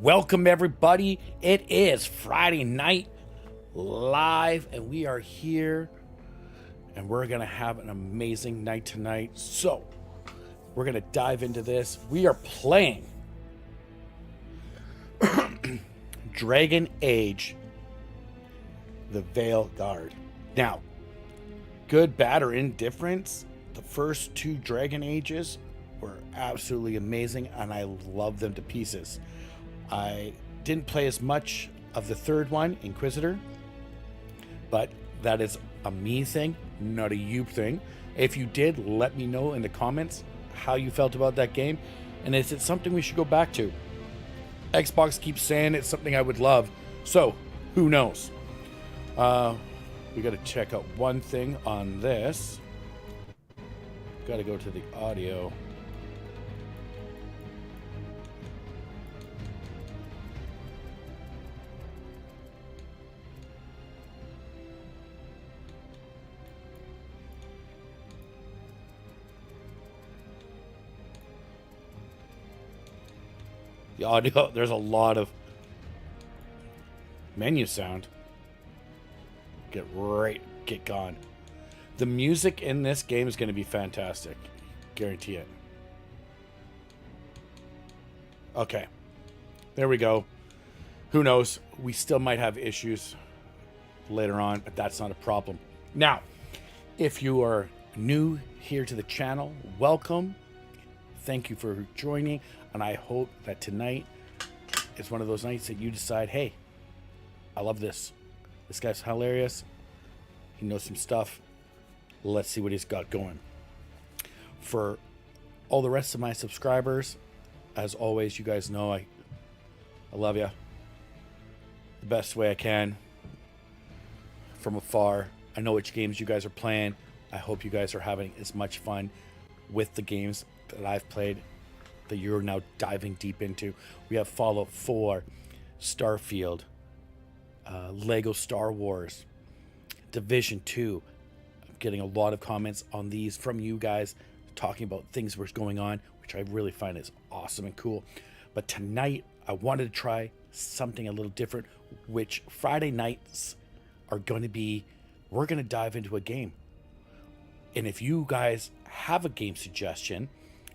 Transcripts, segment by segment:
Welcome everybody. It is Friday Night Live and we are here and we're gonna have an amazing night tonight. So we're gonna dive into this. We are playing Dragon Age, the Veilguard. Now, good, bad, or indifference, the first two Dragon Ages were absolutely amazing and I love them to pieces. I didn't play as much of the third one, Inquisitor, but that is a me thing, not a you thing. If you did, let me know in the comments how you felt about that game, and is it something we should go back to? Xbox keeps saying it's something I would love, so who knows? We got to check out one thing on this. Got to go to the audio. The audio, there's a lot of menu sound. Get gone. The music in this game is going to be fantastic. Guarantee it. Okay. There we go. Who knows? We still might have issues later on, but that's not a problem. Now, if you are new here to the channel, welcome. Thank you for joining, and I hope that tonight is one of those nights that you decide, hey, I love this. This guy's hilarious. He knows some stuff. Let's see what he's got going. For all the rest of my subscribers, as always, you guys know I love you the best way I can from afar. I know which games you guys are playing. I hope you guys are having as much fun with the games that I've played, that you're now diving deep into. We have Fallout 4, Starfield, Lego Star Wars, Division 2. I'm getting a lot of comments on these from you guys talking about things that's going on, which I really find is awesome and cool. But tonight I wanted to try something a little different, which Friday nights are going to be, we're going to dive into a game. And if you guys have a game suggestion,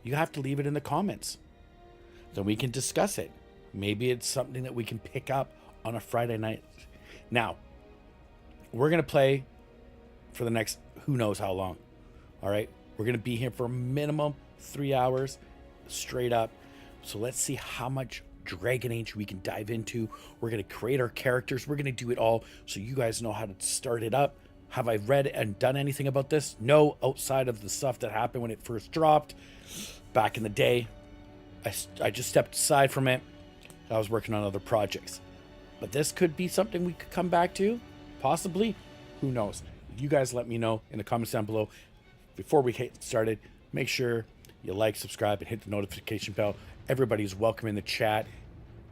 you have to leave it in the comments. Then we can discuss it. Maybe it's something that we can pick up on a Friday night. Now, we're going to play for the next who knows how long. All right? We're going to be here for a minimum 3 hours straight up. So let's see how much Dragon Age we can dive into. We're going to create our characters. We're going to do it all so you guys know how to start it up. Have I read and done anything about this? No, outside of the stuff that happened when it first dropped back in the day. I just stepped aside from it. I was working on other projects. But this could be something we could come back to, possibly. Who knows? You guys let me know in the comments down below. Before we get started, make sure you like, subscribe, and hit the notification bell. Everybody's welcome in the chat.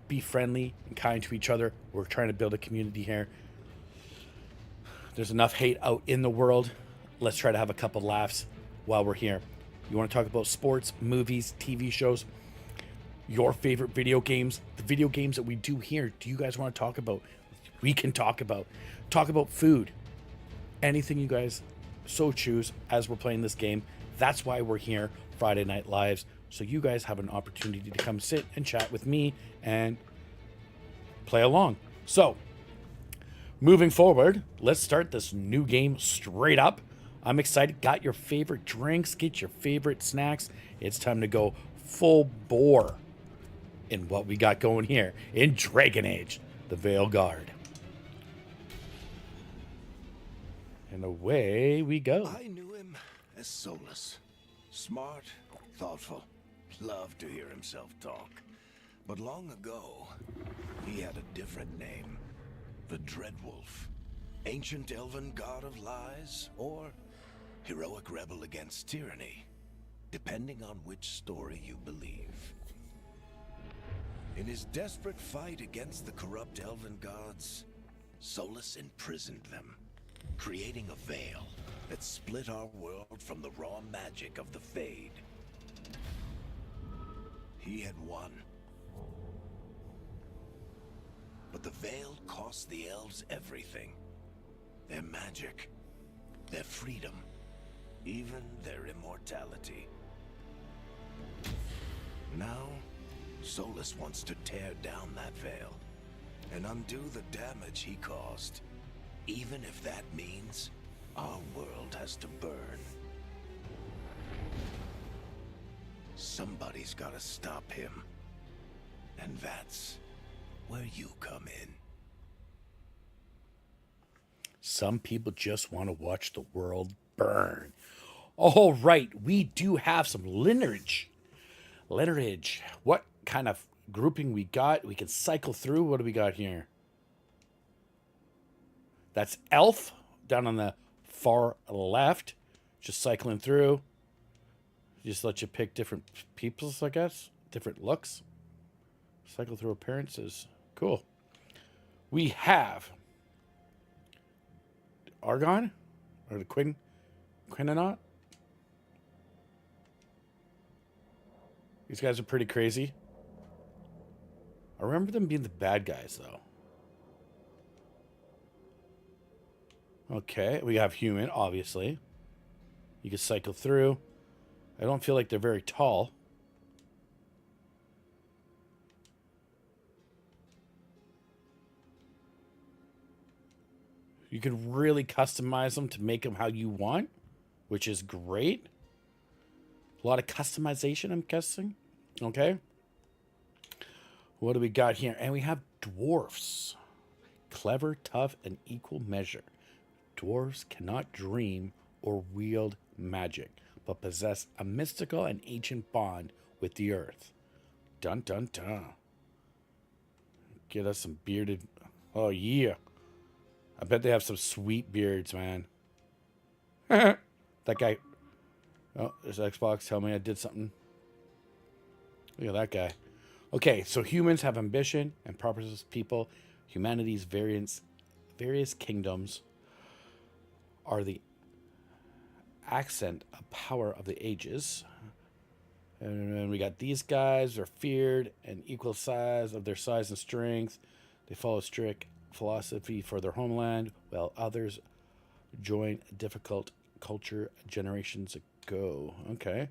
Be friendly and kind to each other. We're trying to build a community here. There's enough hate out in the world. Let's try to have a couple laughs while we're here. You want to talk about sports, movies, TV shows, your favorite video games, the video games that we do here. Do you guys want to talk about? We can talk about food, anything you guys so choose as we're playing this game. That's why we're here Friday Night Lives. So you guys have an opportunity to come sit and chat with me and play along. So moving forward, let's start this new game straight up. I'm excited. Got your favorite drinks, get your favorite snacks. It's time to go full bore in what we got going here in Dragon Age, the Veilguard. And away we go. I knew him as Solus. Smart, thoughtful, loved to hear himself talk. But long ago, he had a different name. The Dreadwolf, ancient elven god of lies, or heroic rebel against tyranny, depending on which story you believe. In his desperate fight against the corrupt elven gods, Solus imprisoned them, creating a veil that split our world from the raw magic of the Fade. He had won. But the Veil cost the elves everything. Their magic, their freedom, even their immortality. Now, Solus wants to tear down that veil and undo the damage he caused, even if that means our world has to burn. Somebody's gotta stop him, and that's where you come in. Some people just want to watch the world burn. All right, we do have some lineage. Lineage. What kind of grouping we got? We can cycle through. What do we got here? That's elf down on the far left. Just cycling through. Just let you pick different peoples, I guess. Different looks. Cycle through appearances. Cool. We have Argon or the Quinonaut. These guys are pretty crazy. I remember them being the bad guys, though. Okay, we have human, obviously. You can cycle through. I don't feel like they're very tall. You can really customize them to make them how you want, which is great. A lot of customization, I'm guessing. Okay. What do we got here? And we have dwarfs. Clever, tough, and equal measure. Dwarves cannot dream or wield magic, but possess a mystical and ancient bond with the earth. Dun, dun, dun. Get us some bearded... Oh, yeah. I bet they have some sweet beards, man. That guy... Oh, there's Xbox. Tell me I did something. Look at that guy. Okay, so humans have ambition and properties as people. Humanity's various kingdoms are the accent of power of the ages. And then we got these guys are feared and equal size of their size and strength. They follow strict philosophy for their homeland, while others join a difficult culture generations ago. Okay.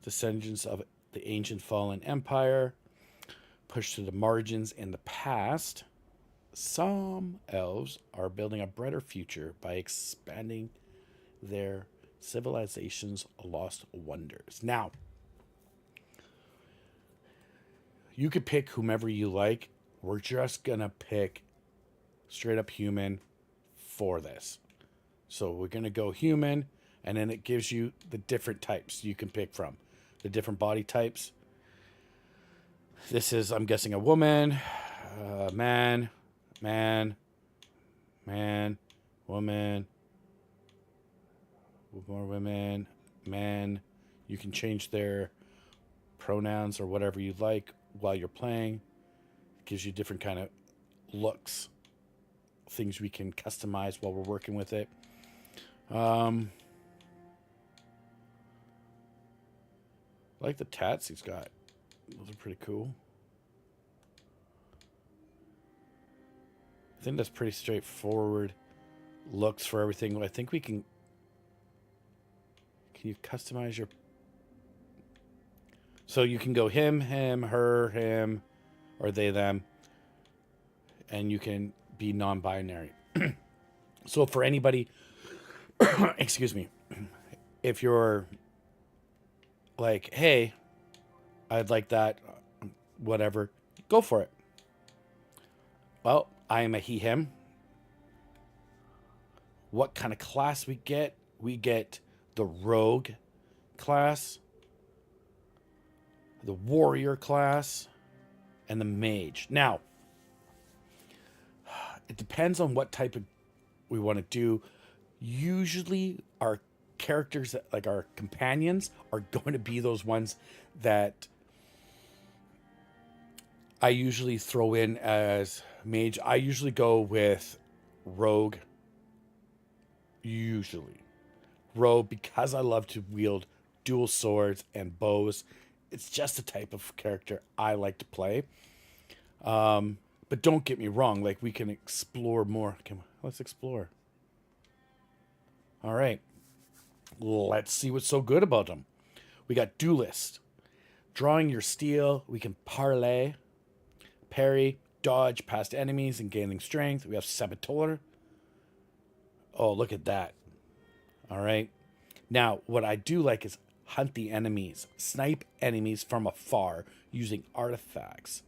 Descendants of the ancient fallen empire, pushed to the margins in the past. Some elves are building a brighter future by expanding their civilization's lost wonders. Now, you could pick whomever you like. We're just going to pick straight up human for this. So we're going to go human, and then it gives you the different types you can pick from. The different body types. This is, I'm guessing, a woman, man, woman, more women, men. You can change their pronouns or whatever you like while you're playing. It gives you different kind of looks, things we can customize while we're working with it. I like the tats he's got. Those are pretty cool. I think that's pretty straightforward looks for everything. I think we can... Can you customize your... So you can go him, her, him, or they, them. And you can be non-binary. So for anybody... excuse me. If you're like, hey, I'd like that, whatever, go for it. Well, I am a he, him. What kind of class we get? We get the rogue class, the warrior class, and the mage. Now, it depends on what type of we want to do. Usually our characters, like our companions, are going to be those ones that I usually throw in as mage. I usually go with rogue. Usually. Rogue, because I love to wield dual swords and bows. It's just the type of character I like to play. But don't get me wrong, like, we can explore more. Come on, let's explore. All right. Let's see what's so good about them. We got Duelist. Drawing your steel, we can parlay, parry, dodge past enemies, and gaining strength. We have Saboteur. Oh, look at that. All right. Now, what I do like is hunt the enemies. Snipe enemies from afar using artifacts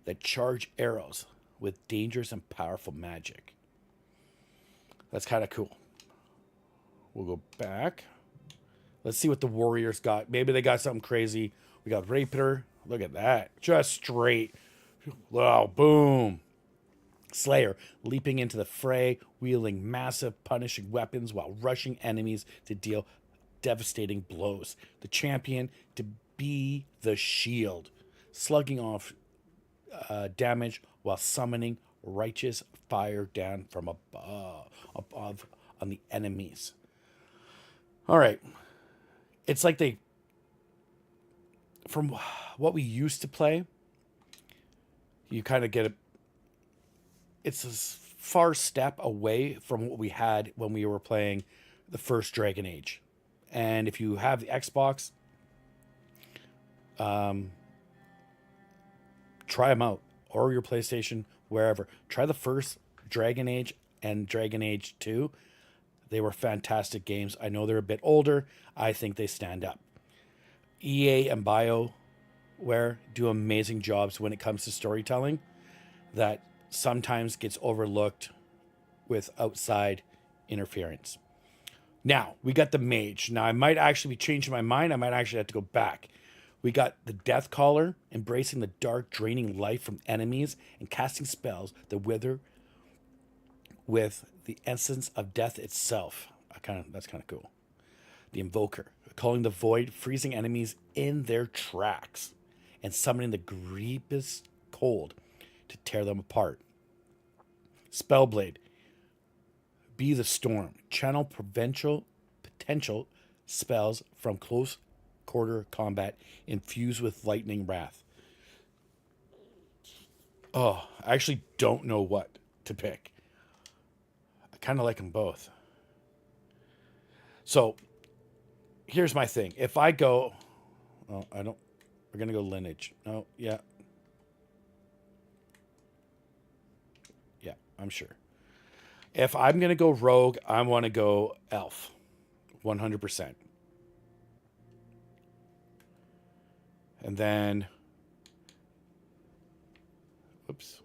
that charge arrows with dangerous and powerful magic. That's kind of cool. We'll go back. Let's see what the warriors got. Maybe they got something crazy. We got Rapier. Look at that. Just straight. Wow, boom. Slayer, leaping into the fray, wielding massive punishing weapons while rushing enemies to deal devastating blows. The champion, to be the shield, slugging off damage while summoning righteous fire down from above on the enemies. All right. It's like they, from what we used to play, you kind of get it's a far step away from what we had when we were playing the first Dragon Age. And if you have the Xbox, try them out, or your PlayStation, wherever. Try the first Dragon Age and Dragon Age 2. They were fantastic games. I know they're a bit older. I think they stand up. EA and Bioware do amazing jobs when it comes to storytelling that sometimes gets overlooked with outside interference. Now, we got the mage. Now, I might actually be changing my mind. I might actually have to go back. We got the Death Caller, embracing the dark, draining life from enemies and casting spells that wither with the essence of death itself. That's kind of cool. The Invoker, calling the void, freezing enemies in their tracks and summoning the grievous cold to tear them apart. Spellblade, be the storm, channel potential spells from close quarter combat infused with lightning wrath. Oh, I actually don't know what to pick. I kind of like them both. So here's my thing. If I go, we're going to go lineage. No, yeah. Yeah, I'm sure. If I'm going to go rogue, I want to go elf. 100%. And then, whoops.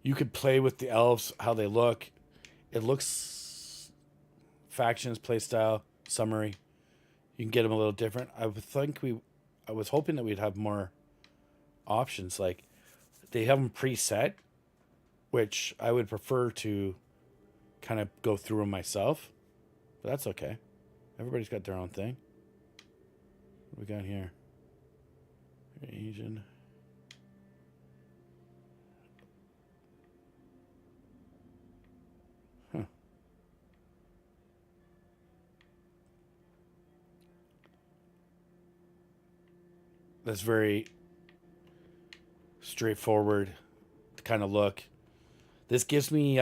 You could play with the elves, how they look. It looks, factions, playstyle, summary. You can get them a little different. I was hoping that we'd have more options. Like, they have them preset, which I would prefer to kind of go through them myself. But that's okay. Everybody's got their own thing. What we got here? Asian. Huh. That's very straightforward kind of look. This gives me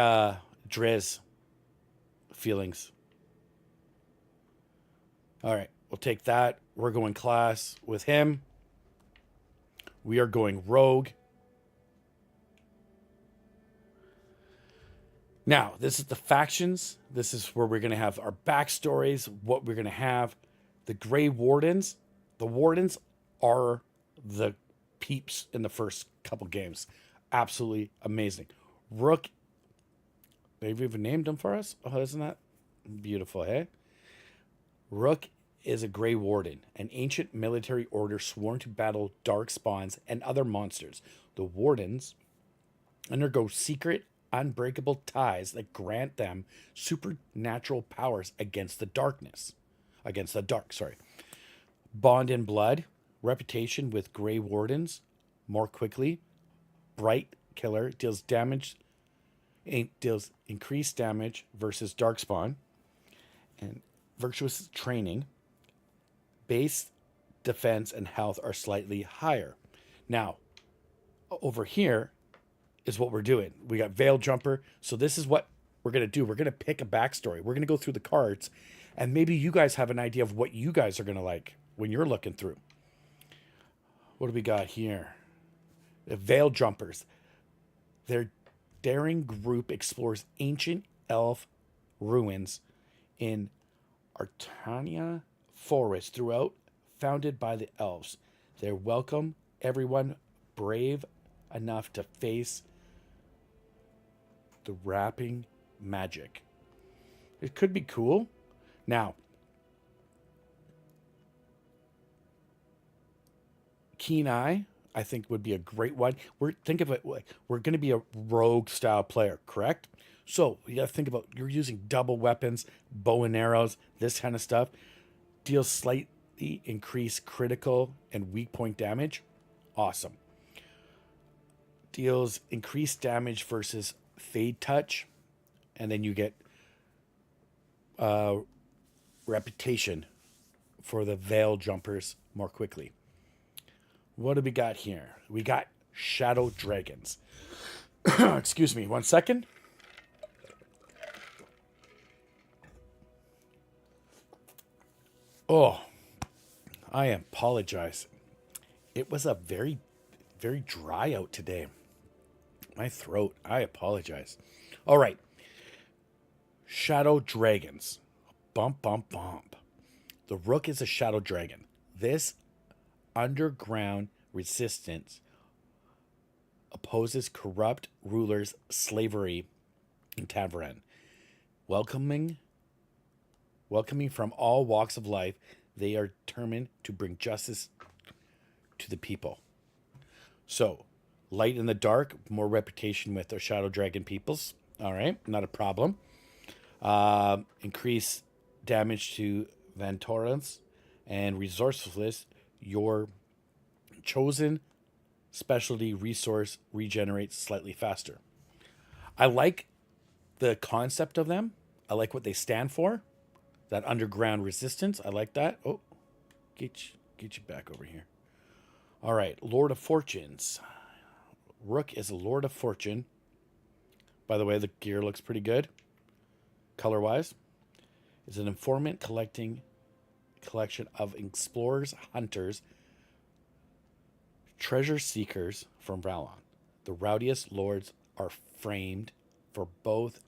Driz feelings. All right, we'll take that. We're going class with him. We are going rogue. Now, this is the factions. This is where we're going to have our backstories, what we're going to have. The Grey Wardens. The Wardens are the peeps in the first couple games. Absolutely amazing. Rook. They've even named them for us. Oh, isn't that beautiful, hey? Rook is a Grey Warden, an ancient military order sworn to battle dark spawns and other monsters. The Wardens undergo secret, unbreakable ties that grant them supernatural powers against the dark, sorry. Bond in blood, reputation with Grey Wardens, more quickly. Bright Killer deals increased damage versus Darkspawn, and Virtuous Training. Base defense and health are slightly higher. Now, over here is what we're doing. We got Veil Jumper. So this is what we're going to do. We're going to pick a backstory. We're going to go through the cards, and maybe you guys have an idea of what you guys are going to like when you're looking through. What do we got here? The Veil Jumpers. Their daring group explores ancient elf ruins in Artania Forest throughout, founded by the elves. They welcome everyone brave enough to face the wrapping magic. It could be cool. Now, Keen Eye, I think, would be a great one. Think of it like we're going to be a rogue style player, correct? So you got to think about, you're using double weapons, bow and arrows, this kind of stuff. Deals slightly increased critical and weak point damage. Awesome. Deals increased damage versus fade touch, and then you get reputation for the Veil Jumpers more quickly. What do we got here? We got Shadow Dragons. Excuse me, 1 second. Oh, I apologize. It was a very, very dry out today. My throat, I apologize. All right. Shadow Dragons. Bump, bump, bump. The Rook is a Shadow Dragon. This underground resistance opposes corrupt rulers' slavery in Tavern. Welcoming from all walks of life, they are determined to bring justice to the people. So, light in the dark, more reputation with our Shadow Dragon peoples. All right, not a problem. Increase damage to Ventorans and resourcefulness. Your chosen specialty resource regenerates slightly faster. I like the concept of them. I like what they stand for. That underground resistance. I like that. Oh, get you back over here. All right, Lord of Fortunes. Rook is a Lord of Fortune. By the way, the gear looks pretty good, color-wise. It's an informant collection of explorers, hunters, treasure seekers from Valon. The rowdiest lords are framed for both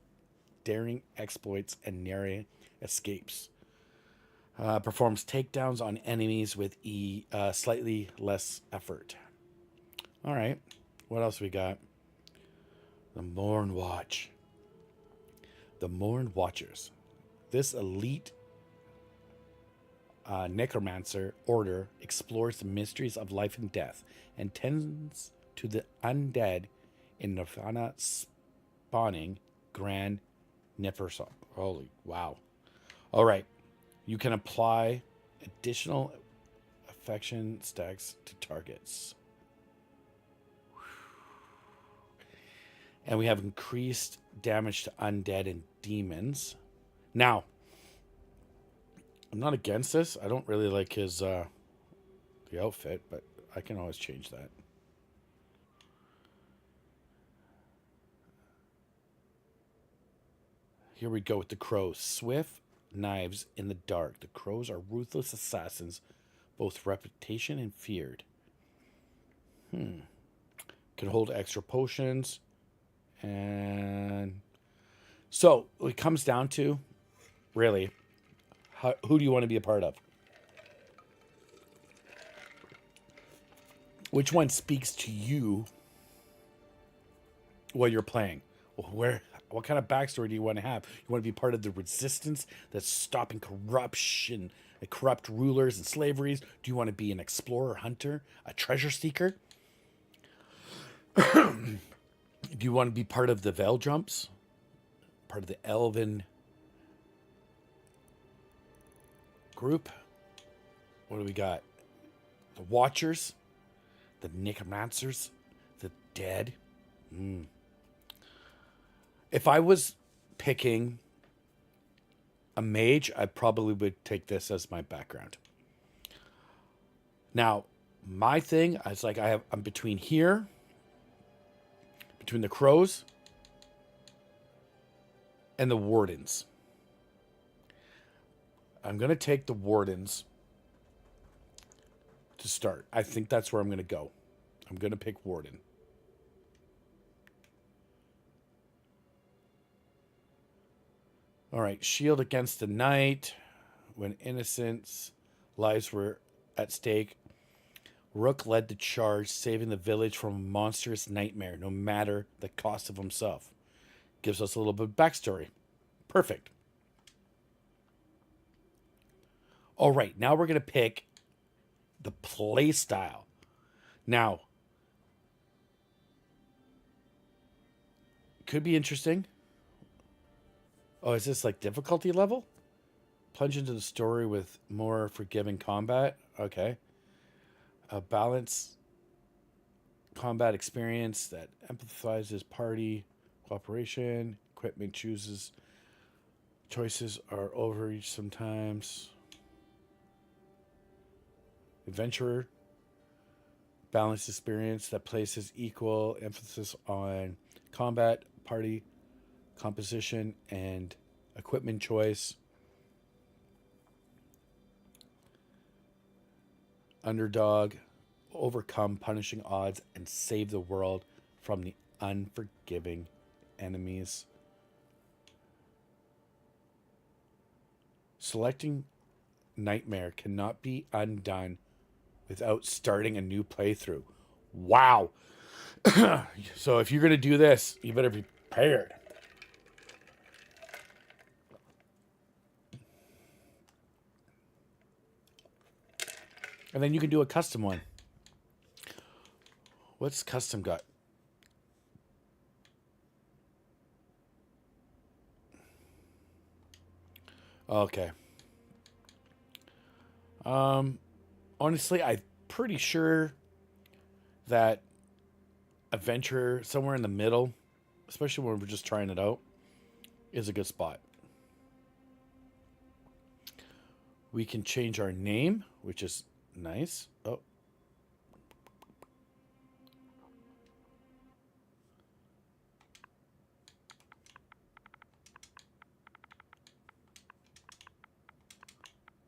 daring exploits and narrow escapes. Performs takedowns on enemies with slightly less effort. All right. What else we got? The Morn Watch. The Morn Watchers. This elite necromancer order explores the mysteries of life and death and tends to the undead in Nirvana spawning Grand Nefersop. Holy wow. All right. You can apply additional affection stacks to targets. And we have increased damage to undead and demons. Now, I'm not against this. I don't really like his the outfit, but I can always change that. Here we go with the crows. Swift knives in the dark. The crows are ruthless assassins, both reputation and feared. Can hold extra potions. And so it comes down to, really, who do you want to be a part of? Which one speaks to you while you're playing? What kind of backstory do you want to have? You want to be part of the resistance that's stopping corruption, corrupt rulers and slaveries? Do you want to be an explorer, hunter, a treasure seeker? Do you want to be part of the Veil Jumps? Part of the Elven group? What do we got? The Watchers? The Necromancers? The Dead? If I was picking a mage, I probably would take this as my background. Now, my thing is like I'm between here between the crows and the wardens. I'm going to take the wardens to start. I think that's where I'm going to go. I'm going to pick warden. All right, shield against the night. When innocents' lives were at stake, Rook led the charge, saving the village from a monstrous nightmare, no matter the cost of himself. Gives us a little bit of backstory. Perfect. All right, now we're going to pick the play style. Now, could be interesting. Oh, is this like difficulty level? Plunge into the story with more forgiving combat. Okay. A balanced combat experience that empathizes party cooperation. Equipment chooses. Choices are overreach sometimes. Adventurer. Balanced experience that places equal emphasis on combat, party composition, and equipment choice. Underdog, overcome punishing odds and save the world from the unforgiving enemies. Selecting Nightmare cannot be undone without starting a new playthrough. Wow. So if you're going to do this, you better be prepared. And then you can do a custom one. What's custom got? Okay. Honestly, I'm pretty sure that adventure somewhere in the middle, especially when we're just trying it out, is a good spot. We can change our name, which is nice. Oh.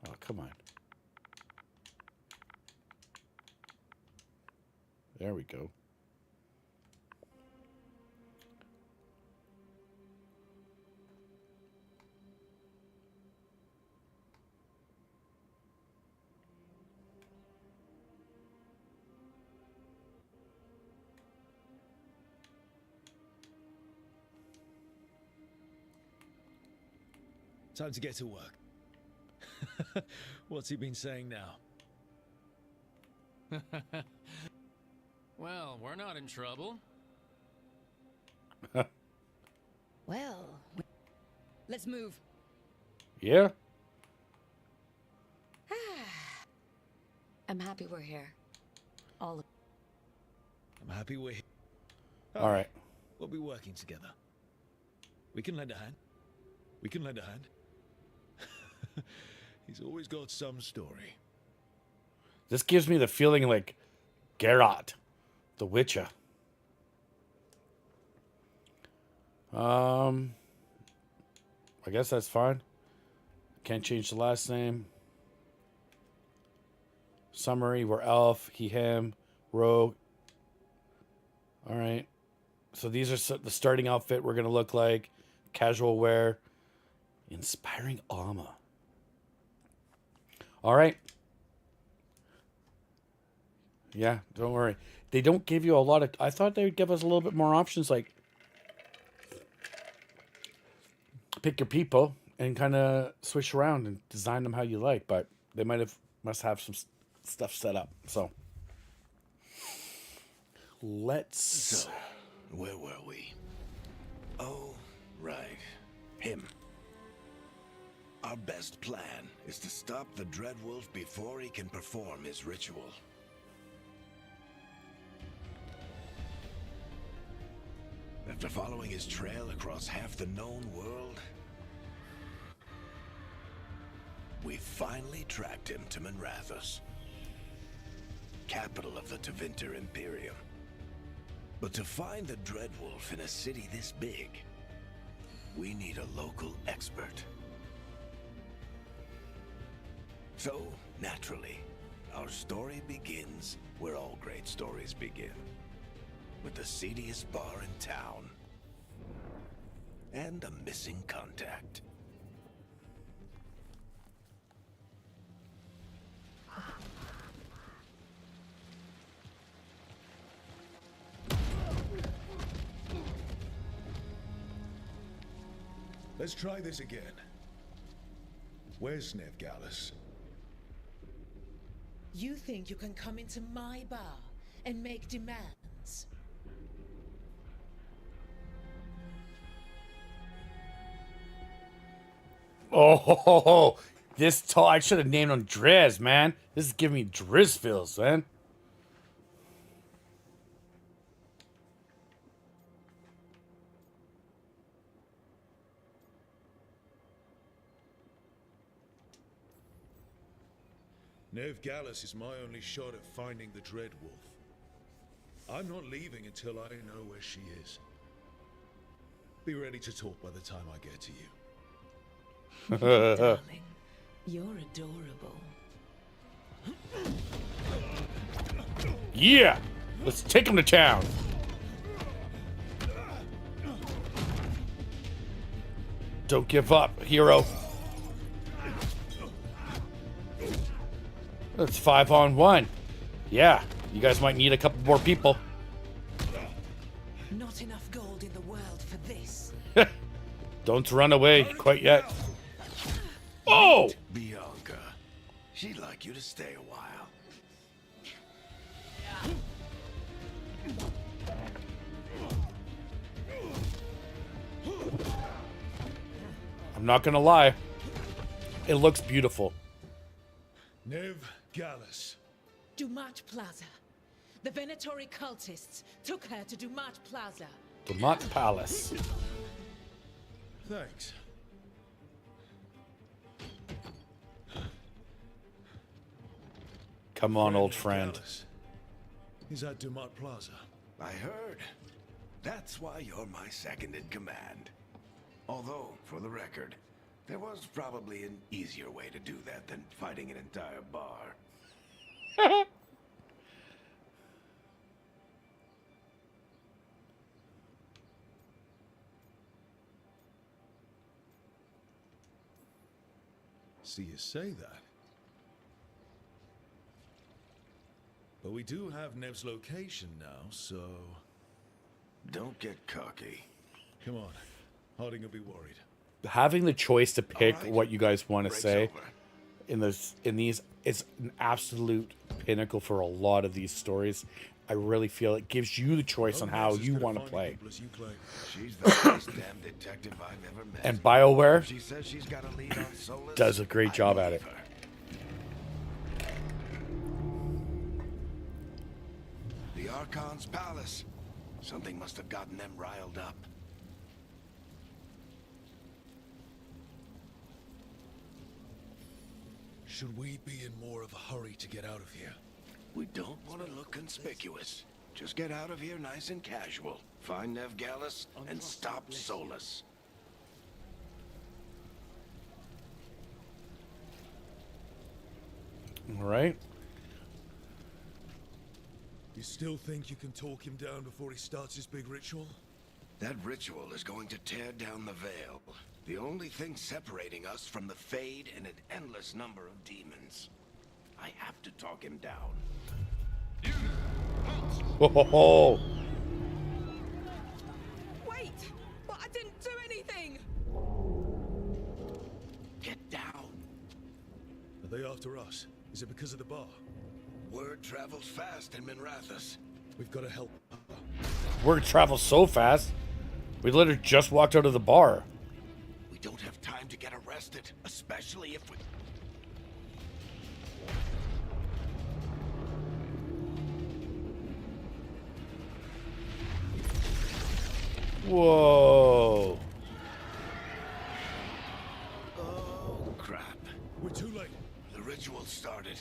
Oh, come on. There we go. Time to get to work. What's he been saying now? Well, we're not in trouble. Well, let's move. Yeah. I'm happy we're here. All of I'm happy we're here. All right. We'll be working together. We can lend a hand. We can lend a hand. He's always got some story. This gives me the feeling like Geralt, the Witcher. I guess that's fine. Can't change the last name. Summary, we're elf, he, him, rogue. All right. So these are the starting outfit we're going to look like. Casual wear. Inspiring armor. All right. Yeah, don't worry. They don't give you a lot of... I thought they would give us a little bit more options, like pick your people and kind of switch around and design them how you like, but they must have some stuff set up. So let's... So, where were we? Oh, right. Him. Our best plan is to stop the Dreadwolf before he can perform his ritual. After following his trail across half the known world, we finally tracked him to Manrathus, capital of the Tevinter Imperium. But to find the Dreadwolf in a city this big, we need a local expert. So, naturally, our story begins where all great stories begin. With the seediest bar in town. And a missing contact. Let's try this again. Where's Veilguard? You think you can come into my bar and make demands? Oh, this tall. I should have named him Driz, man. This is giving me Driz feels, man. Veilguard is my only shot at finding the Dreadwolf. I'm not leaving until I know where she is. Be ready to talk by the time I get to you. Darling, you're adorable. Yeah, let's take him to town. Don't give up, hero. It's 5-on-1. Yeah, you guys might need a couple more people. Not enough gold in the world for this. Don't run away quite yet. Oh! Bianca. She'd like you to stay a while. I'm not gonna lie. It looks beautiful. Veilguard. Dumat Plaza. The Venatori cultists took her to Dumat Plaza. Vermont Palace. Thanks. Come on, old friend. Veilguard. He's at Dumat Plaza. I heard. That's why you're my second in command. Although, for the record, there was probably an easier way to do that than fighting an entire bar. See you say that. But we do have Nev's location now, so... Don't get cocky. Come on. Harding will be worried. Having the choice to pick All right. what you guys want to Break's say over. in these, it's an absolute pinnacle for a lot of these stories. I really feel it gives you the choice on how you want to play. She's the best damn detective I've ever met. And BioWare She says she's got a lead on Solus. does a great job at it. Believe her. The Archon's palace. Something must have gotten them riled up. Should we be in more of a hurry to get out of here? We don't want to look conspicuous. Just get out of here nice and casual. Find Veilguard and stop Solus. All right. You still think you can talk him down before he starts his big ritual? That ritual is going to tear down the veil. The only thing separating us from the Fade and an endless number of demons. I have to talk him down. Ho, ho, ho. Wait! But I didn't do anything! Get down. Are they after us? Is it because of the bar? Word travels fast in Minrathous. We've got to help. Word travels so fast. We literally just walked out of the bar. We don't have time to get arrested, especially if we... Whoa. Oh, crap. We're too late. The ritual started.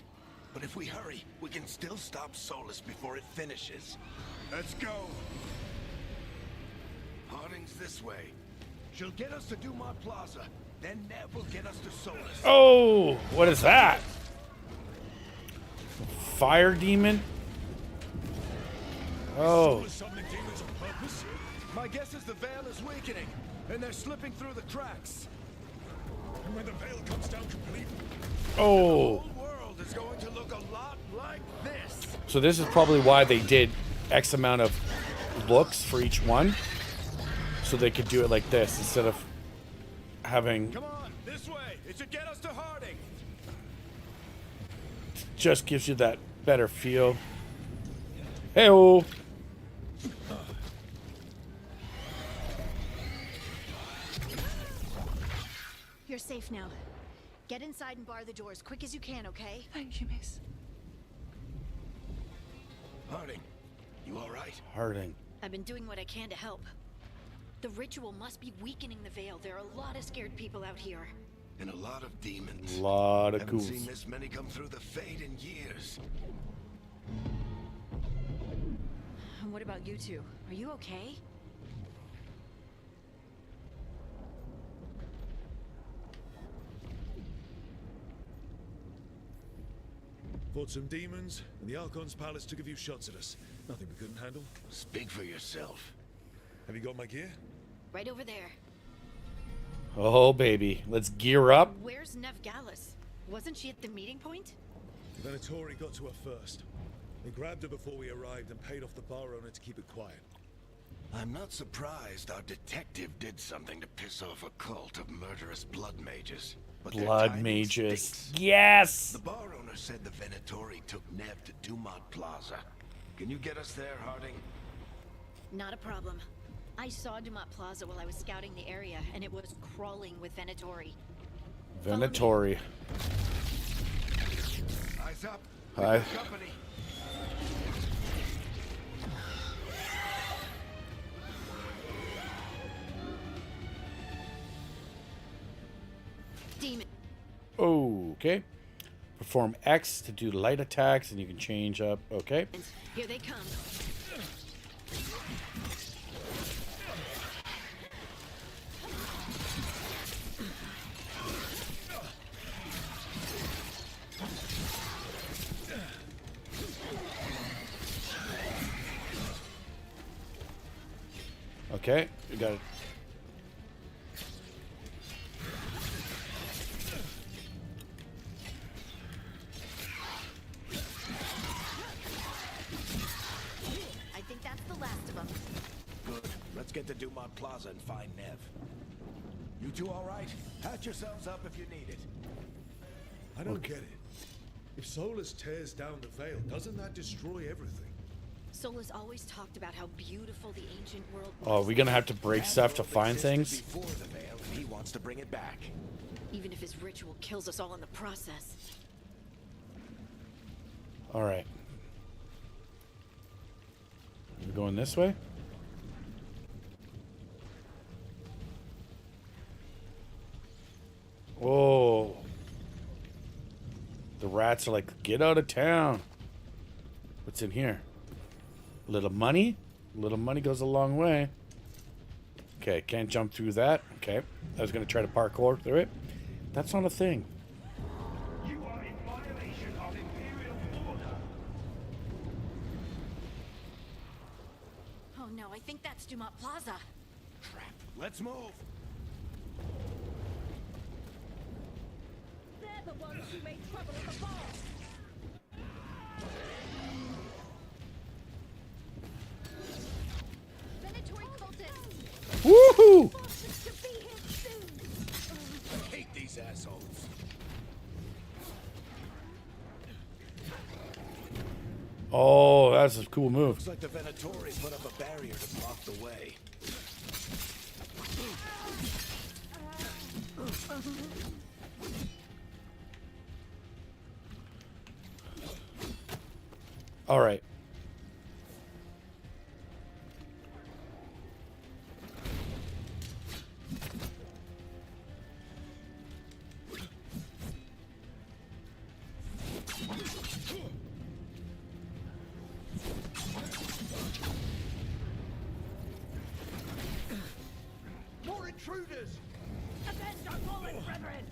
But if we hurry, we can still stop Solus before it finishes. Let's go. Harding's this way. She'll get us to Dumont Plaza. Then Nev will get us to Solus. Oh, what is that? Fire demon? Oh. Summoning demons on purpose? My guess is the veil is weakening, and they're slipping through the cracks. And when the veil comes down completely, The Oh. whole world is going to look a lot like this. So this is probably why they did X amount of looks for each one. So they could do it like this instead of having... Come on, this way. It should get us to Harding. Just gives you that better feel. Hey-oh. You're safe now. Get inside and bar the door as quick as you can, okay? Thank you, miss. Harding, you all right? Harding. I've been doing what I can to help. The ritual must be weakening the veil. There are a lot of scared people out here. And a lot of demons. Lot of Haven't ghouls. seen this many come through the Fade in years. And what about you two? Are you okay? fought some demons, and the Archon's palace took a few shots at us. Nothing we couldn't handle. Speak for yourself. Have you got my gear? Right over there. Oh, baby. Let's gear up. Where's Nev Gallus? Wasn't she at the meeting point? The Venatori got to her first. They grabbed her before we arrived and paid off the bar owner to keep it quiet. I'm not surprised our detective did something to piss off a cult of murderous blood mages. But their Blood timing mages. stinks. Yes! The bar owner said the Venatori took Nev to Dumont Plaza. Can you get us there, Harding? Not a problem. I saw Dumont Plaza while I was scouting the area, and it was crawling with Venatori. Venatori. Eyes up. Hi. We got company. Demon. Okay. Perform X to do light attacks, and you can change up. Okay. Here they come. Okay. We got it. I think that's the last of them. Good. Let's get to Dumont Plaza and find Nev. You two all right? Patch yourselves up if you need it. I don't get it. If Solus tears down the veil, doesn't that destroy everything? Solus always talked about how beautiful the ancient world was. Oh, are we gonna have to break stuff to find things? Before the veil, and he wants to bring it back. Even if his ritual kills us all in the process. All right. We're going this way? Oh. The rats are like, get out of town. What's in here? A little money? A little money goes a long way. Okay, can't jump through that. Okay. I was going to try to parkour through it. That's not a thing. You are in violation of Imperial order. Oh no, I think that's Dumont Plaza. Crap. Let's move. They're the ones who made trouble at the bar. Venatori cultists! Woohoo! To be here soon. I hate these assholes. Oh, that's a cool move. Looks like the Venatori put up a barrier to block the way. All right. intruders! Avenge our fallen brethren!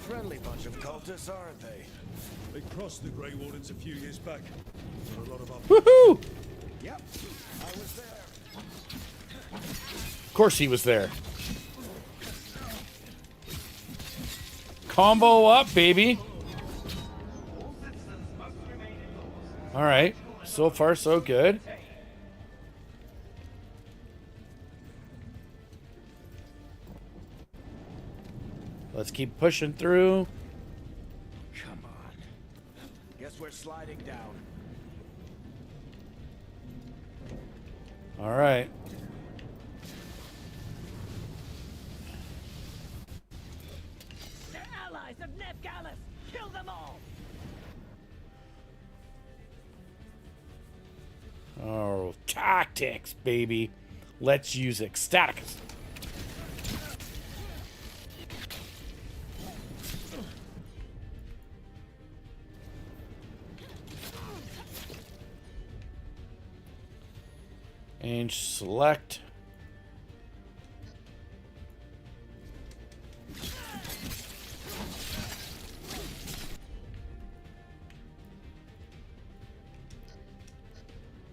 Friendly bunch of cultists, aren't they? They crossed the Grey Wardens a few years back. Got a lot of up. Woohoo! Yep, I was there. Of course he was there. Combo up, baby. All right. So far, so good. Let's keep pushing through. Come on. Guess we're sliding down. All right. They're allies of Nev Gallus! Kill them all! Oh, tactics, baby. Let's use Ecstaticus. And select.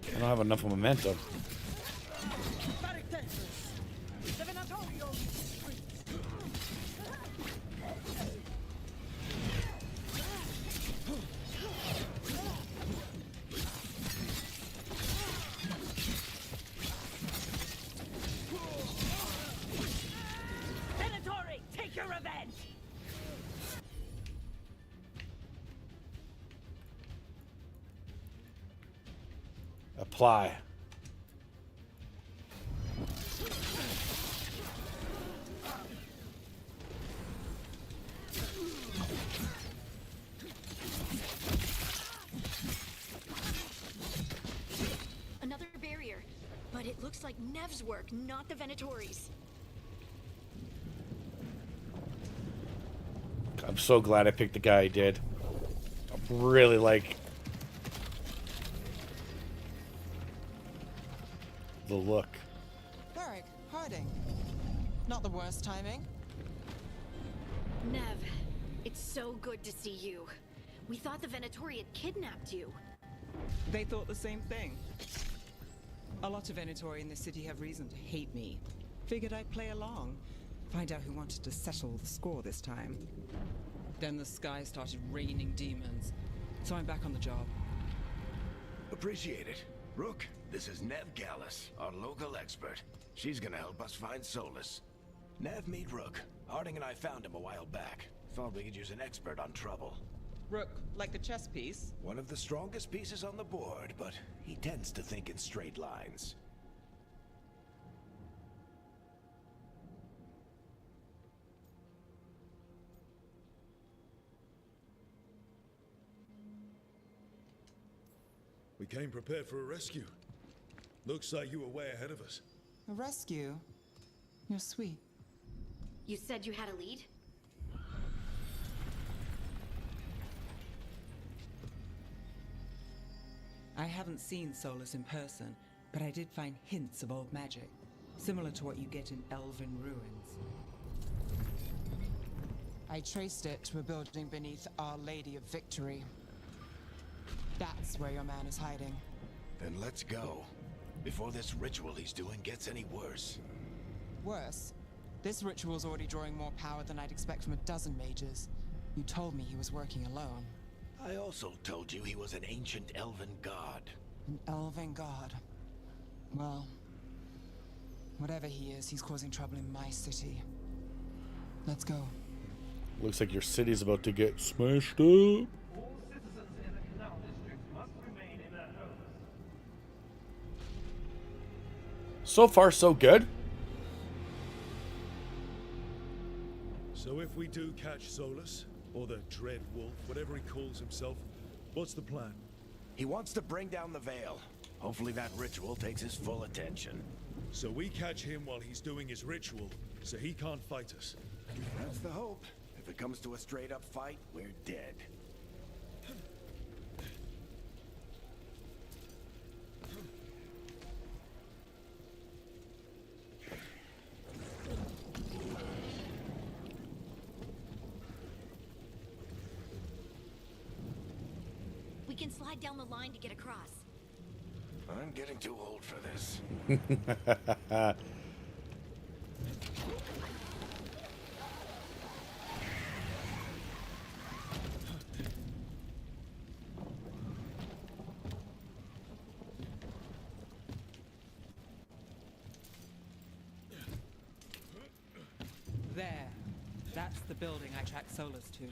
I don't have enough momentum. Venatori, take your revenge! Apply. Another barrier. But it looks like Nev's work, not the Venatori's. I'm so glad I picked the guy I did. I really like the look. Varric, Harding. Not the worst timing. Nev, it's so good to see you. We thought the Venatori had kidnapped you. They thought the same thing. A lot of Venatori in this city have reason to hate me. Figured I'd play along. Find out who wanted to settle the score this time. Then the sky started raining demons. So I'm back on the job. Appreciate it. Rook, this is Nev Gallus, our local expert. She's gonna help us find Solus. Nev, meet Rook. Harding and I found him a while back. Thought we could use an expert on trouble. Rook, like the chess piece? One of the strongest pieces on the board, but he tends to think in straight lines. We came prepared for a rescue. Looks like you were way ahead of us. A rescue? You're sweet. You said you had a lead? I haven't seen Solus in person, but I did find hints of old magic, similar to what you get in elven ruins. I traced it to a building beneath Our Lady of Victory. That's where your man is hiding. Then let's go. Before this ritual he's doing gets any worse. Worse, this ritual's already drawing more power than I'd expect from a dozen mages. You told me he was working alone. I also told you he was an ancient elven god. An elven god. Well, whatever he is, he's causing trouble in my city. Let's go. Looks like your city's about to get smashed up. All citizens in the canal district must remain in their homes. So far, so good. So if we do catch Solus, or the Dread Wolf, whatever he calls himself, what's the plan? He wants to bring down the Veil. Hopefully that ritual takes his full attention. So we catch him while he's doing his ritual, so he can't fight us. That's the hope. If it comes to a straight-up fight, we're dead. We can slide down the line to get across. I'm getting too old for this. There. That's the building I tracked Solus to.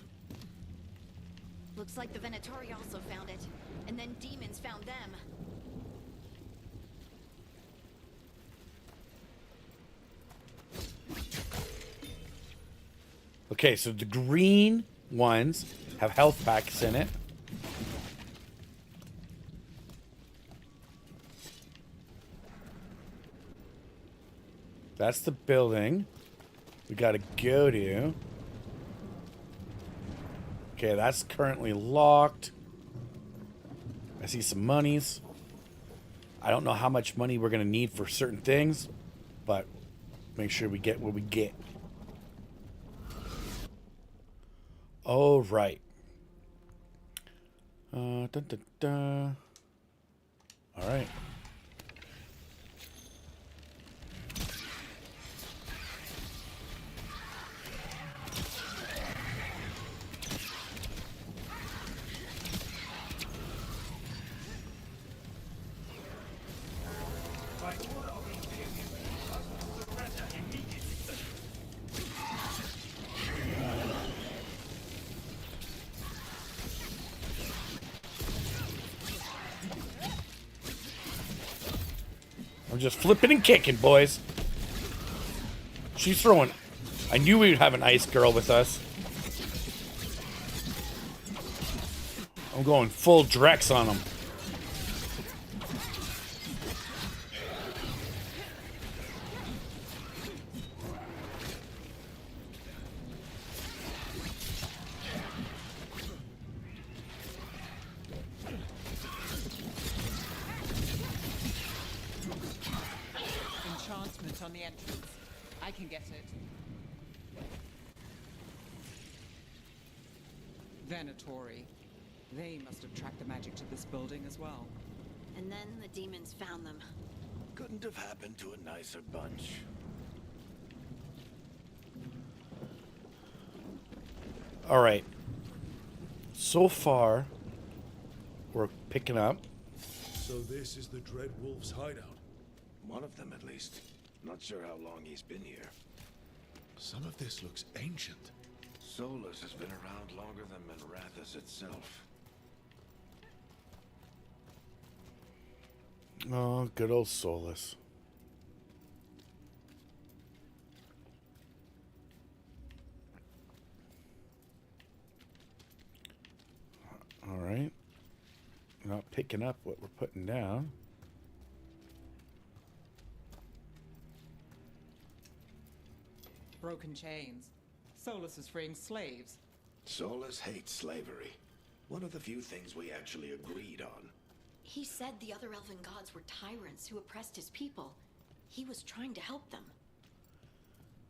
Looks like the Venatori also found it. And then demons found them. Okay, so the green ones have health packs in it. That's the building we gotta go to. Okay, that's currently locked. I see some monies. I don't know how much money we're gonna need for certain things, but make sure we get what we get. Oh, right. Dun, dun, dun. All right. I'm just flipping and kicking, boys. She's throwing... I knew we'd have an ice girl with us. I'm going full Drex on them. Enchantment on the entrance. I can get it. Venatori. They must have tracked the magic to this building as well. And then the demons found them. Couldn't have happened to a nicer bunch. All right. So far, we're picking up. So this is the Dreadwolf's hideout. One of them, at least. Not sure how long he's been here. Some of this looks ancient. Solus has been around longer than Minrathous itself. Oh, good old Solus. All right. Not picking up what we're putting down. Broken chains. Solus is freeing slaves. Solus hates slavery. One of the few things we actually agreed on. He said the other elven gods were tyrants who oppressed his people. He was trying to help them.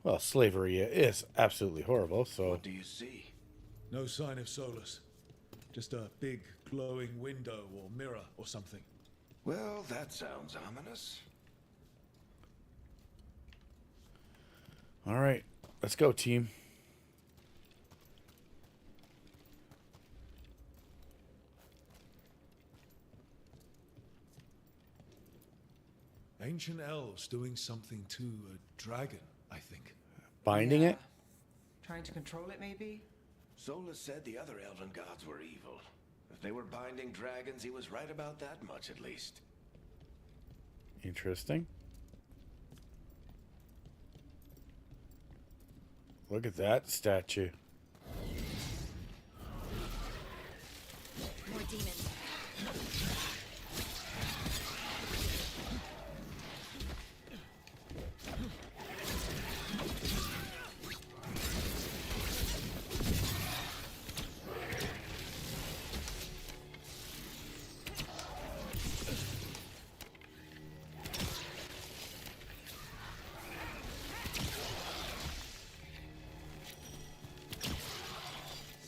Well, slavery is absolutely horrible, so... What do you see? No sign of Solus. Just a big glowing window or mirror or something. Well, that sounds ominous. All right. Let's go, team. Ancient elves doing something to a dragon, I think. Binding it? Trying to control it, maybe? Solus said the other elven gods were evil. If they were binding dragons, he was right about that much, at least. Interesting. Look at that statue. More demons.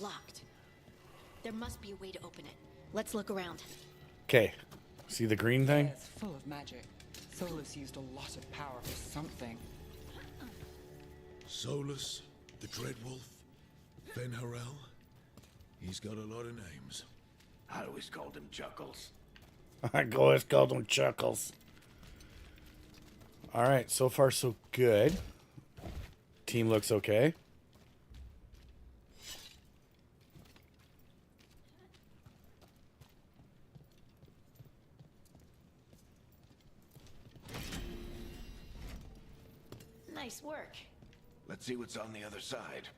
Locked. There must be a way to open it. Let's look around. Okay. See the green thing? It's full of magic. Solus used a lot of power for something. Solus, the Dreadwolf, Venharel. He's got a lot of names. I always called him Chuckles. I always called them Chuckles. All right, so far so good. Team looks okay. Nice work. Let's see what's on the other side.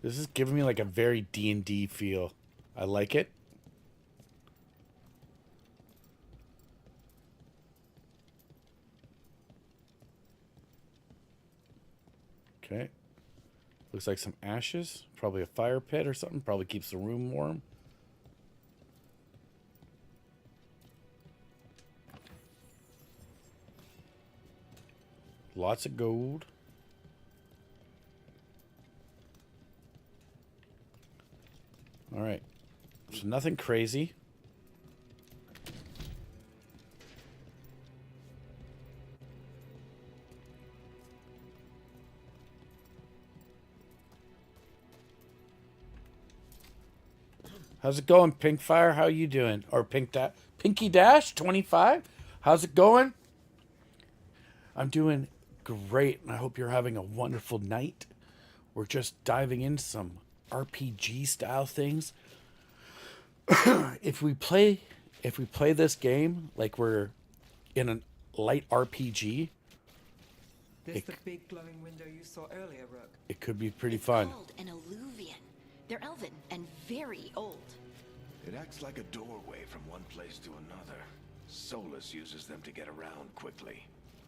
This is giving me like a very D&D feel. I like it. Okay. Looks like some ashes. Probably a fire pit or something. Probably keeps the room warm. Lots of gold. All right. So nothing crazy. How's it going, Pinkfire? How you doing? Or Pinky Dash 25? How's it going? I'm doing great, and I hope you're having a wonderful night. We're just diving into some RPG style things. If we play this game like we're in a light RPG, This the big glowing window you saw earlier, Rook? it could be pretty It's fun. called an alluvian. They're elven and very old. It acts like a doorway from one place to another. Solus uses them to get around quickly.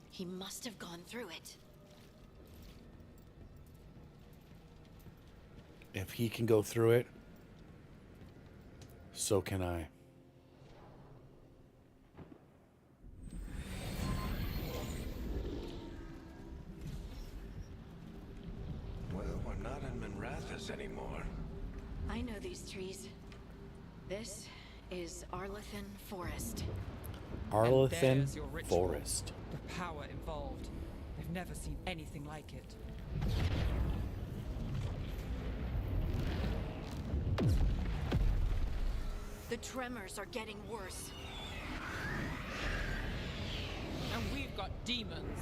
He must have gone through it. If he can go through it, so can I. Well, we're not in Minrathous anymore. I know these trees. This is Arlethan Forest. Arlethan there's your ritual. Forest. The power involved. I've never seen anything like it. The tremors are getting worse. And we've got demons.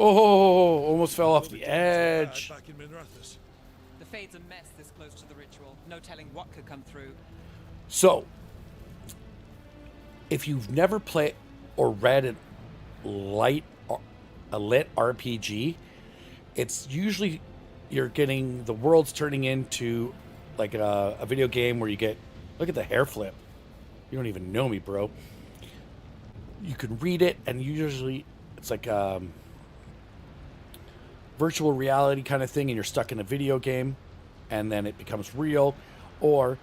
Oh, almost fell off the edge. Back in Minrathous. The Fade's a mess this close to the ritual. No telling what could come through. So, if you've never played or read a lit RPG, it's usually you're getting the world's turning into like a video game where you get, look at the hair flip. You don't even know me, bro. You can read it, and usually it's like virtual reality kind of thing, and you're stuck in a video game, and then it becomes real, or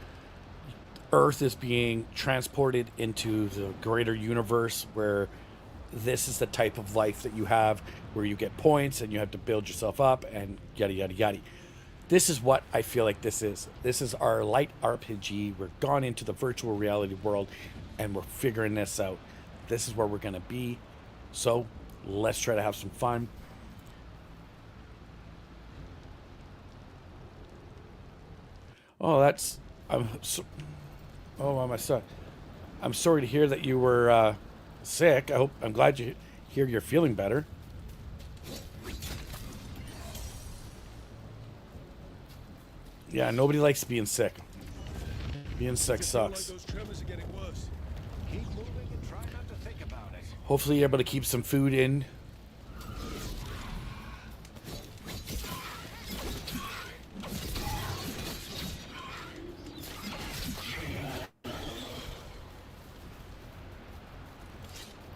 Earth is being transported into the greater universe where this is the type of life that you have, where you get points and you have to build yourself up and yada yada yada. This is what I feel like this is. This is our light RPG. We're gone into the virtual reality world and we're figuring this out. This is where we're gonna be. So let's try to have some fun. Oh, that's oh, my son. I'm sorry to hear that you were sick. I'm glad you hear you're feeling better. Yeah, nobody likes being sick. Being sick sucks. Those tremors are getting worse. Keep moving and try not to think about it. Hopefully you're able to keep some food in.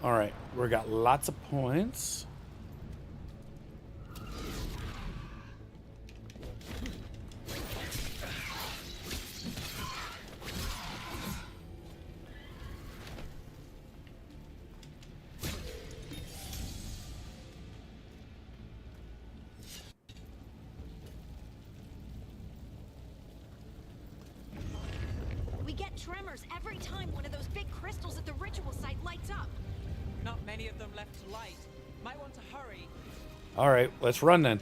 All right, we got lots of points. We get tremors every time one of those big crystals at the ritual site lights up. Not many of them left to light. Might want to hurry. All right, let's run then.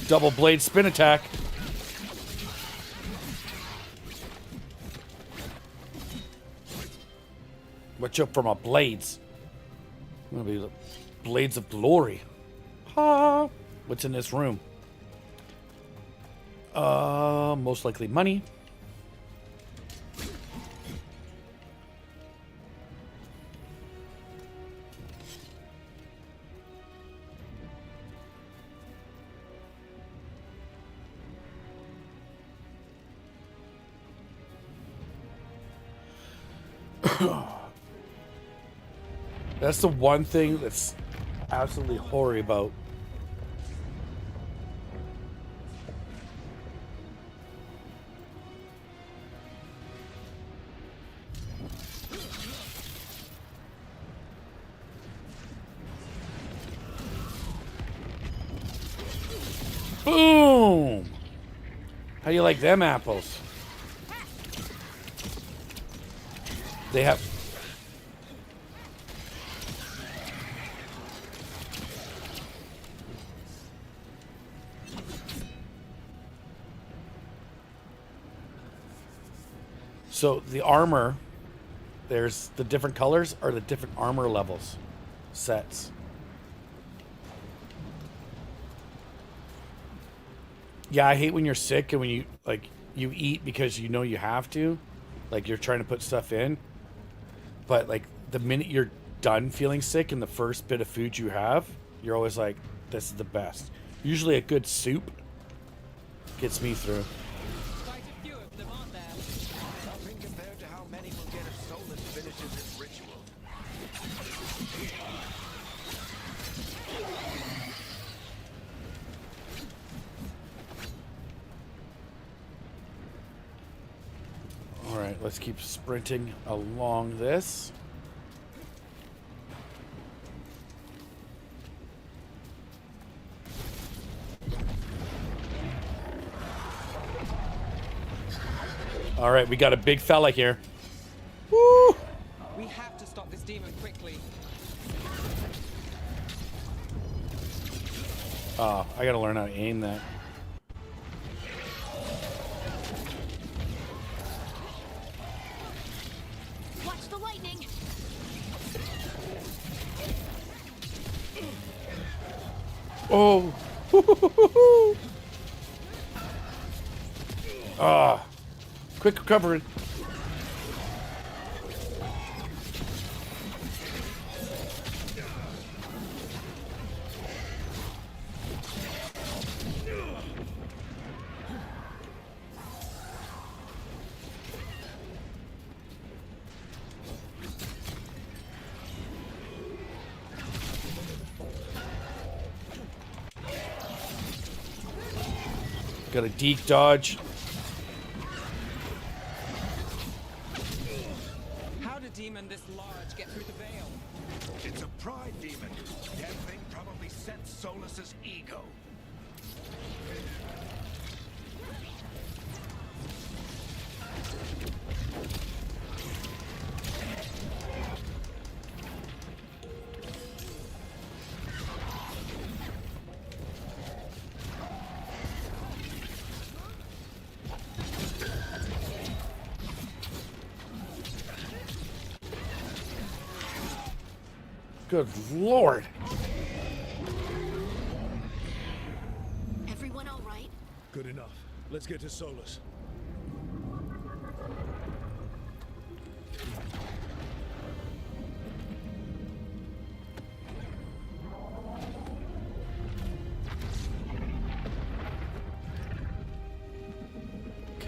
Double blade spin attack. Watch out for my blades. I'm gonna be the blades of glory. Ha! What's in this room? Most likely money. That's the one thing that's absolutely hoary about. Boom! How do you like them apples? They have... So the armor, there's the different colors are the different armor levels, sets. Yeah, I hate when you're sick and when you you eat because you know you have to, like you're trying to put stuff in, but like the minute you're done feeling sick and the first bit of food you have, you're always like, this is the best. Usually a good soup gets me through. Quite a few of them, aren't there? Nothing compared to how many will get if Solus finishes his ritual. All right, let's keep sprinting along this. All right, we got a big fella here. Woo! We have to stop this demon quickly. Oh, I gotta learn how to aim that. Watch the lightning. Oh. Ah. Quick recovering. Got a deke dodge. How did a demon this large get through the veil? It's a pride demon. That thing probably sent Solus's ego. Good Lord. Everyone all right? Good enough. Let's get to Solus.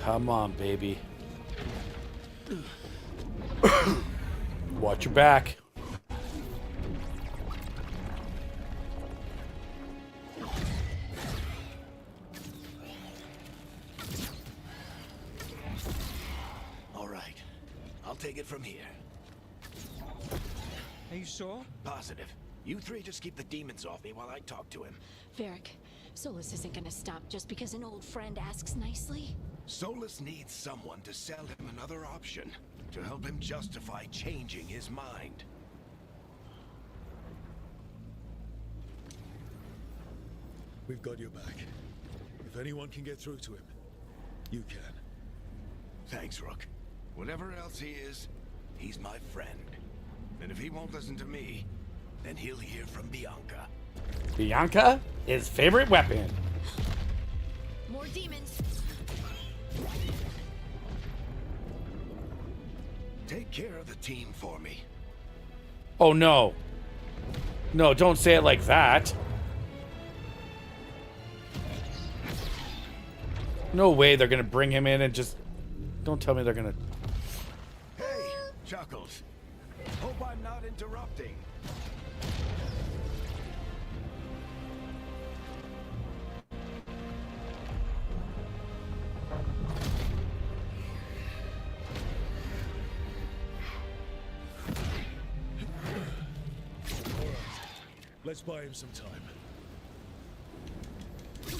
Come on, baby. Watch your back. All right. I'll take it from here. Are you sure? Positive. You three just keep the demons off me while I talk to him. Varric, Solus isn't gonna stop just because an old friend asks nicely. Solus needs someone to sell him another option, to help him justify changing his mind. We've got your back. If anyone can get through to him, you can. Thanks, Rook. Whatever else he is, he's my friend. And if he won't listen to me, then he'll hear from Bianca. Bianca, his favorite weapon. More demons! Take care of the team for me. Oh no. No, don't say it like that. No way they're gonna bring him in and just... Don't tell me they're gonna... Hey, Chuckles. Hope I'm not interrupting. Let's buy him some time. I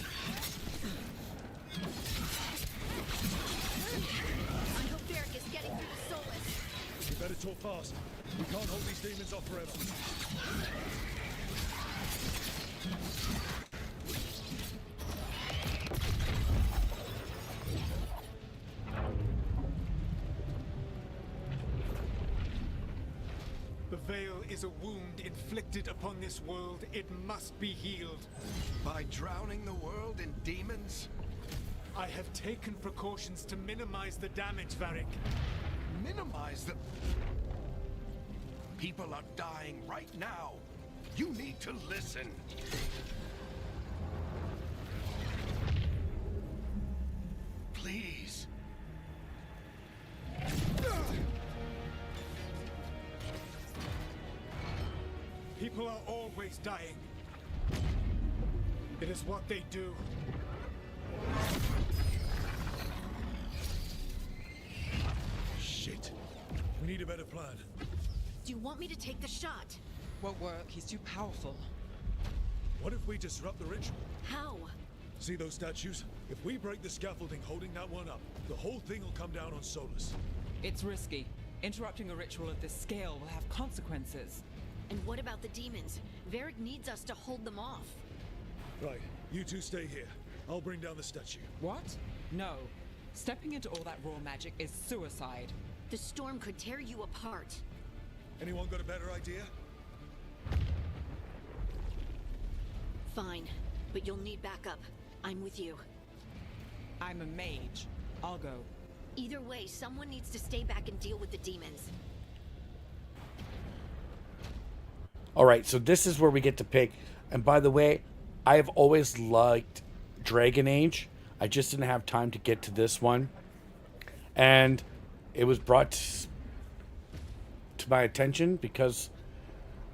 hope Varric is getting through to Solus. You better talk fast. We can't hold these demons off forever. The veil is a wound inflicted upon this world. It must be healed. By drowning the world in demons? I have taken precautions to minimize the damage, Varric. Minimize the... People are dying right now. You need to listen. Please. People are always dying. It is what they do. Shit. We need a better plan. Do you want me to take the shot? Won't work. He's too powerful. What if we disrupt the ritual? How? See those statues? If we break the scaffolding holding that one up, the whole thing will come down on Solus. It's risky. Interrupting a ritual of this scale will have consequences. And what about the demons? Varric needs us to hold them off. Right, you two stay here. I'll bring down the statue. What? No. Stepping into all that raw magic is suicide. The storm could tear you apart. Anyone got a better idea? Fine, but you'll need backup. I'm with you. I'm a mage. I'll go. Either way, someone needs to stay back and deal with the demons. All right, so this is where we get to pick. And by the way, I have always liked Dragon Age. I just didn't have time to get to this one. And it was brought to my attention because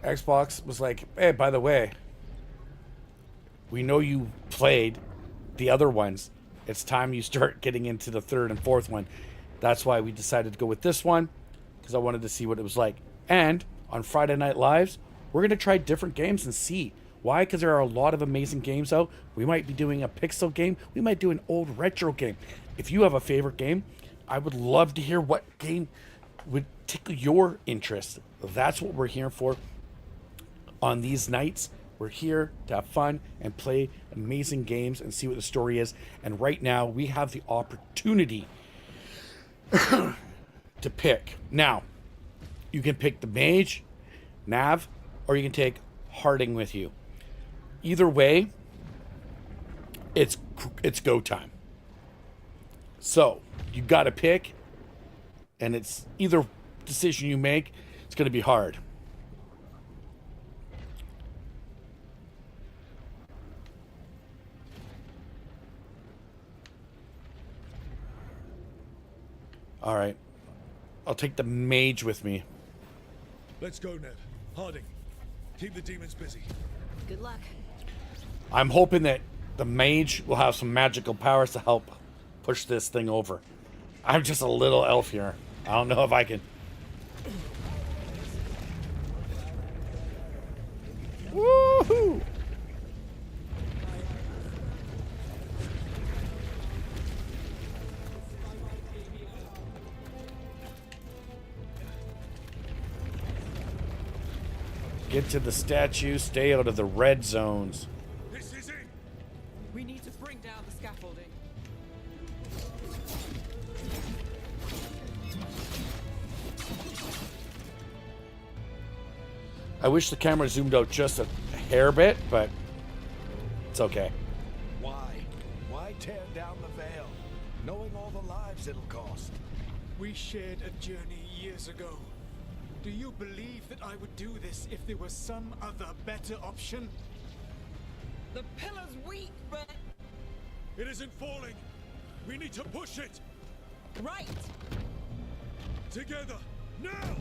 Xbox was like, hey, by the way, we know you played the other ones. It's time you start getting into the third and fourth one. That's why we decided to go with this one, because I wanted to see what it was like. And on Friday Night Lives, we're going to try different games and see. Why? Because there are a lot of amazing games out. We might be doing a pixel game. We might do an old retro game. If you have a favorite game, I would love to hear what game would tickle your interest. That's what we're here for on these nights. We're here to have fun and play amazing games and see what the story is. And right now, we have the opportunity to pick. Now, you can pick the mage, Nav, or you can take Harding with you. Either way, it's go time. So, you got to pick, and it's either decision you make, it's going to be hard. All right. I'll take the mage with me. Let's go, Ned. Harding, keep the demons busy. Good luck. I'm hoping that the mage will have some magical powers to help push this thing over. I'm just a little elf here. I don't know if I can. Woohoo! Get to the statue, stay out of the red zones. This is it! We need to bring down the scaffolding. I wish the camera zoomed out just a hair bit, but it's okay. Why? Why tear down the veil, knowing all the lives it'll cost? We shared a journey years ago. Do you believe that I would do this if there was some other better option? The pillar's weak, but... It isn't falling. We need to push it. Right! Together, now!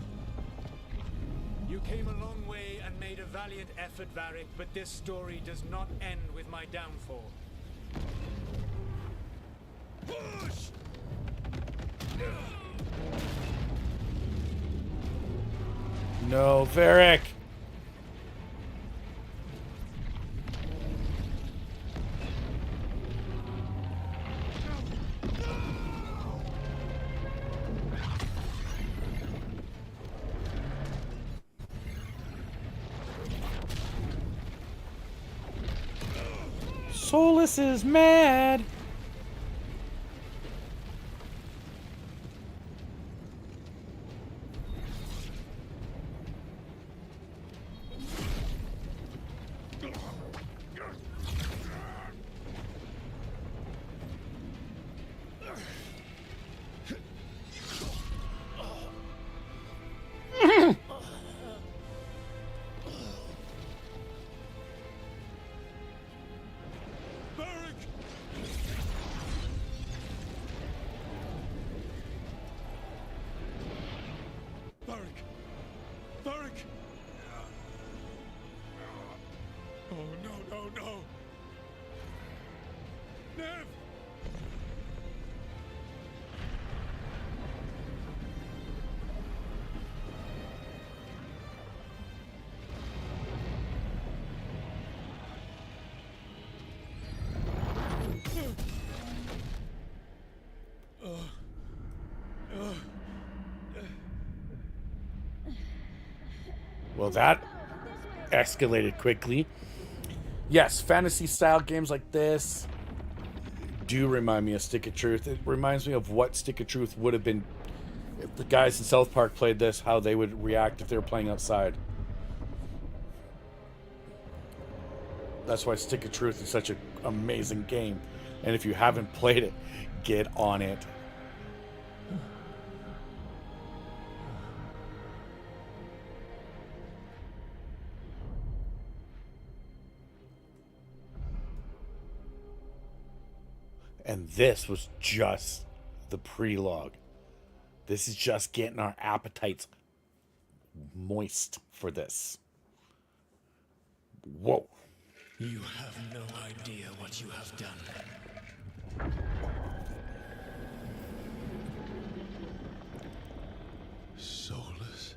You came a long way and made a valiant effort, Varric, but this story does not end with my downfall. Push! No, Varric! Solus is mad! No. Nev! Well, that escalated quickly. Yes, fantasy style games like this do remind me of Stick of Truth. It reminds me of what Stick of Truth would have been if the guys in South Park played this, how they would react if they were playing outside. That's why Stick of Truth is such an amazing game. And if you haven't played it, get on it. And this was just the prelogue. This is just getting our appetites moist for this. Whoa. You have no idea what you have done. Soulless.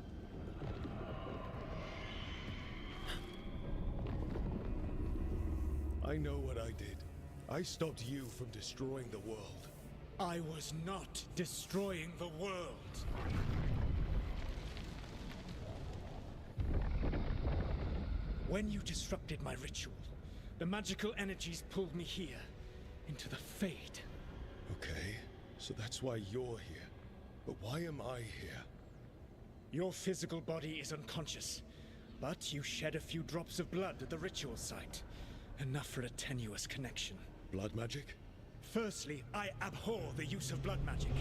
I know what I did. I stopped you from destroying the world. I was not destroying the world. When you disrupted my ritual, the magical energies pulled me here, into the Fade. Okay, so that's why you're here. But why am I here? Your physical body is unconscious, but you shed a few drops of blood at the ritual site. Enough for a tenuous connection. Blood magic? Firstly, I abhor the use of blood magic.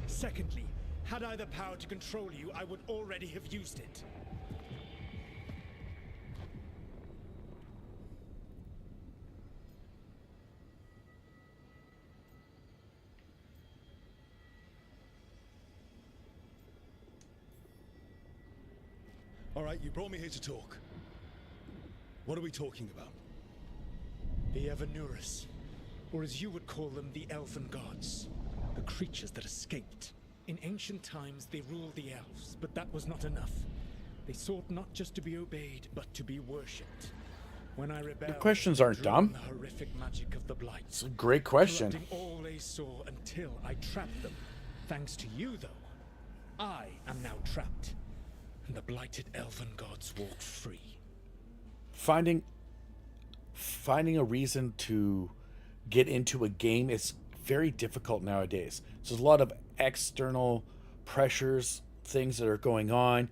Secondly, had I the power to control you, I would already have used it. All right, you brought me here to talk. What are we talking about? The Evanuris, or as you would call them, the Elven Gods. The creatures that escaped. In ancient times, they ruled the elves, but that was not enough. They sought not just to be obeyed, but to be worshipped. When I rebelled, Your questions aren't drew on dumb. the horrific magic of the Blight. It's a great question. Corrupting all they saw until I trapped them. Thanks to you, though, I am now trapped, and the blighted Elven Gods walk free. Finding a reason to get into a game is very difficult nowadays. So there's a lot of external pressures, things that are going on.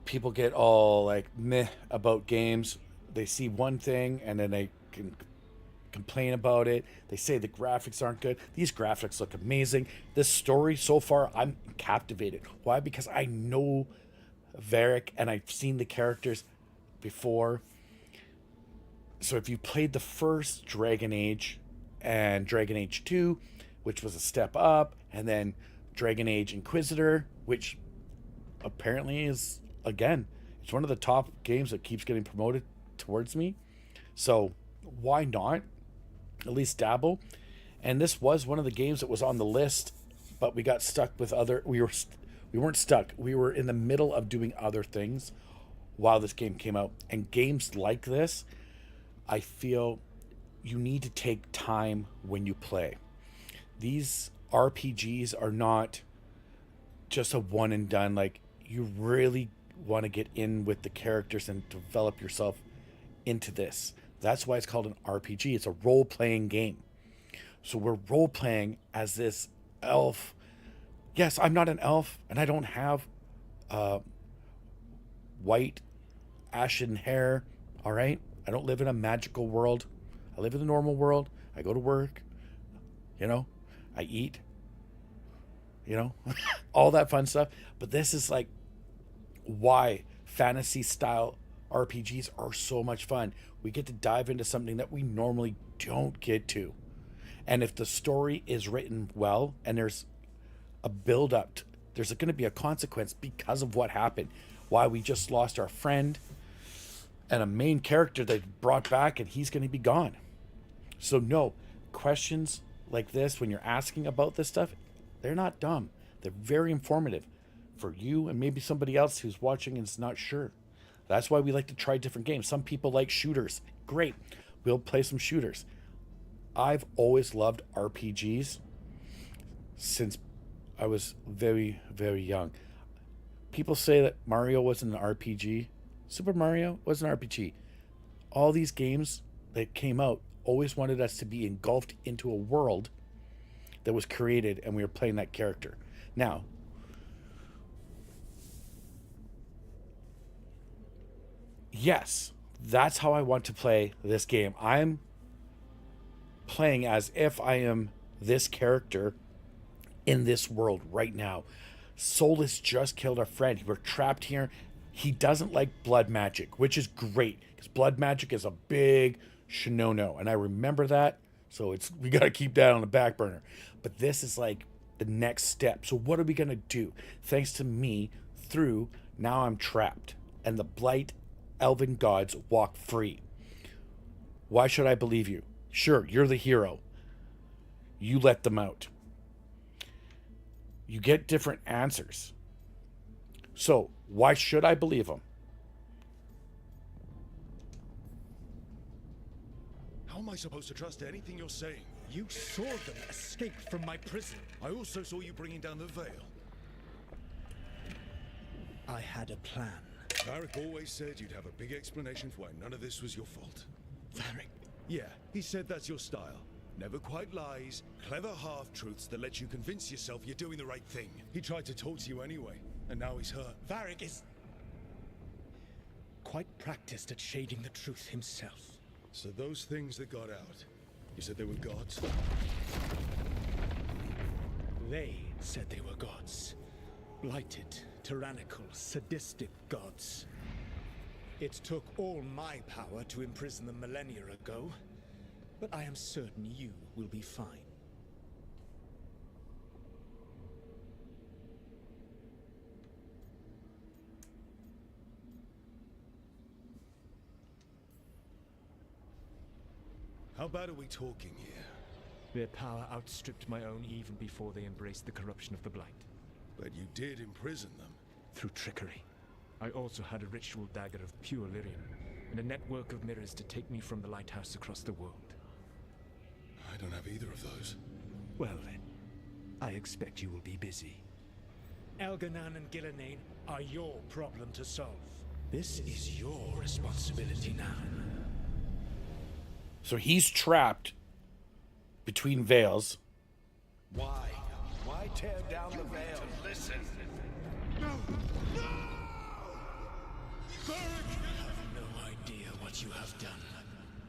People get all like meh about games. They see one thing and then they can complain about it. They say the graphics aren't good. These graphics look amazing. This story so far, I'm captivated. Why? Because I know Varric and I've seen the characters before. So if you played the first Dragon Age and Dragon Age 2, which was a step up, and then Dragon Age Inquisitor, which apparently is, again, it's one of the top games that keeps getting promoted towards me. So why not at least dabble? And this was one of the games that was on the list, but we got stuck with other, we weren't stuck. We were in the middle of doing other things while this game came out. And games like this, I feel you need to take time when you play. These RPGs are not just a one and done. Like, you really want to get in with the characters and develop yourself into this. That's why it's called an RPG. It's a role-playing game. So we're role-playing as this elf. Yes, I'm not an elf, and I don't have white, ashen hair, all right? I don't live in a magical world. I live in the normal world. I go to work, you know, I eat, you know, all that fun stuff. But this is like why fantasy style RPGs are so much fun. We get to dive into something that we normally don't get to. And if the story is written well and there's a build up, there's going to be a consequence because of what happened. Why we just lost our friend and a main character that brought back, and he's going to be gone. So no, questions like this, when you're asking about this stuff, they're not dumb. They're very informative for you and maybe somebody else who's watching and is not sure. That's why we like to try different games. Some people like shooters. Great. We'll play some shooters. I've always loved RPGs since I was very, very young. People say that Mario wasn't an RPG. Super Mario was an RPG. All these games that came out always wanted us to be engulfed into a world that was created and we were playing that character. Now, yes, that's how I want to play this game. I'm playing as if I am this character in this world right now. Solus just killed our friend. We're trapped here. He doesn't like blood magic, which is great because blood magic is a big no-no, and I remember that. So we got to keep that on the back burner. But this is like the next step. So what are we going to do? Thanks to me, now I'm trapped, and the blight elven gods walk free. Why should I believe you? Sure, you're the hero. You let them out. You get different answers. So why should I believe them? How am I supposed to trust anything you're saying? You saw them escape from my prison. I also saw you bringing down the veil. I had a plan. Varric always said you'd have a big explanation for why none of this was your fault. Varric? Yeah, he said that's your style. Never quite lies, clever half-truths that let you convince yourself you're doing the right thing. He tried to talk to you anyway, and now he's hurt. Varric is quite practiced at shading the truth himself. So those things that got out, you said they were gods? They said they were gods. Blighted, tyrannical, sadistic gods. It took all my power to imprison them millennia ago, but I am certain you will be fine. How bad are we talking here? Their power outstripped my own even before they embraced the corruption of the Blight. But you did imprison them. Through trickery. I also had a ritual dagger of pure lyrium, and a network of mirrors to take me from the lighthouse across the world. I don't have either of those. Well then, I expect you will be busy. Elganan and Gillenane are your problem to solve. This is your responsibility now. So he's trapped between veils. Why? Why tear down the veil? Listen. I have no idea what you have done.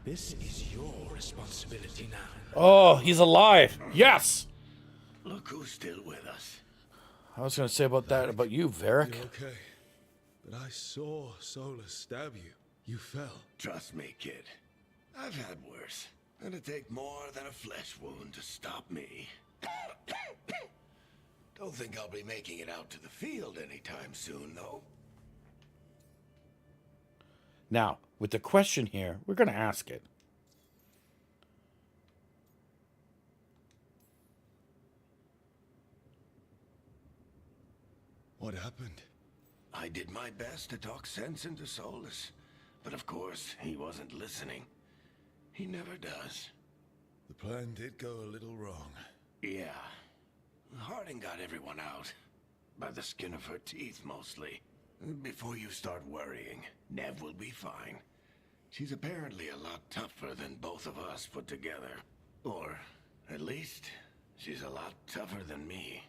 This is your responsibility now. Oh, he's alive. Yes. Look who's still with us. I was going to say about that about you, Varric. You're okay. But I saw Solus stab you. You fell. Trust me, kid. I've had worse. It'd take more than a flesh wound to stop me. Don't think I'll be making it out to the field anytime soon, though. Now, with the question here, we're going to ask it. What happened? I did my best to talk sense into Solus, but of course, he wasn't listening. He never does. The plan did go a little wrong. Yeah. Harding got everyone out. By the skin of her teeth, mostly. Before you start worrying, Nev will be fine. She's apparently a lot tougher than both of us put together. Or, at least, she's a lot tougher than me.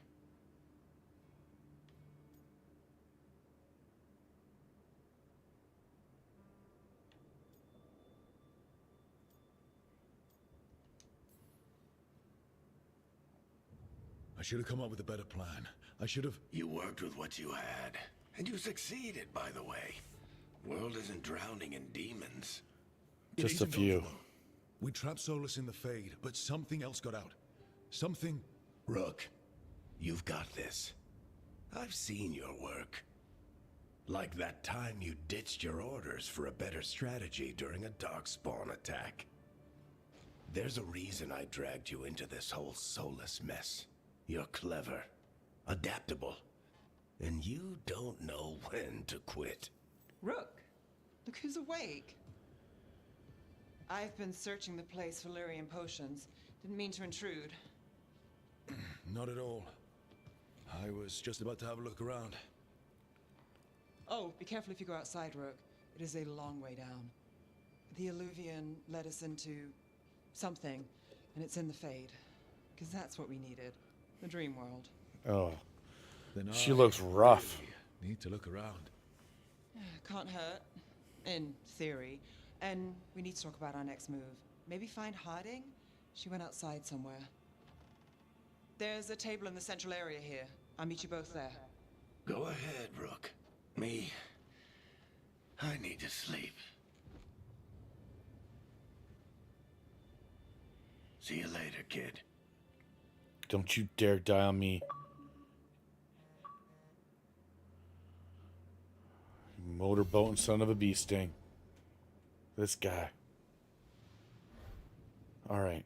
I should have come up with a better plan. I should have... You worked with what you had. And you succeeded, by the way. World isn't drowning in demons. Just a few. We trapped Solus in the Fade, but something else got out. Something... Rook, you've got this. I've seen your work. Like that time you ditched your orders for a better strategy during a darkspawn attack. There's a reason I dragged you into this whole Solus mess. You're clever, adaptable, and you don't know when to quit. Rook, look who's awake. I've been searching the place for lyrium potions. Didn't mean to intrude. Not at all. I was just about to have a look around. Oh, be careful if you go outside, Rook. It is a long way down. The Alluvian led us into something, and it's in the Fade. Because that's what we needed. The dream world. Oh, Then she I looks rough. really need to look around. Can't hurt, in theory. And we need to talk about our next move. Maybe find Harding? She went outside somewhere. There's a table in the central area here. I'll meet you both there. Go ahead, Rook. Me, I need to sleep. See you later, kid. Don't you dare die on me. Motorboat and son of a bee sting. This guy. All right.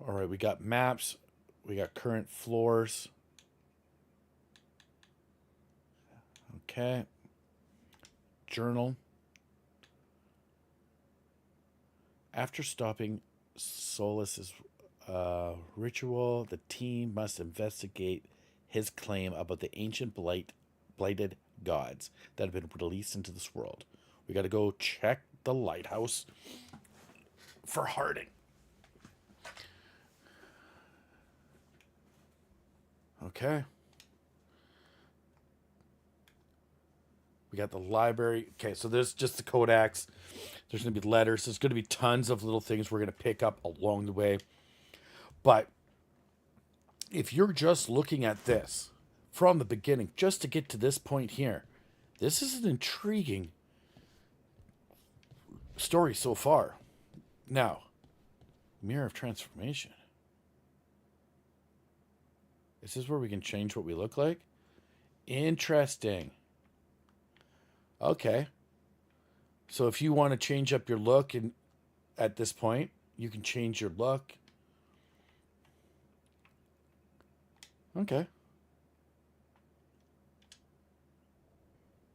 All right, we got maps. We got current floors. Okay. Journal. After stopping Solus's ritual, the team must investigate his claim about the ancient blighted gods that have been released into this world. We got to go check the lighthouse for Harding. Okay. We got the library. Okay, so there's just the codex. There's going to be letters. There's going to be tons of little things we're going to pick up along the way. But if you're just looking at this from the beginning, just to get to this point here, this is an intriguing story so far. Now, Mirror of Transformation. Is this where we can change what we look like? Interesting. Okay. So if you want to change up your look and at this point, you can change your look. Okay.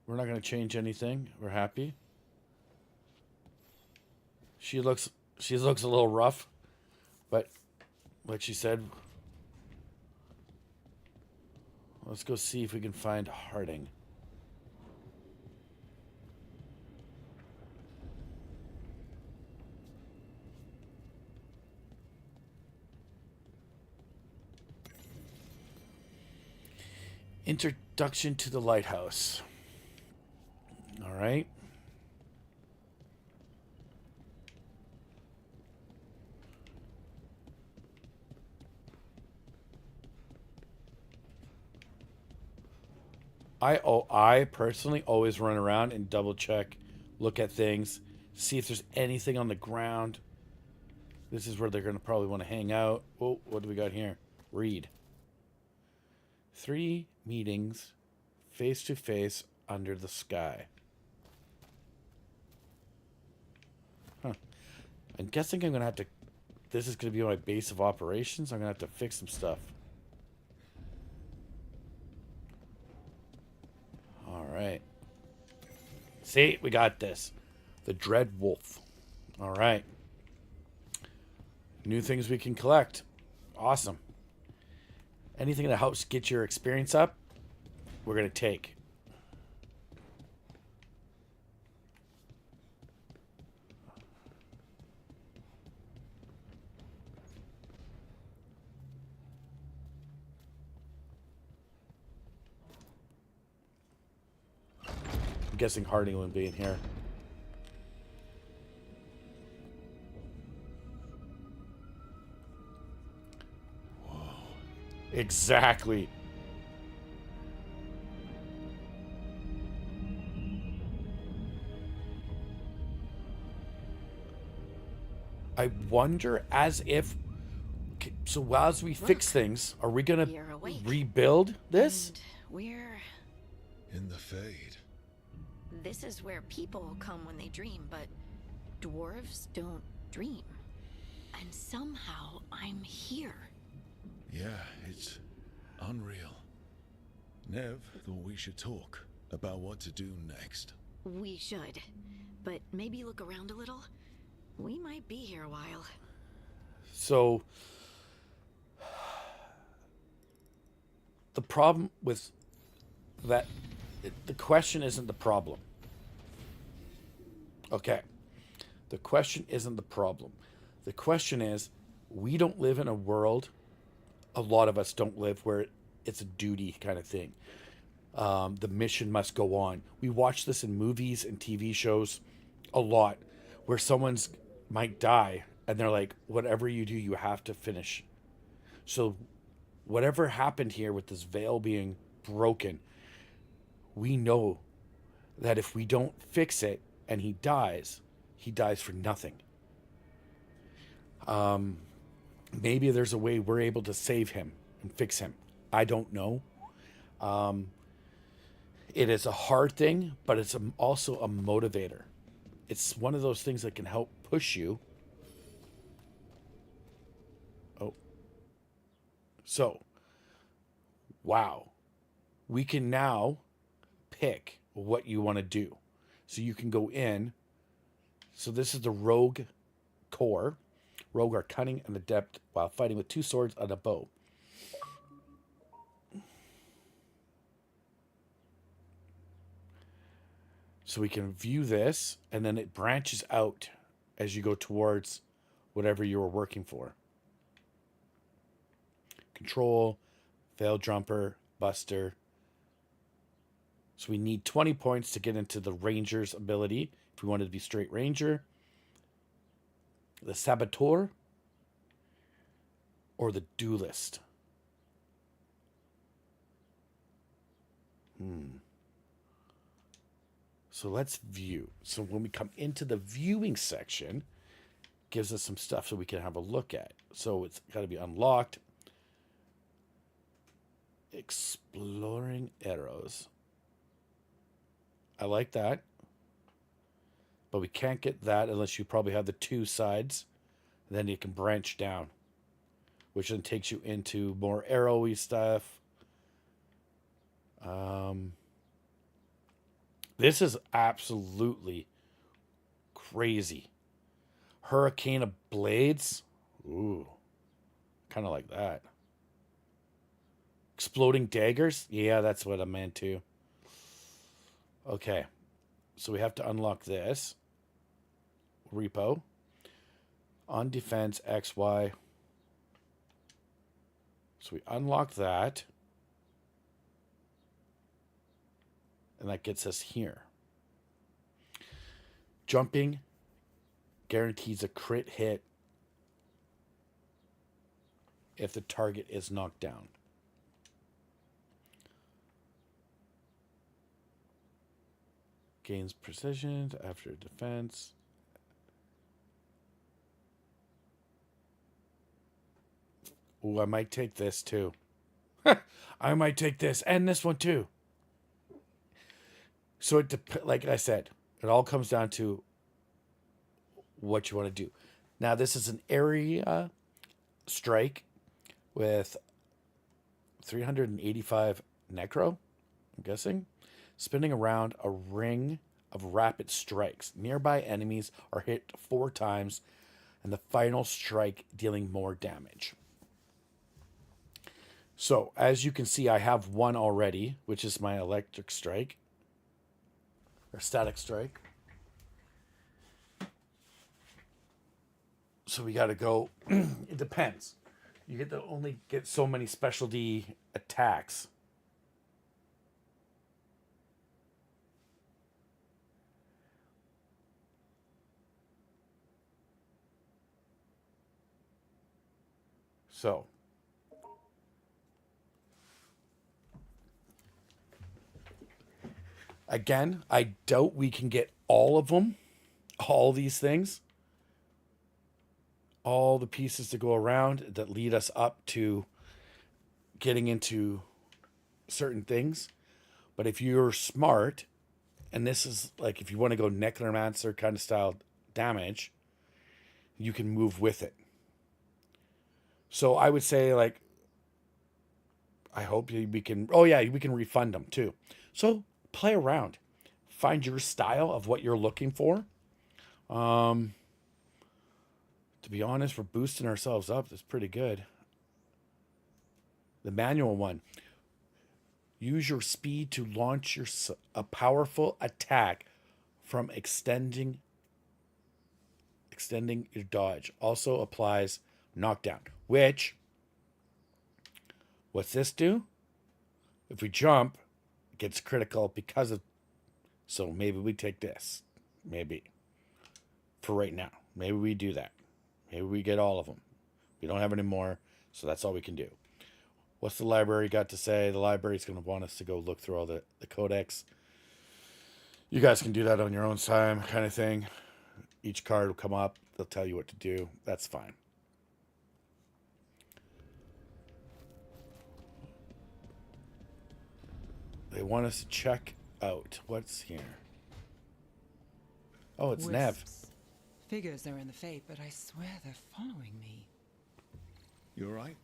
We're not going to change anything. We're happy. She looks a little rough, but like she said, let's go see if we can find Harding. Introduction to the lighthouse. All right. I personally always run around and double check, look at things, see if there's anything on the ground. This is where they're going to probably want to hang out. Oh, what do we got here? Read. 3 meetings, face to face, under the sky. Huh. I'm guessing I'm going to have to... This is going to be my base of operations. I'm going to have to fix some stuff. All right. See, we got this. The Dread Wolf. All right. New things we can collect. Awesome. Anything that helps get your experience up, we're going to take. I'm guessing Harding will be in here. Whoa. Exactly. I wonder, as if... So as we fix things, are we going to rebuild this? And we're... In the Fade. This is where people come when they dream, but dwarves don't dream. And somehow I'm here. Yeah, it's unreal. Nev thought we should talk about what to do next. We should. But maybe look around a little. We might be here a while. So... The problem with that... The question isn't the problem. Okay. The question isn't the problem. The question is, we don't live in a world, a lot of us don't live, where it's a duty kind of thing. The mission must go on. We watch this in movies and TV shows a lot, where someone's might die, and they're like, whatever you do, you have to finish. So whatever happened here with this veil being broken, we know that if we don't fix it and he dies for nothing. Maybe there's a way we're able to save him and fix him. I don't know. It is a hard thing, but it's also a motivator. It's one of those things that can help push you. Oh. So, wow. We can now pick what you want to do. So you can go in. So this is the rogue core. Rogue are cunning and adept while fighting with 2 swords and a bow. So we can view this, and then it branches out as you go towards whatever you were working for. Control, Veil Jumper, Buster. So we need 20 points to get into the Ranger's ability if we wanted to be straight Ranger. The Saboteur or the Duelist. So let's view. So when we come into the viewing section, it gives us some stuff so we can have a look at. So it's got to be unlocked. Exploring arrows. I like that. But we can't get that unless you probably have the two sides. Then you can branch down, which then takes you into more arrowy stuff. This is absolutely crazy. Hurricane of Blades. Ooh, kind of like that. Exploding Daggers. Yeah, that's what I'm into. Okay, so we have to unlock this. Repo. On defense, X, Y. So we unlock that. And that gets us here. Jumping guarantees a crit hit if the target is knocked down. Gains precision after defense. Ooh, I might take this too. I might take this and this one too. So like I said, it all comes down to what you want to do. Now, this is an area strike with 385 necro, I'm guessing. Spinning around a ring of rapid strikes. Nearby enemies are hit 4 times, and the final strike dealing more damage. So, as you can see, I have one already, which is my electric strike. Or static strike. So we got to go. It depends. You get to only get so many specialty attacks. So. Again, I doubt we can get all of them. All these things. All the pieces to go around that lead us up to getting into certain things. But if you're smart, and this is like if you want to go necromancer kind of style damage, you can move with it. So I would say, like, I hope we can, oh yeah, we can refund them too. So play around. Find your style of what you're looking for. To be honest, we're boosting ourselves up. That's pretty good. The manual one. Use your speed to launch a powerful attack from extending your dodge. Also applies knockdown. Which, what's this do? If we jump, it gets critical because of... So maybe we take this. Maybe. For right now. Maybe we do that. Maybe we get all of them. We don't have any more, so that's all we can do. What's the library got to say? The library's going to want us to go look through all the codex. You guys can do that on your own time, kind of thing. Each card will come up. They'll tell you what to do. That's fine. They want us to check out. What's here? Oh, it's Nev. Figures they're in the Fate, but I swear they're following me. You alright?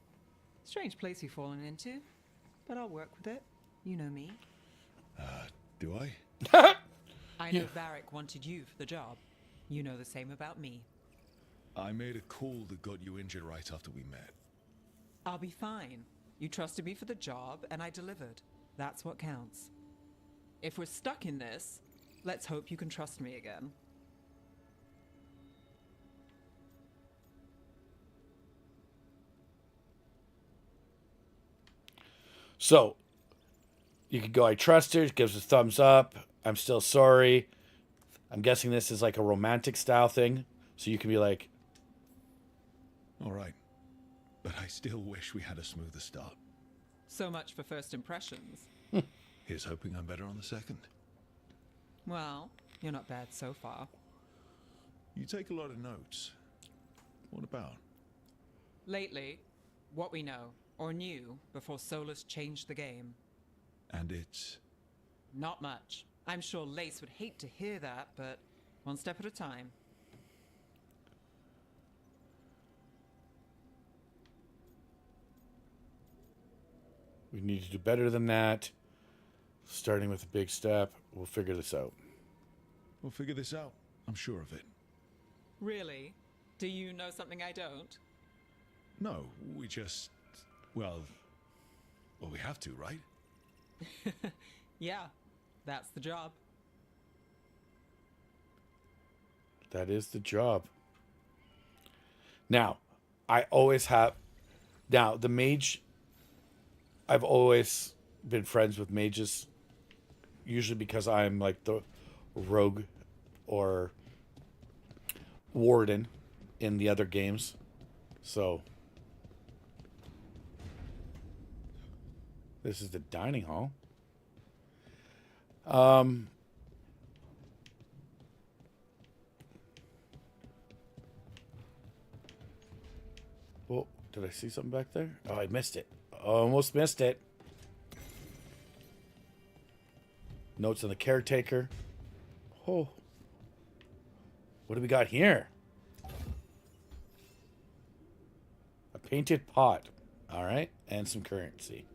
Strange place you've fallen into, but I'll work with it. You know me. Do I? I know Varric wanted you for the job. You know the same about me. I made a call that got you injured right after we met. I'll be fine. You trusted me for the job, and I delivered. That's what counts. If we're stuck in this, let's hope you can trust me again. So, you could go, I trust her, gives a thumbs up, I'm still sorry. I'm guessing this is like a romantic style thing. So you can be like... Alright. But I still wish we had a smoother start. So much for first impressions. Here's hoping I'm better on the second. Well, you're not bad so far. You take a lot of notes. What about? Lately, what we know, or knew, before Solus changed the game. And it's... Not much. I'm sure Lace would hate to hear that, but one step at a time. We need to do better than that. Starting with a big step. We'll figure this out. We'll figure this out. I'm sure of it. Really? Do you know something I don't? No, we just... Well, we have to, right? Yeah, that's the job. That is the job. Now, I always have... Now, the mage... I've always been friends with mages. Usually because I'm like the rogue or warden in the other games. So... This is the dining hall. Oh, did I see something back there? Oh, I missed it. Almost missed it. Notes on the caretaker. Oh. What do we got here? A painted pot. All right. And some currency.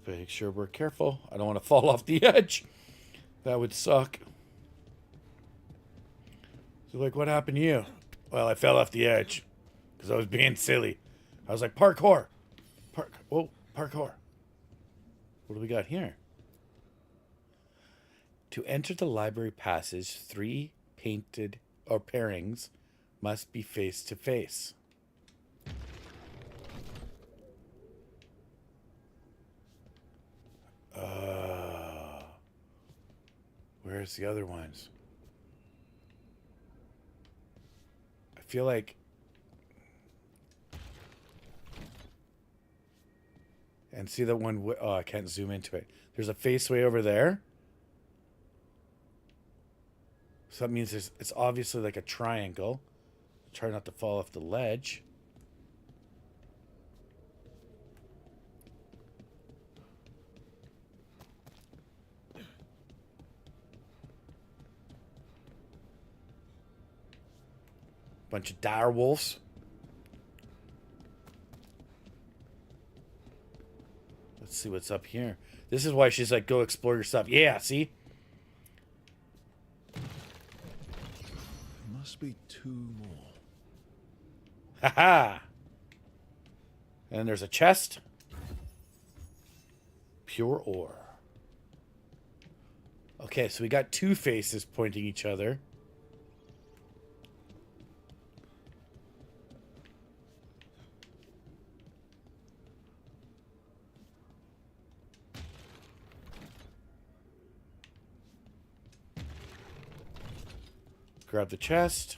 Make sure we're careful. I don't want to fall off the edge. That would suck. So like, what happened to you? Well, I fell off the edge because I was being silly. I was like, parkour. Parkour. What do we got here? To enter the library passage, 3 painted or pairings must be face to face. Where's the other ones? I feel like... And see that one... Oh, I can't zoom into it. There's a face way over there. So that means it's obviously like a triangle. Try not to fall off the ledge. Bunch of dire wolves. Let's see what's up here. This is why she's like, go explore your stuff. Yeah, see? There must be 2 more. Haha! And there's a chest. Pure ore. Okay, so we got 2 faces pointing each other. Grab the chest.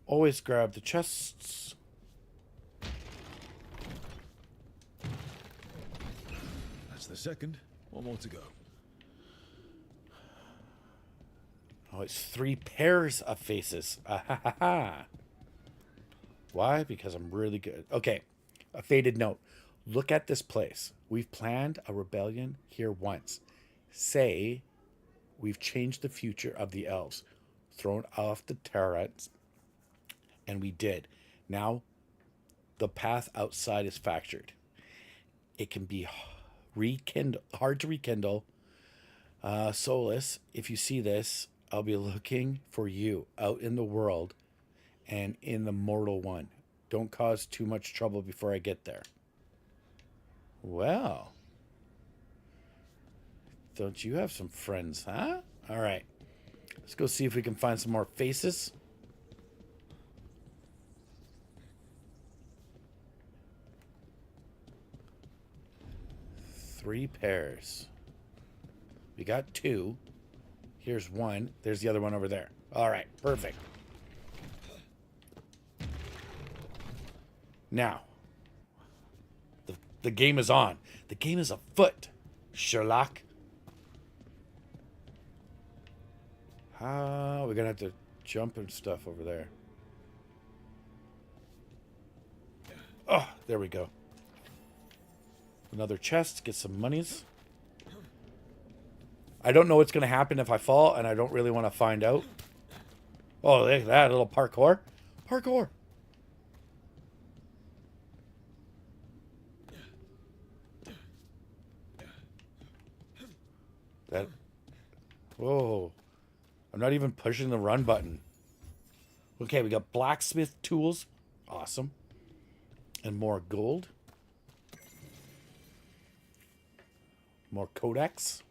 Always grab the chests. That's the second. 1 more to go. Oh, it's 3 pairs of faces. Ah, ha, ha, ha. Why? Because I'm really good. Okay, a faded note. Look at this place. We've planned a rebellion here once. Say we've changed the future of the elves. Thrown off the turrets, and we did. Now, the path outside is fractured. It can be hard to rekindle. Solus, if you see this, I'll be looking for you out in the world and in the mortal one. Don't cause too much trouble before I get there. Well, don't you have some friends, huh? All right. Let's go see if we can find some more faces. Three pairs. We got 2. Here's 1. There's the other one over there. All right, perfect. Now, the game is on. The game is afoot, Sherlock. We're gonna have to jump and stuff over there. Oh, there we go. Another chest. Get some monies. I don't know what's going to happen if I fall, and I don't really want to find out. Oh, look at that. A little parkour. Parkour. That. Whoa. I'm not even pushing the run button. Okay, we got blacksmith tools. Awesome. And more gold. More codex.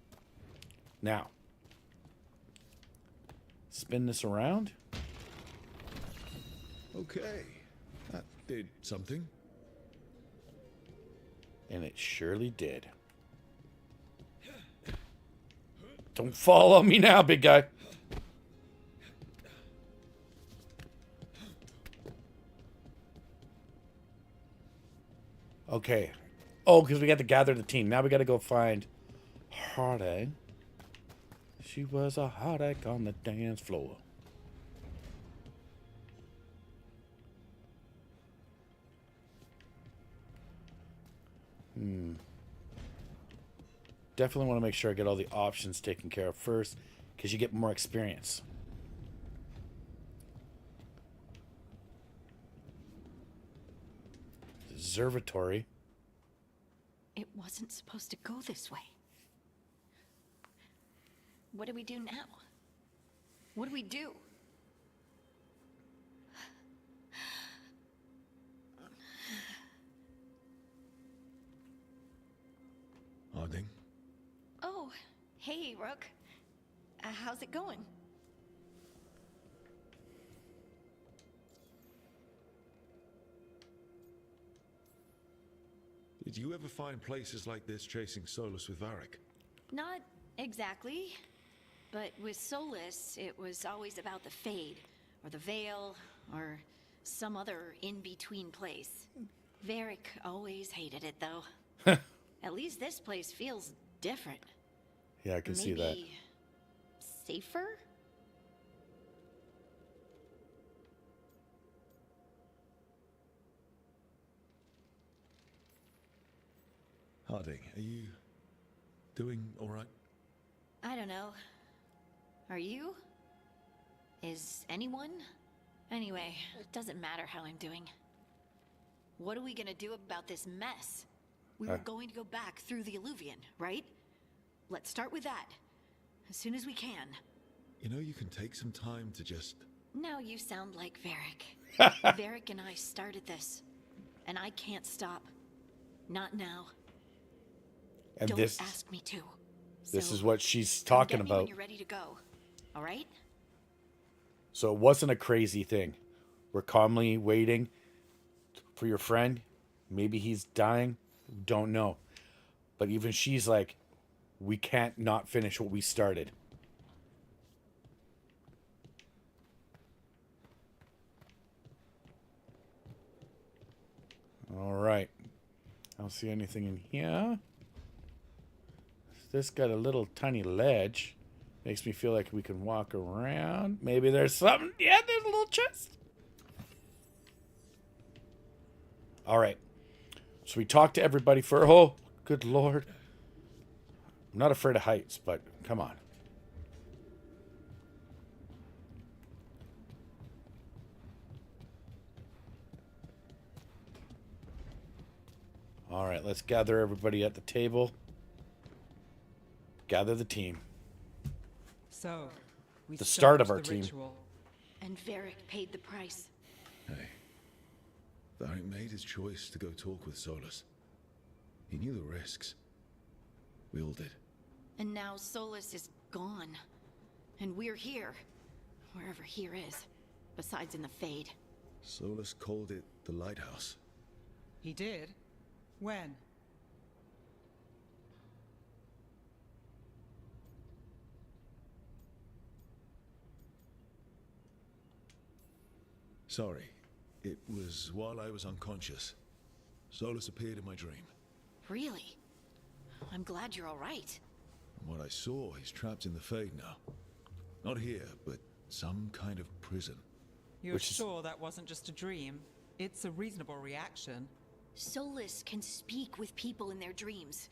Now. Spin this around. Okay. That did something. And it surely did. Don't fall on me now, big guy. Okay. Oh, because we got to gather the team. Now we got to go find Heartache. She was a heartache on the dance floor. Definitely want to make sure I get all the options taken care of first, because you get more experience. Observatory. It wasn't supposed to go this way. What do we do now? What do we do? Harding? Oh, hey, Rook. How's it going? Did you ever find places like this chasing Solus with Varric? Not exactly. But with Solus, it was always about the Fade, or the Veil, or some other in-between place. Varric always hated it, though. At least this place feels different. Yeah, I can see that. Maybe safer? Harding, are you doing all right? I don't know. Are you? Is anyone? Anyway, it doesn't matter how I'm doing. What are we gonna do about this mess? We were going to go back through the Alluvion, right? Let's start with that. As soon as we can. You know, you can take some time to just... Now you sound like Varric. Varric and I started this. And I can't stop. Not now. And Don't this ask me to. This So, is what she's come talking get me about. when you're ready to go. All right? So it wasn't a crazy thing. We're calmly waiting for your friend. Maybe he's dying. Don't know. But even she's like, we can't not finish what we started. All right. I don't see anything in here. This got a little tiny ledge. Makes me feel like we can walk around. Maybe there's something. Yeah, there's a little chest. All right. So we talked to everybody for... Oh, good Lord. I'm not afraid of heights, but come on. All right, let's gather everybody at the table. Gather the team. So, we The start of stopped our the team. ritual. And Varric paid the price. Hey, Varric made his choice to go talk with Solus. He knew the risks. We all did. And now Solus is gone. And we're here. Wherever here is. Besides in the Fade. Solus called it the Lighthouse. He did? When? Sorry. It was while I was unconscious. Solus appeared in my dream. Really? I'm glad you're all right. From what I saw, he's trapped in the Fade now. Not here, but some kind of prison. You're Which is- sure that wasn't just a dream? It's a reasonable reaction. Solus can speak with people in their dreams,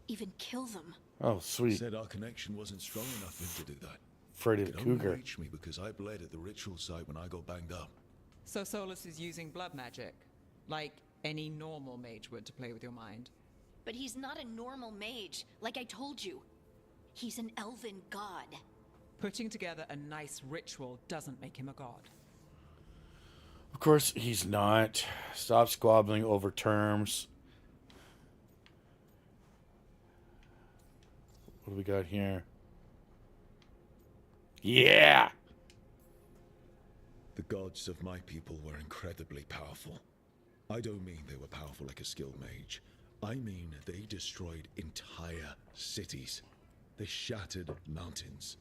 even kill them. Oh, sweet. Said our connection wasn't strong enough for him to do that. Freddy the It only Cougar. reached me because I bled at the ritual site when I got banged up. So Solus is using blood magic, like any normal mage would to play with your mind. But he's not a normal mage, like I told you. He's an elven god. Putting together a nice ritual doesn't make him a god. Of course, he's not. Stop squabbling over terms. What do we got here? Yeah! The gods of my people were incredibly powerful. I don't mean they were powerful like a skilled mage. I mean they destroyed entire cities. They shattered mountains.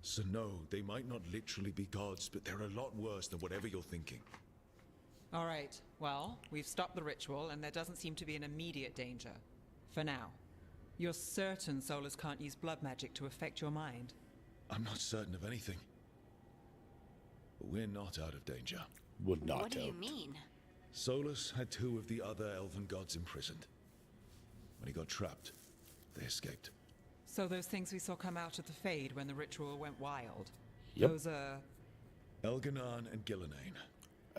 So no, they might not literally be gods, but they're a lot worse than whatever you're thinking. All right, well, we've stopped the ritual and there doesn't seem to be an immediate danger. For now. You're certain Solus can't use blood magic to affect your mind? I'm not certain of anything. But we're not out of danger. Would not What do you out. mean? Solus had 2 of the other elven gods imprisoned. When he got trapped, they escaped. So those things we saw come out of the Fade when the ritual went wild? Yep. Those are... Elganon and Gillenane.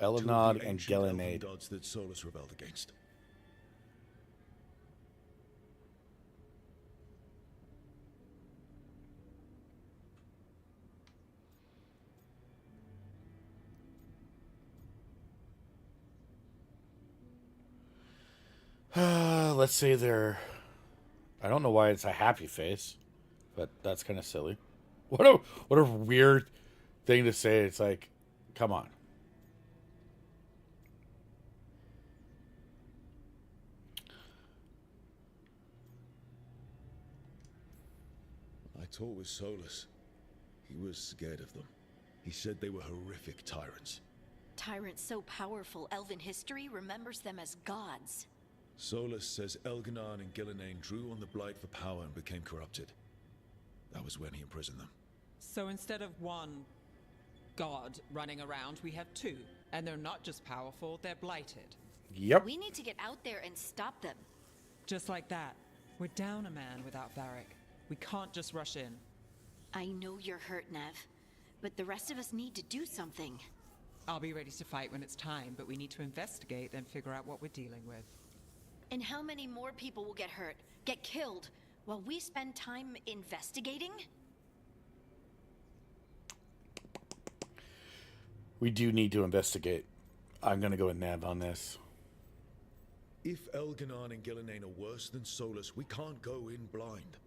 Elenod and Gelenade. Gods that Solus rebelled against. Let's say they're... I don't know why it's a happy face, but that's kind of silly. What a weird thing to say. It's like, come on. I talked with Solus. He was scared of them. He said they were horrific tyrants. Tyrants so powerful, elven history remembers them as gods. Solus says Elganon and Gillenane drew on the Blight for power and became corrupted. That was when he imprisoned them. So instead of one god running around, we have 2. And they're not just powerful, they're blighted. Yep. We need to get out there and stop them. Just like that. We're down a man without Varric. We can't just rush in. I know you're hurt, Nev, but the rest of us need to do something. I'll be ready to fight when it's time, but we need to investigate and figure out what we're dealing with. And how many more people will get hurt, get killed, while we spend time investigating? We do need to investigate. I'm going to go with Nav on this. If Elganon and Gillenane are worse than Solus, we can't go in blind.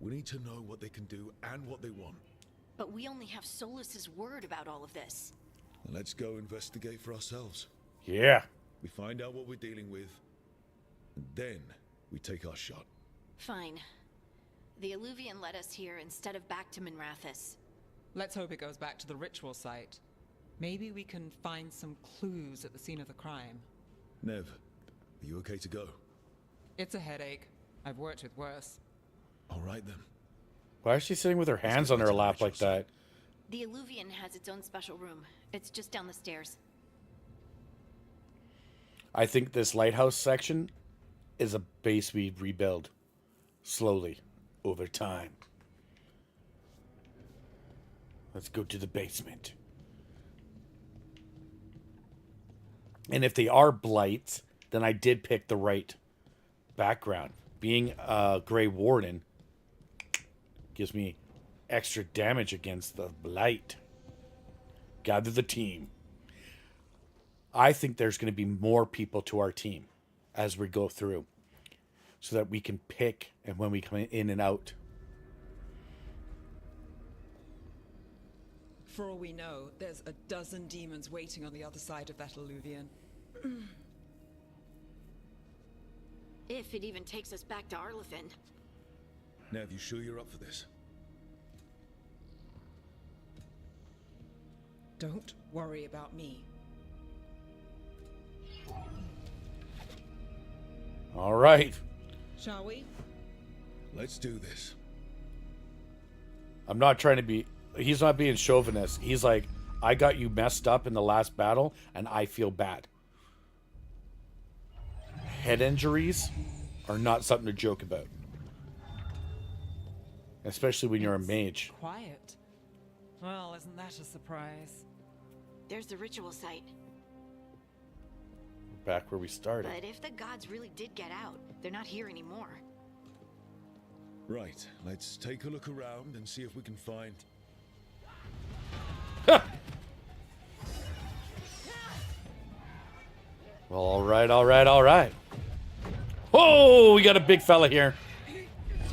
We need to know what they can do and what they want. But we only have Solus's word about all of this. Let's go investigate for ourselves. Yeah. We find out what we're dealing with, and then we take our shot. Fine. The Illuvian led us here instead of back to Minrathous. Let's hope it goes back to the ritual site. Maybe we can find some clues at the scene of the crime. Nev, are you okay to go? It's a headache. I've worked with worse. All right then. Why is she sitting with her hands on her lap like that? The Illuvian has its own special room. It's just down the stairs. I think this lighthouse section is a base we rebuild slowly over time. Let's go to the basement. And if they are blights, then I did pick the right background. Being a Grey Warden gives me extra damage against the blight. Gather the team. I think there's going to be more people to our team as we go through, so that we can pick and when we come in and out. For all we know, there's a dozen demons waiting on the other side of that Illuvian. If it even takes us back to Arlefin. Nev, you sure you're up for this? Don't worry about me. All right. Shall we? Let's do this. I'm not trying to be... He's not being chauvinist. He's like, I got you messed up in the last battle, and I feel bad. head injuries are not something to joke about. Especially when you're a mage. Quiet. Well, isn't that a surprise? There's the ritual site. Back where we started. But if the gods really did get out, they're not here anymore. Right, let's take a look around and see if we can find... Well, all right. Oh, we got a big fella here.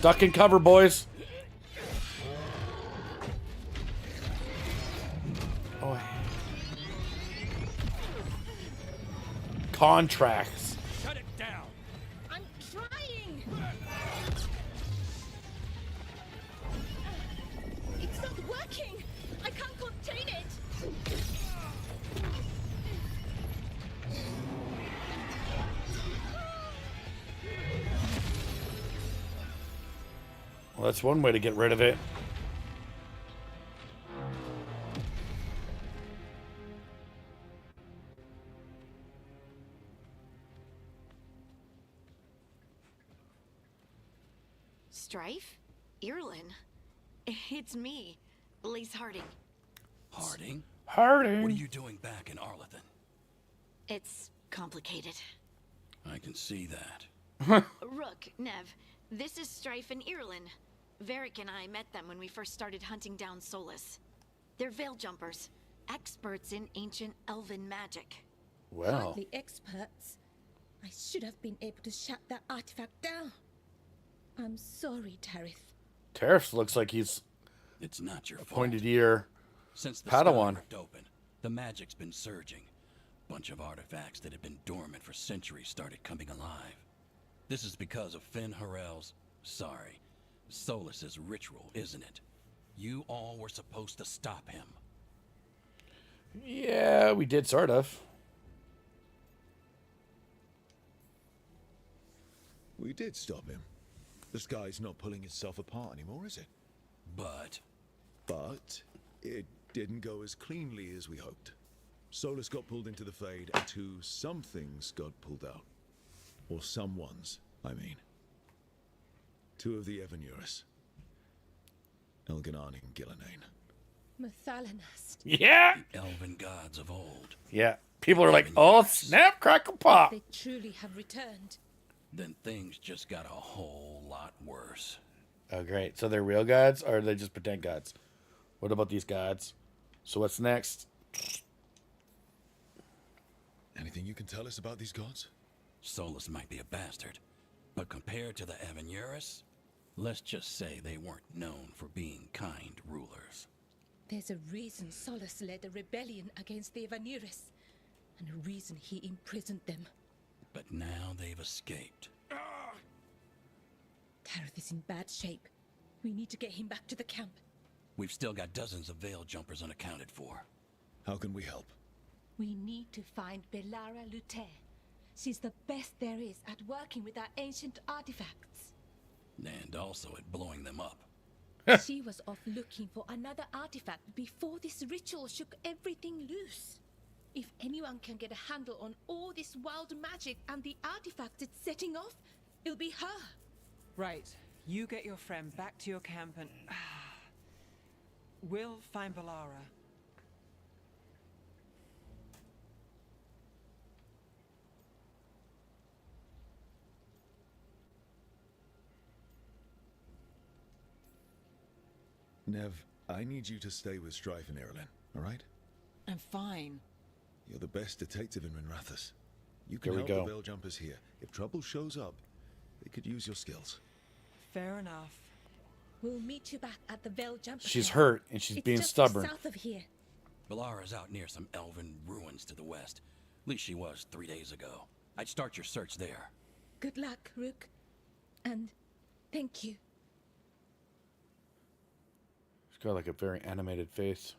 Duck and cover, boys. Oh. Contracts. Shut it down. I'm trying! It's not working! I can't contain it! Well, that's one way to get rid of it. Strife? Irlin? It's me, Lace Harding. Harding? Harding. What are you doing back in Arlethan? It's complicated. I can see that. Rook, Nev, this is Strife and Irlin. Varric and I met them when we first started hunting down Solus. They're veil jumpers, experts in ancient elven magic. Wow. Hardly experts. I should have been able to shut that artifact down. I'm sorry, Tarith. Tariff looks like he's It's not your a fault. pointed ear Since the Padawan. sky ripped open, the magic's been surging. Bunch of artifacts that had been dormant for centuries started coming alive. This is because of Finn Harel's, Solus's ritual, isn't it? You all were supposed to stop him. Yeah, we did sort of. We did stop him. The sky's not pulling itself apart anymore, is it? But But it didn't go as cleanly as we hoped. Solus got pulled into the Fade, and some things got pulled out. Or someone's, I mean. Two of the Evanurus. Elganani and Gillenane. Mathalanast. Yeah. the elven gods of old. Yeah. People are like, oh, snap, crackle, pop. They truly have returned. Then things just got a whole lot worse. Oh, great. So they're real gods, or are they just pretend gods? What about these gods? So what's next? Anything you can tell us about these gods? Solus might be a bastard, but compared to the Evanurus, let's just say they weren't known for being kind rulers. There's a reason Solus led a rebellion against the Evanurus, and a reason he imprisoned them. But now they've escaped. Tarith is in bad shape. We need to get him back to the camp. We've still got dozens of veil jumpers unaccounted for. How can we help? We need to find Belara Luther. She's the best there is at working with our ancient artifacts. And also at blowing them up. She was off looking for another artifact before this ritual shook everything loose. If anyone can get a handle on all this wild magic and the artifacts it's setting off, it'll be her. Right. You get your friend back to your camp and... we'll find Belara. Nev, I need you to stay with Strife and Irlin, alright? I'm fine. You're the best detective in Minrathous. You can Here we help go. the Veil Jumpers here. If trouble shows up, they could use your skills. Fair enough. We'll meet you back at the Veil Jumper. She's camp. hurt, and she's It's being just stubborn. south of here. Belara's out near some elven ruins to the west. At least she was 3 days ago. I'd start your search there. Good luck, Rook. And thank you. She's got like a very animated face.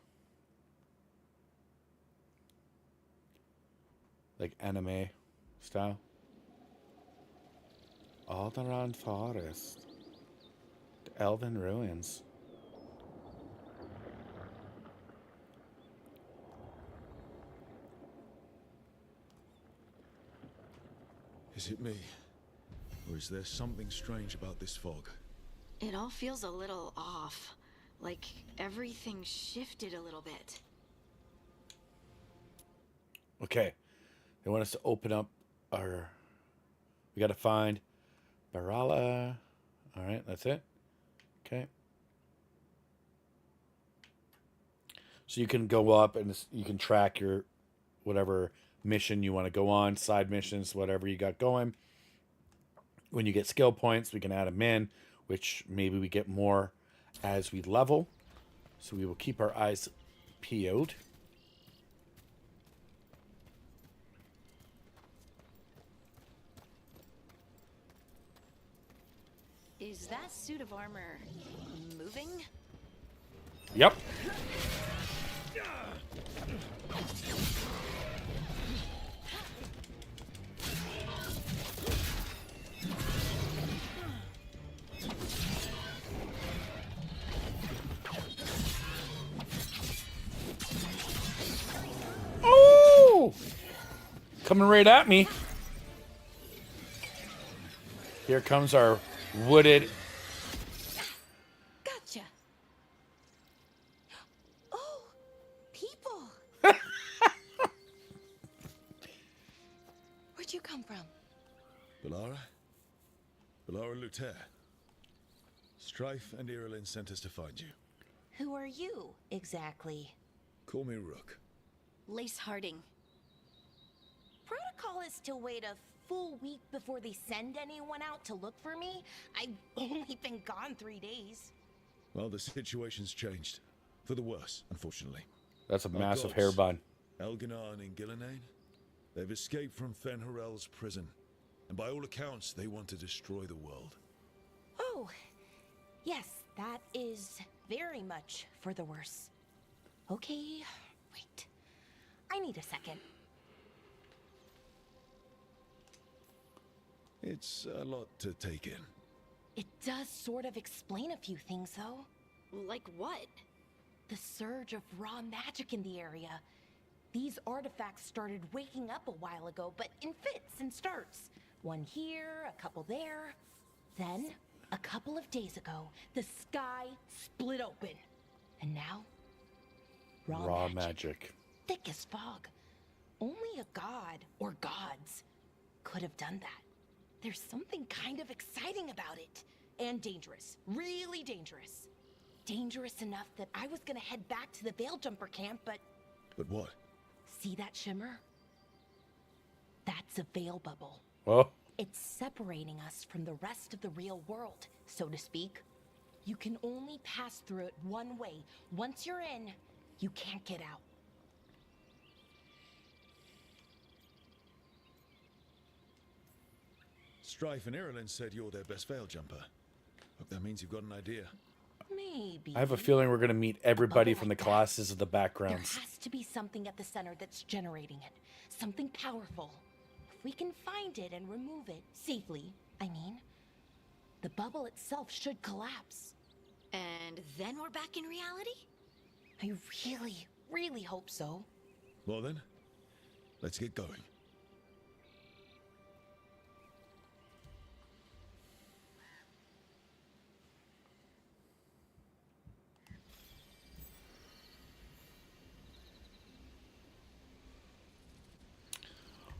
Like anime style. Alderon Forest. The Elven Ruins. Is it me? Or is there something strange about this fog? It all feels a little off. Like everything shifted a little bit. Okay. They want us to open up our... We got to find Barala. All right, that's it. Okay. So you can go up and you can track your whatever mission you want to go on, side missions, whatever you got going. When you get skill points, we can add them in, which maybe we get more as we level. So we will keep our eyes peeled. Is that suit of armor moving? Yep. Oh! Coming right at me. Here comes our wooded... Gotcha. Oh, people. Where'd you come from? Bellara? Bellara Luther. Strife and Irilyn sent us to find you. Who are you, exactly? Call me Rook. Lace Harding. Protocol is to wait a full week before they send anyone out to look for me. I've only been gone 3 days. Well, the situation's changed. For the worse, unfortunately. That's a Our massive gods, hair bun. Elganar and Ingillinane, they've escaped from Fen'Harel's prison. And by all accounts, they want to destroy the world. Oh, yes, that is very much for the worse. Okay, wait. I need a second. It's a lot to take in. It does sort of explain a few things, though. Like what? The surge of raw magic in the area. These artifacts started waking up a while ago, but in fits and starts. One here, a couple there. Then, a couple of days ago, the sky split open. And now, Raw magic. thick as fog. Only a god, or gods, could have done that. There's something kind of exciting about it. And dangerous. Really dangerous. Dangerous enough that I was gonna head back to the Veil Jumper camp, but... But what? See that shimmer? That's a veil bubble. Oh. It's separating us from the rest of the real world, so to speak. You can only pass through it one way. Once you're in, you can't get out. Strife and Irilyn said you're their best veil jumper. Hope that means you've got an idea. Maybe. I have a feeling we're going to meet everybody bubble from the like that. classes of the There backgrounds. has to be something at the center that's generating it. Something powerful. If we can find it and remove it safely, I mean, the bubble itself should collapse. And then we're back in reality? I really, really hope so. Well then, let's get going.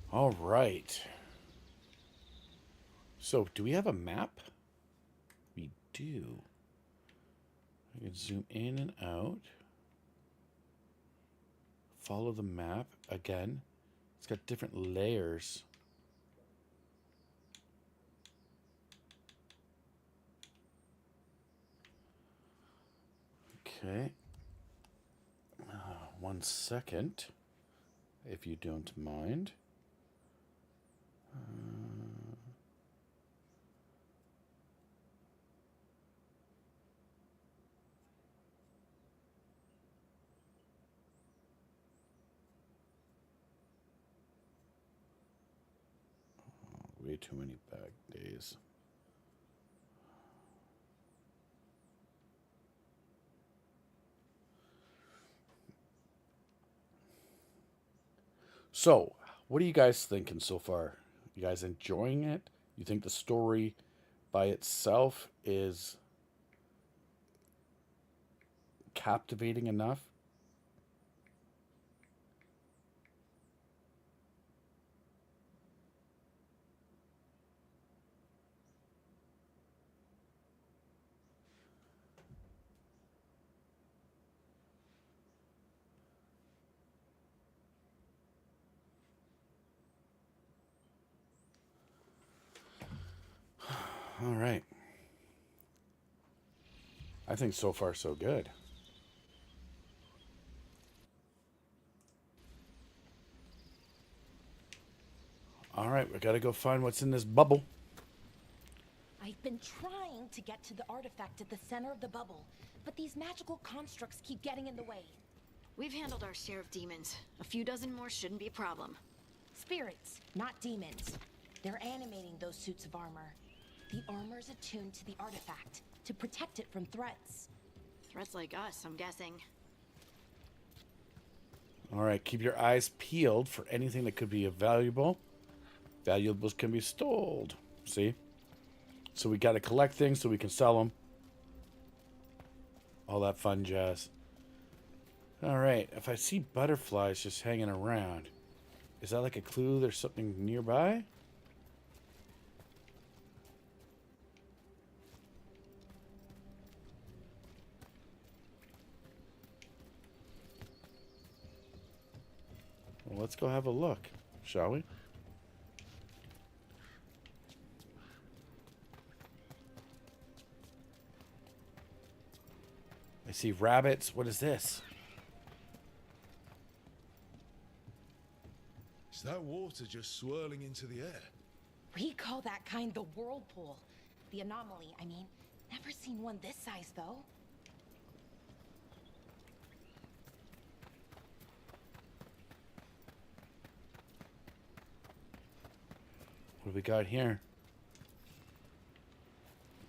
All right. So, do we have a map? We do. I can zoom in and out. Follow the map again. It's got different layers. Okay. 1 second, if you don't mind. Way too many back days. So, what are you guys thinking so far? You guys enjoying it? You think the story by itself is captivating enough? All right. I think so far so good. All right, we got to go find what's in this bubble. I've been trying to get to the artifact at the center of the bubble, but these magical constructs keep getting in the way. We've handled our share of demons. A few dozen more shouldn't be a problem. Spirits, not demons. They're animating those suits of armor. The armor's attuned to the artifact to protect it from threats. Threats like us, I'm guessing. All right, keep your eyes peeled for anything that could be valuable. Valuables can be stolen. See? So we got to collect things so we can sell them. All that fun jazz. All right, if I see butterflies just hanging around, is that like a clue there's something nearby? Well, let's go have a look, shall we? I see rabbits. What is this? Is that water just swirling into the air? We call that kind the whirlpool. The anomaly, I mean. Never seen one this size, though. What do we got here?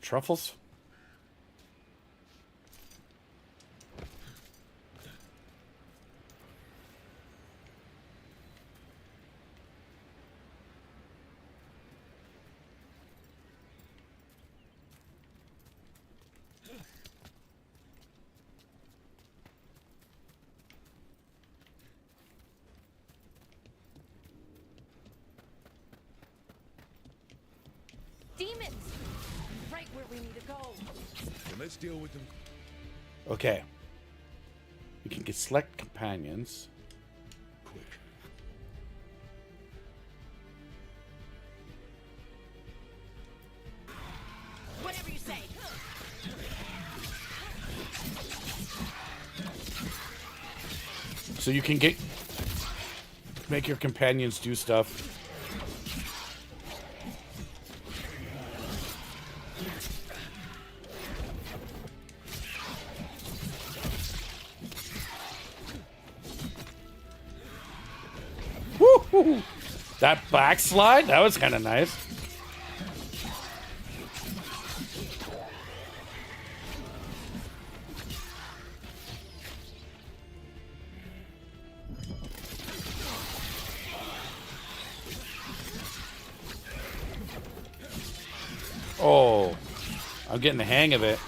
Truffles? Demons! Right where we need to go. Then let's deal with them. Okay. We can get select companions. Quick. Whatever you say. So you can make your companions do stuff. Woo-hoo. That backslide, that was kind of nice. Oh, I'm getting the hang of it.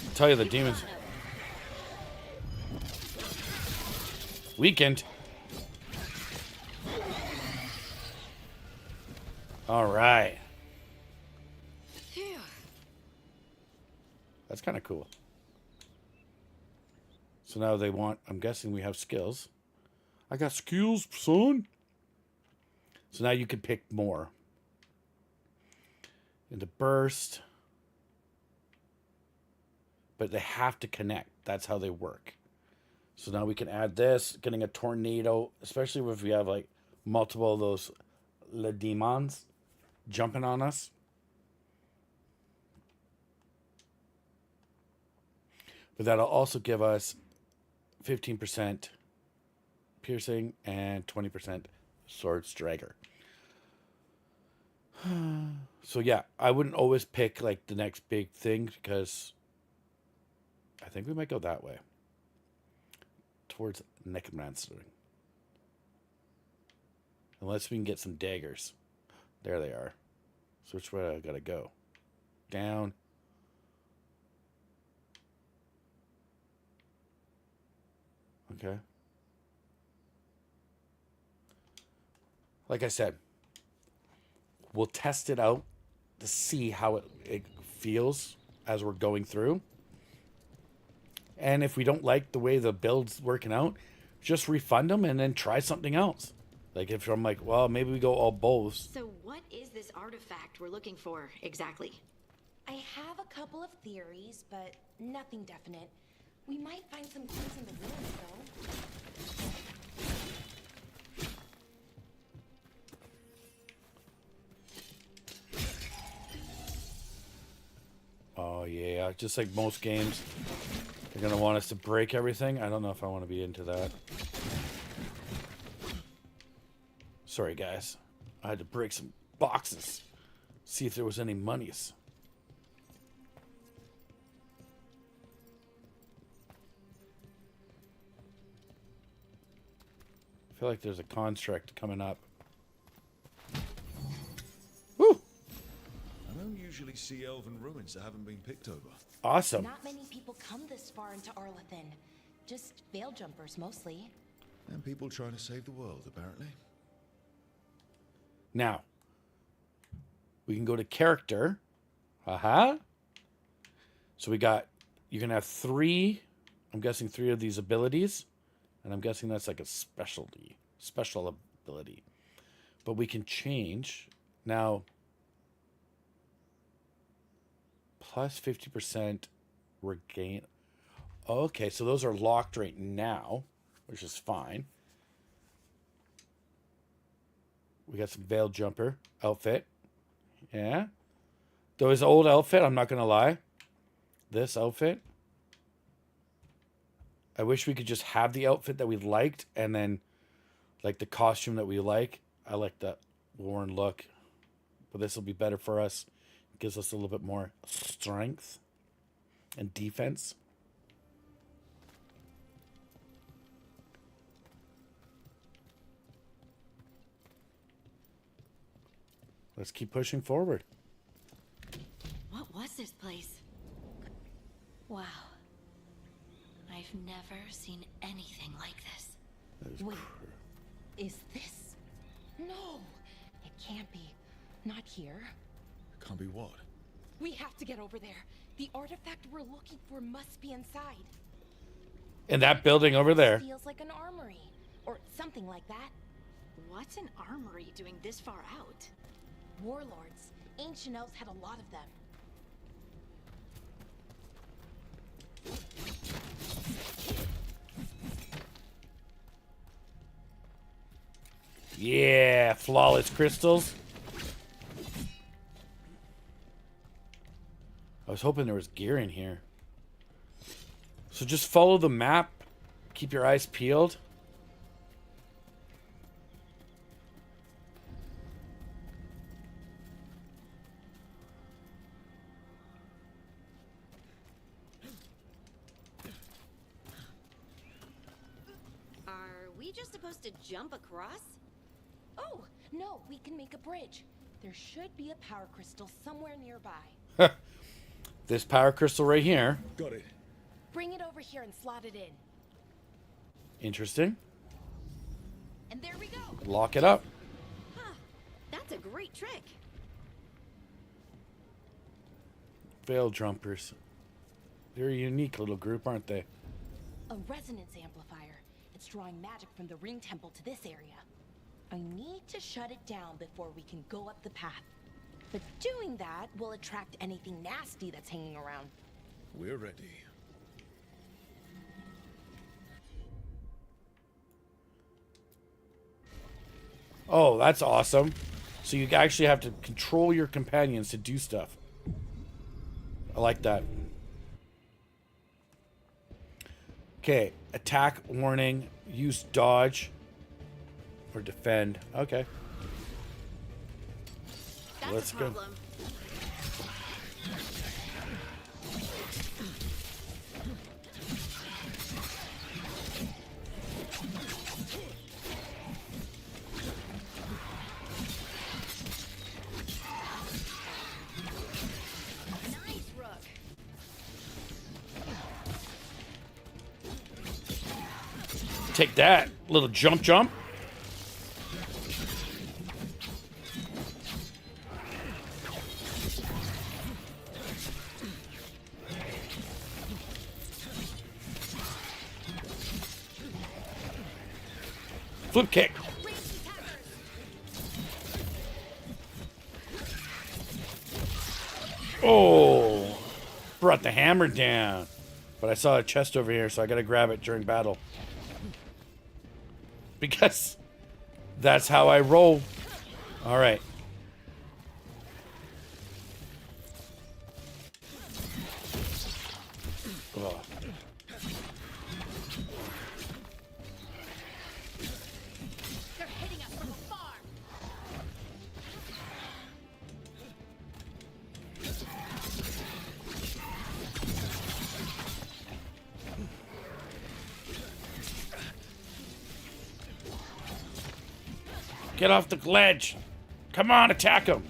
I'll tell you, the demons. Weakened. All right. That's kind of cool. So now they want, I'm guessing we have skills. I got skills, son. So now you can pick more. In the burst. But they have to connect. That's how they work. So now we can add this, getting a tornado, especially if we have like multiple of those Le Demons jumping on us. But that'll also give us 15% piercing and 20% sword striker. So yeah, I wouldn't always pick like the next big thing because I think we might go that way. Towards necromancy. Unless we can get some daggers. There they are. So which way I gotta go? Down. Okay. Like I said, we'll test it out to see how it feels as we're going through. And if we don't like the way the build's working out, just refund them and then try something else. Like if I'm like, well, maybe we go all bows. So what is this artifact we're looking for exactly? I have a couple of theories, but nothing definite. We might find some clues in the ruins, though. Oh yeah, just like most games, they're gonna want us to break everything. I don't know if I want to be into that. Sorry guys, I had to break some boxes, see if there was any monies. I feel like there's a construct coming up. Woo! I don't usually see elven ruins that haven't been picked over. Awesome. Not many people come this far into Arlathan. Just veil jumpers, mostly. And people trying to save the world, apparently. Now, we can go to character. Aha. So we got, you can have 3, I'm guessing 3 of these abilities. And I'm guessing that's like a special ability. But we can change. Now, plus 50% regain. Okay, so those are locked right now, which is fine. We got some veil jumper outfit. Yeah. Though his old outfit, I'm not going to lie. This outfit. I wish we could just have the outfit that we liked and then like the costume that we like. I like that worn look. But this will be better for us. It gives us a little bit more strength and defense. Let's keep pushing forward. What was this place? Wow. I've never seen anything like this. Wait, is this? No, it can't be. Not here. Can't be what? We have to get over there. The artifact we're looking for must be inside. In that building over there. Feels like an armory, or something like that. What's an armory doing this far out? Warlords. Ancient elves had a lot of them. Yeah, flawless crystals. I was hoping there was gear in here. So just follow the map. Keep your eyes peeled. Are we just supposed to jump across? Oh, no, we can make a bridge. There should be a power crystal somewhere nearby. This power crystal right here. Got it. Bring it over here and slot it in. Interesting. And there we go. Lock it up. Huh. That's a great trick. Veil jumpers. They're a unique little group, aren't they? A resonance amplifier. It's drawing magic from the ring temple to this area. I need to shut it down before we can go up the path. But doing that will attract anything nasty that's hanging around. We're ready. Oh, that's awesome. So you actually have to control your companions to do stuff. I like that. Okay, attack, warning, use dodge, or defend. Okay. That's Let's a go. problem. Take that. Little jump jump. Flip kick. Oh, brought the hammer down. But I saw a chest over here, so I gotta grab it during battle. Because that's how I roll. All right. Oh. They're hitting us from afar. Get off the ledge. Come on, attack him.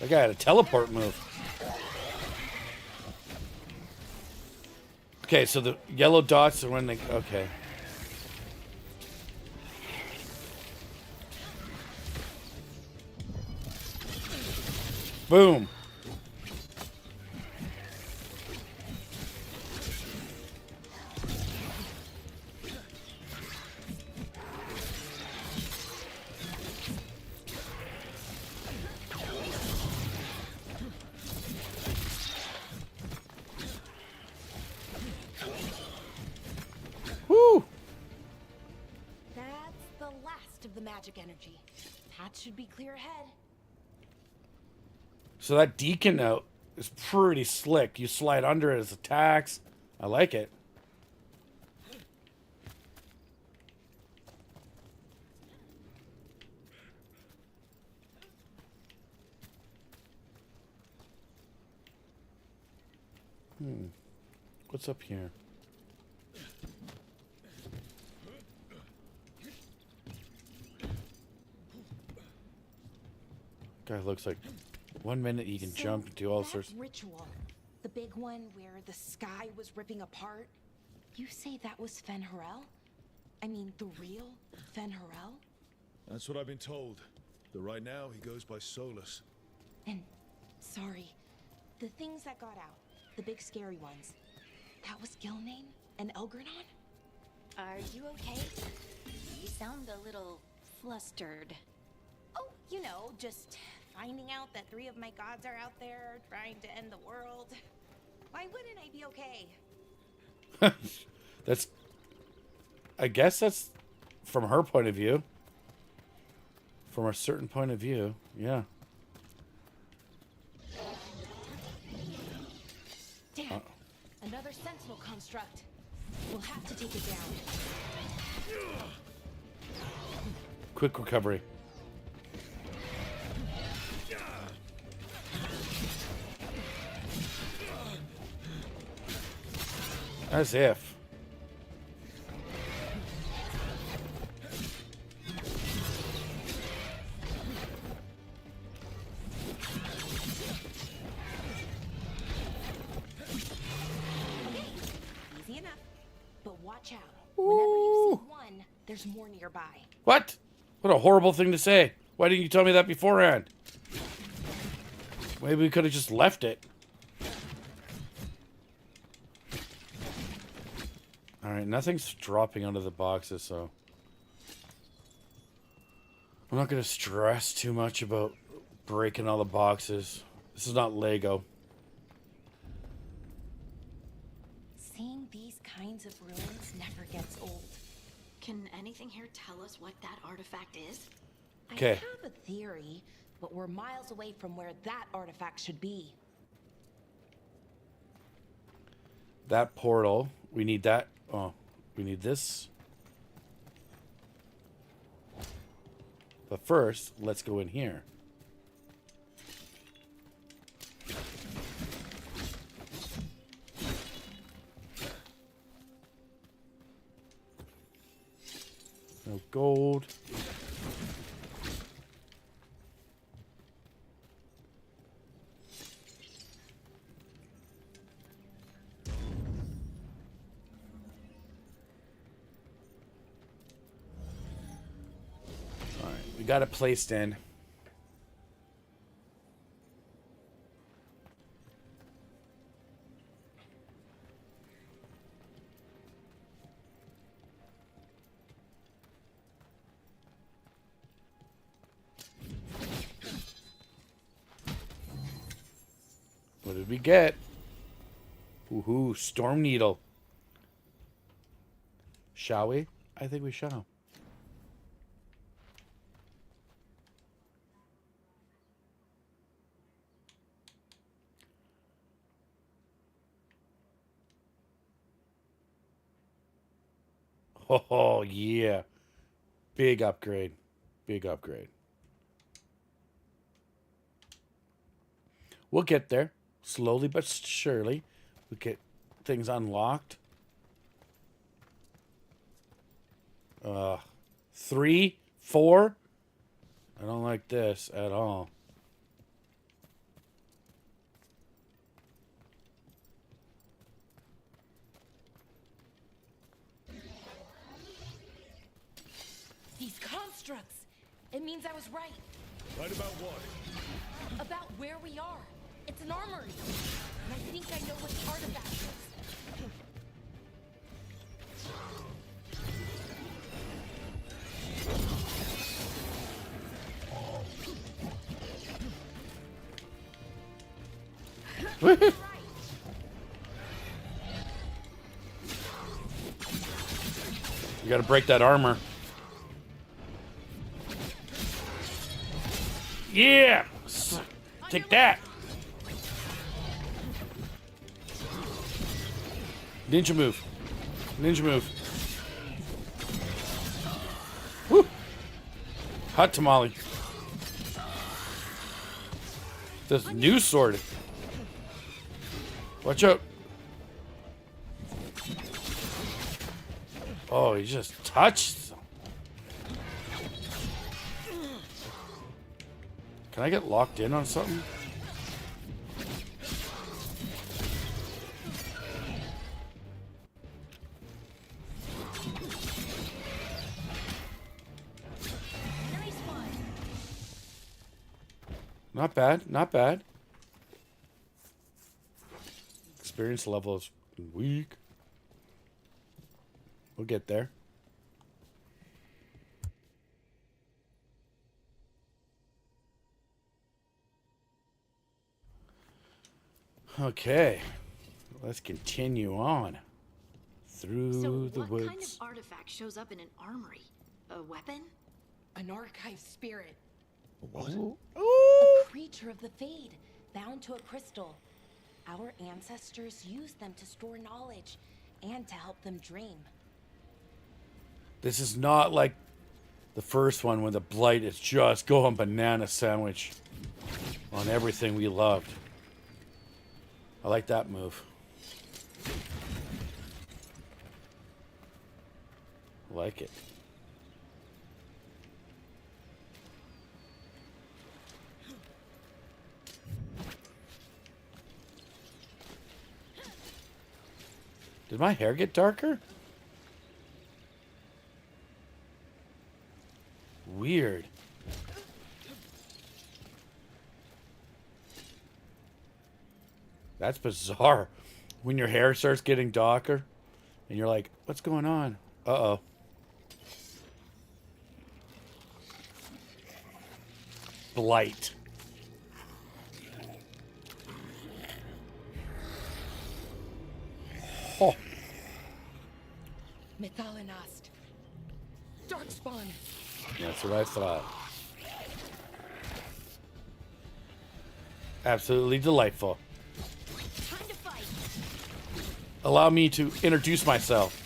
That guy had a teleport move. Okay, so the yellow dots are when they... Okay. Boom. Woo! That's the last of the magic energy. That should be clear ahead. So that deacon note is pretty slick. You slide under it as attacks. I like it. What's up here? Guy looks like 1 minute he can jump and do all sorts. Ritual, the big one where the sky was ripping apart. You say that was Fen'Harel? I mean, the real Fen'Harel? That's what I've been told. Though right now he goes by Solus. And, sorry, the things that got out, the big scary ones, that was Gilnane and Elgranon? Are you okay? You sound a little flustered. Oh, you know, just finding out that 3 of my gods are out there trying to end the world. Why wouldn't I be okay? That's... I guess that's from her point of view. From a certain point of view, yeah. Damn, another sentinel construct. We'll have to take it down. Quick recovery. As if. Easy enough. But watch out. Whenever you see one, there's more nearby. What? What a horrible thing to say. Why didn't you tell me that beforehand? Maybe we could have just left it. Alright, nothing's dropping out of the boxes, so... I'm not going to stress too much about breaking all the boxes. This is not Lego. Seeing these kinds of ruins never gets old. Can anything here tell us what that artifact is? Okay. I have a theory, but we're miles away from where that artifact should be. That portal. We need that. Oh, we need this. But first, let's go in here. No gold. We got it placed in. What did we get? Woohoo, Storm Needle. Shall we? I think we shall. Oh, yeah. Big upgrade. Big upgrade. We'll get there. Slowly but surely. We get things unlocked. 3, 4. I don't like this at all. These constructs. It means I was right. Right about what? About where we are. It's an armory. And I think I know what the artifact is. You gotta break that armor. Yeah! Take that! Ninja move. Ninja move. Woo! Hot tamale. This new sword. Watch out. Oh, he just touched. Can I get locked in on something? Nice one. Not bad, not bad. Experience level is weak. We'll get there. Okay, let's continue on through So the what woods. kind of artifact shows up in an armory? A weapon? An archive spirit. What? A creature of the Fade, bound to a crystal. Our ancestors used them to store knowledge and to help them dream. This is not like the first one when the Blight is just going banana sandwich on everything we loved. I like that move. I like it. Did my hair get darker? Weird. That's bizarre. When your hair starts getting darker and you're like, what's going on? Uh-oh. Blight. Oh. Methalinast. Darkspawn. That's what I thought. Absolutely delightful. Time to fight. Allow me to introduce myself.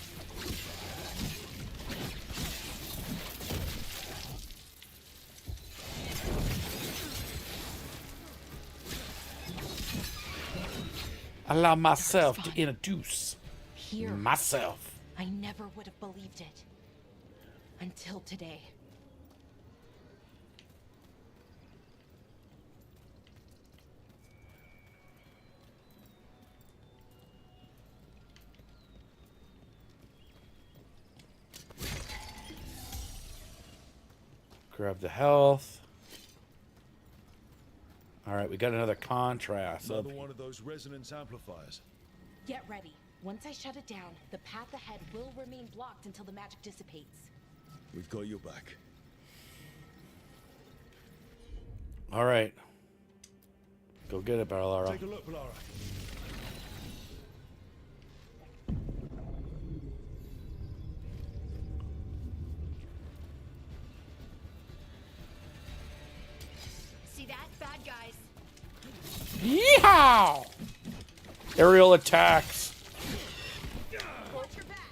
Allow myself to introduce Here. myself. I never would have believed it. Until today. Grab the health. All right, we got another contrast. Another one of those resonance amplifiers. Get ready. Once I shut it down, the path ahead will remain blocked until the magic dissipates. We've got your back. All right. Go get it, Balara. Take a look, Balara. See that? Bad guys. Yeehaw! Aerial attacks. Watch your back.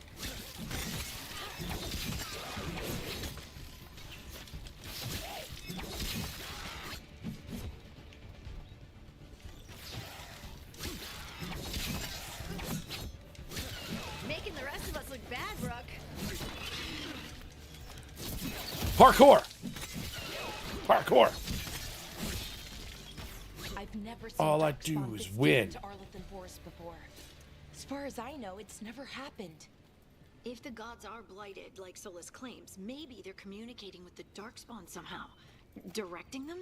Making the rest of us look bad, Brooke. Parkour. Parkour. I've never seen All I Darkspawn do is this win. deep into Arlington Forest before. As far as I know, it's never happened. If the gods are blighted, like Solus claims, maybe they're communicating with the Darkspawn somehow. Directing them?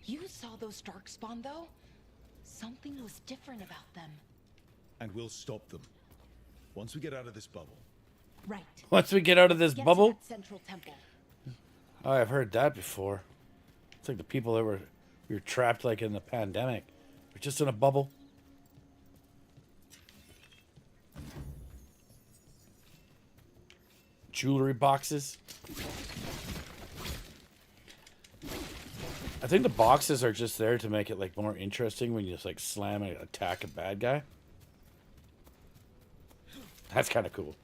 You saw those Darkspawn, though? Something was different about them. And we'll stop them. Once we get out of this bubble. Right. Once we get out of this Get bubble. to that central temple. Oh, I've heard that before. It's like the people that we were trapped like in the pandemic. We're just in a bubble. Jewelry boxes. I think the boxes are just there to make it like more interesting when you just like slam and attack a bad guy. That's kind of cool.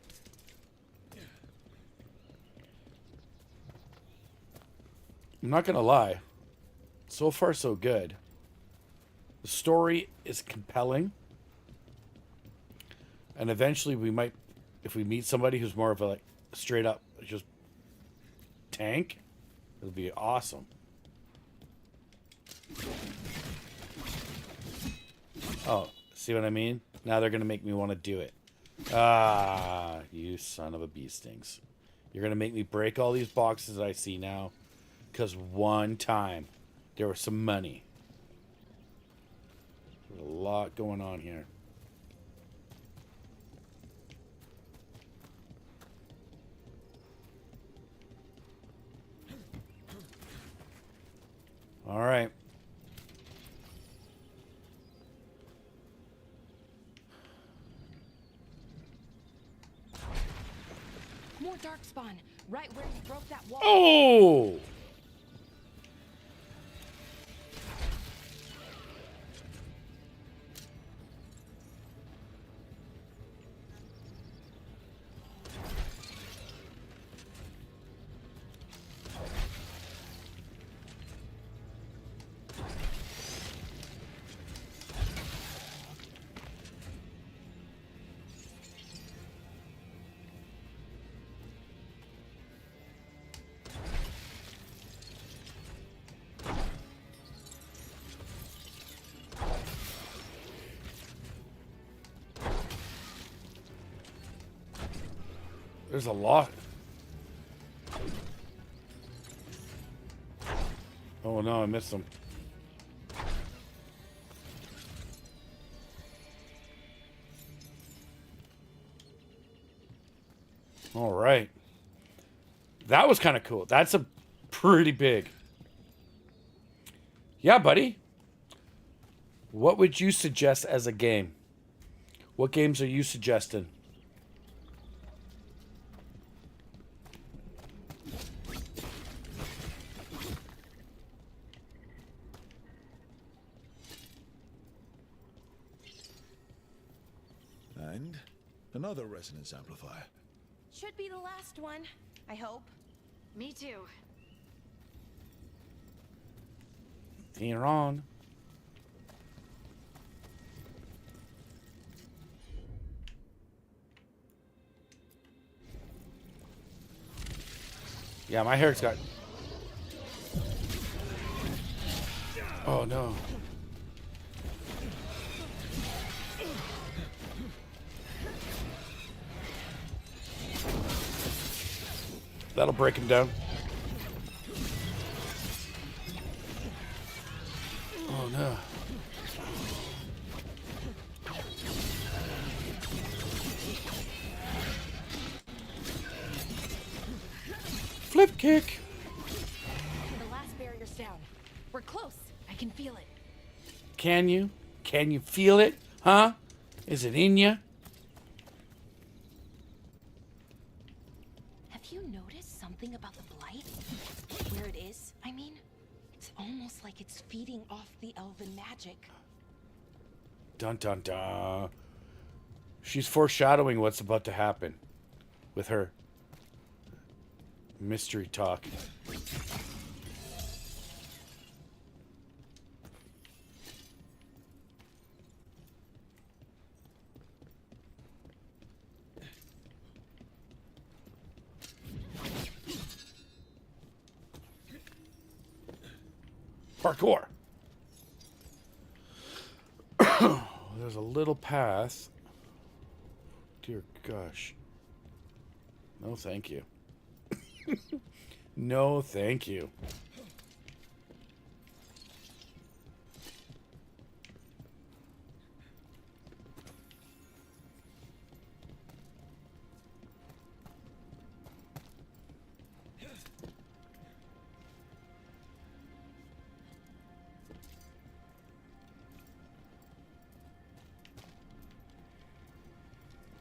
I'm not gonna lie. So far, so good. The story is compelling. And eventually we might, if we meet somebody who's more of a like straight up just tank, it'll be awesome. Oh, see what I mean? Now they're gonna make me want to do it. Ah, you son of a bee stings. You're gonna make me break all these boxes I see now. Because one time there was some money. There's a lot going on here. All right. More Darkspawn, right where you broke that wall. Oh! There's a lot. Oh no, I missed him. All right. That was kind of cool. That's a pretty big. Yeah, buddy. What would you suggest as a game? What games are you suggesting? And another resonance amplifier. Should be the last one, I hope. Me too. You're on. Yeah, my hair's got... Oh, no. That'll break him down. no. Flip kick. The last barrier's down. We're close. I can feel it. Can you? Can you feel it? Huh? Is it in you? Have you noticed something about the blight? Where it is, I mean? It's almost like it's feeding off the elven magic. Dun dun dun. She's foreshadowing what's about to happen with her mystery talk. Parkour. There's a little path. Dear gosh. No, thank you. No, thank you.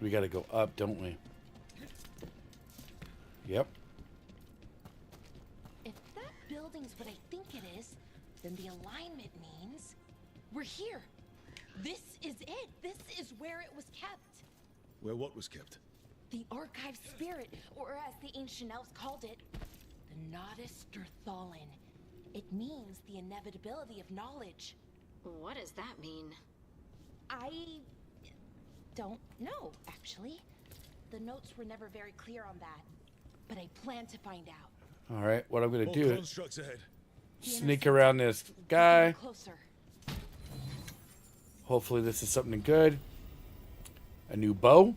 We gotta go up, don't we? Yep. If that building's what I think it is, then the alignment means we're here. This is it. This is where it was kept. Where what was kept? The archive spirit, or as the ancient elves called it, the Nodus Thalin. It means the inevitability of knowledge. What does that mean? I don't know, actually. The notes were never very clear on that, but I plan to find out. All right, what I'm gonna More do is constructs ahead. sneak around this guy. Closer. Hopefully this is something good. A new bow.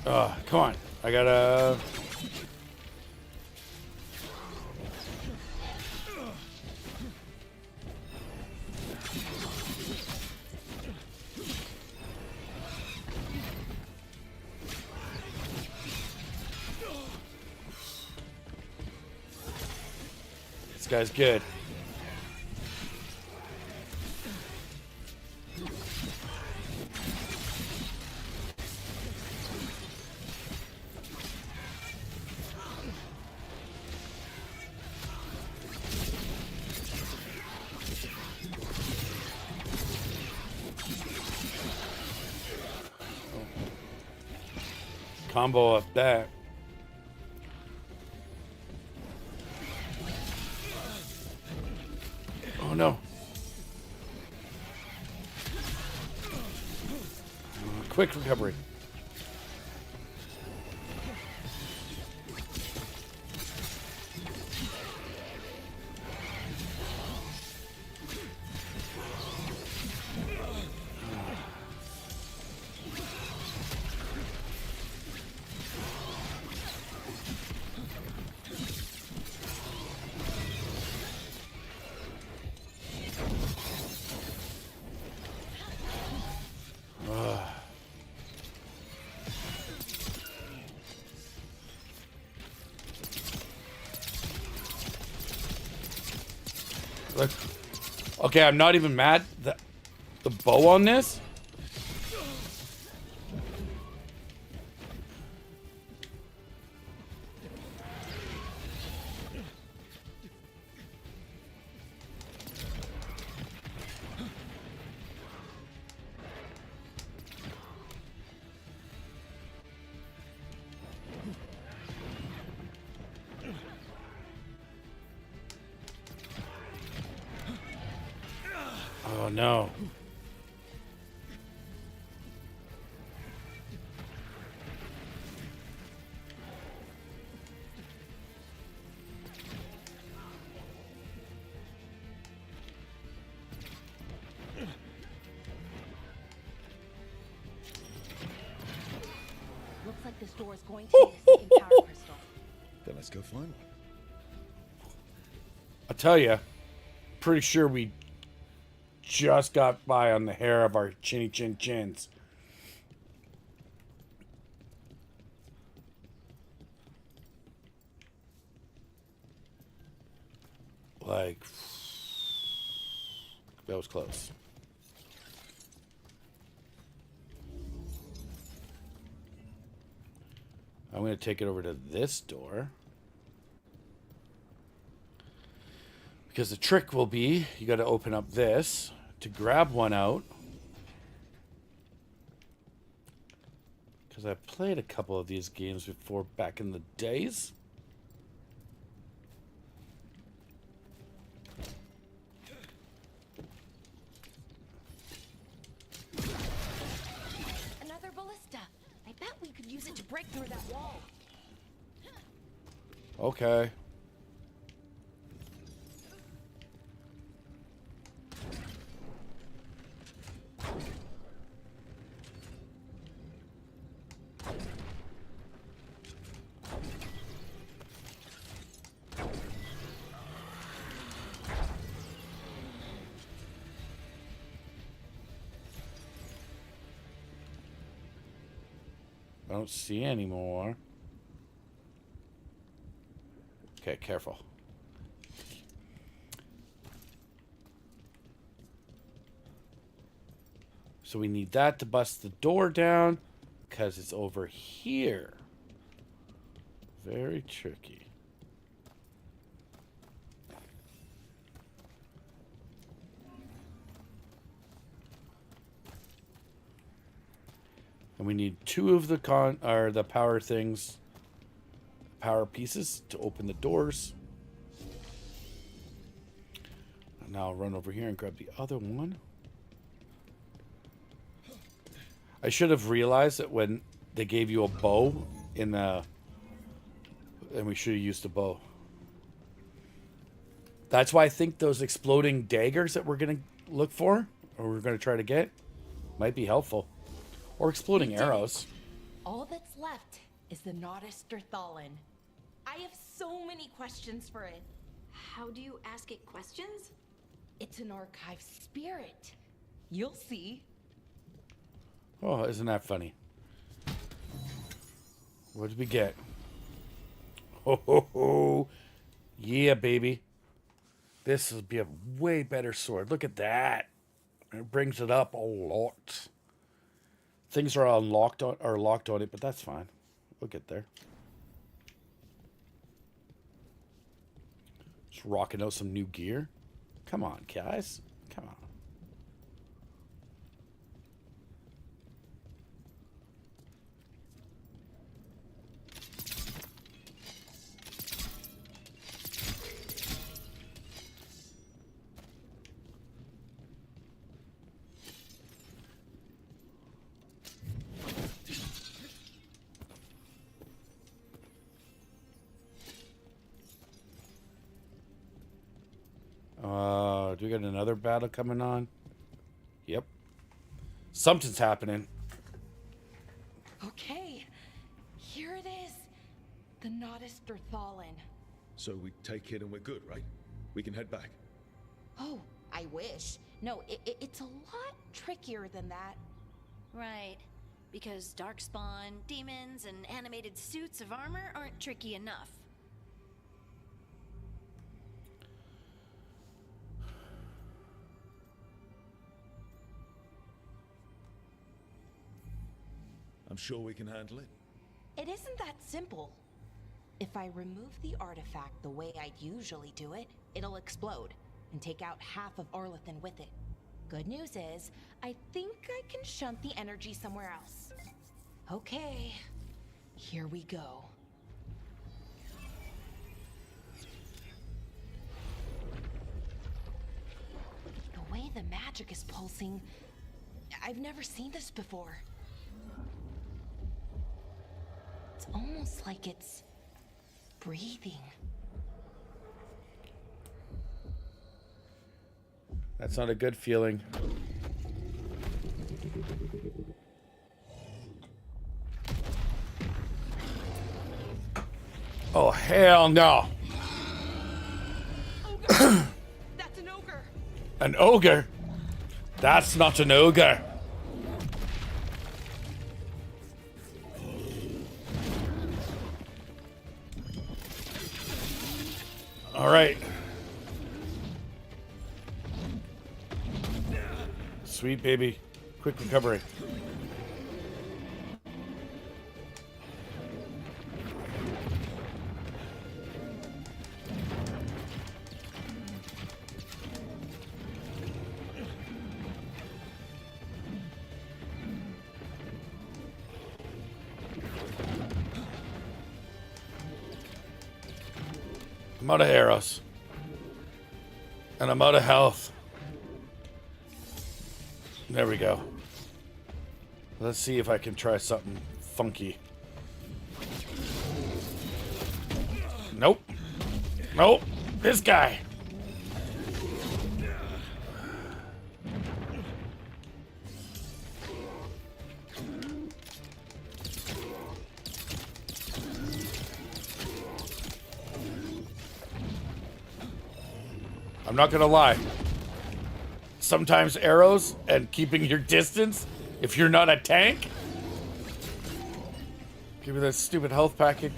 Oh, come on. I gotta... This guy's good. Combo up that. Oh no. Quick recovery. Look. Okay, I'm not even mad. The bow on this? Oh no. door is going to need a second power crystal. Then let's go find one. I'll tell you, pretty sure we just got by on the hair of our chinny chin chins. Like, that was close. I'm going to take it over to this door. Because the trick will be, you got to open up this to grab one out. Because I played a couple of these games before back in the days. Another ballista. I bet we could use it to break through that wall. Okay. I don't see any more. Okay, careful. So we need that to bust the door down because it's over here. Very tricky. And we need two of the power things, power pieces to open the doors. And now I'll run over here and grab the other one. I should have realized that when they gave you a bow in the... And we should have used a bow. That's why I think those exploding daggers that we're going to look for, or we're going to try to get, might be helpful. Or exploding arrows. All that's left is the Nodus Thalin. I have so many questions for it. How do you ask it questions? It's an archive spirit. You'll see. Oh, isn't that funny? What did we get? Ho, ho, ho. Yeah, baby. This will be a way better sword. Look at that. It brings it up a lot. Things are unlocked on, or locked on it, but that's fine. We'll get there. Just rocking out some new gear. Come on, guys. Come on. Do we got another battle coming on? Yep. Something's happening. Okay. Here it is. The Nodus Thalin. So we take it and we're good, right? We can head back. Oh, I wish. No, it's a lot trickier than that. Right. Because darkspawn, demons, and animated suits of armor aren't tricky enough. I'm sure we can handle it. It isn't that simple. If I remove the artifact the way I'd usually do it, it'll explode and take out half of Arlathan with it. Good news is, I think I can shunt the energy somewhere else. Okay, here we go. The way the magic is pulsing, I've never seen this before. It's almost like it's breathing. That's not a good feeling. Oh, hell no. Ogre. That's an ogre. An ogre? That's not an ogre. All right. Sweet baby. Quick recovery. I'm out of arrows. And I'm out of health. There we go. Let's see if I can try something funky. Nope. Nope. This guy. I'm not gonna lie. Sometimes arrows and keeping your distance, if you're not a tank. Give me that stupid health packet.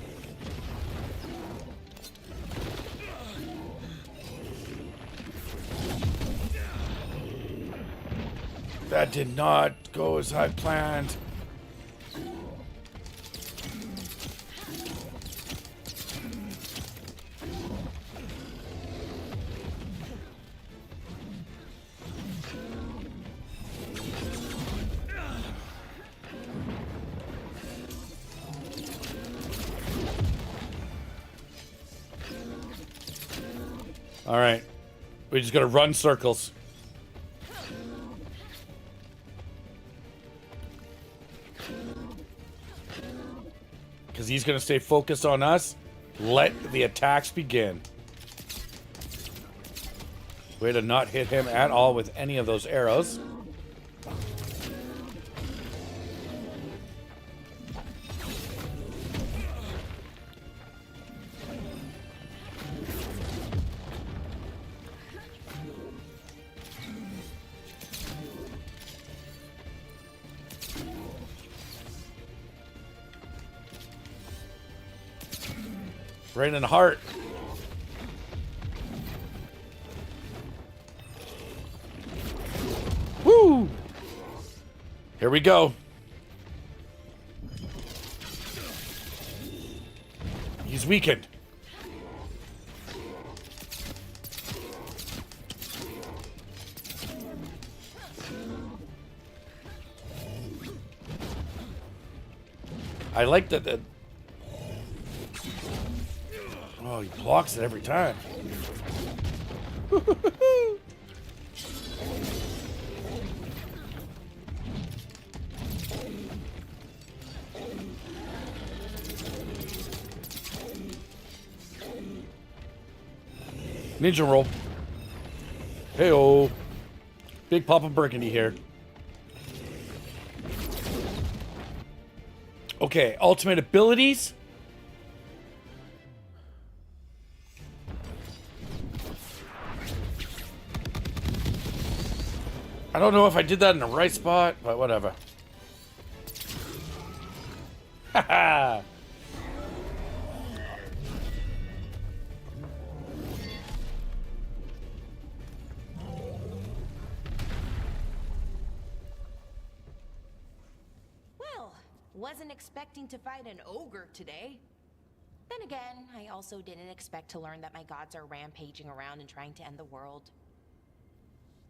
That did not go as I planned. All right. We just gotta run circles. Because he's gonna stay focused on us. Let the attacks begin. Way to not hit him at all with any of those arrows. Right in the heart. Woo! Here we go. He's weakened. I like that. Oh, he blocks it every time. Ninja roll. Hey-oh. Big Papa Burgundy here. Okay, ultimate abilities. I don't know if I did that in the right spot, but whatever. Haha. Well, wasn't expecting to fight an ogre today. Then again, I also didn't expect to learn that my gods are rampaging around and trying to end the world.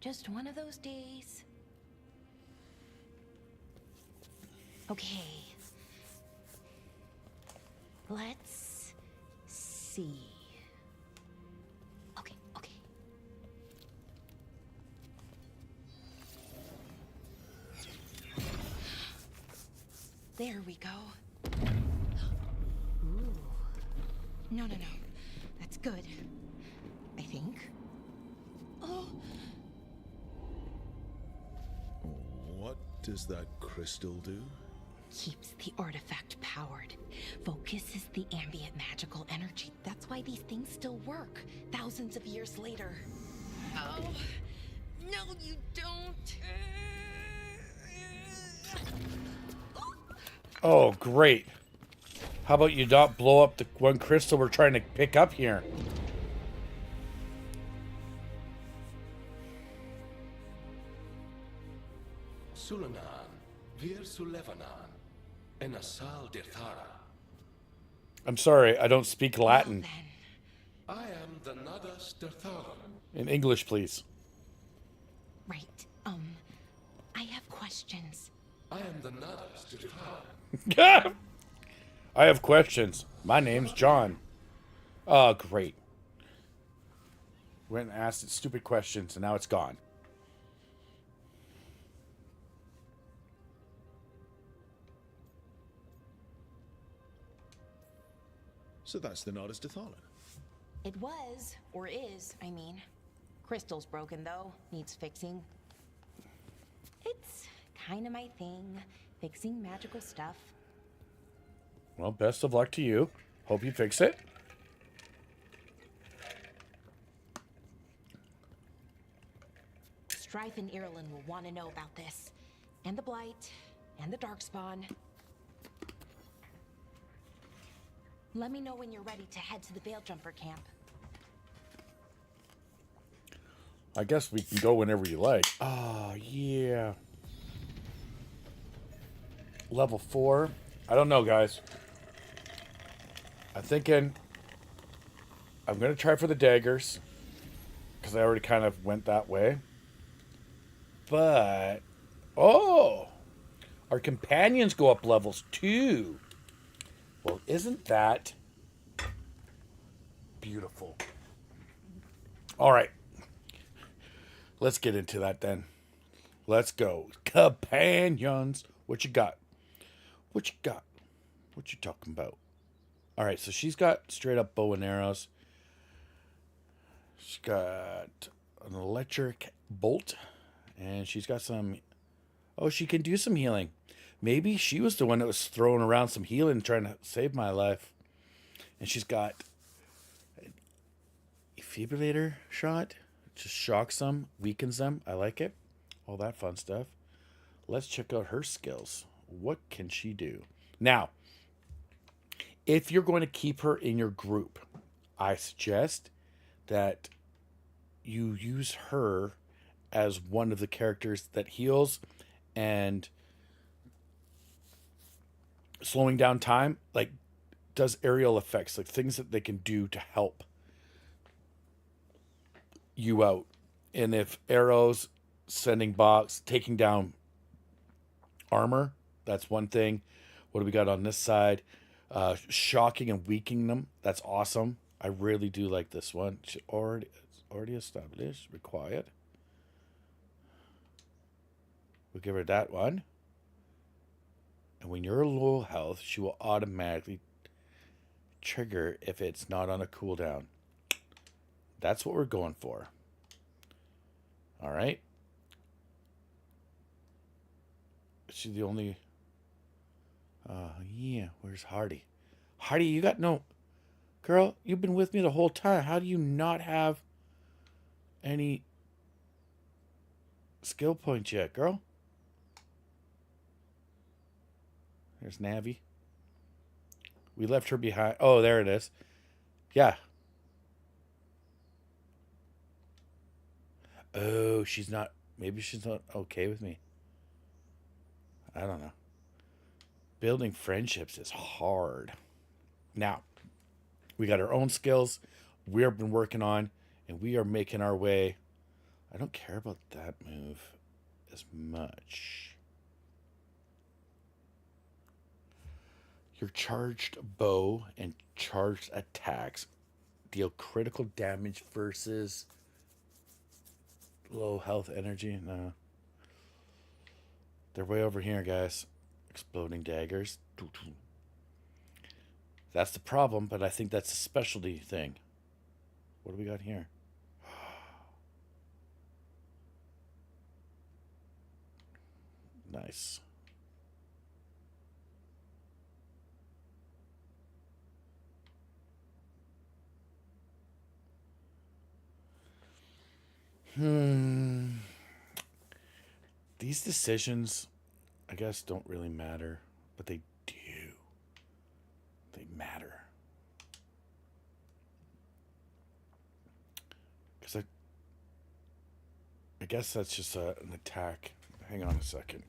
Just one of those days. Okay. Let's see. Okay. There we go. Ooh. No. That's good. I think. Oh. What does that crystal do? keeps the artifact powered, focuses the ambient magical energy. That's why these things still work, thousands of years later. Oh, no you don't. Oh, great. How about you not blow up the one crystal we're trying to pick up here? Sulanan, Vir Sulevanan, and Asal Dirthara. I'm sorry, I don't speak Latin. I am the Nadas Dirthara. In English, please. Right. I have questions. I am the Nadas Dirthara. I have questions. My name's John. Oh, great. Went and asked it stupid questions, and now it's gone. So that's the Nardus Dathalan. It was, or is, I mean. Crystal's broken, though. Needs fixing. It's kind of my thing, fixing magical stuff. Well, best of luck to you. Hope you fix it. Strife and Ireland will want to know about this. And the Blight, and the Darkspawn. Let me know when you're ready to head to the Veil Jumper camp. I guess we can go whenever you like. Oh, yeah. Level 4. I don't know, guys. I'm thinking I'm going to try for the daggers, because I already kind of went that way. But, oh, our companions go up levels too. Well, isn't that beautiful? All right. Let's get into that then. Let's go. Companions. What you got? What you got? What you talking about? All right, so she's got straight up bow and arrows. She's got an electric bolt. And she's got some... Oh, she can do some healing. Maybe she was the one that was throwing around some healing trying to save my life. And she's got an defibrillator shot. Just shocks them, weakens them. I like it. All that fun stuff. Let's check out her skills. What can she do? Now, if you're going to keep her in your group, I suggest that you use her as one of the characters that heals and slowing down time, like does aerial effects, like things that they can do to help you out. And if arrows, sending box, taking down armor, that's one thing. What do we got on this side? Shocking and weakening them. That's awesome. I really do like this one. It's already established. Required. We'll give her that one. And when you're low health, she will automatically trigger if it's not on a cooldown. That's what we're going for. All right. Is she the only... yeah, where's Hardy? Hardy, you got no... Girl, you've been with me the whole time. How do you not have any skill points yet, girl? There's Navi. We left her behind. Oh, there it is. Yeah. Oh, she's not... Maybe she's not okay with me. I don't know. Building friendships is hard. Now, we got our own skills we have been working on, and we are making our way. I don't care about that move as much. Your charged bow and charged attacks deal critical damage versus low health energy. No. They're way over here, guys. Exploding daggers. That's the problem, but I think that's a specialty thing. What do we got here? Nice. These decisions, I guess, don't really matter, but they do. They matter. Because I guess that's just an attack. Hang on a second.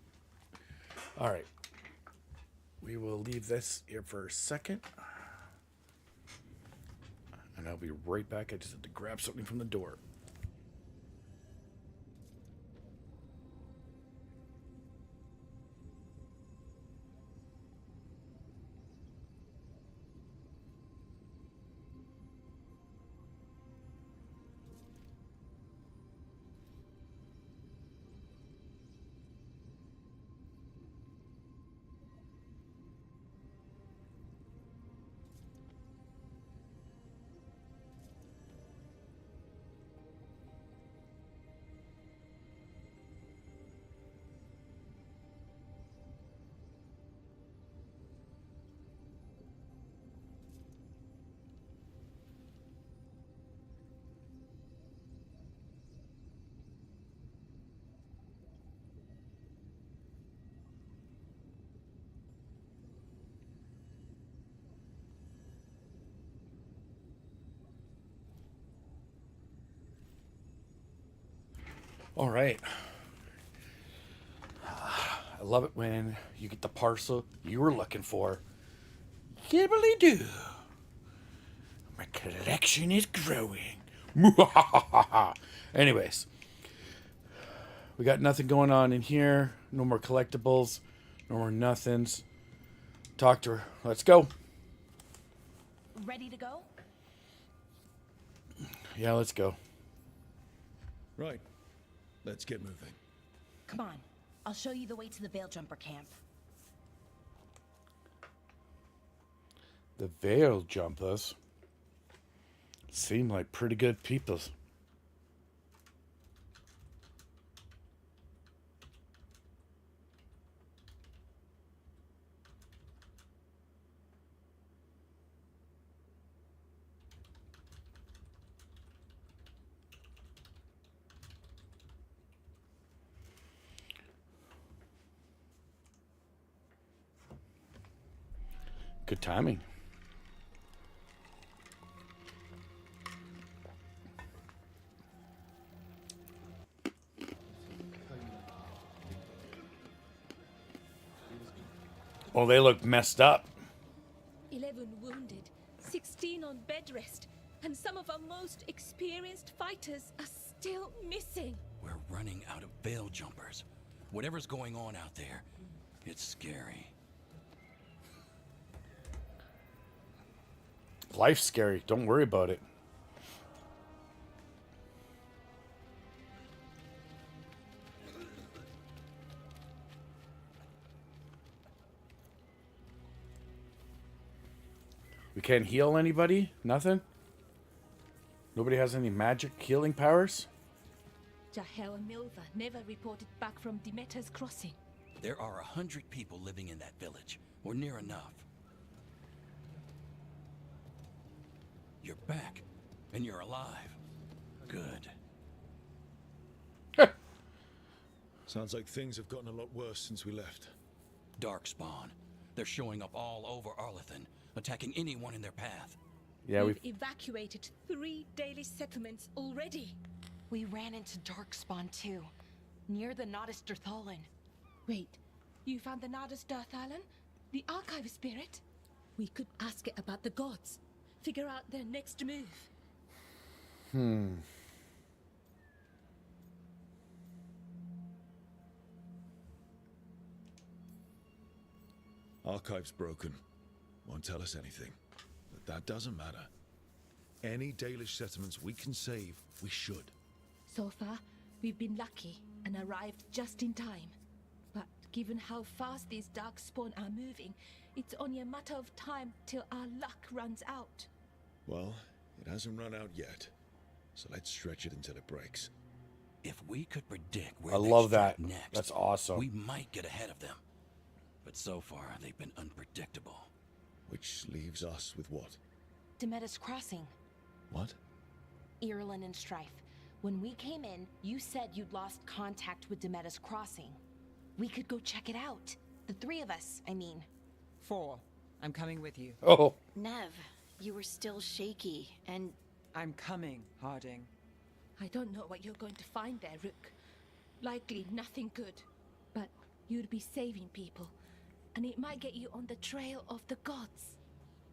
All right. We will leave this here for a second. And I'll be right back. I just have to grab something from the door. All right. I love it when you get the parcel you were looking for. Gibbly doo. My collection is growing. Anyways, we got nothing going on in here. No more collectibles. No more nothings. Talk to her. Let's go. Ready to go? Yeah, let's go. Right. Let's get moving. Come on. I'll show you the way to the Veil Jumper camp. The Veil Jumpers seem like pretty good people. Good timing. Oh, they look messed up. 11 wounded, 16 on bed rest, and some of our most experienced fighters are still missing. We're running out of Veil Jumpers. Whatever's going on out there, it's scary. Life's scary. Don't worry about it. We can't heal anybody? Nothing? Nobody has any magic healing powers? Jahel and Milva never reported back from Demeter's crossing. There are 100 people living in that village, or near enough. You're back, and you're alive. Good. Sounds like things have gotten a lot worse since we left. Darkspawn. They're showing up all over Arlethan, attacking anyone in their path. Yeah, We've evacuated 3 daily settlements already. We ran into Darkspawn too, near the Nodus Dirthalin. Wait, you found the Nodus Dirthalin? The archive spirit? We could ask it about the gods. Figure out their next move. Archive's broken. Won't tell us anything. But that doesn't matter. Any Dalish settlements we can save, we should. So far, we've been lucky and arrived just in time. But given how fast these Darkspawn are moving, it's only a matter of time till our luck runs out. Well, it hasn't run out yet. So let's stretch it until it breaks. If we could predict where I they love strike that. next, That's awesome. we might get ahead of them. But so far, they've been unpredictable. Which leaves us with what? Demeter's crossing. What? Irulan and Strife. When we came in, you said you'd lost contact with Demeter's Crossing. We could go check it out. The three of us, I mean. 4. I'm coming with you. Oh. Nev, you were still shaky, and... I'm coming, Harding. I don't know what you're going to find there, Rook. Likely nothing good. But you'd be saving people, and it might get you on the trail of the gods.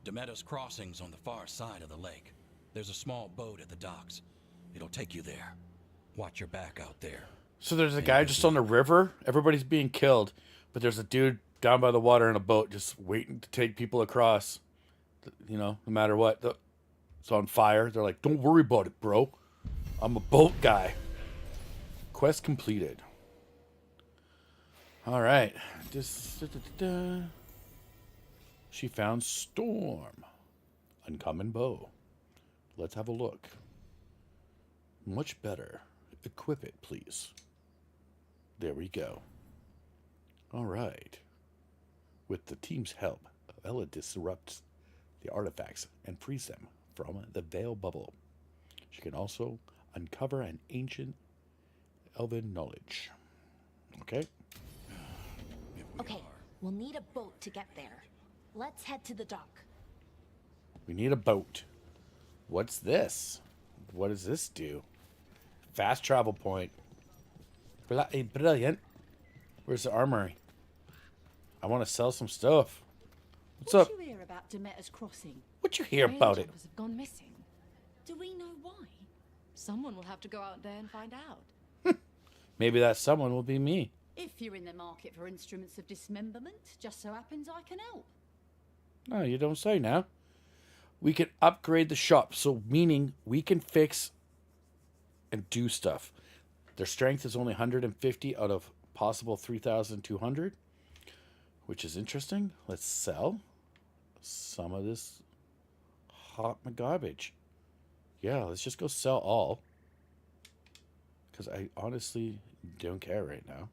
Demeter's Crossing's on the far side of the lake. There's a small boat at the docks. It'll take you there. Watch your back out there. So there's a guy just on the river. Everybody's being killed, but there's a dude down by the water in a boat just waiting to take people across. You know, no matter what. It's on fire. They're like, don't worry about it, bro. I'm a boat guy. Quest completed. All right. She found Storm. Uncommon bow. Let's have a look. Much better. Equip it, please. There we go. All right. With the team's help, Ella disrupts the artifacts and frees them from the Veil bubble. She can also uncover an ancient elven knowledge. Okay. Okay, we'll need a boat to get there. Let's head to the dock. We need a boat. What's this? What does this do? Fast travel point. Brilliant. Where's the armory? I want to sell some stuff. What's up? What you hear about Demeter's Crossing? What you hear about it? Have gone missing. Do we know why? Someone will have to go out there and find out. Maybe that someone will be me. If you're in the market for instruments of dismemberment, just so happens I can help. No, you don't say now. We can upgrade the shop, so meaning we can fix and do stuff. Their strength is only 150 out of possible 3,200, which is interesting. Let's sell some of this hot garbage. Yeah, let's just go sell all. Because I honestly don't care right now.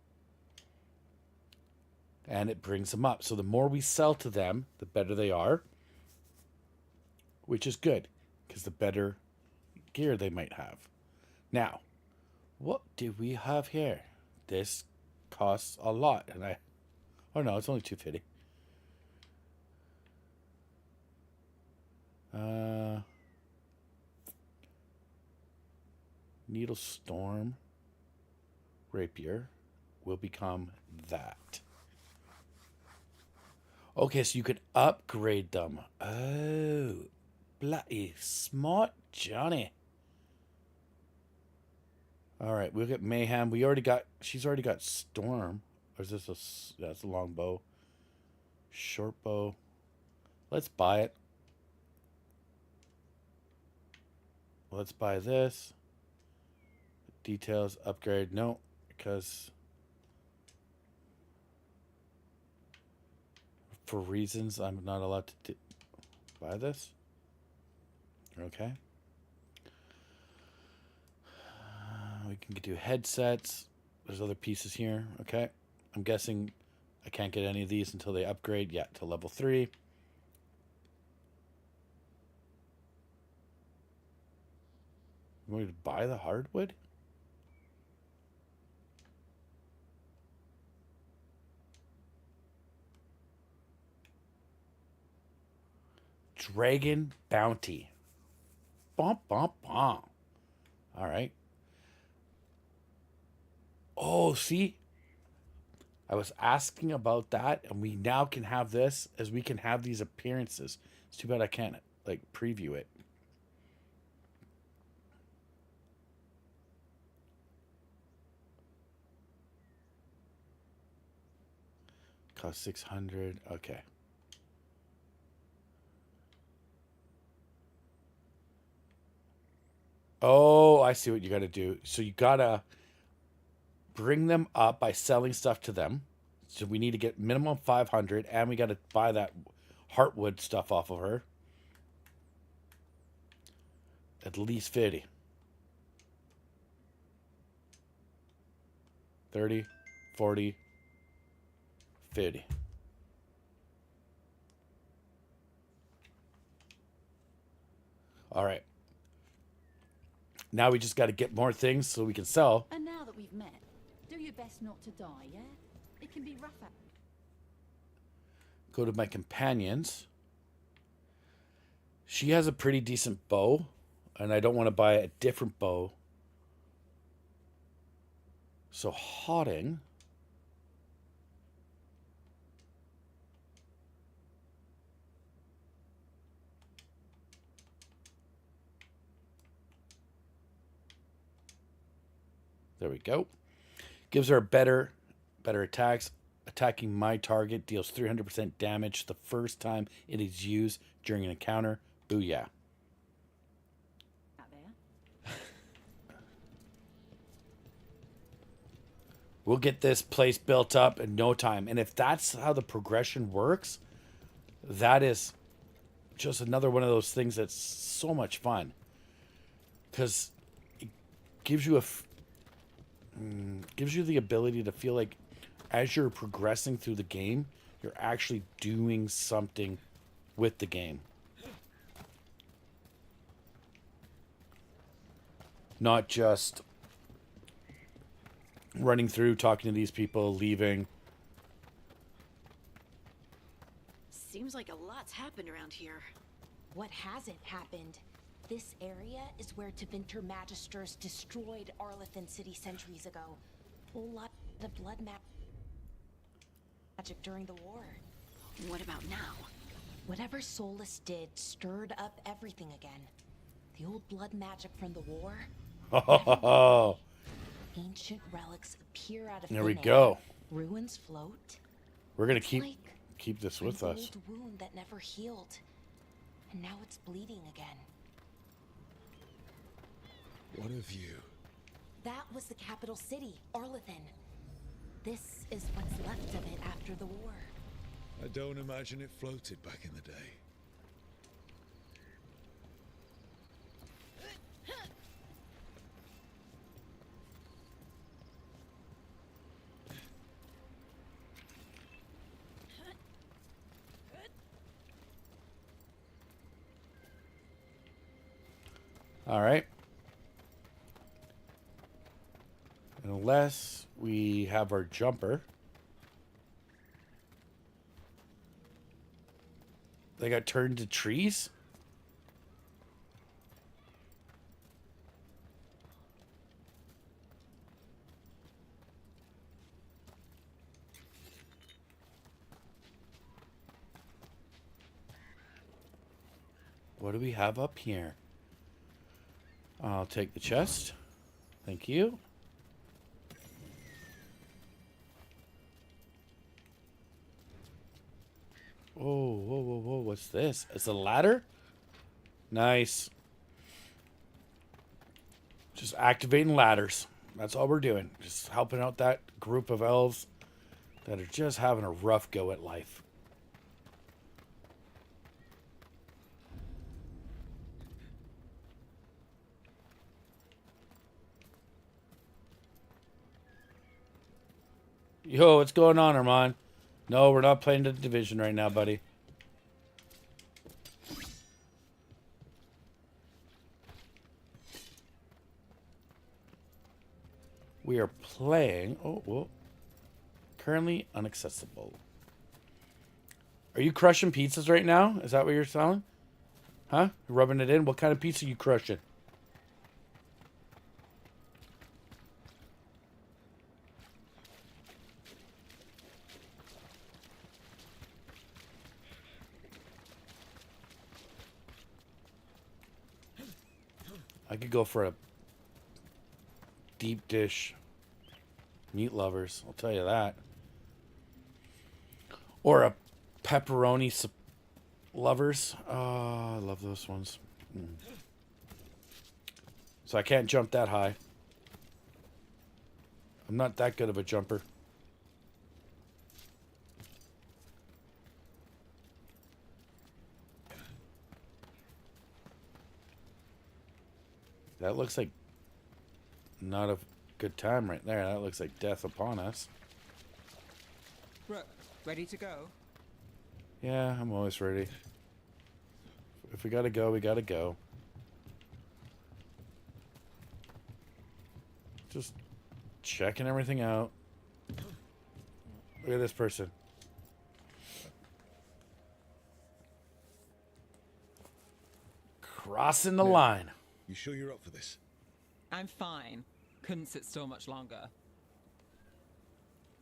And it brings them up. So the more we sell to them, the better they are. Which is good. Because the better gear they might have. Now, what do we have here? This costs a lot. And oh no, it's only 250. Needle Storm Rapier will become that. Okay, so you could upgrade them. Oh, bloody smart Johnny. All right, we'll get Mayhem. She's already got Storm. Or is this that's a long bow. Short bow. Let's buy it. Let's buy this. Details, upgrade. No, because for reasons I'm not allowed to buy this. Okay. We can do headsets. There's other pieces here. Okay. I'm guessing I can't get any of these until they upgrade. Yeah, to level 3. I'm going to buy the hardwood? Dragon Bounty. Bum, bum, bum. All right. Oh, see? I was asking about that, and we now can have this, as we can have these appearances. It's too bad I can't, like, preview it. Cost 600. Okay. Oh, I see what you got to do. So you got to bring them up by selling stuff to them. So we need to get minimum 500, and we got to buy that heartwood stuff off of her. At least 50. 30, 40, 50. All right. now we just got to get more things so we can sell. And now that we've met, do your best not to die, yeah? It can be rough out. Go to my companions. She has a pretty decent bow, and I don't want to buy a different bow. So Hotting. There we go. Gives her better attacks. Attacking my target deals 300% damage the first time it is used during an encounter. Booyah. Out there. We'll get this place built up in no time. And if that's how the progression works, that is just another one of those things that's so much fun. Because it gives you gives you the ability to feel like as you're progressing through the game, you're actually doing something with the game. Not just running through, talking to these people, leaving. Seems like a lot's happened around here. What hasn't happened? This area is where Tevinter Magisters destroyed Arlathan City centuries ago. Whole lot of blood magic during the war. What about now? Whatever Solus did stirred up everything again. The old blood magic from the war. Oh, Ancient relics appear out of there we thin go. air. Ruins float. We're gonna It's keep this an with us. old wound that never healed, and now it's bleeding again. What of you? That was the capital city, Arlathan. This is what's left of it after the war. I don't imagine it floated back in the day. All right. Unless we have our jumper. They got turned to trees? What do we have up here? I'll take the chest. Thank you. Oh, whoa, whoa, whoa. What's this? It's a ladder? Nice. Just activating ladders. That's all we're doing. Just helping out that group of elves that are just having a rough go at life. Yo, what's going on, Armand? No, we're not playing the Division right now, buddy. We are playing... Oh, whoa. Currently inaccessible. Are you crushing pizzas right now? Is that what you're selling? Huh? You're rubbing it in? What kind of pizza are you crushing? I could go for a deep dish meat lovers, I'll tell you that. Or a pepperoni lovers. Oh, I love those ones. So I can't jump that high. I'm not that good of a jumper. That looks like not a good time right there. That looks like death upon us. Ready to go? Yeah, I'm always ready. If we gotta go, we gotta go. Just checking everything out. Look at this person. Crossing the line. You sure you're up for this? I'm fine. Couldn't sit still much longer.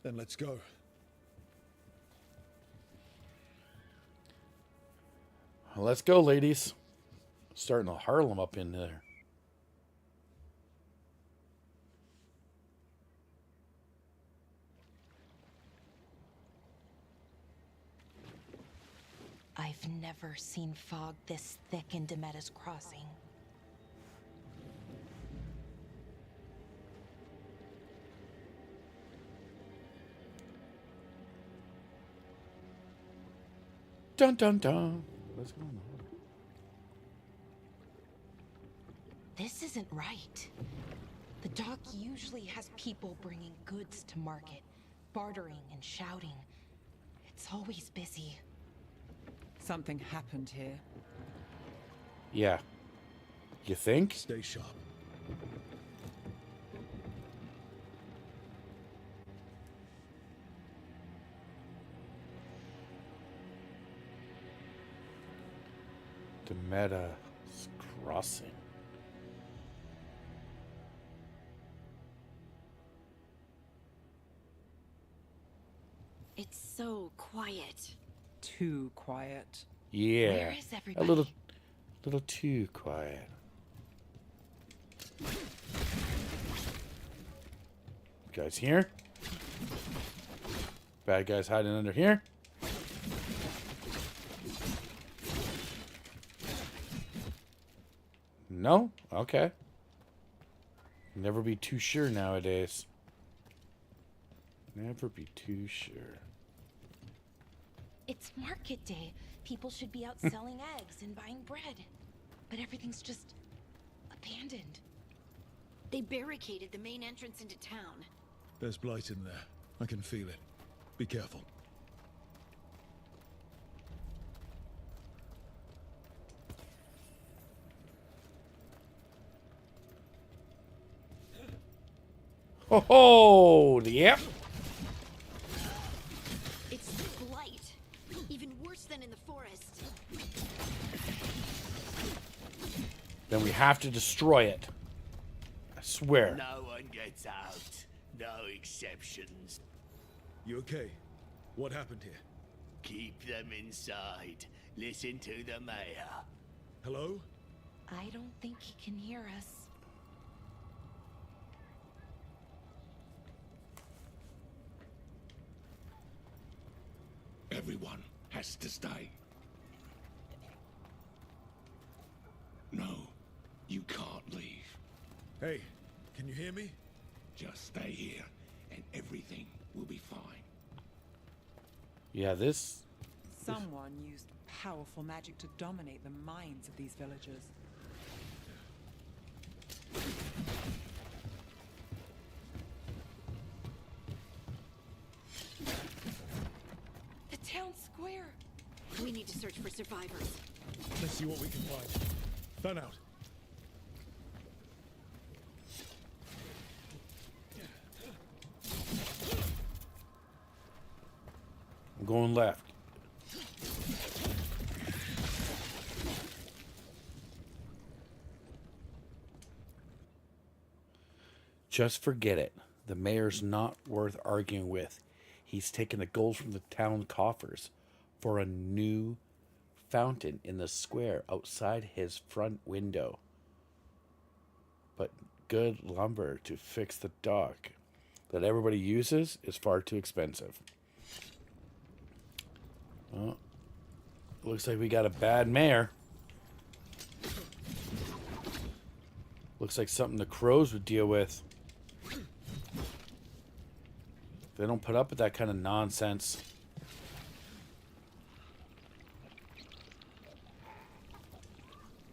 Then let's go. Let's go, ladies. Starting to Harlem up in there. I've never seen fog this thick in Demetta's Crossing. Dun dun dun. What's going on? This isn't right. The dock usually has people bringing goods to market, bartering and shouting. It's always busy. Something happened here. Yeah. You think? Stay sharp. Demetta's Crossing. It's so quiet. Too quiet. Yeah. Where is everybody? A little too quiet. Guys here. Bad guys hiding under here. No? Okay. Never be too sure nowadays. Never be too sure. It's market day. People should be out selling eggs and buying bread. But everything's just abandoned. They barricaded the main entrance into town. There's blight in there. I can feel it. Be careful. Ho ho! Yep. It's blight. Even worse than in the forest. Then we have to destroy it. I swear. No one gets out. No exceptions. You okay? What happened here? Keep them inside. Listen to the mayor. Hello? I don't think he can hear us. Everyone has to stay. No, you can't leave. Hey, can you hear me? Just stay here, and everything will be fine. Yeah, this... Someone used powerful magic to dominate the minds of these villagers. The town square. We need to search for survivors. Let's see what we can find. Fan out. I'm going left. Just forget it. The mayor's not worth arguing with. He's taken the gold from the town coffers for a new fountain in the square outside his front window. But good lumber to fix the dock that everybody uses is far too expensive. Well, looks like we got a bad mayor. Looks like something the crows would deal with. They don't put up with that kind of nonsense.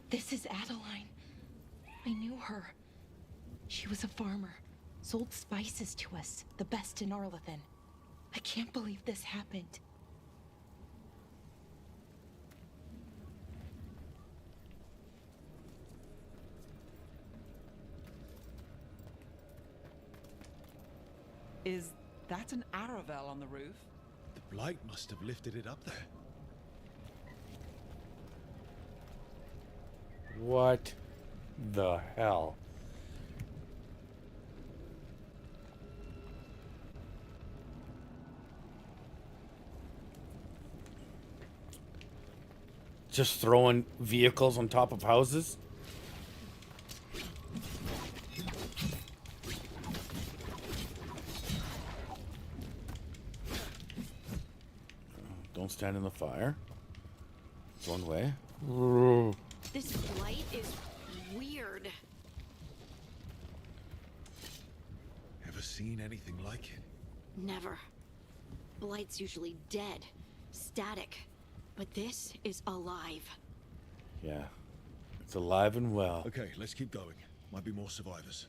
This is Adeline. I knew her. She was a farmer. Sold spices to us, the best in Arlathan. I can't believe this happened. Is that an Aravel on the roof? The blight must have lifted it up there. What the hell? Just throwing vehicles on top of houses? Don't stand in the fire. It's one way. Ooh. This blight is weird. Ever seen anything like it? Never. Blight's usually dead, static. But this is alive. Yeah. It's alive and well. Okay, let's keep going. Might be more survivors.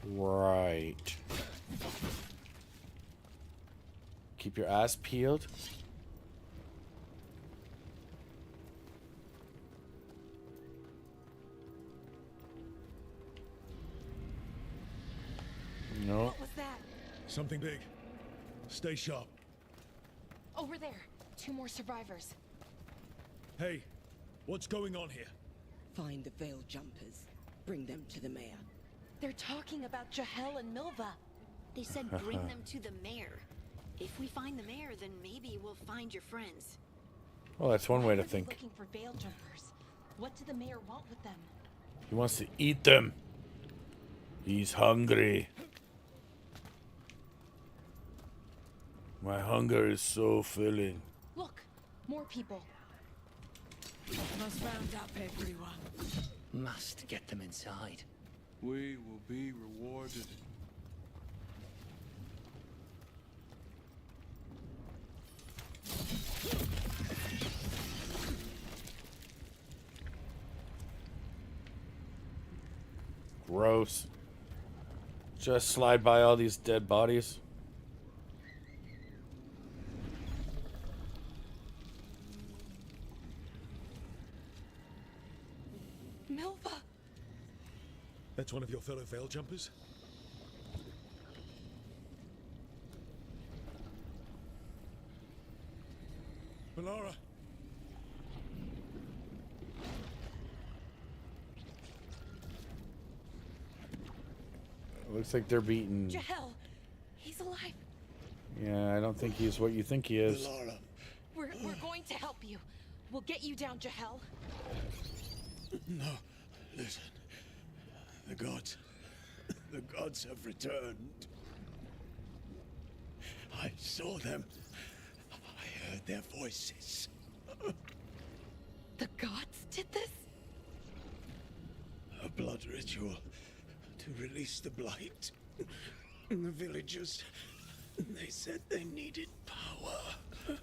Right. Keep your ass peeled. No. What was that? Something big. Stay sharp. Over there. 2 more survivors. Hey, what's going on here? Find the veil jumpers. Bring them to the mayor. They're talking about Jahel and Milva. They said bring them to the mayor. If we find the mayor, then maybe we'll find your friends. Well, that's one way to Why are they think. looking for veil jumpers. What did the mayor want with them? He wants to eat them. He's hungry. My hunger is so filling. Look, more people. Must round up everyone. Must get them inside. We will be rewarded. Gross. Just slide by all these dead bodies. Milva! That's one of your fellow veil jumpers? Melara! Looks like they're beating. Jahel! He's alive! Yeah, I don't think he's what you think he is. Melara! We're going to help you. We'll get you down, Jahel. No, listen. The gods have returned. I saw them. I heard their voices. The gods did this? A blood ritual to release the blight. The villagers, they said they needed power.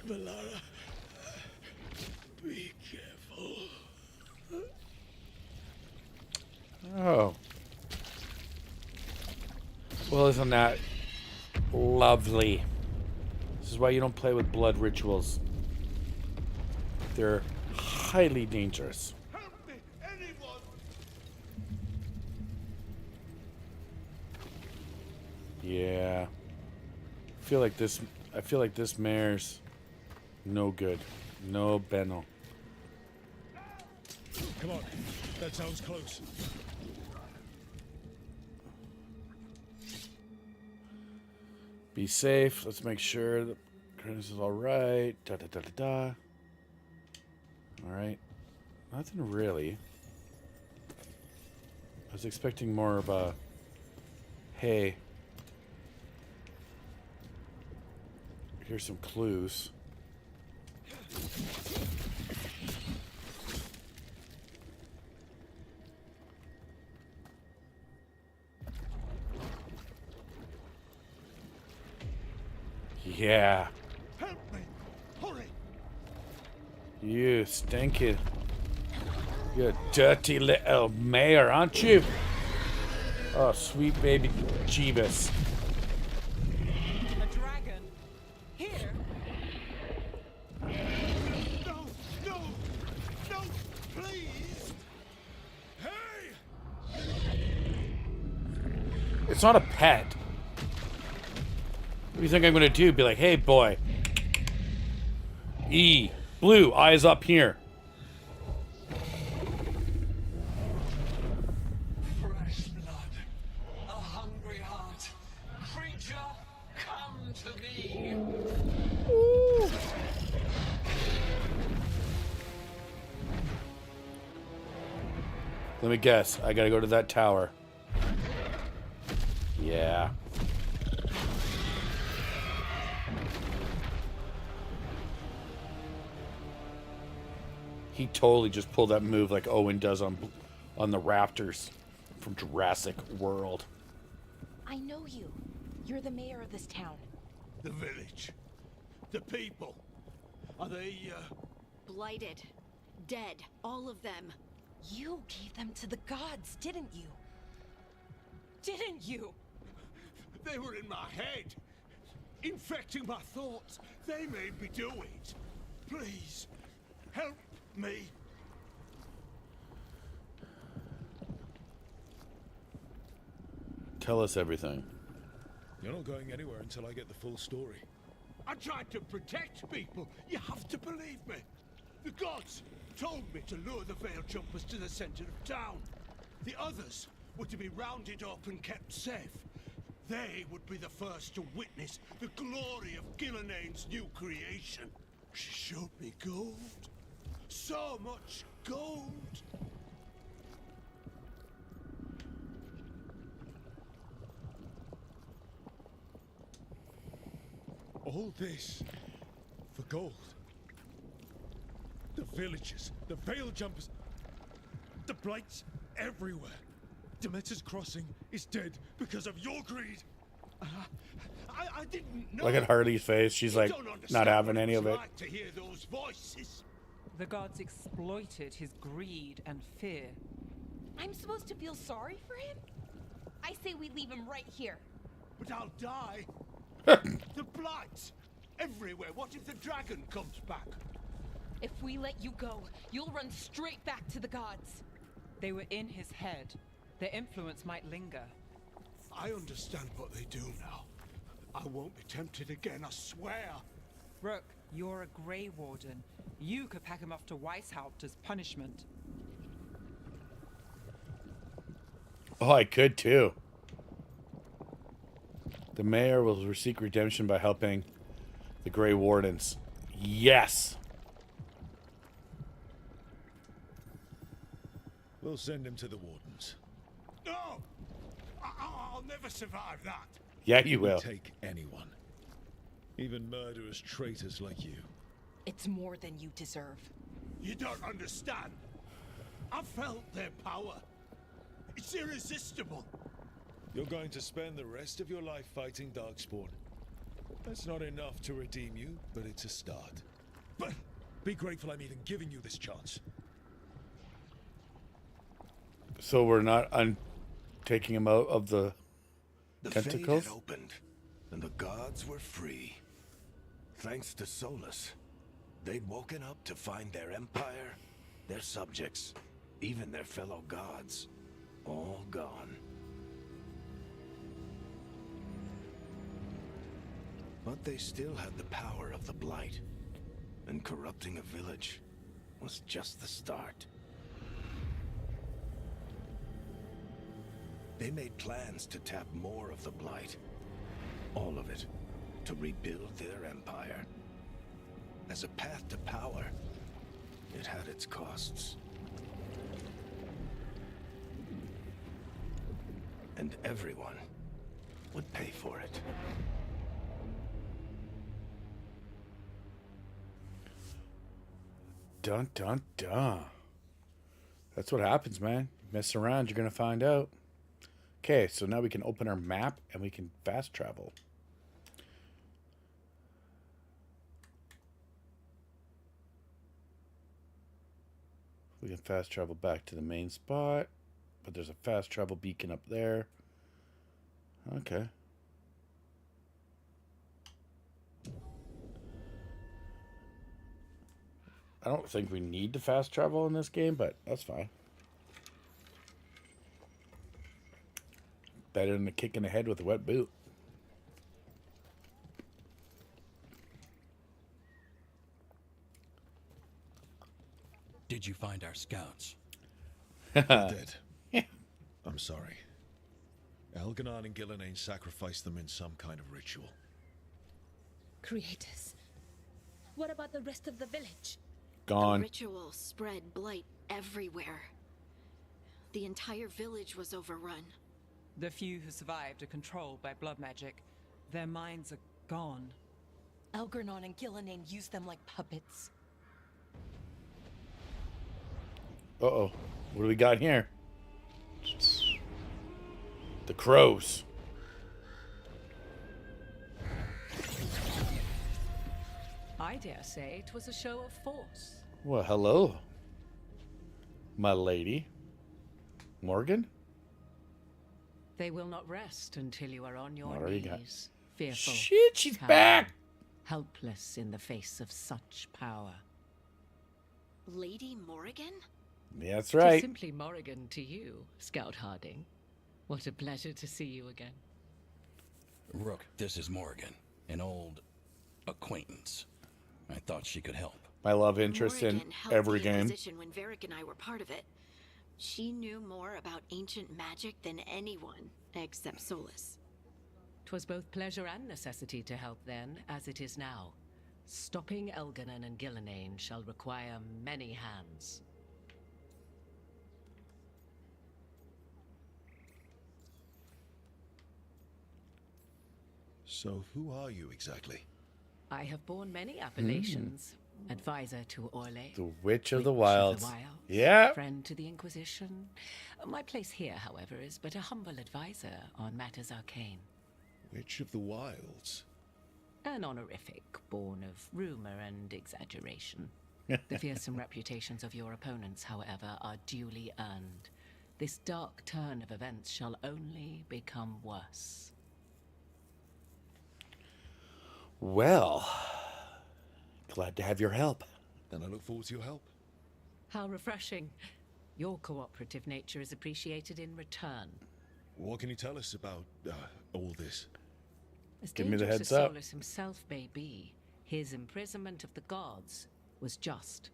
Melara, be careful. Oh. Well, isn't that lovely? This is why you don't play with blood rituals. They're highly dangerous. Help me, anyone! Yeah. I feel like this mare's no good. No bueno. Come on, that sounds close. Be safe. Let's make sure that Curtis is all right. Da da da da da. All right. Nothing really. I was expecting more of a. Hey. Here's some clues. Yeah. Help me! Hurry! You stinky. You're a dirty little mayor, aren't you? Oh, sweet baby Jeebus. A dragon? Here? No, please! Hey! It's not a pet. What do you think I'm gonna do? Be like, hey boy. E. Blue, eyes up here. Fresh blood, a hungry heart. Creature, come to me. Let me guess. I gotta go to that tower. Yeah. He totally just pulled that move like Owen does on the Raptors from Jurassic World. I know you. You're the mayor of this town. The village. The people. Are they, Blighted. Dead. All of them. You gave them to the gods, didn't you? Didn't you? They were in my head. Infecting my thoughts. They made me do it. Please, help me. Tell us everything. You're not going anywhere until I get the full story. I tried to protect people. You have to believe me. The gods told me to lure the Veil Jumpers to the center of town. The others were to be rounded up and kept safe. They would be the first to witness the glory of Gillenane's new creation. She showed me gold. So much gold. All this for gold. The villagers, the Veil Jumpers, the Blights everywhere. Demeter's Crossing is dead because of your greed. I didn't know. Look at Harley's face. She's like not having any of it. Like to hear those voices. The gods exploited his greed and fear. I'm supposed to feel sorry for him? I say we leave him right here. But I'll die. The Blights everywhere. What if the dragon comes back? If we let you go, you'll run straight back to the gods. They were in his head. Their influence might linger. I understand what they do now. I won't be tempted again, I swear. Rook, you're a Grey Warden. You could pack him off to Weishaupt as punishment. Oh, I could too. The mayor will seek redemption by helping the Grey Wardens. Yes. We'll send him to the Wardens. No! I'll never survive that. Yeah, you will. Take anyone. Even murderous traitors like you. It's more than you deserve. You don't understand. I've felt their power. It's irresistible. You're going to spend the rest of your life fighting Darkspawn. That's not enough to redeem you, but it's a start. But be grateful I'm even giving you this chance. So we're not taking him out of the tentacles? Fate had opened, and the gods were free. Thanks to Solus, they'd woken up to find their empire, their subjects, even their fellow gods, all gone. But they still had the power of the Blight, and corrupting a village was just the start. They made plans to tap more of the Blight. All of it. To rebuild their empire. As a path to power, it had its costs. And everyone would pay for it. Dun, dun, dun. That's what happens, man. Mess around, you're going to find out. Okay, so now we can open our map and we can fast travel. We can fast travel back to the main spot, but there's a fast travel beacon up there. Okay. I don't think we need to fast travel in this game, but that's fine. Better than a kick in the head with a wet boot. Did you find our scouts? They're dead. I'm sorry. Elganon and Gillenane sacrificed them in some kind of ritual. Creators. What about the rest of the village? Gone. The ritual spread blight everywhere. The entire village was overrun. The few who survived are controlled by blood magic. Their minds are gone. Elgarnon and Gillenane used them like puppets. Uh-oh. What do we got here? The crows. I dare say it was a show of force. Well, hello, my lady. Morgan? They will not rest until you are on your What do you got? knees, fearful. Shit, she's cowering, back! Helpless in the face of such power. Lady Morrigan? Yeah, that's 'Tis right. simply Morrigan to you, Scout Harding. What a pleasure to see you again. Rook, this is Morgan, an old acquaintance. I thought she could help. My love interest in Morrigan helped every the game. Inquisition when Varric and I were part of it. She knew more about ancient magic than anyone, except Solus. 'Twas both pleasure and necessity to help then, as it is now. Stopping Elganon and Gillenane shall require many hands. So who are you exactly? I have borne many appellations. Advisor to Orlais. The Witch of the Witch Wilds. Of the Wilds. Yeah. Friend to the Inquisition. My place here, however, is but a humble advisor on matters arcane. Witch of the Wilds? An honorific born of rumor and exaggeration. The fearsome reputations of your opponents, however, are duly earned. This dark turn of events shall only become worse. Well, glad to have your help. Then I look forward to your help. How refreshing. Your cooperative nature is appreciated in return. What can you tell us about all this? As Give me the dangerous heads as up. Solus himself may be, his imprisonment of the gods was just.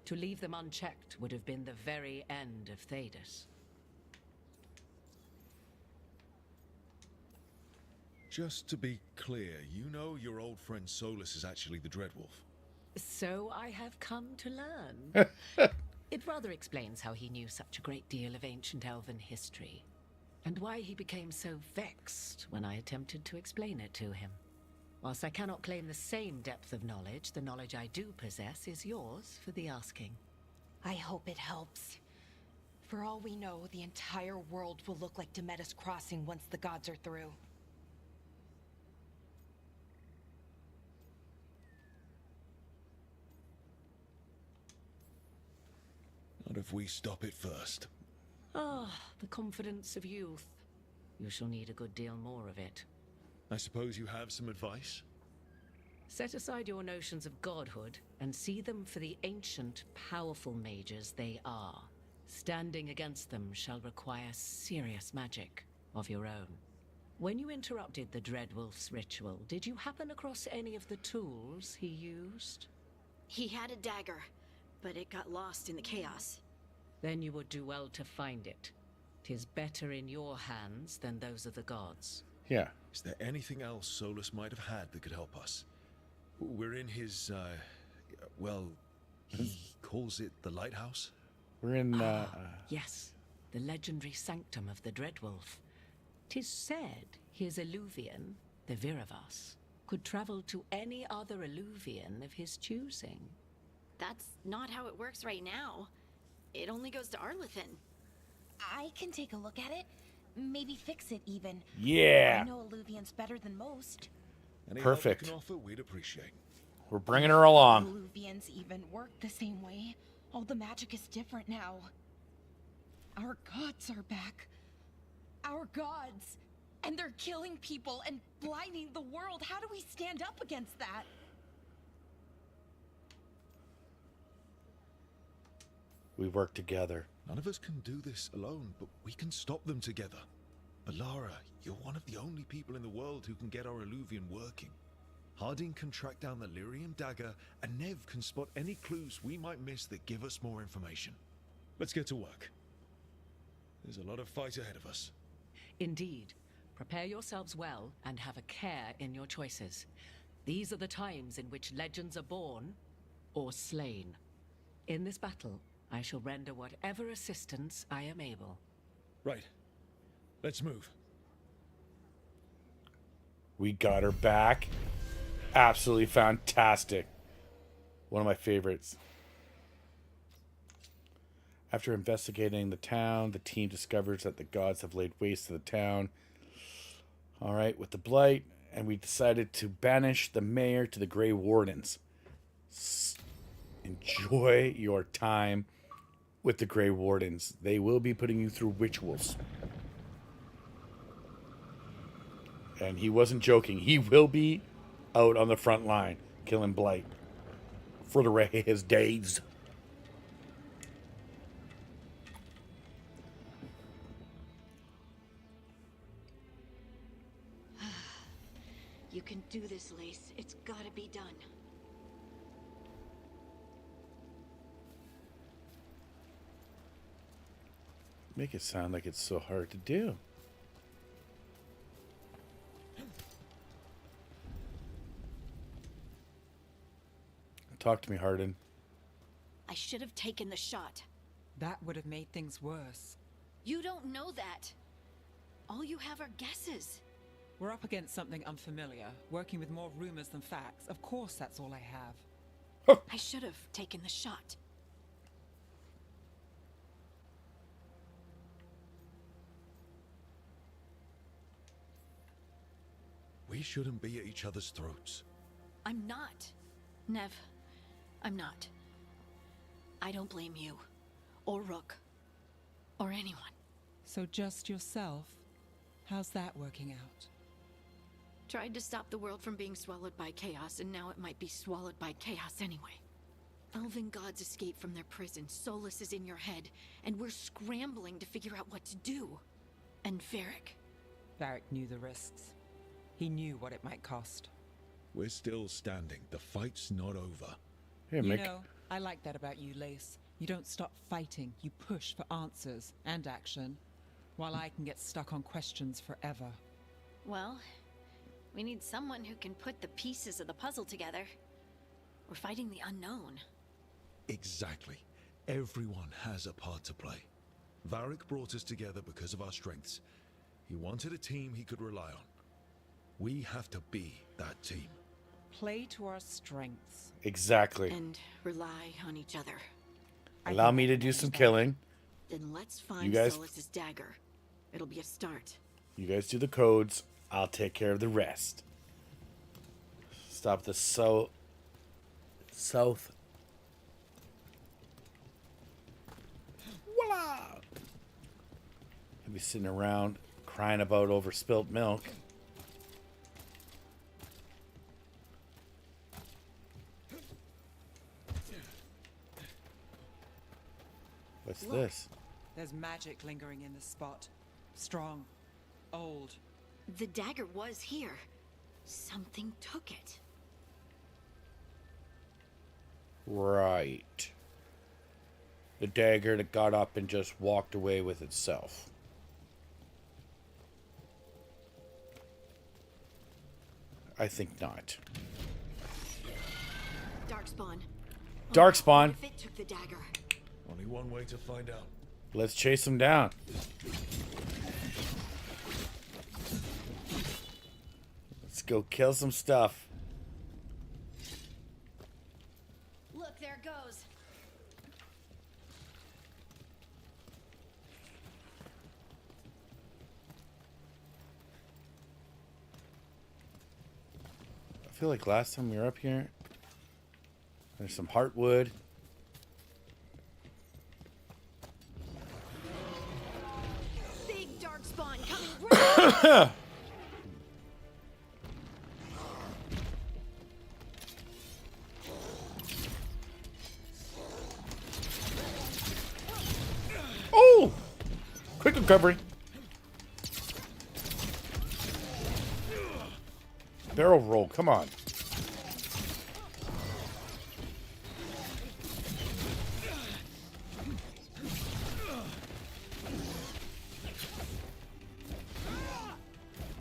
To leave them unchecked would have been the very end of Thedas. Just to be clear, you know your old friend Solus is actually the Dreadwolf. So I have come to learn. It rather explains how he knew such a great deal of ancient elven history, and why he became so vexed when I attempted to explain it to him. Whilst I cannot claim the same depth of knowledge, the knowledge I do possess is yours for the asking. I hope it helps. For all we know, the entire world will look like Demetus Crossing once the gods are through. Not if we stop it first. Ah, the confidence of youth. You shall need a good deal more of it. I suppose you have some advice? Set aside your notions of godhood and see them for the ancient, powerful mages they are. Standing against them shall require serious magic of your own. When you interrupted the Dreadwolf's ritual, did you happen across any of the tools he used? He had a dagger, but it got lost in the chaos. Then you would do well to find it. 'Tis better in your hands than those of the gods. Yeah. Is there anything else Solus might have had that could help us? We're in his, well, he calls it the lighthouse? We're in, Yes, the legendary sanctum of the Dreadwolf. 'Tis said his Illuvian, the Viravas, could travel to any other Illuvian of his choosing. That's not how it works right now. It only goes to Arlethan. I can take a look at it. Maybe fix it even. Yeah. I know Illuvians better than most. Any Perfect. help you can offer, we'd appreciate. We're bringing her along. Illuvians even work the same way. All the magic is different now. Our gods are back. Our gods. And they're killing people and blinding the world. How do we stand up against that? We work together. None of us can do this alone, but we can stop them together. But Lara, you're one of the only people in the world who can get our Illuvian working. Harding can track down the Lyrium dagger, and Nev can spot any clues we might miss that give us more information. Let's get to work. There's a lot of fight ahead of us. Indeed. Prepare yourselves well and have a care in your choices. These are the times in which legends are born or slain. In this battle, I shall render whatever assistance I am able. Right. Let's move. We got her back. Absolutely fantastic. One of my favorites. After investigating the town, the team discovers that the gods have laid waste to the town. All right, with the blight, and we decided to banish the mayor to the Grey Wardens. Enjoy your time with the Grey Wardens. They will be putting you through rituals. And he wasn't joking. He will be out on the front line, killing blight for the rest of his days. You can do this, Lace. It's gotta be done. Make it sound like it's so hard to do. Talk to me, Hardin. I should have taken the shot. That would have made things worse. You don't know that. All you have are guesses. We're up against something unfamiliar, working with more rumors than facts. Of course, that's all I have. I should have taken the shot. We shouldn't be at each other's throats. I'm not. Nev, I'm not. I don't blame you, or Rook, or anyone. So just yourself? How's that working out? Tried to stop the world from being swallowed by chaos, and now it might be swallowed by chaos anyway. Elven gods escaped from their prison, Solus is in your head, and we're scrambling to figure out what to do. And Varric knew the risks. He knew what it might cost. We're still standing. The fight's not over. Here, you Mick. know, I like that about you, Lace. You don't stop fighting. You push for answers and action, while I can get stuck on questions forever. Well, we need someone who can put the pieces of the puzzle together. We're fighting the unknown. Exactly. Everyone has a part to play. Varric brought us together because of our strengths. He wanted a team he could rely on. We have to be that team. Play to our strengths. Exactly. And rely on each other. Allow me to do some killing. Then let's find You guys- Solus's dagger. It'll be a start. You guys do the codes. I'll take care of the rest. Stop the south. Voila! I'll be sitting around crying about over spilt milk. What's Look, this? There's magic lingering in this spot. Strong. Old. The dagger was here. Something took it. Right. The dagger that got up and just walked away with itself. I think not. Darkspawn. Darkspawn. What if it took the dagger? Only one way to find out. Let's chase him down. Let's go kill some stuff. Look, there it goes. I feel like last time we were up here, there's some heartwood. Big darkspawn coming right. Oh! Quick recovery. Barrel roll, come on.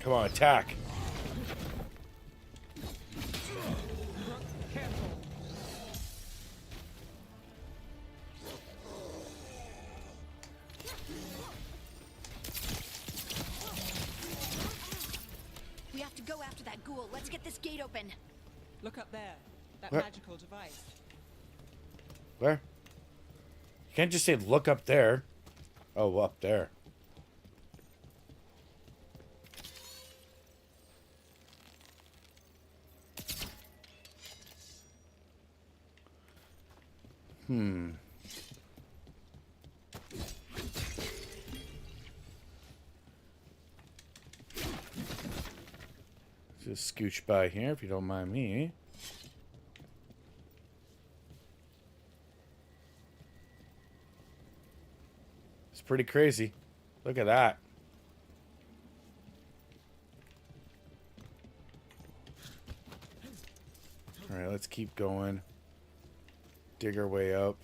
Come on, attack. We have to go after that ghoul. Let's get this gate open. Look up there. That What? magical device. Where? You can't just say look up there. Oh, up there. Just scooch by here if you don't mind me. It's pretty crazy. Look at that. All right, let's keep going. Dig our way up.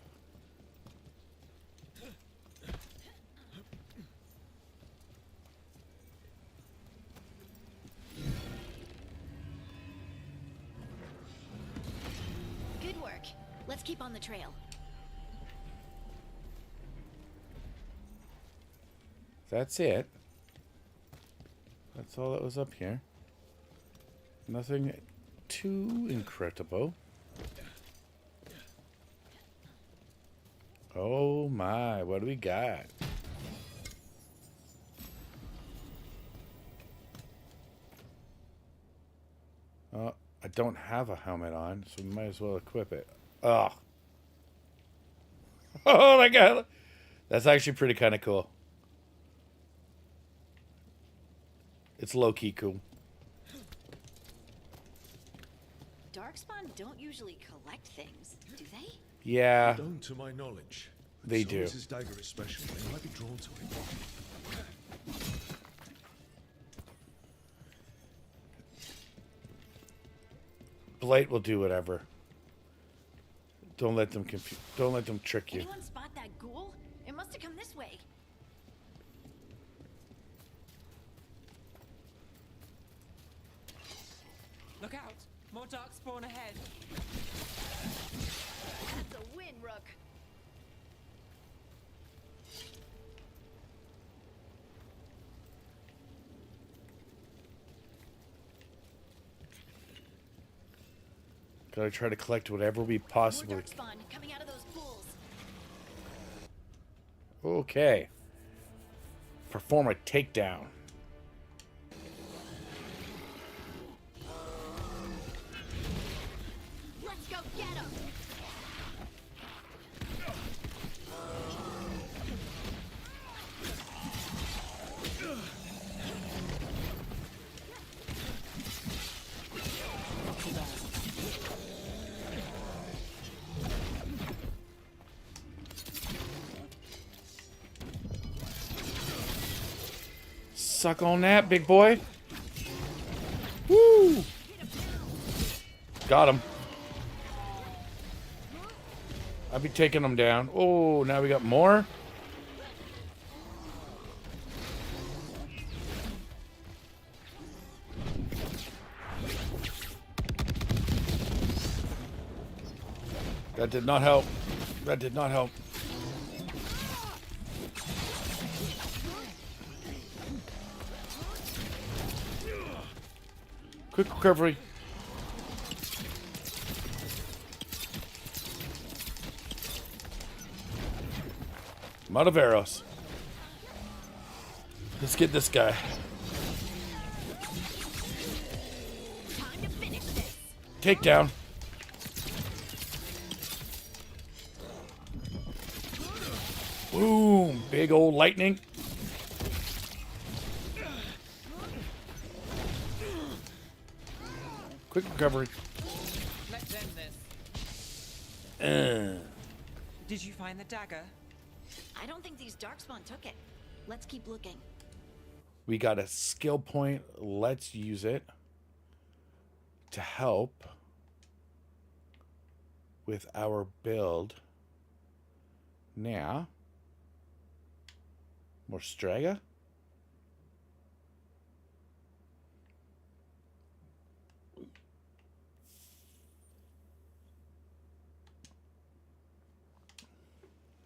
Good work. Let's keep on the trail. That's it. That's all that was up here. Nothing too incredible. Oh my, what do we got? I don't have a helmet on, so we might as well equip it. Ugh. Oh my god. That's actually pretty kind of cool. It's low-key cool. Darkspawn don't usually collect things, do they? Yeah. Don't to my knowledge. They So do. is his dagger especially. They might be drawn to it. Blight will do whatever. Don't let them don't let them trick you. Anyone spot that ghoul? It must have come this way. Look out! More darkspawn ahead. That's a win, Rook. Gotta try to collect whatever we possibly. More darkspawn coming out of those pools. Okay. Perform a takedown. Let's go get him. Suck on that, big boy. Woo! Got him. I'll be taking them down. Oh, now we got more. That did not help. That did not help. Quick recovery. I'm out of arrows. Let's get this guy. Time to finish this. Takedown. Boom. Big old lightning. Quick recovery. Let's end this. Did you find the dagger? I don't think these darkspawn took it. Let's keep looking. We got a skill point. Let's use it. to help with our build. Now, more Straga.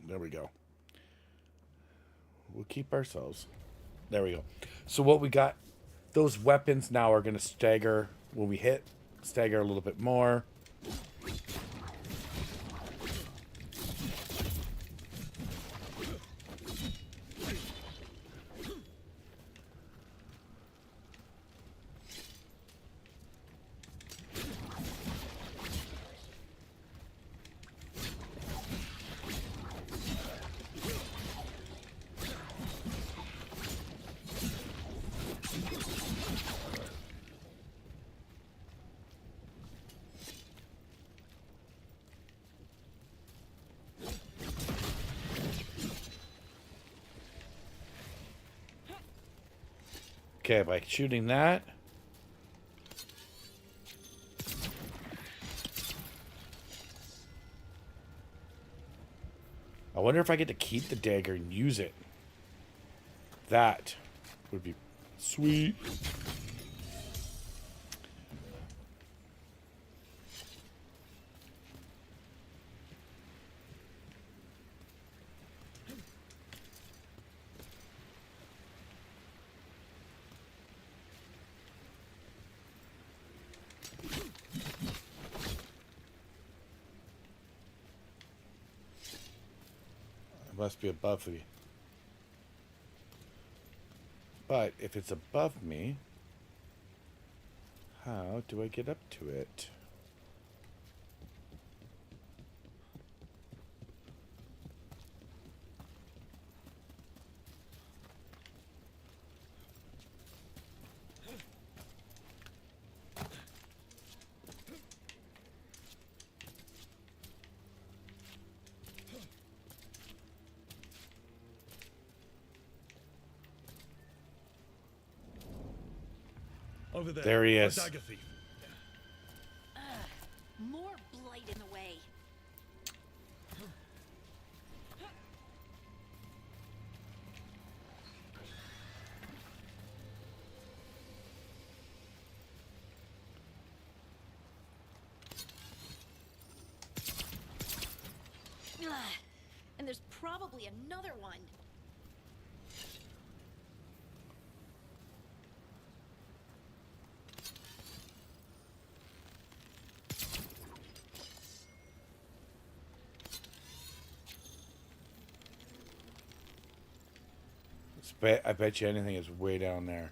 There we go. We'll keep ourselves. There we go. So what we got, those weapons now are going to stagger when we hit, stagger a little bit more. Okay, by shooting that. I wonder if I get to keep the dagger and use it. That would be sweet. Must be above me. But if it's above me, how do I get up to it? Over there. There he is. Dagger thief. More blight in the way. And there's probably another one. I bet you anything is way down there.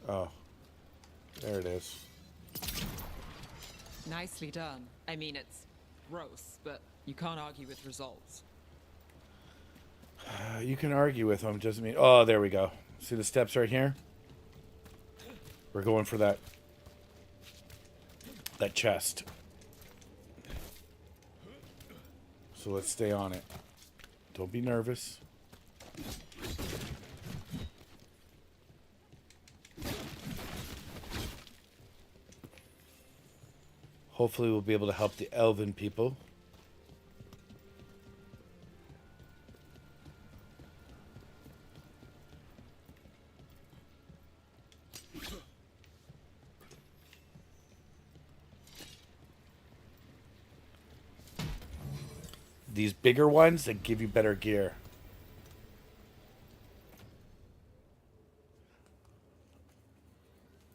Oh, there it is. Nicely done. I mean, it's gross, but you can't argue with results. You can argue with them, doesn't mean... Oh, there we go. See the steps right here? We're going for that chest. So let's stay on it. Don't be nervous. Hopefully we'll be able to help the elven people. These bigger ones that give you better gear.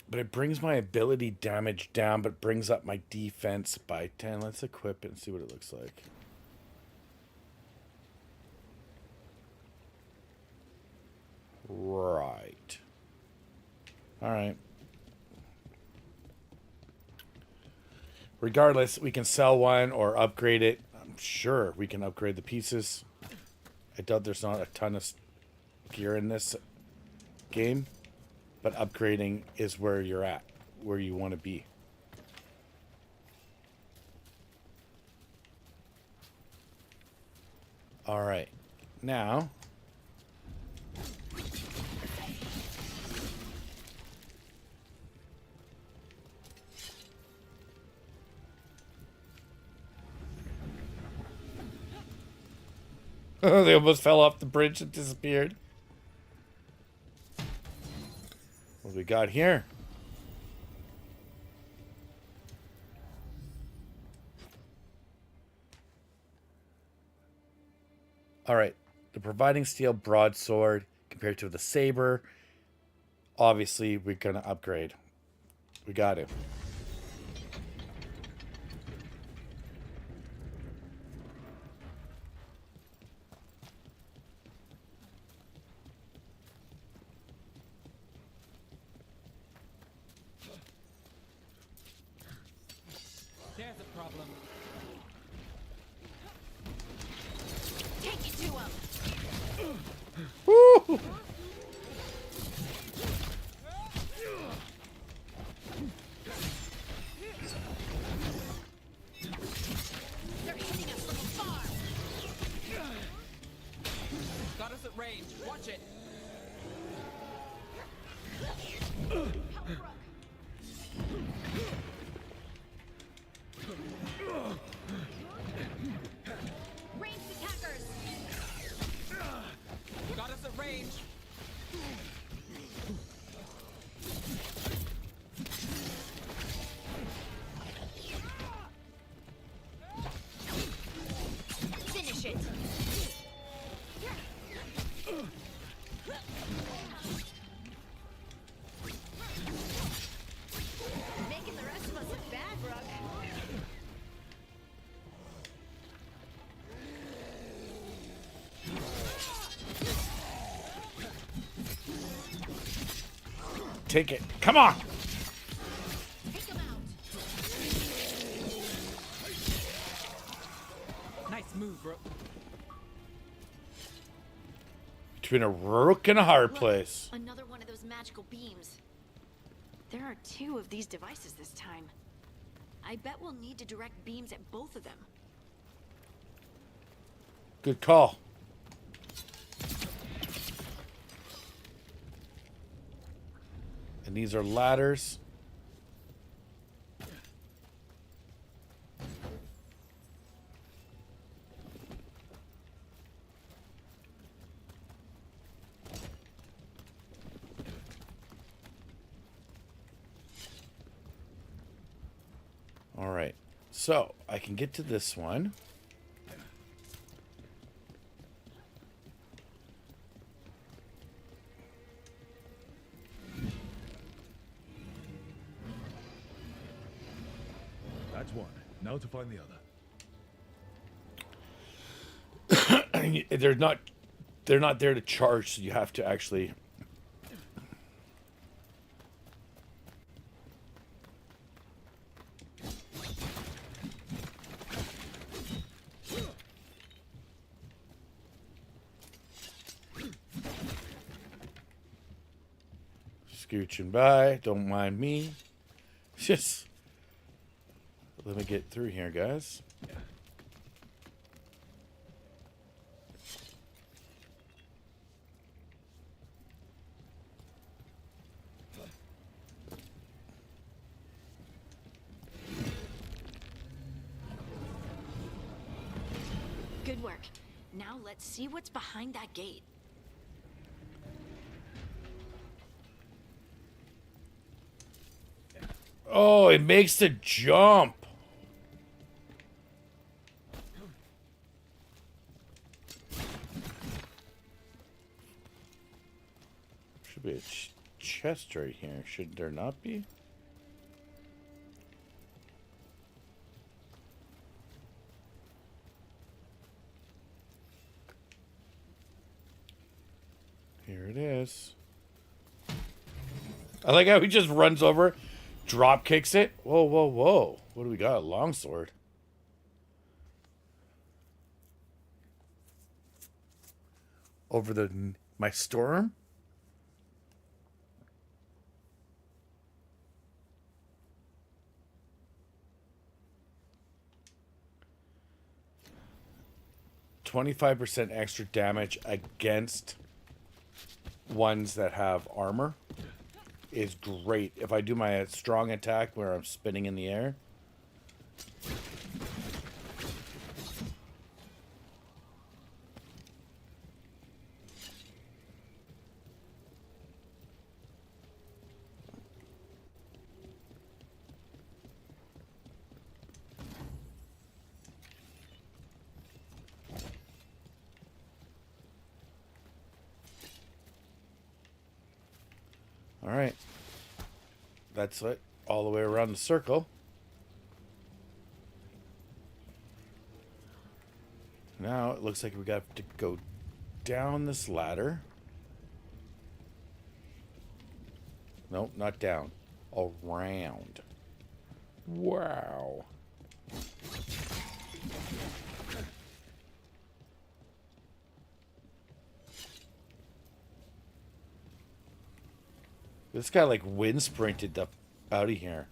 But it brings my ability damage down, but brings up my defense by 10. Let's equip it and see what it looks like. Right. Alright. Regardless, we can sell one or upgrade it. Sure, we can upgrade the pieces. I doubt there's not a ton of gear in this game, but upgrading is where you're at, where you want to be. All right, now They almost fell off the bridge and disappeared. What do we got here? All right. The providing steel broadsword compared to the saber. Obviously, we're going to upgrade. We got to. There's a problem. Take it to him. Woo! They're hitting us from afar. Got us at range. Watch it. Ranged attackers. Got us at range. Finish it. Making the rest of us look bad, Brooke. Take it. Come on. Take him out. Nice move, bro. Between a rook and a hard Look, place. Another one of those magical beams. There are 2 of these devices this time. I bet we'll need to direct beams at both of them. Good call. And these are ladders. All right. So I can get to this one. That's one. Now to find the other. They're not there to charge, so you have to actually scooching by. Don't mind me. Just let me get through here, guys. Good work. Now let's see what's behind that gate. Oh, it makes the jump. Should be a chest right here. Should there not be? Here it is. I like how he just runs over, drop kicks it. Whoa, whoa, whoa. What do we got? A longsword. Over my storm? %25 extra damage against ones that have armor is great. If I do my strong attack where I'm spinning in the air. All right. That's it. All the way around the circle. Now it looks like we got to go down this ladder. Nope, not down. Around. Wow. This guy like wind sprinted up out of here.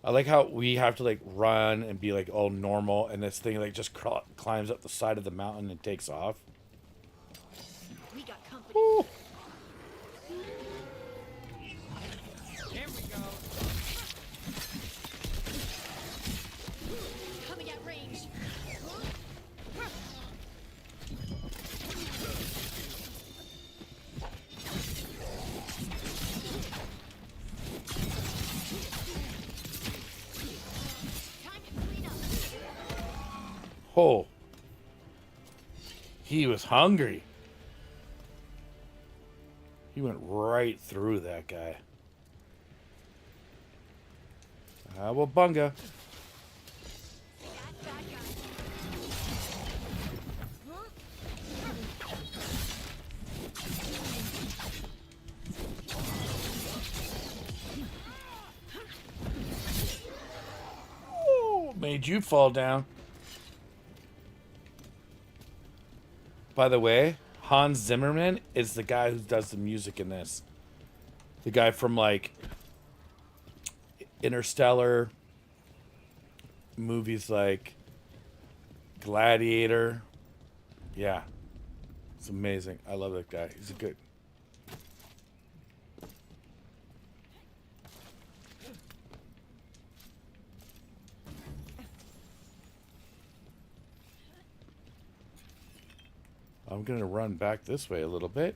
I like how we have to like run and be like all normal, and this thing like just climbs up the side of the mountain and takes off. We got company. Ooh. Here we go. Coming at range. Oh. He was hungry. He went right through that guy. Bunga. Ooh, made you fall down. By the way, Hans Zimmerman is the guy who does the music in this. The guy from like Interstellar, movies like Gladiator. Yeah. It's amazing. I love that guy. He's a good. I'm going to run back this way a little bit.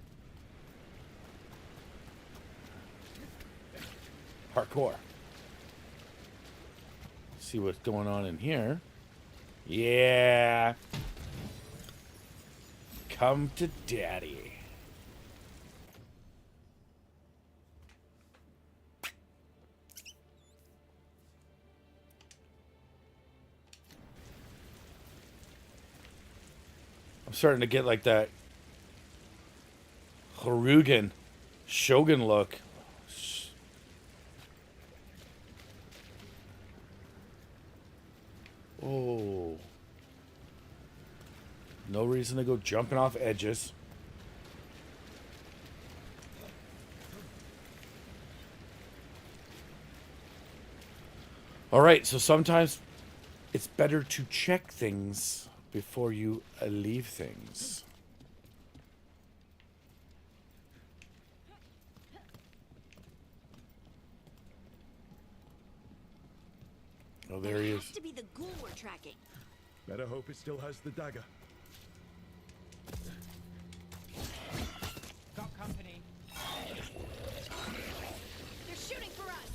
Parkour. See what's going on in here. Yeah. Come to daddy. I'm starting to get like that Shogun look. Oh. No reason to go jumping off edges. All right, so sometimes it's better to check things before you leave things. Oh, there he is. Has to be the ghoul we're tracking. Better hope it still has the dagger. Got company. They're shooting for us.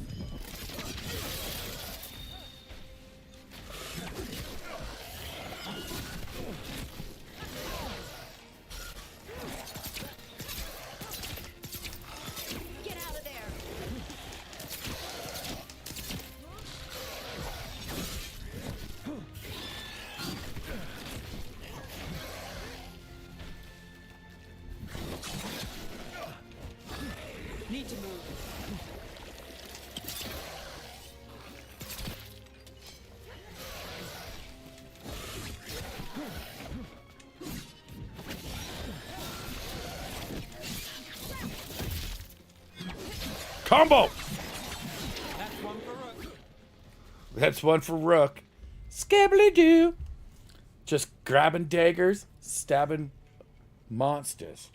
Get out of there. Need to move. Combo! That's one for Rook. That's one for Rook. Skibbly-doo. Just grabbing daggers, stabbing monsters.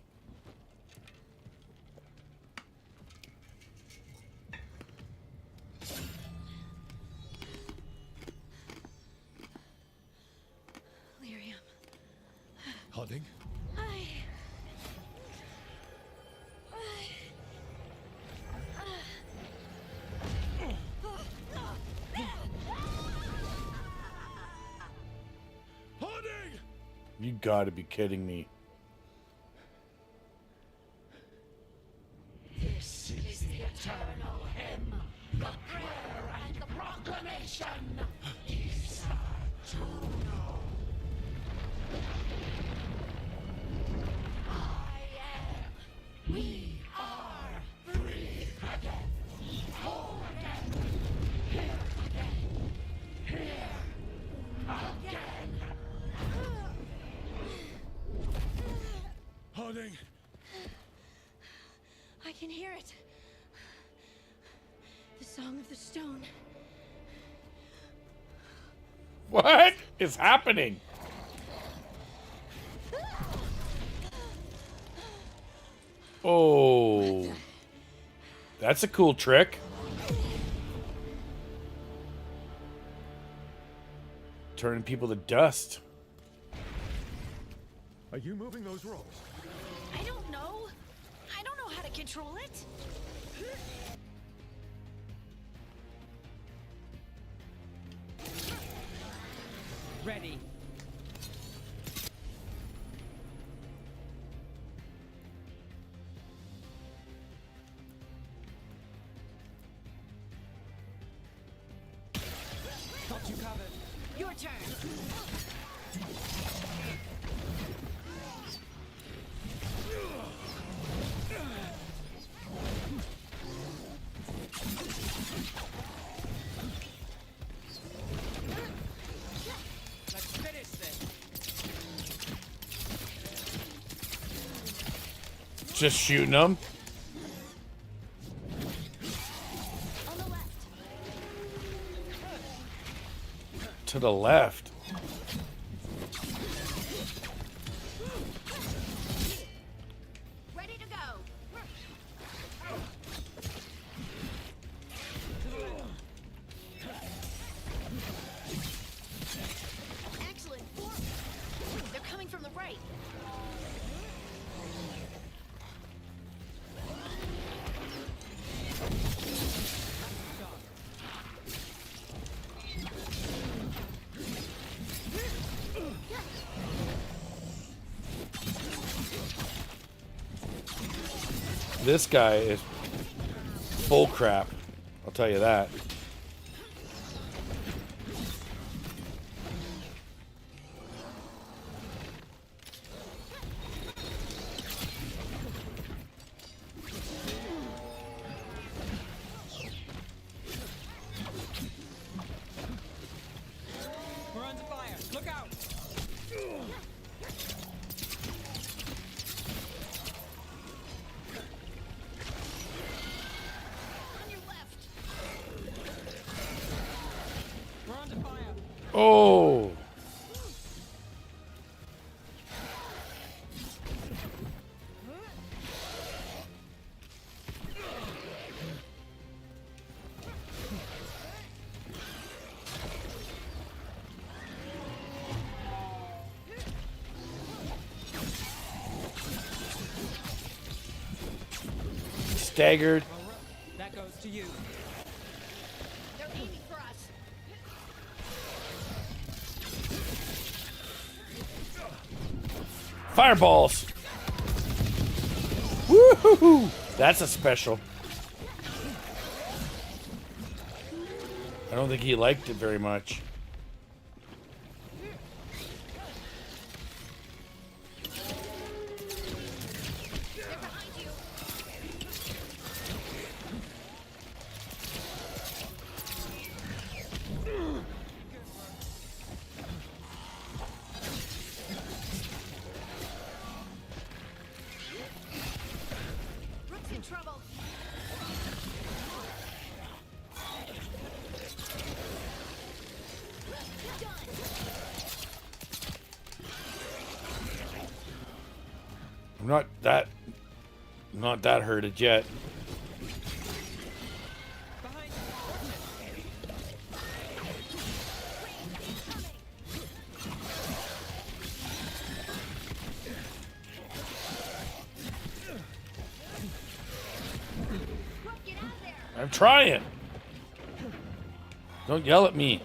Lyrium. Harding? You gotta be kidding me. This is the eternal hymn, the prayer and the proclamation. Isa to know. I am. We are free again. Whole again. Here again. Here again. Harding! I can hear it. The Song of the Stone. What is happening? Oh. That's a cool trick. Turning people to dust. Are you moving those rocks? I don't know. I don't know how to control it. Ready. Got you covered. Your turn. Let's finish this. Just shooting them. On the left. To the left. Ready to go. Excellent. They're coming from the right. This guy is full crap. I'll tell you that. We're under fire. Look out. On your left. We're under fire. Oh. Staggered. That goes to you. They're aiming for us. Fireballs. Woohoo! That's a special. I don't think he liked it very much. They're behind you. Rook's in trouble. I'm not that hurted yet. I'm trying. Don't yell at me.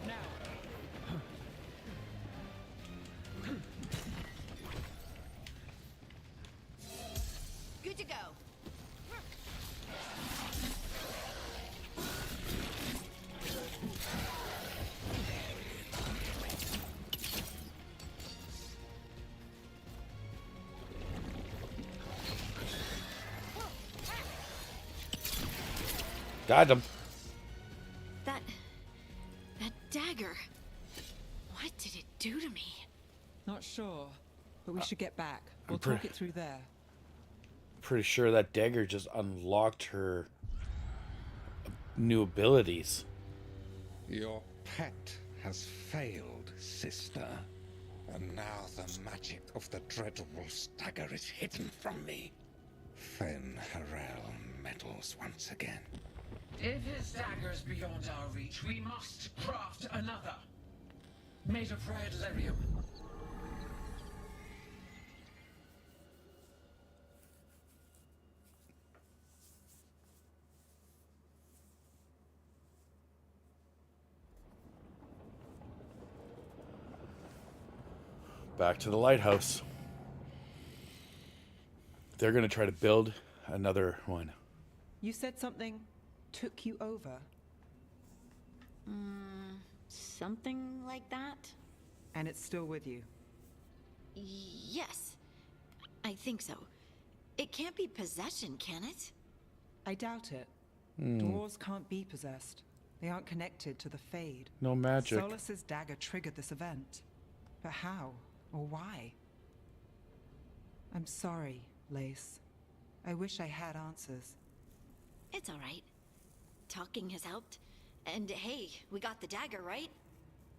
Got him. That dagger. What did it do to me? Not sure, but we should get back. I'm We'll talk it through there. Pretty sure that dagger just unlocked her new abilities. Your pet has failed, sister. And now the magic of the Dreadwolf's dagger is hidden from me. Fen Harel meddles once again. If his dagger's beyond our reach, we must craft another. Made of red lyrium. Back to the lighthouse. They're going to try to build another one. You said something took you over. Something like that? And it's still with you. Yes. I think so. It can't be possession, can it? I doubt it. Dwarves can't be possessed. They aren't connected to the Fade. No magic. Solus's dagger triggered this event. But how? Or why? I'm sorry, Lace. I wish I had answers. It's all right. Talking has helped. And hey, we got the dagger, right?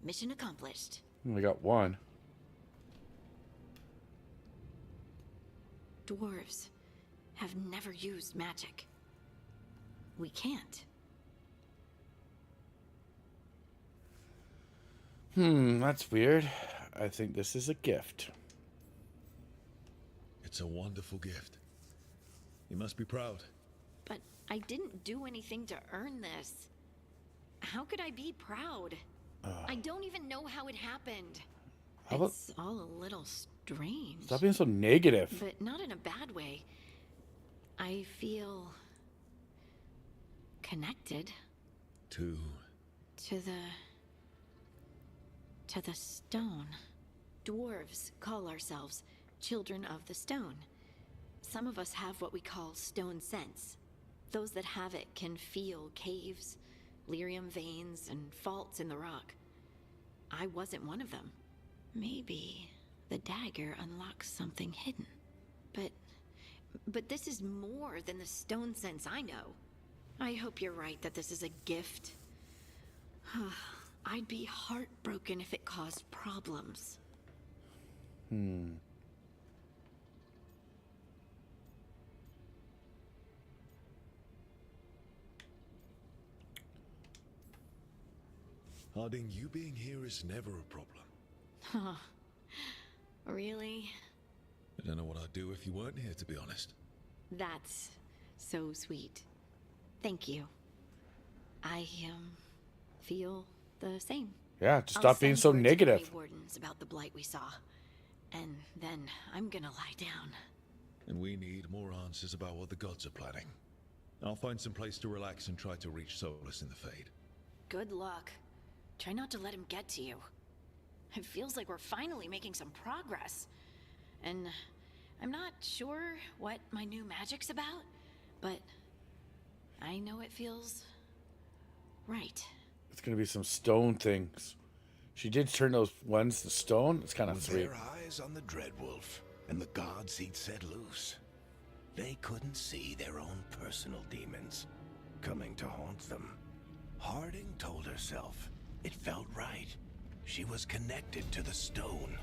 Mission accomplished. We got one. Dwarves have never used magic. We can't. That's weird. I think this is a gift. It's a wonderful gift. You must be proud. But I didn't do anything to earn this. How could I be proud? I don't even know how it happened. It's all a little strange. Stop being so negative. But not in a bad way. I feel connected. To the stone. Dwarves call ourselves children of the stone. Some of us have what we call stone sense. Those that have it can feel caves, lyrium veins, and faults in the rock. I wasn't one of them. Maybe the dagger unlocks something hidden. But this is more than the stone sense I know. I hope you're right that this is a gift. I'd be heartbroken if it caused problems. Harding, you being here is never a problem. Huh. Really? I don't know what I'd do if you weren't here, to be honest. That's so sweet. Thank you. I feel the same. Yeah, just stop being so negative. To wardens about the blight we saw. And then I'm gonna lie down. And we need more answers about what the gods are planning. I'll find some place to relax and try to reach Solus in the Fade. Good luck. Try not to let him get to you. It feels like we're finally making some progress. And I'm not sure what my new magic's about, but I know it feels right. It's gonna be some stone things. She did turn those ones to stone. It's kind of With sweet. their eyes on the Dreadwolf and the gods he'd set loose, they couldn't see their own personal demons coming to haunt them. Harding told herself it felt right. She was connected to the stone,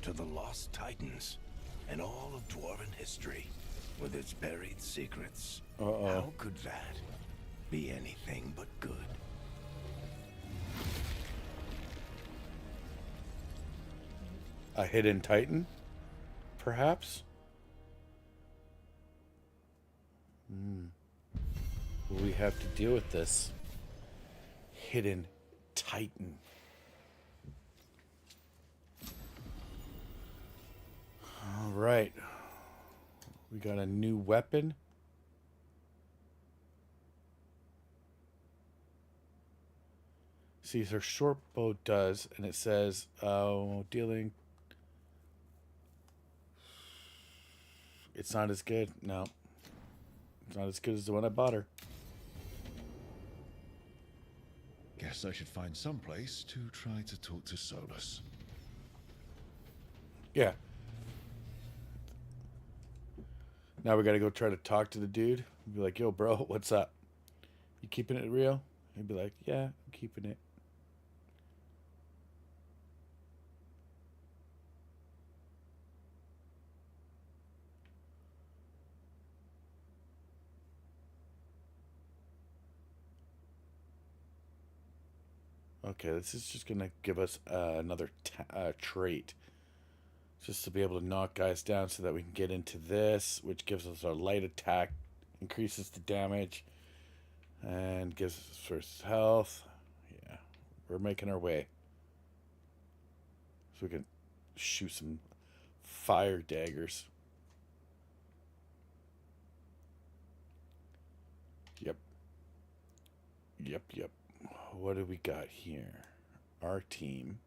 to the lost titans, and all of dwarven history with its buried secrets. How could that be anything but good? A hidden titan, perhaps? Will we have to deal with this hidden titan? All right. We got a new weapon. See, her short bow does, and it says, dealing. It's not as good. No. It's not as good as the one I bought her. Guess I should find some place to try to talk to Solus. Yeah. Now we gotta go try to talk to the dude. Be like, yo, bro, what's up? You keeping it real? He'd be like, yeah, I'm keeping it. Okay, this is just gonna give us another trait. Just to be able to knock guys down so that we can get into this, which gives us our light attack, increases the damage, and gives us first health. Yeah, we're making our way. So we can shoot some fire daggers. Yep. Yep, yep. What do we got here? Our team.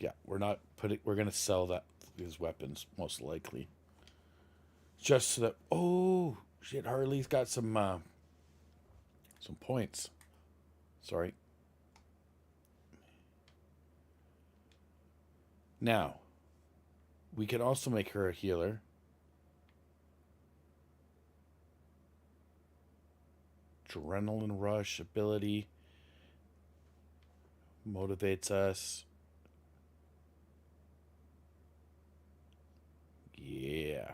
Yeah, we're gonna sell these weapons most likely. Just so that, oh shit, Harley's got some points. Sorry. Now, we can also make her a healer. Adrenaline rush ability motivates us. Yeah.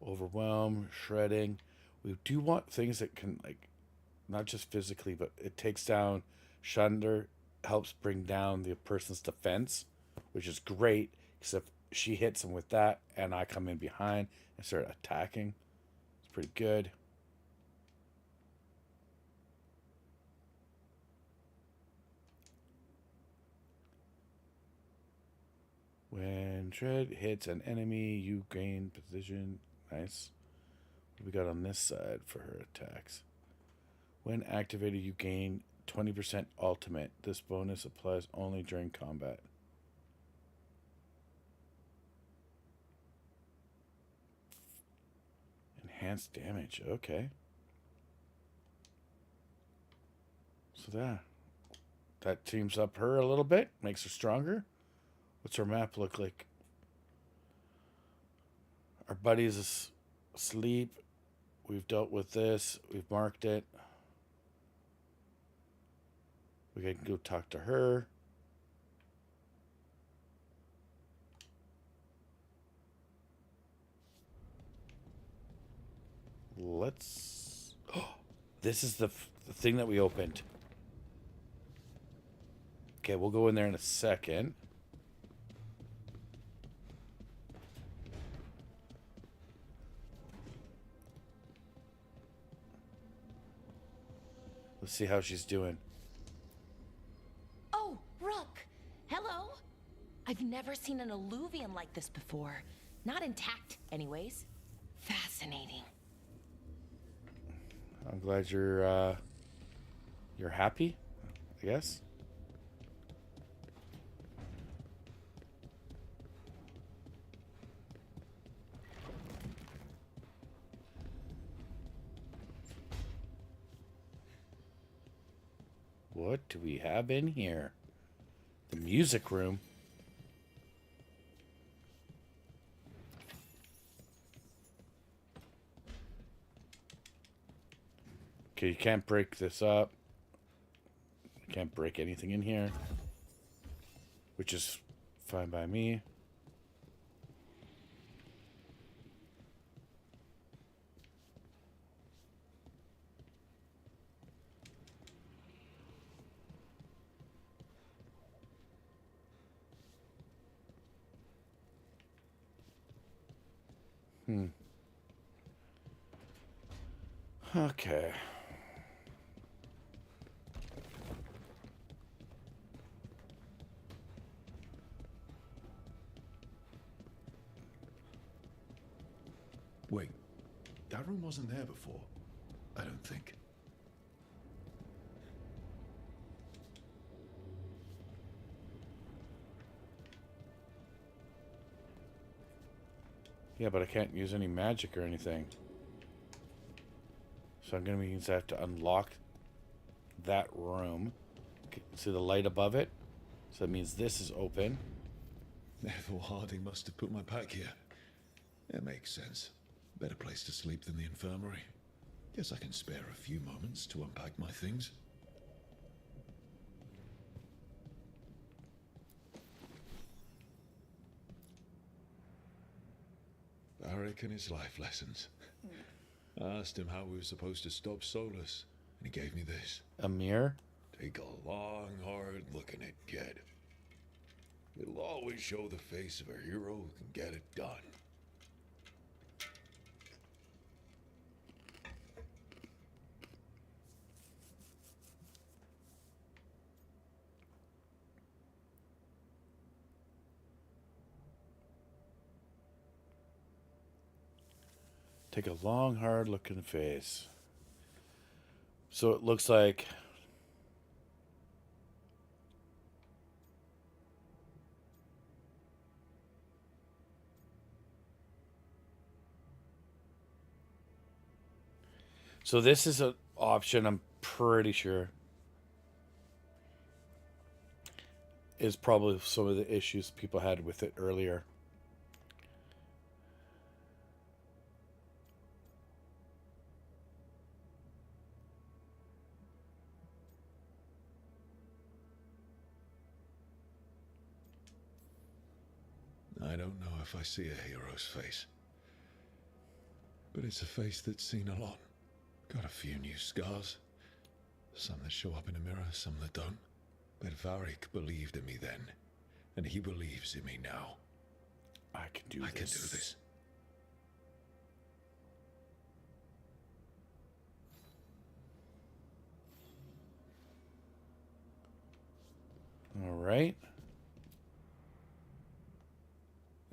Overwhelm, shredding. We do want things that can, like, not just physically, but it takes down. Shunder helps bring down the person's defense, which is great, except she hits him with that, and I come in behind and start attacking. It's pretty good. When Dread hits an enemy, you gain position. Nice. What do we got on this side for her attacks? When activated, you gain 20% ultimate. This bonus applies only during combat. Enhanced damage. Okay. So that teams up her a little bit, makes her stronger. What's our map look like? Our buddy's asleep. We've dealt with this. We've marked it. We can go talk to her. Let's... Oh, this is the thing that we opened. Okay, we'll go in there in a second. Let's see how she's doing. Oh, Rook. Hello. I've never seen an alluvium like this before. Not intact, anyways. Fascinating. I'm glad you're happy, I guess. What do we have in here? The music room. Okay, you can't break this up. You can't break anything in here, which is fine by me. Okay. Wait, that room wasn't there before, I don't think. Yeah, but I can't use any magic or anything. So I'm going to use that to unlock that room. See the light above it? So that means this is open. Therefore, Harding must have put my pack here. It makes sense. Better place to sleep than the infirmary. Guess I can spare a few moments to unpack my things. Varric and his life lessons. I asked him how we were supposed to stop Solus, and he gave me this. A mirror? Take a long, hard look in it, kid. It'll always show the face of a hero who can get it done. Take a long, hard look in the face. So it looks like so this is an option, I'm pretty sure, is probably some of the issues people had with it earlier. I don't know if I see a hero's face. But it's a face that's seen a lot. Got a few new scars. Some that show up in a mirror, some that don't. But Varric believed in me then. And he believes in me now. I can do this. All right.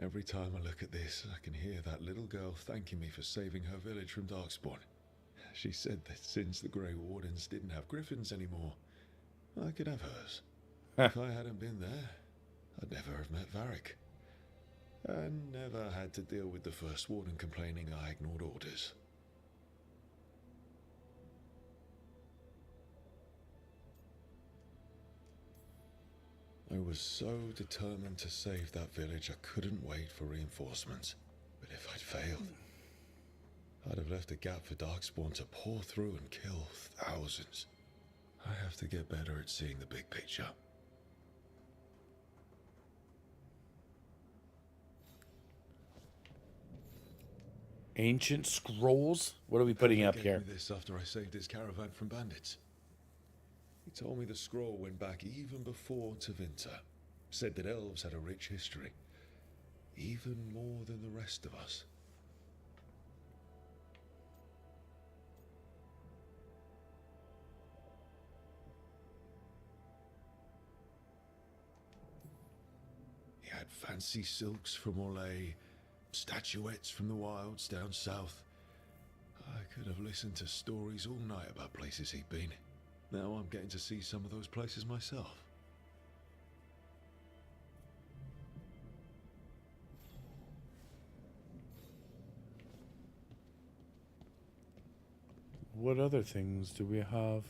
Every time I look at this, I can hear that little girl thanking me for saving her village from Darkspawn. She said that since the Grey Wardens didn't have griffins anymore, I could have hers. If I hadn't been there, I'd never have met Varric. And never had to deal with the First Warden complaining I ignored orders. I was so determined to save that village, I couldn't wait for reinforcements. But if I'd failed, I'd have left a gap for Darkspawn to pour through and kill thousands. I have to get better at seeing the big picture. Ancient scrolls? What are we putting up He here? gave me this after I saved his caravan from bandits. He told me the scroll went back even before Tevinter. Said that elves had a rich history. Even more than the rest of us. He had fancy silks from Orlais, statuettes from the wilds down south. I could have listened to stories all night about places he'd been. Now I'm getting to see some of those places myself. What other things do we have?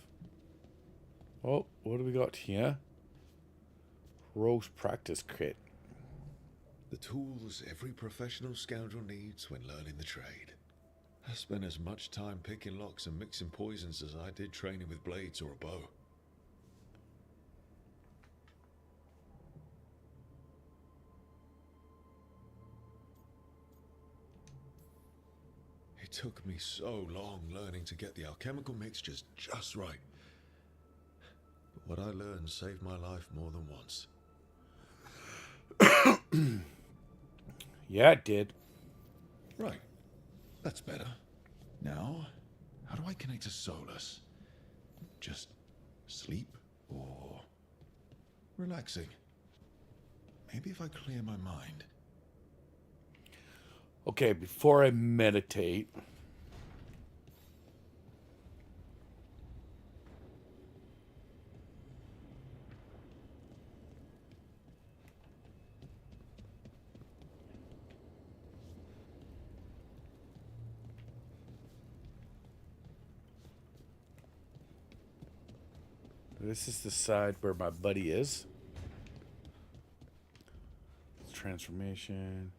Oh, what do we got here? Rogue's practice kit. The tools every professional scoundrel needs when learning the trade. I spent as much time picking locks and mixing poisons as I did training with blades or a bow. It took me so long learning to get the alchemical mixtures just right. But what I learned saved my life more than once. Yeah, it did. Right. That's better. Now, how do I connect to Solus? Just sleep or relaxing? Maybe if I clear my mind. Okay, before I meditate, This is the side where my buddy is. Transformation.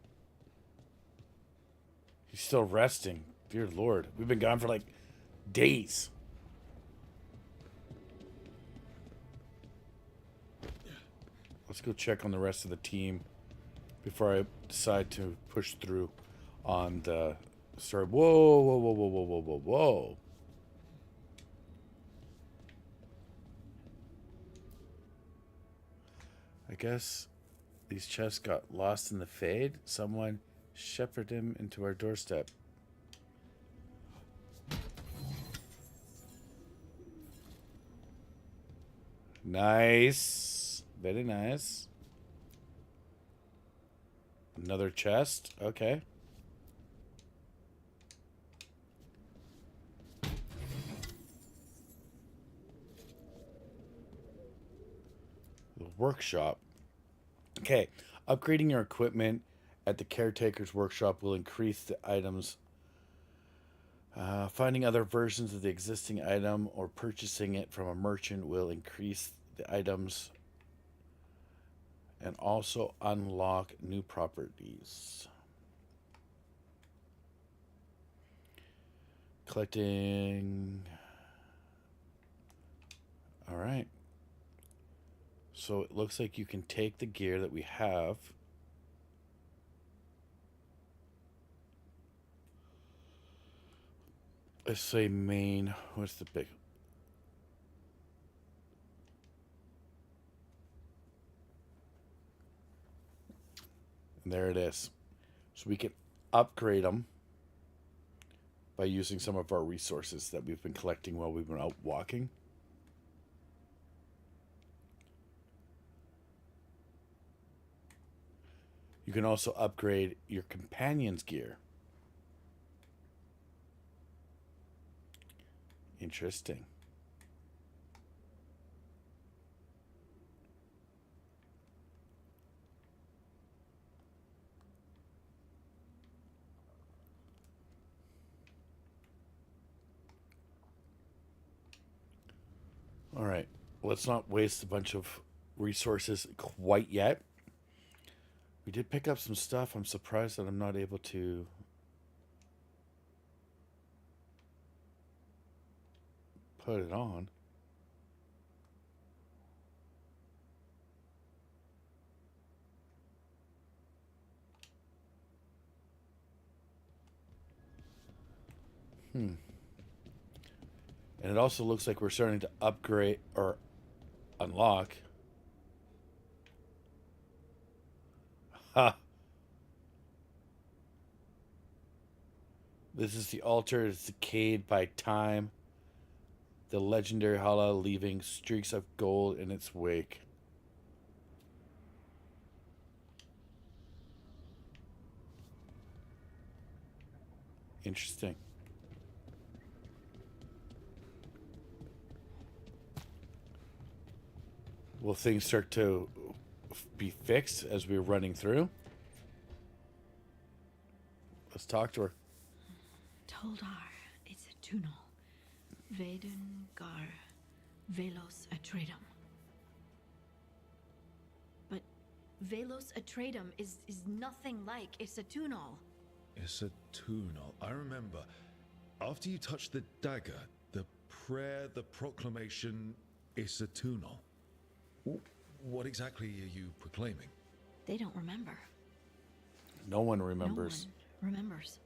He's still resting. Dear Lord. We've been gone for like days. Let's go check on the rest of the team before I decide to push through on the story. Whoa, whoa, whoa, whoa, whoa, whoa, whoa, whoa. I guess these chests got lost in the fade. Someone shepherded him into our doorstep. Nice. Very nice. Another chest. Okay. The workshop. Okay. Upgrading your equipment at the caretaker's workshop will increase the items. Finding other versions of the existing item or purchasing it from a merchant will increase the items and also unlock new properties. Collecting. All right. So it looks like you can take the gear that we have. Let's say main. What's the big? And there it is. So we can upgrade them by using some of our resources that we've been collecting while we've been out walking. You can also upgrade your companion's gear. Interesting. All right, let's not waste a bunch of resources quite yet. We did pick up some stuff. I'm surprised that I'm not able to put it on. And it also looks like we're starting to upgrade or unlock. Ha! This is the altar. It's decayed by time. The legendary Hala leaving streaks of gold in its wake. Interesting. Will things start to be fixed as we're running through? Let's talk to her. Toldar, it's a tunnel. Veilguard, Velos Atreidim. But Velos Atreidim is nothing like Isatunal. Isatunal. I remember. After you touched the dagger, the prayer, the proclamation, Isatunal. What exactly are you proclaiming? They don't remember. No one remembers. No one remembers.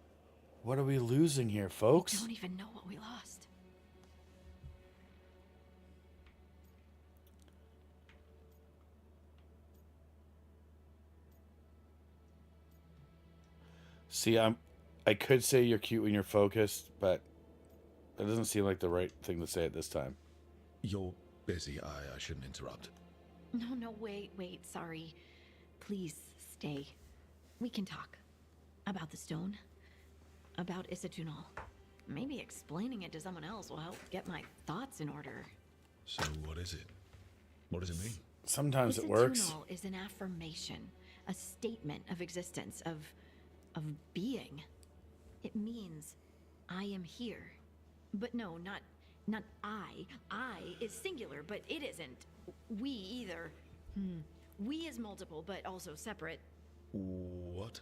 What are we losing here, folks? I don't even know what we lost. See, I could say you're cute when you're focused, but that doesn't seem like the right thing to say at this time. You're busy. I shouldn't interrupt. No, wait, sorry. Please stay. We can talk. About the stone. About Isatunal. Maybe explaining it to someone else will help get my thoughts in order. So what is it? What does it mean? Sometimes it works. Isatunal is an affirmation, a statement of existence, of being. It means I am here. But no, not Not I. I is singular, but it isn't. We either. We is multiple, but also separate. What?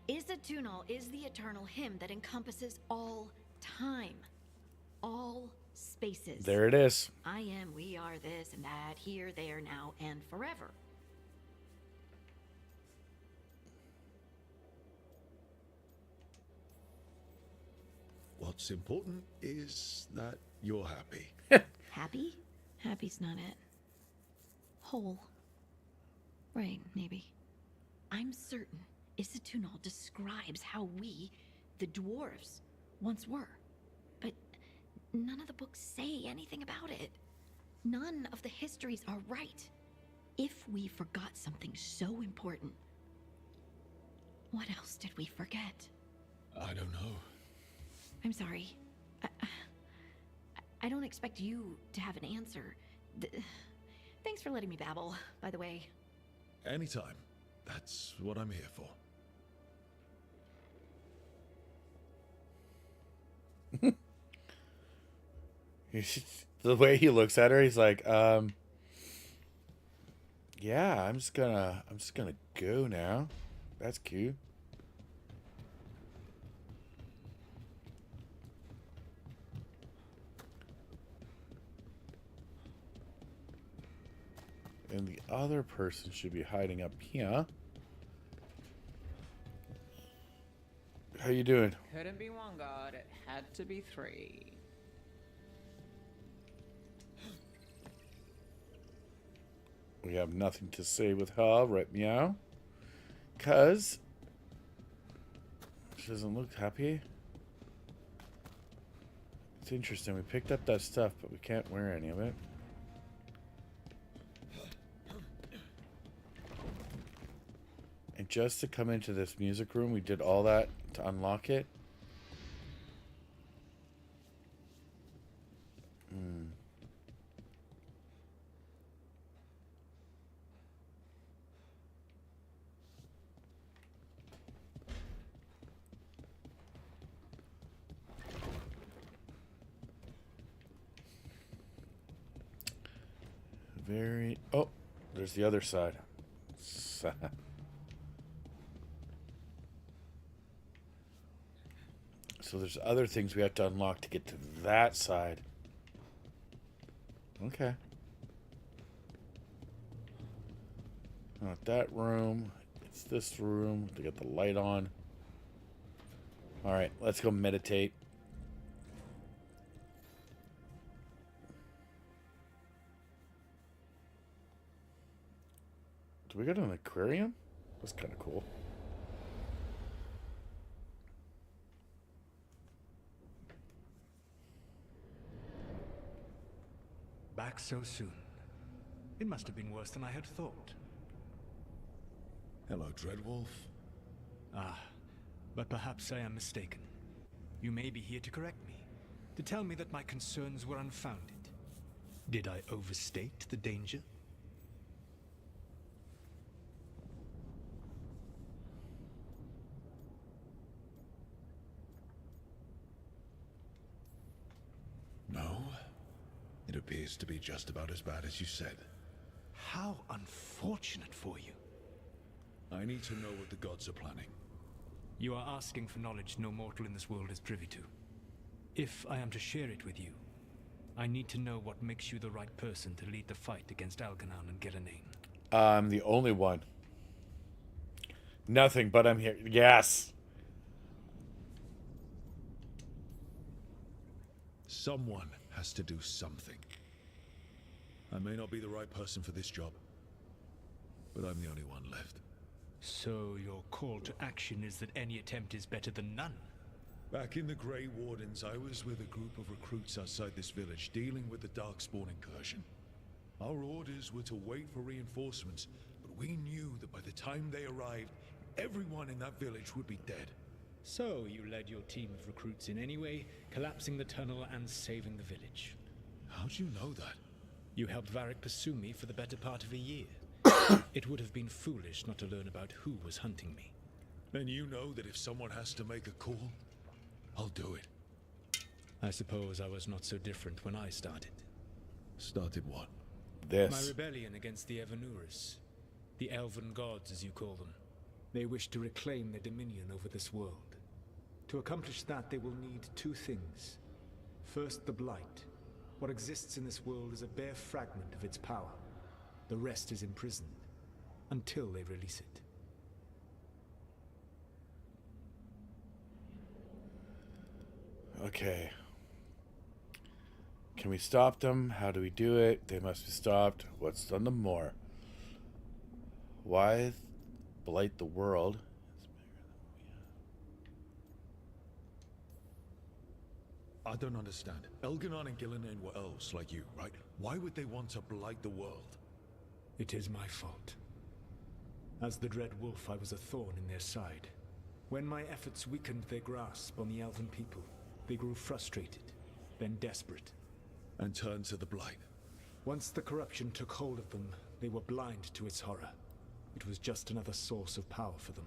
Isatunal is the eternal hymn that encompasses all time. All spaces. There it is. I am, we are, this and that, here, there, now, and forever. What's important is that you're happy. Happy? Happy's not it. Whole. Right, maybe. I'm certain Isatunal describes how we, the dwarves, once were. But none of the books say anything about it. None of the histories are right. If we forgot something so important, what else did we forget? I don't know. I'm sorry. I don't expect you to have an answer. Thanks for letting me babble, by the way. Anytime. That's what I'm here for. The way he looks at her, he's like, yeah, I'm just gonna go now. That's cute. And the other person should be hiding up here. How you doing? Couldn't be one god, it had to be three. We have nothing to say with her right meow. Cause she doesn't look happy. It's interesting. We picked up that stuff, but we can't wear any of it. And just to come into this music room, we did all that to unlock it. Oh, there's the other side. So there's other things we have to unlock to get to that side. Okay. Not that room. It's this room to get the light on. Alright, let's go meditate. Do we got an aquarium? That's kind of cool. Back so soon. It must have been worse than I had thought. Hello, Dreadwolf. Ah, but perhaps I am mistaken. You may be here to correct me, to tell me that my concerns were unfounded. Did I overstate the danger? No. It appears to be just about as bad as you said. How unfortunate for you. I need to know what the gods are planning. You are asking for knowledge no mortal in this world is privy to. If I am to share it with you, I need to know what makes you the right person to lead the fight against Algernon and Gillenane. I'm the only one. Nothing, but I'm here. Yes. Someone has to do something. I may not be the right person for this job, but I'm the only one left. So your call to action is that any attempt is better than none? Back in the Grey Wardens, I was with a group of recruits outside this village dealing with the Darkspawn incursion. Our orders were to wait for reinforcements, but we knew that by the time they arrived, everyone in that village would be dead. So you led your team of recruits in anyway, collapsing the tunnel and saving the village. How'd you know that? You helped Varric pursue me for the better part of a year. It would have been foolish not to learn about who was hunting me. Then you know that if someone has to make a call, I'll do it. I suppose I was not so different when I started. Started what? This. My rebellion against the Evanurus. The Elven Gods, as you call them. They wish to reclaim their dominion over this world. To accomplish that, they will need two things. First, the Blight. What exists in this world is a bare fragment of its power. The rest is imprisoned, until they release it. Okay. Can we stop them? How do we do it? They must be stopped. What's done them more? Why blight the world? I don't understand. Elganon and Gillinan were elves like you, right? Why would they want to blight the world? It is my fault. As the Dread Wolf, I was a thorn in their side. When my efforts weakened their grasp on the Elven people, they grew frustrated, then desperate. And turned to the Blight. Once the corruption took hold of them, they were blind to its horror. It was just another source of power for them.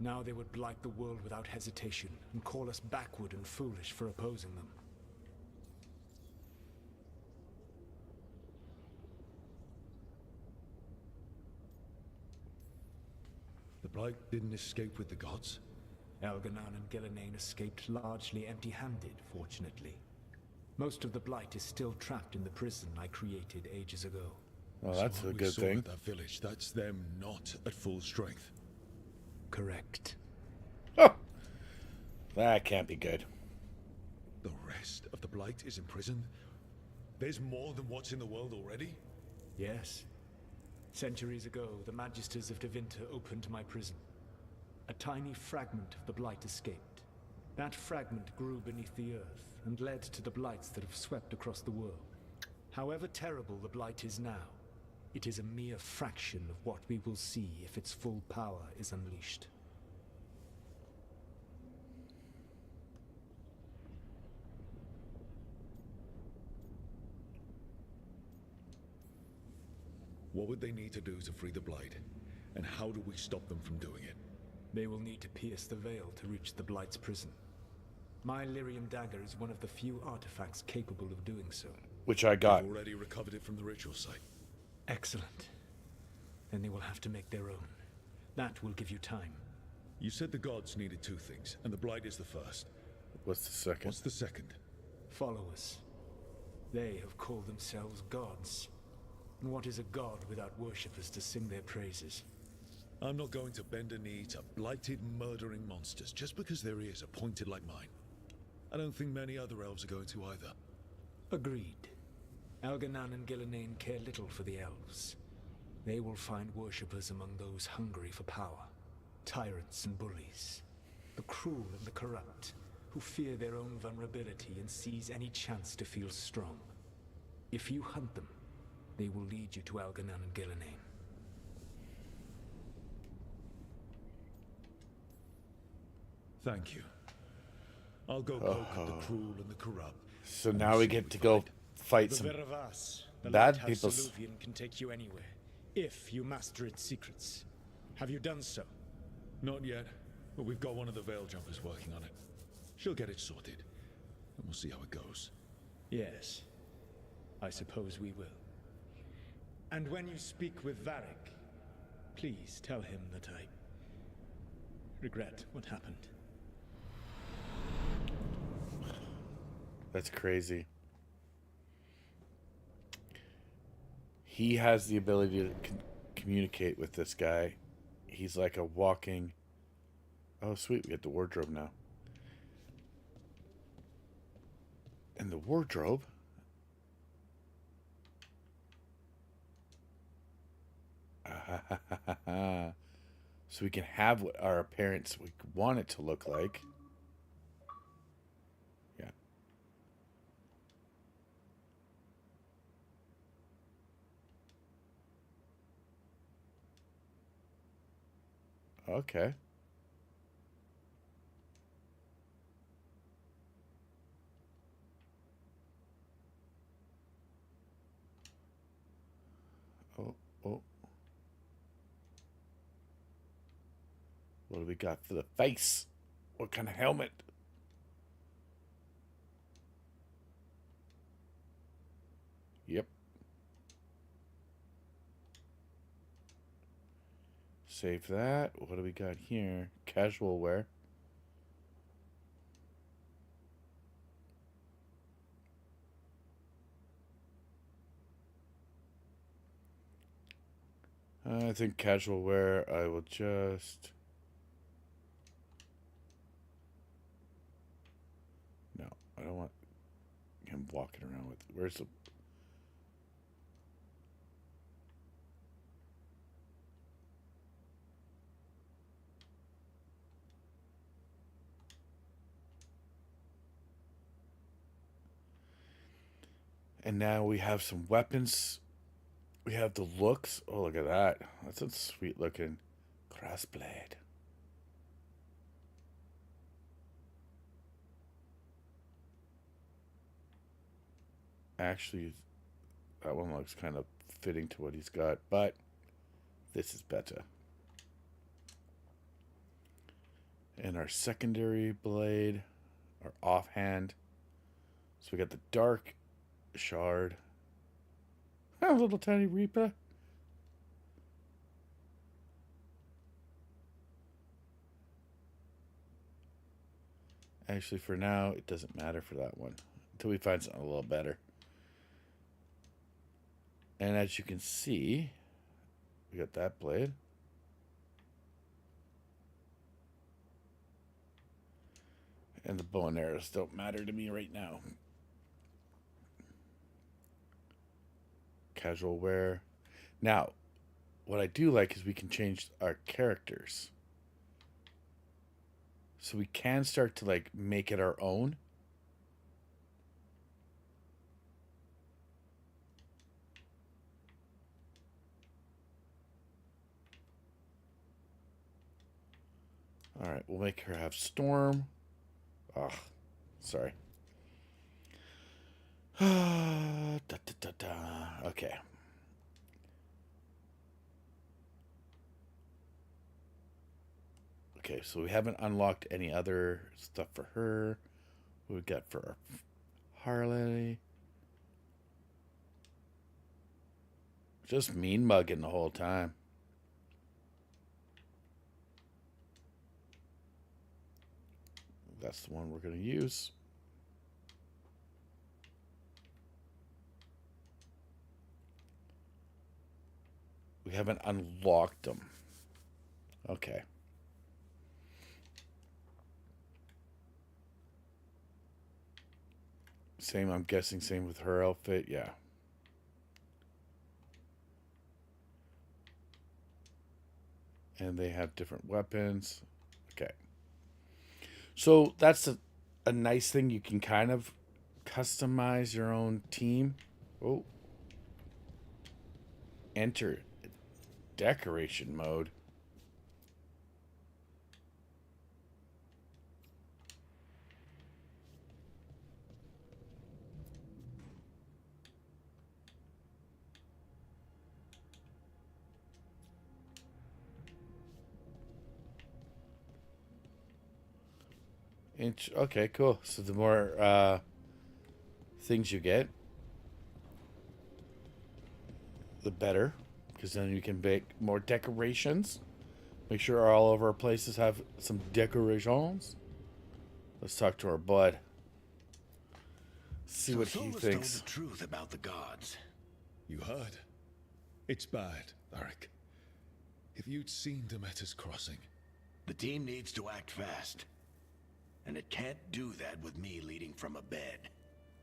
Now they would blight the world without hesitation, and call us backward and foolish for opposing them. The Blight didn't escape with the gods? Elganon and Gillinan escaped largely empty-handed, fortunately. Most of the Blight is still trapped in the prison I created ages ago. Well, that's So a what we good saw thing. at that village, that's them not at full strength. Correct. Oh, that can't be good. The rest of the Blight is imprisoned? There's more than what's in the world already? Yes. Centuries ago, the Magisters of Tevinter opened my prison. A tiny fragment of the Blight escaped. That fragment grew beneath the earth and led to the Blights that have swept across the world. However terrible the Blight is now, it is a mere fraction of what we will see if its full power is unleashed. What would they need to do to free the Blight? And how do we stop them from doing it? They will need to pierce the veil to reach the Blight's prison. My Lyrium dagger is one of the few artifacts capable of doing so. Which I got. I've already recovered it from the ritual site. Excellent. Then they will have to make their own. That will give you time. You said the gods needed two things, and the Blight is the first. What's the second? What's the second? Followers. They have called themselves gods. And what is a god without worshippers to sing their praises? I'm not going to bend a knee to blighted, murdering monsters just because their ears are pointed like mine. I don't think many other elves are going to either. Agreed. Elganon and Gillinan care little for the elves. They will find worshippers among those hungry for power. Tyrants and bullies. The cruel and the corrupt, who fear their own vulnerability and seize any chance to feel strong. If you hunt them, they will lead you to Elganon and Gillinan. Thank you. I'll go poke at the cruel and the corrupt. So now we get to go fight The some Veravas, the bad lighthouse people. Soluvian can take you anywhere, if you master its secrets. Have you done so? Not yet, but we've got one of the Veil Jumpers working on it. She'll get it sorted, and we'll see how it goes. Yes. I suppose we will. And when you speak with Varric, please tell him that I regret what happened. That's crazy. He has the ability to communicate with this guy. He's like a walking... Oh, sweet. We get the wardrobe now. And the wardrobe... So we can have what our appearance we want it to look like. Yeah. Okay. Oh, oh. What do we got for the face? What kind of helmet? Yep. Save that. What do we got here? Casual wear. I think casual wear, I will just... No, I don't want him walking around with... Where's the... And now we have some weapons. We have the looks. Oh, look at that. That's a sweet looking crossblade. Actually, that one looks kind of fitting to what he's got, but this is better. And our secondary blade, our offhand. So we got the dark shard. Oh, little tiny Reaper. Actually, for now, it doesn't matter for that one until we find something a little better. And as you can see, we got that blade. And the bow and arrows don't matter to me right now. Casual wear. Now, what I do like is we can change our characters. So we can start to like make it our own. All right, we'll make her have storm. Oh, sorry. Okay. Okay, so we haven't unlocked any other stuff for her. What we got for our Harley? Just mean mugging the whole time. That's the one we're going to use. We haven't unlocked them. Okay. Same, I'm guessing, same with her outfit. Yeah. And they have different weapons. Okay. So that's a nice thing. You can kind of customize your own team. Oh. Enter decoration mode. Okay, cool. So the more things you get, the better, because then you can make more decorations. Make sure all of our places have some decorations. Let's talk to our bud. See what he thinks. Told the truth about the gods. You heard? It's bad, Eric. If you'd seen Demeter's crossing. The team needs to act fast. And it can't do that with me leading from a bed.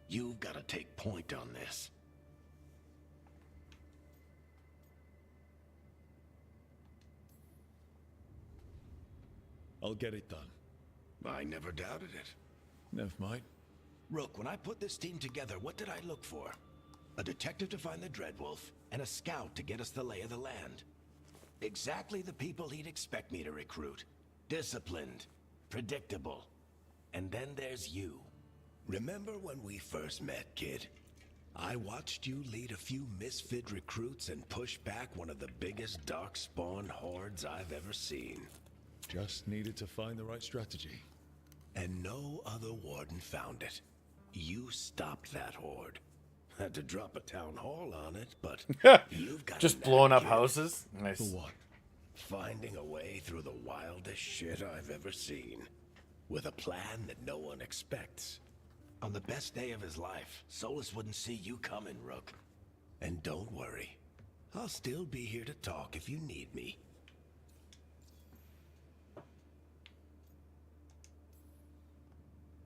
You've got to take point on this. I'll get it done. I never doubted it. Never mind. Rook, when I put this team together, what did I look for? A detective to find the Dreadwolf, and a scout to get us the lay of the land. Exactly the people he'd expect me to recruit. Disciplined, predictable. And then there's you. Remember when we first met, kid? I watched you lead a few misfit recruits and push back one of the biggest darkspawn hordes I've ever seen. Just needed to find the right strategy. And no other warden found it. You stopped that horde. Had to drop a town hall on it, but you've got Just a blowing knack, up kid. houses. Nice. For what? Finding a way through the wildest shit I've ever seen. With a plan that no one expects. On the best day of his life, Solus wouldn't see you coming, Rook. And don't worry. I'll still be here to talk if you need me.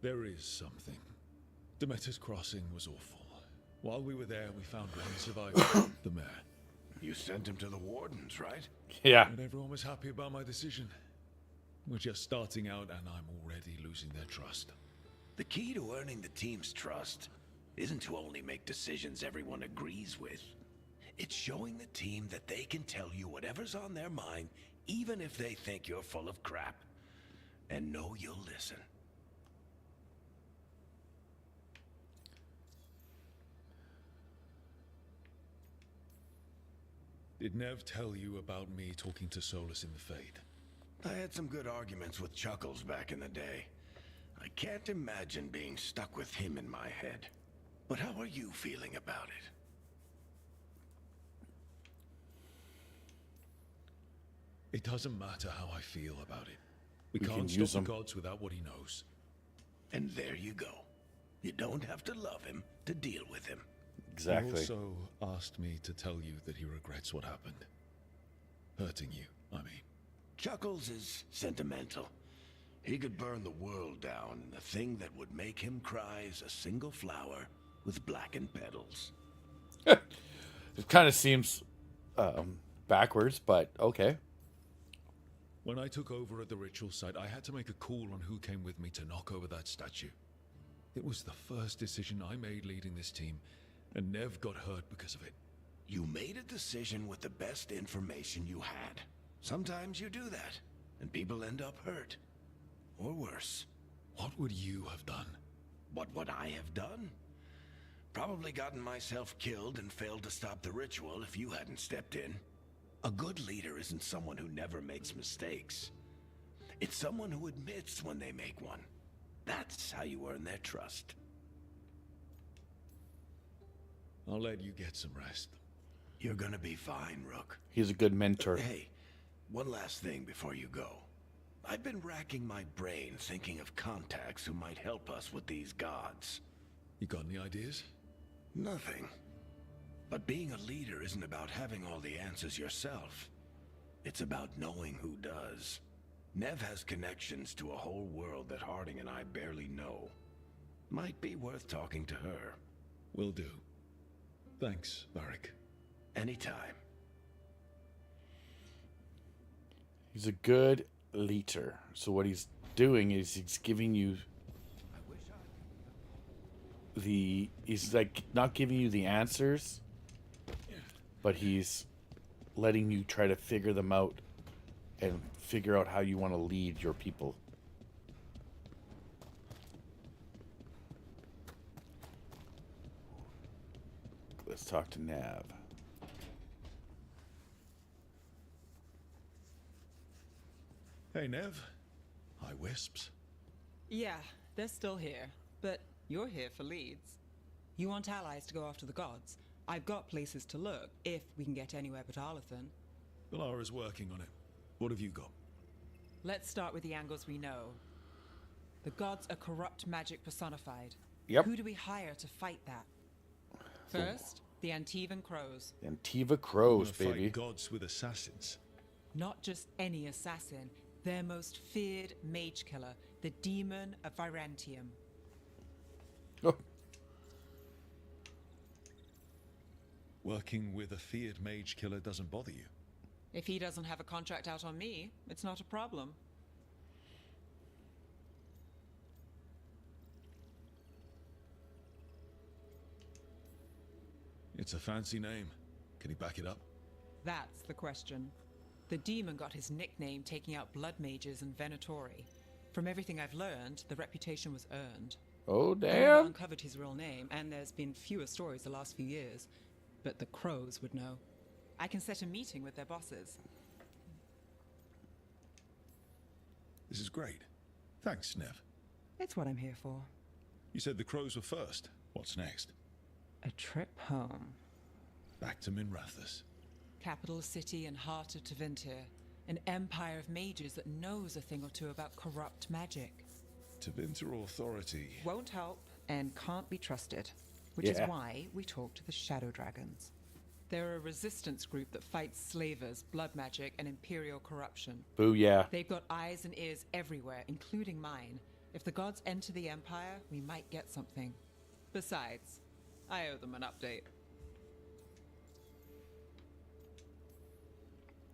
There is something. Demeter's Crossing was awful. While we were there, we found one survivor, the mayor. You sent him to the wardens, right? Yeah. And everyone was happy about my decision. We're just starting out and I'm already losing their trust. The key to earning the team's trust isn't to only make decisions everyone agrees with. It's showing the team that they can tell you whatever's on their mind, even if they think you're full of crap. And know you'll listen. Did Nev tell you about me talking to Solus in the Fade? I had some good arguments with Chuckles back in the day. I can't imagine being stuck with him in my head. But how are you feeling about it? It doesn't matter how I feel about it. We We can can't use stop the him. gods without what he knows. And there you go. You don't have to love him to deal with him. Exactly. He also asked me to tell you that he regrets what happened. Hurting you, I mean. Chuckles is sentimental. He could burn the world down, and the thing that would make him cry is a single flower with blackened petals. It kind of seems backwards, but okay. When I took over at the ritual site, I had to make a call on who came with me to knock over that statue. It was the first decision I made leading this team, and Nev got hurt because of it. You made a decision with the best information you had. Sometimes you do that, and people end up hurt. Or worse. What would you have done? What would I have done? Probably gotten myself killed and failed to stop the ritual if you hadn't stepped in. A good leader isn't someone who never makes mistakes. It's someone who admits when they make one. That's how you earn their trust. I'll let you get some rest. You're gonna be fine, Rook. He's a good mentor. Hey, one last thing before you go. I've been racking my brain thinking of contacts who might help us with these gods. You got any ideas? Nothing. But being a leader isn't about having all the answers yourself. It's about knowing who does. Nev has connections to a whole world that Harding and I barely know. Might be worth talking to her. Will do. Thanks, Varric. Anytime. He's a good leader. So what he's doing is he's giving you he's like not giving you the answers, but he's letting you try to figure them out and figure out how you want to lead your people. Let's talk to Nav. Hey, Nev. Hi, Wisps. Yeah, they're still here, but you're here for leads. You want allies to go after the gods? I've got places to look, if we can get anywhere but Arlathan. Valara's working on it. What have you got? Let's start with the angles we know. The gods are corrupt magic personified. Yep. Who do we hire to fight that? First, the Antivan Crows. Antiva Crows, Wanna fight baby. gods with assassins. Not just any assassin, their most feared mage killer, the Demon of Virantium. Oh. Working with a feared mage killer doesn't bother you. If he doesn't have a contract out on me, it's not a problem. It's a fancy name. Can he back it up? That's the question. The demon got his nickname taking out blood mages and Venatori. From everything I've learned, the reputation was earned. Oh, No damn. one uncovered his real name, and there's been fewer stories the last few years. But the Crows would know. I can set a meeting with their bosses. This is great. Thanks, Nev. It's what I'm here for. You said the crows were first. What's next? A trip home. Back to Minrathous. Capital city and heart of Tevinter. An empire of mages that knows a thing or two about corrupt magic. Tevinter Authority. Won't help and can't be trusted. Which is why we talk to the Shadow Dragons. They're a resistance group that fights slavers, blood magic, and imperial corruption. Booyah. They've got eyes and ears everywhere, including mine. If the gods enter the Empire, we might get something. Besides, I owe them an update.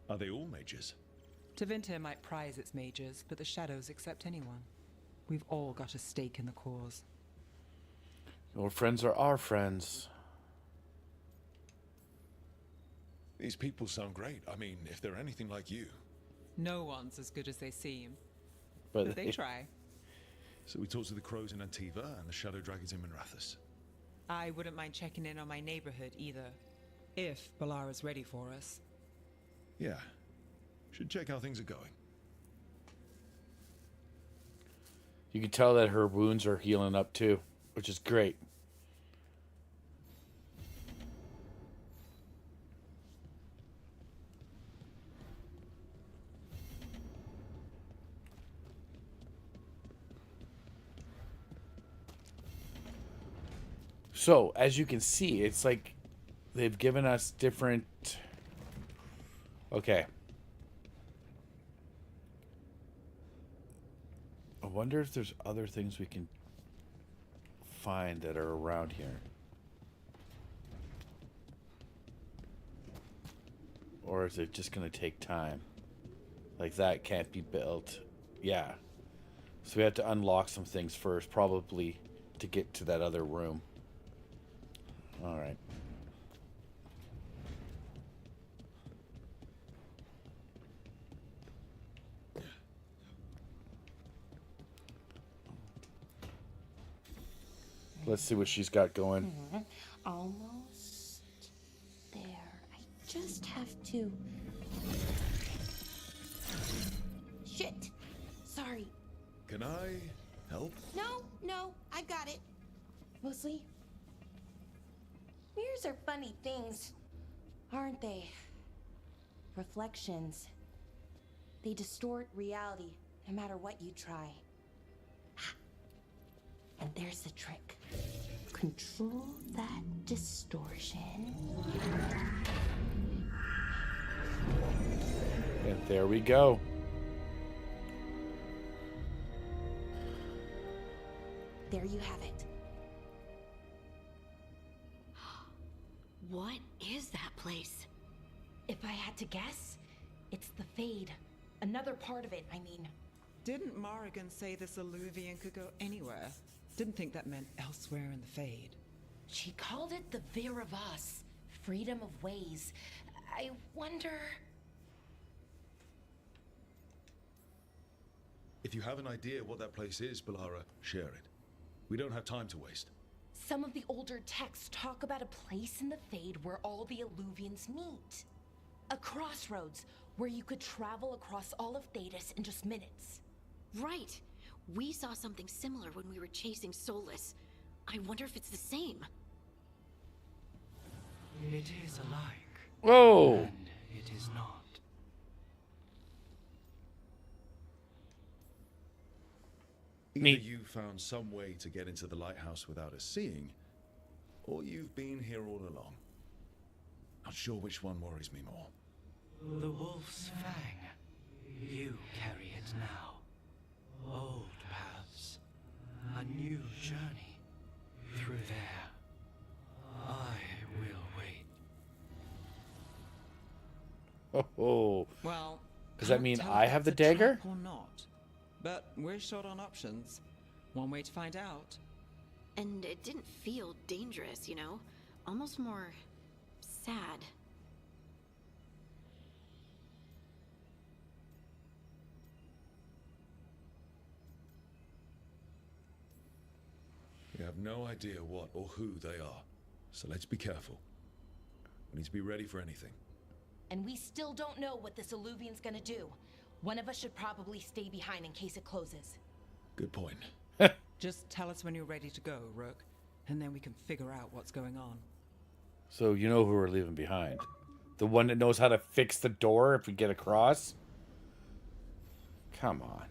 Are they all mages? Tevinter might prize its mages, but the Shadows accept anyone. We've all got a stake in the cause. Your friends are our friends. These people sound great. I mean, if they're anything like you. No one's as good as they seem. But they try. So we talked to the crows in Antiva and the Shadow Dragons in Minrathous. I wouldn't mind checking in on my neighborhood either. If Balara's ready for us. Yeah. Should check how things are going. You can tell that her wounds are healing up too, which is great. So, as you can see, it's like they've given us different... Okay. I wonder if there's other things we can find that are around here. Or is it just going to take time? Like that can't be built. Yeah. So we have to unlock some things first, probably to get to that other room. All right. Let's see what she's got going. Almost there. I just have to... Shit! Sorry. Can I help? No, I've got it. Mostly. Mirrors are funny things, aren't they? Reflections. They distort reality, no matter what you try. And there's the trick. Control that distortion. And there we go. There you have it. What is that place? If I had to guess, it's the Fade. Another part of it, I mean. Didn't Morrigan say this Alluvian could go anywhere? Didn't think that meant elsewhere in the Fade. She called it the Vir of Us. Freedom of ways. I wonder... If you have an idea what that place is, Balara, share it. We don't have time to waste. Some of the older texts talk about a place in the Fade where all the Alluvians meet. A crossroads where you could travel across all of Thedas in just minutes. Right. We saw something similar when we were chasing Solus. I wonder if it's the same. It is alike. Whoa! And it is not. Either you found some way to get into the lighthouse without us seeing, or you've been here all along. Not sure which one worries me more. The wolf's fang. You carry it now. Old paths. A new journey. Through there. I will wait. Oh. Well, does that mean I have the dagger? Or not? But we're short on options. One way to find out. And it didn't feel dangerous, you know? Almost more sad. We have no idea what or who they are, so let's be careful. We need to be ready for anything. And we still don't know what this Alluvian's gonna do. One of us should probably stay behind in case it closes. Good point. Just tell us when you're ready to go, Rook. and then we can figure out what's going on. So you know who we're leaving behind. The one that knows how to fix the door if we get across? Come on.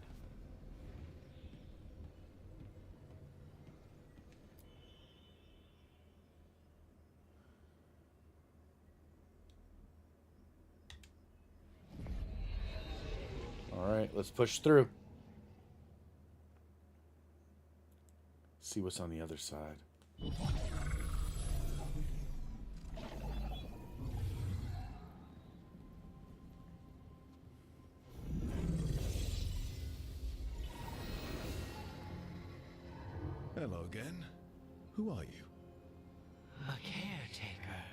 Alright, let's push through. See what's on the other side. Hello again. Who are you? A caretaker.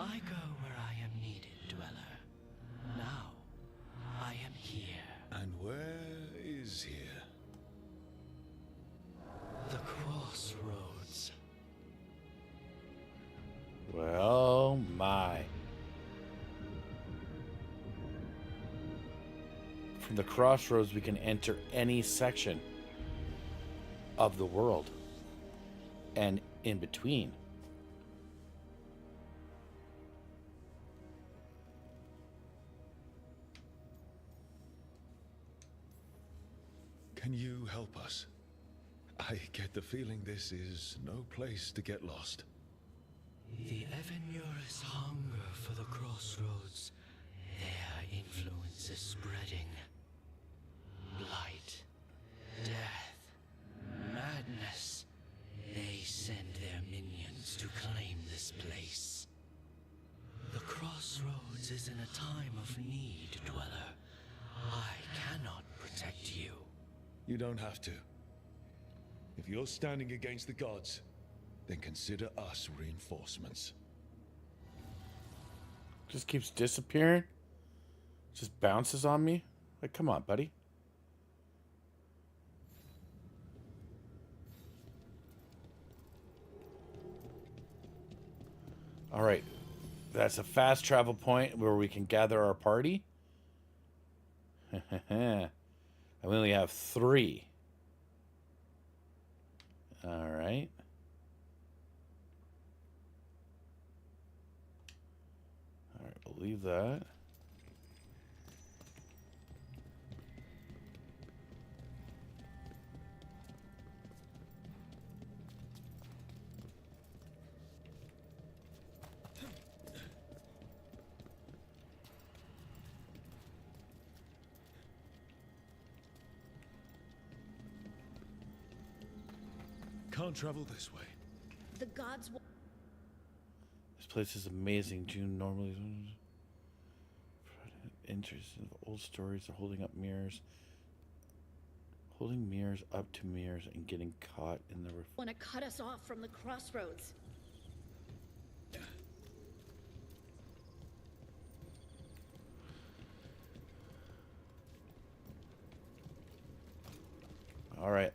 I go where I am needed, Dweller. Now, I am here. And where is here? The crossroads. Well, my. From the crossroads, we can enter any section of the world and in between. Can you help us? I get the feeling this is no place to get lost. The Evanurus hunger for the crossroads. Their influence is spreading. Blight, death, madness. They send their minions to claim this place. The crossroads is in a time of need, Dweller. I cannot protect you. You don't have to. If you're standing against the gods, then consider us reinforcements. Just keeps disappearing. Just bounces on me. Like, come on, buddy. All right. That's a fast travel point where we can gather our party. And we only have 3. All right. All right, we'll leave that. Can't travel this way. The gods. This place is amazing. June normally interested in old stories. They're holding up mirrors. Holding mirrors up to mirrors and getting caught in the Want to cut us off from the crossroads. All right.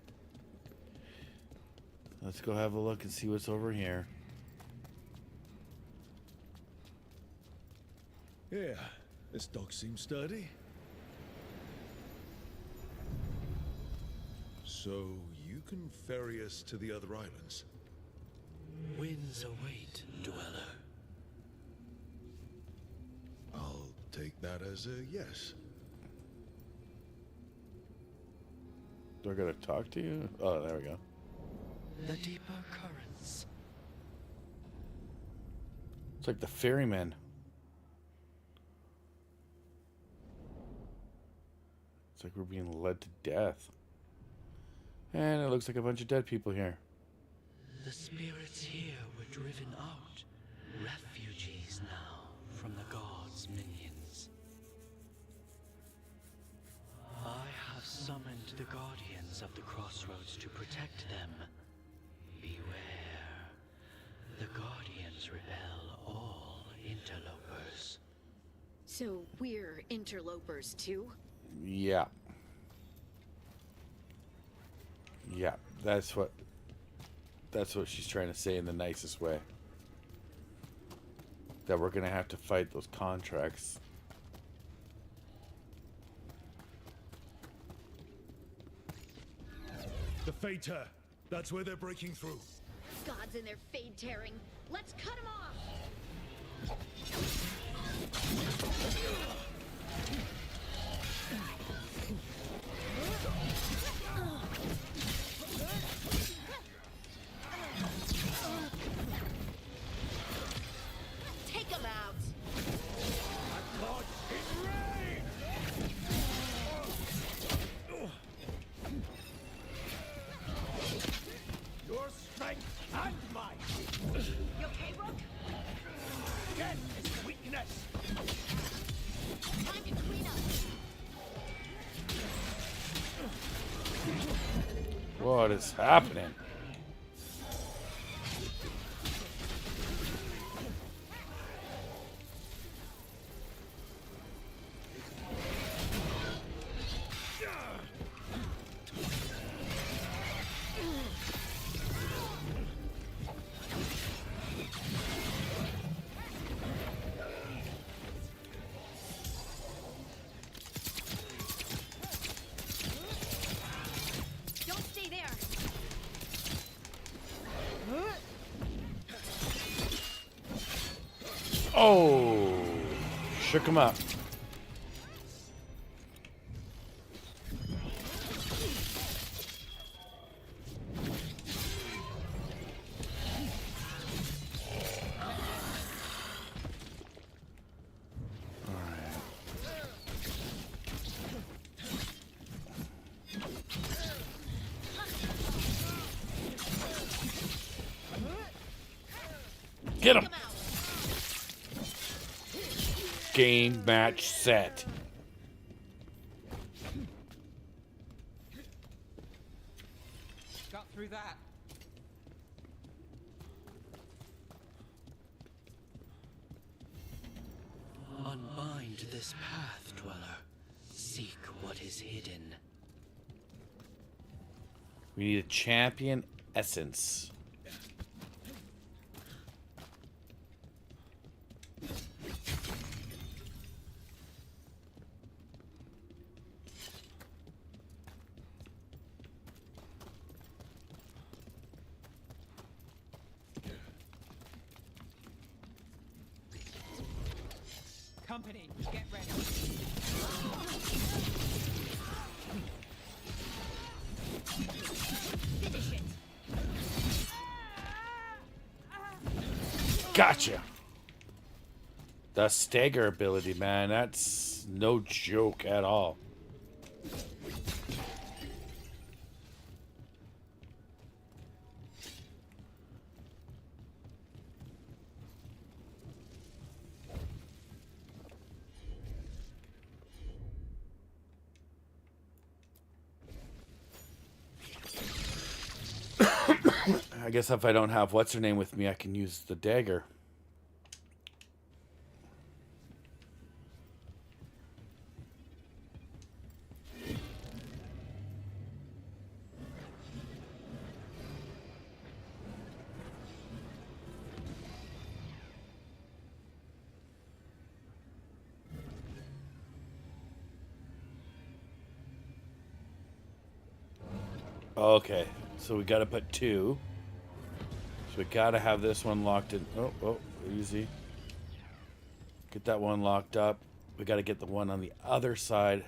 Let's go have a look and see what's over here. Yeah, this dog seems sturdy. So you can ferry us to the other islands? Winds await, Dweller. I'll take that as a yes. They're gonna talk to you? Oh, there we go. The deeper currents. It's like the ferryman. It's like we're being led to death. And it looks like a bunch of dead people here. The spirits here were driven out. Refugees now from the gods' minions. I have summoned the guardians of the crossroads to protect them. Beware. The guardians repel all interlopers. So we're interlopers too? Yeah. Yeah, that's what she's trying to say in the nicest way. That we're gonna have to fight those contracts. The Fater! That's where they're breaking through. Gods and their fade tearing. Let's cut them off. Take them out. Your strength and mine. You okay, Rook? Again, it's weakness. Time to clean up. What is happening? Don't stay there. Oh, shook him up. Get him. Game, match, set. Got through that. Unbind this path, Dweller. Seek what is hidden. We need a champion essence. Company, get ready. Finish it. Gotcha. The stagger ability, man, that's no joke at all. I guess if I don't have what's her name with me, I can use the dagger. Okay, so we got to put two. So we got to have this one locked in. Oh, easy. Get that one locked up. We got to get the one on the other side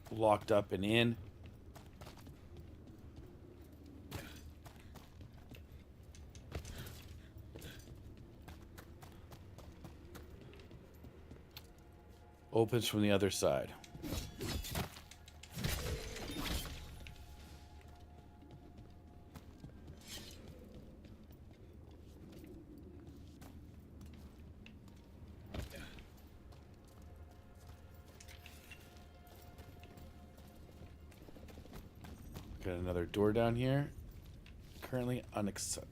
locked up and in. Opens from the other side. Got another door down here. Currently unacceptable.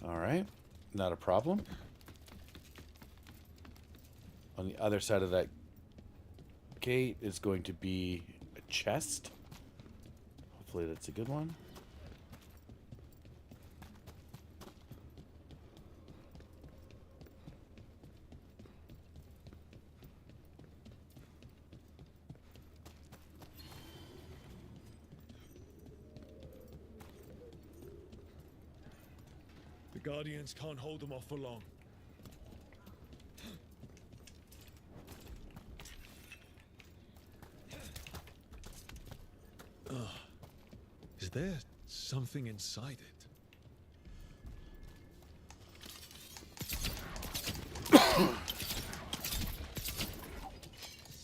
Alright. Not a problem. On the other side of that gate is going to be a chest. Hopefully that's a good one. The Guardians can't hold them off for long. Is there something inside it?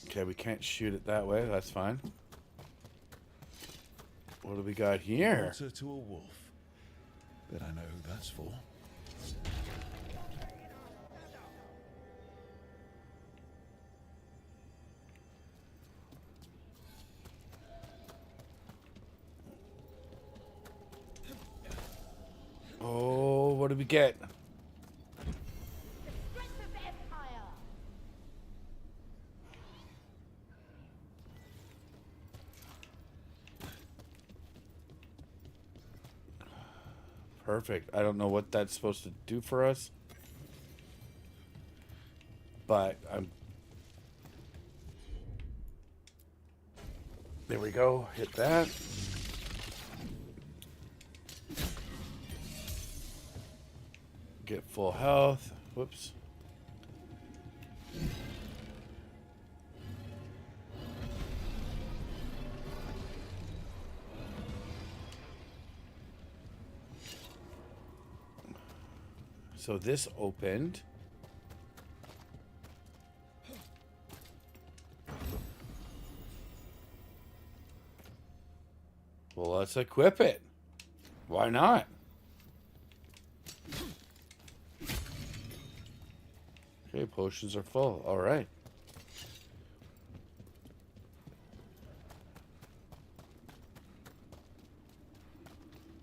Okay, we can't shoot it that way. That's fine. What do we got here? Answer to a wolf. Bet I know who that's for. Oh, what did we get? Perfect. I don't know what that's supposed to do for us, but there we go. Hit that. Get full health. Whoops. So this opened. Well, let's equip it. Why not? Okay, potions are full. All right.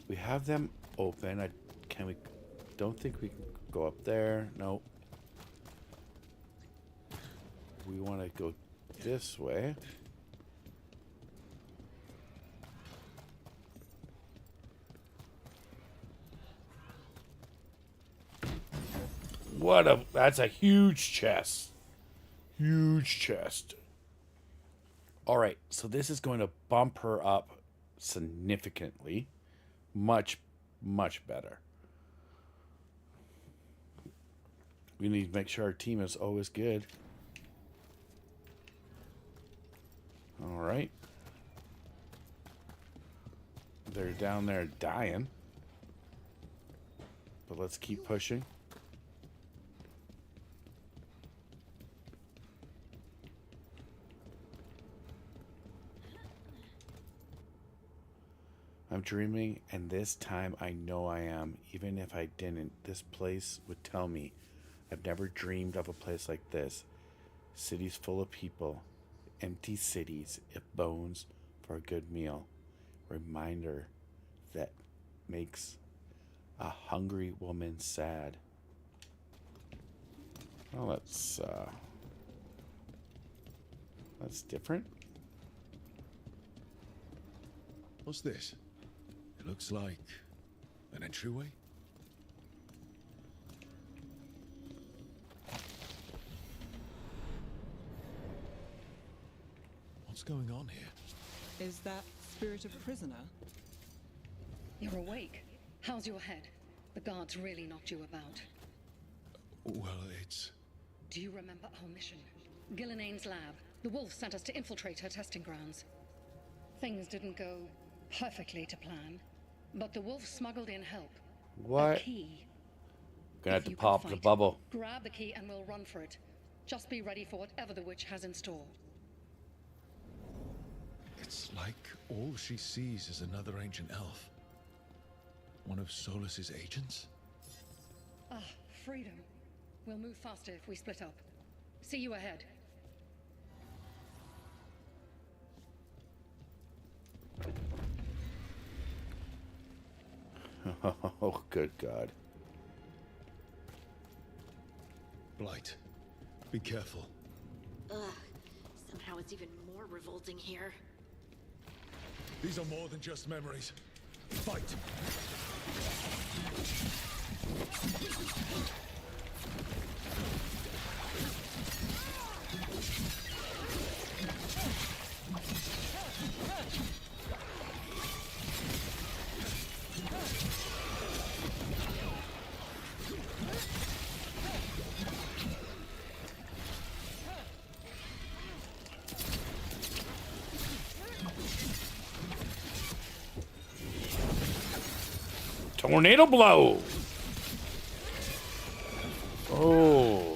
We have them open. Can we? Don't think we can go up there. No. We want to go this way. That's a huge chest. Huge chest. All right, so this is going to bump her up significantly. Much, much better. We need to make sure our team is always good. All right. They're down there dying. But let's keep pushing. I'm dreaming, and this time I know I am. Even if I didn't, this place would tell me. I've never dreamed of a place like this. Cities full of people. Empty cities, if bones for a good meal. Reminder that makes a hungry woman sad. Well, that's different. What's this? It looks like an entryway. What's going on here? Is that spirit a prisoner? You're awake. How's your head? The guards really knocked you about. Well, it's... Do you remember our mission? Gillinane's lab. The wolf sent us to infiltrate her testing grounds. Things didn't go perfectly to plan, but the wolf smuggled in help. What? A key. Gonna have to pop the bubble. Grab the key and we'll run for it. Just be ready for whatever the witch has in store. It's like all she sees is another ancient elf. One of Solus's agents? Ah, freedom. We'll move faster if we split up. See you ahead. Oh, good God. Blight, be careful. Ugh, somehow it's even more revolting here. These are more than just memories. Fight! Tornado blow. Oh.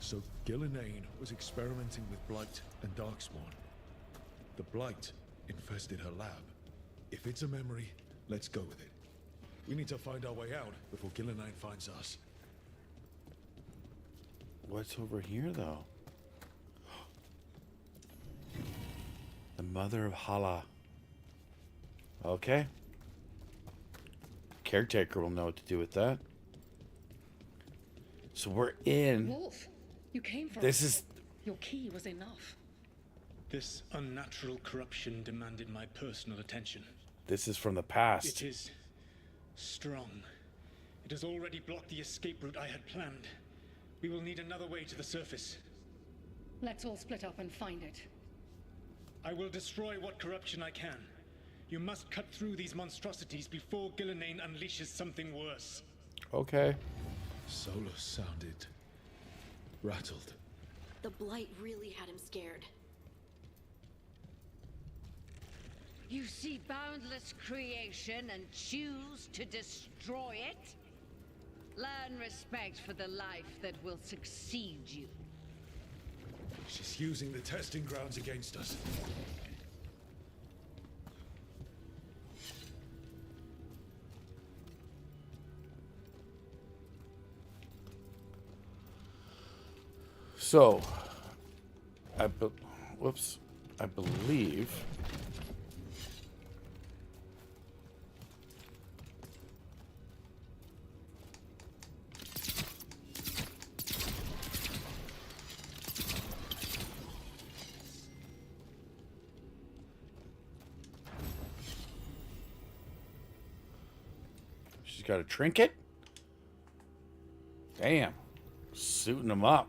So Gillenane was experimenting with Blight and Darkspawn. The Blight infested her lab. If it's a memory, let's go with it. We need to find our way out before Gillenane finds us. What's over here, though? The Mother of Hala. Okay. Caretaker will know what to do with that. So we're in. Wolf, you came for This us. is. Your key was enough. This unnatural corruption demanded my personal attention. This is from the past. It is strong. It has already blocked the escape route I had planned. We will need another way to the surface. Let's all split up and find it. I will destroy what corruption I can. You must cut through these monstrosities before Gillenane unleashes something worse. Okay. Solus sounded rattled. The Blight really had him scared. You see boundless creation and choose to destroy it? Learn respect for the life that will succeed you. She's using the testing grounds against us. So, whoops, I believe. She's got a trinket? Damn. Suiting him up.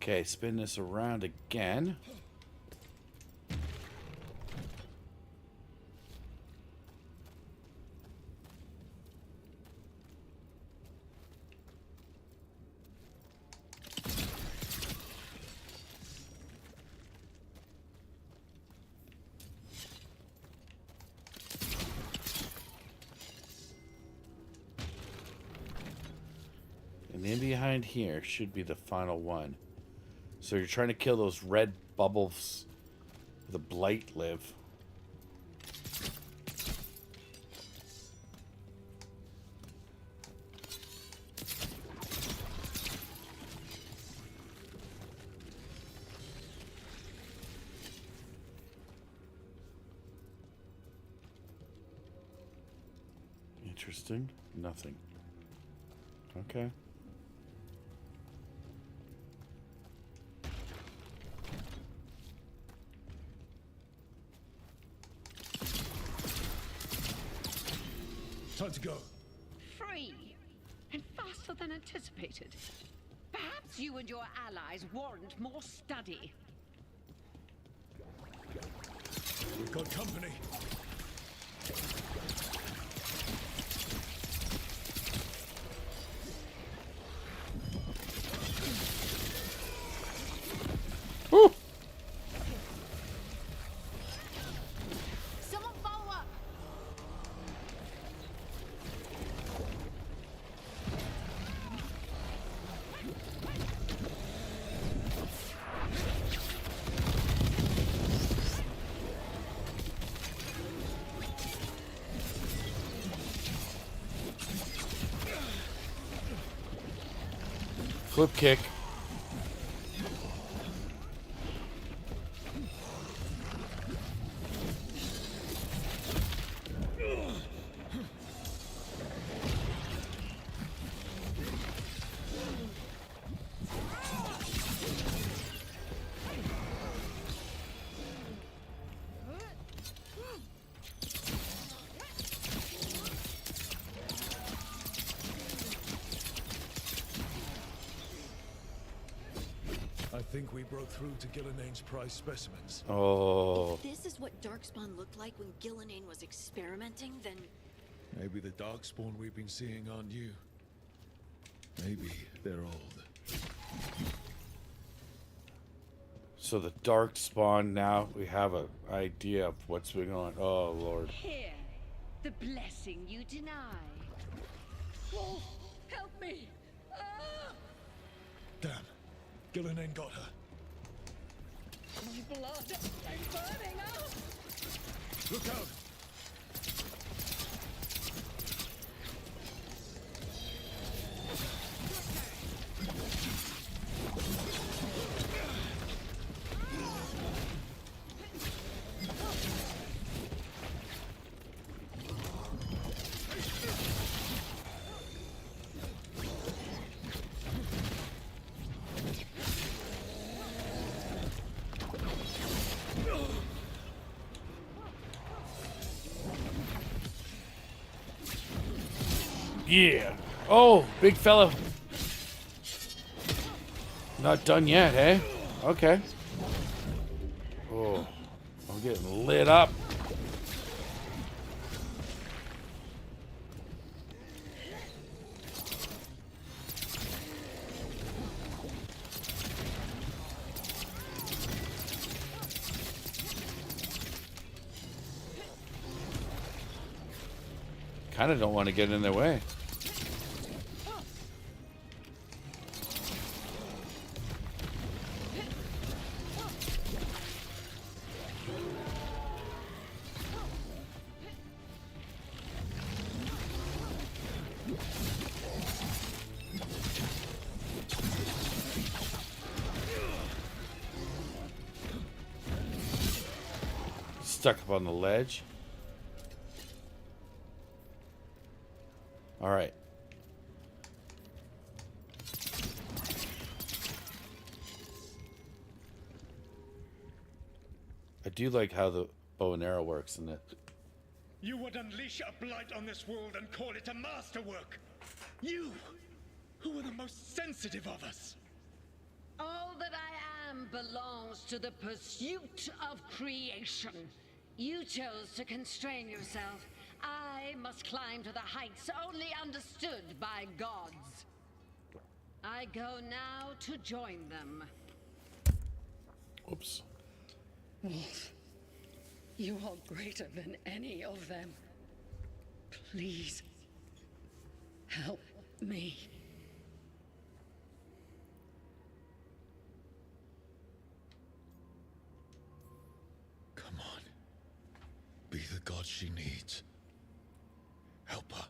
Okay, spin this around again. And then behind here should be the final one. So you're trying to kill those red bubbles where the Blight live. Interesting. Nothing. Okay. Time to go. Free! And faster than anticipated. Perhaps you and your allies warrant more study. We've got company. Woo! Someone follow up! Flip kick. think we broke through to Gillinane's prize specimens. Oh. If this is what Darkspawn looked like when Gillinane was experimenting, then... Maybe the Darkspawn we've been seeing aren't new. Maybe they're old. So the Darkspawn, now we have an idea of what's going on. Oh, Lord. Here, the blessing you deny. Wolf, help me! Ah! Damn. Gillinane got her. My blood is burning up! Look out! Yeah. Oh, big fella. Not done yet, eh? Okay. Oh, I'm getting lit up. Kind of don't want to get in their way. Stuck up on the ledge. All right. I do like how the bow and arrow works in it. You would unleash a blight on this world and call it a masterwork. You, who are the most sensitive of us. All that I am belongs to the pursuit of creation. You chose to constrain yourself. I must climb to the heights only understood by gods. I go now to join them. Oops. Wolf, you are greater than any of them. Please, help me. Come on. Be the god she needs. Help her.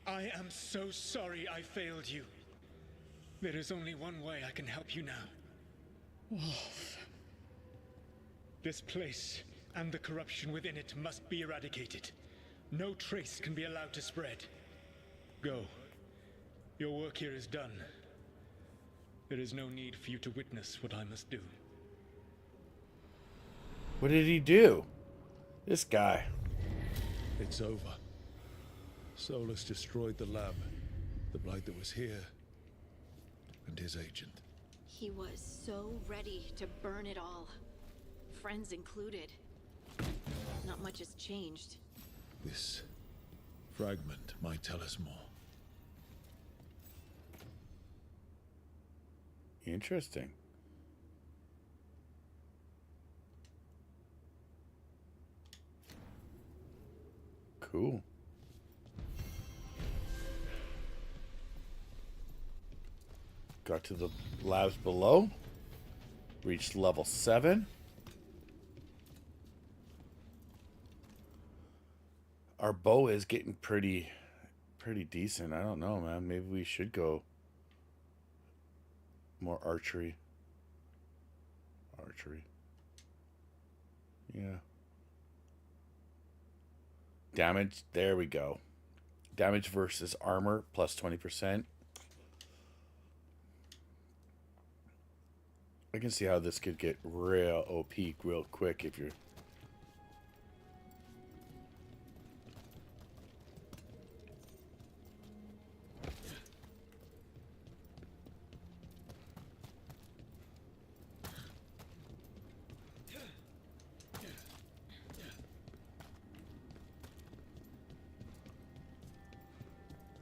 I am so sorry I failed you. There is only one way I can help you now. Wolf. This place and the corruption within it must be eradicated. No trace can be allowed to spread. Go. Your work here is done. There is no need for you to witness what I must do. What did he do? This guy. It's over. Solus destroyed the lab, the blight that was here, and his agent. He was so ready to burn it all. Friends included. Not much has changed. This fragment might tell us more. Interesting. Cool. Got to the labs below. Reached level 7. Our bow is getting pretty decent. I don't know, man. Maybe we should go more archery. Yeah. Damage. There we go. Damage versus armor plus 20%. I can see how this could get real OP real quick if you're...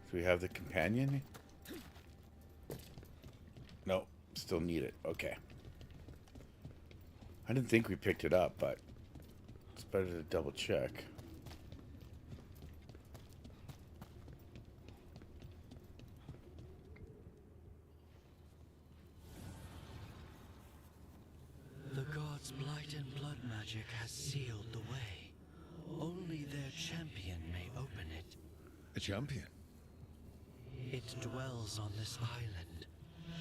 Do we have the companion? No, still need it. Okay. I didn't think we picked it up, but it's better to double check. The gods' blight and blood magic has sealed the way. Only their champion may open it. A champion? It dwells on this island.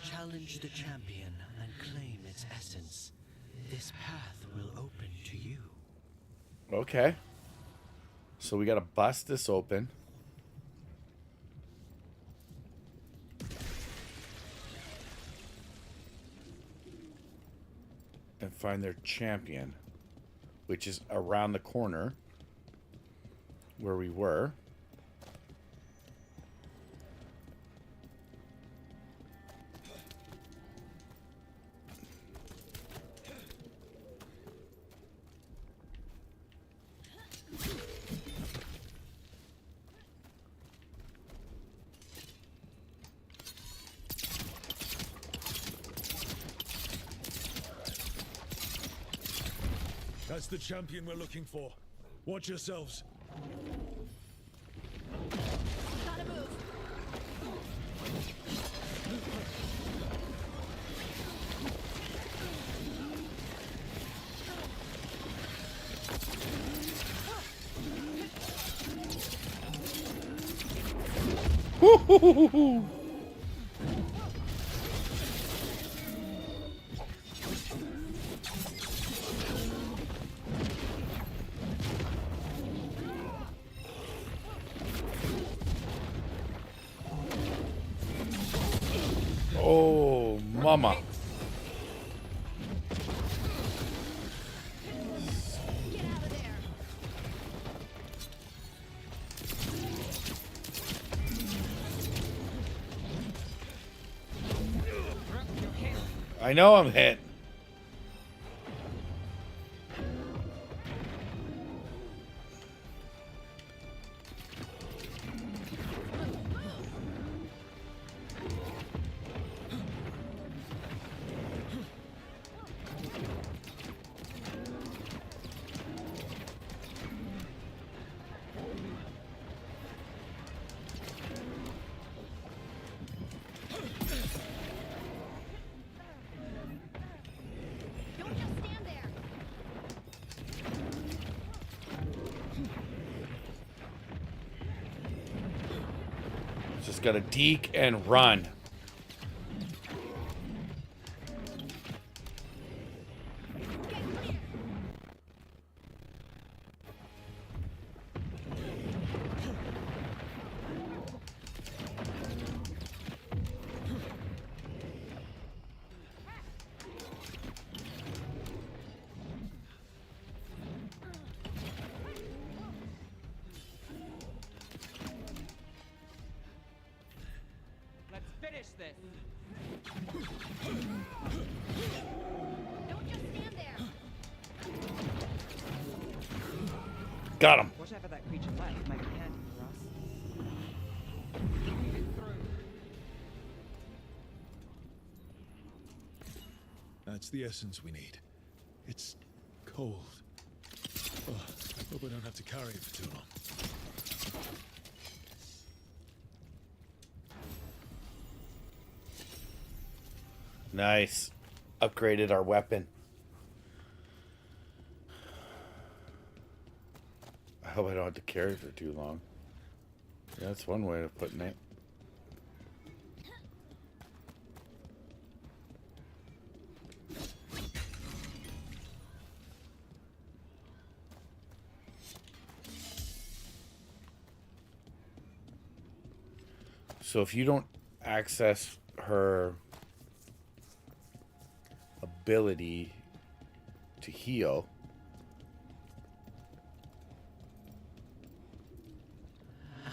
Challenge the champion and claim its essence. This path will open to you. Okay. So we gotta bust this open. And find their champion, which is around the corner where we were. That's the champion we're looking for. Watch yourselves. Gotta move. Oh, mama. I know I'm hit. Just gotta deke and run. Let's finish this. Don't just stand there. Got him. Whatever that creature left might be handy for us. That's the essence we need. It's cold. Oh, hope I don't have to carry it for too long. Nice. Upgraded our weapon. I hope I don't have to carry it for too long. Yeah, that's one way of putting it. So if you don't access her ability to heal,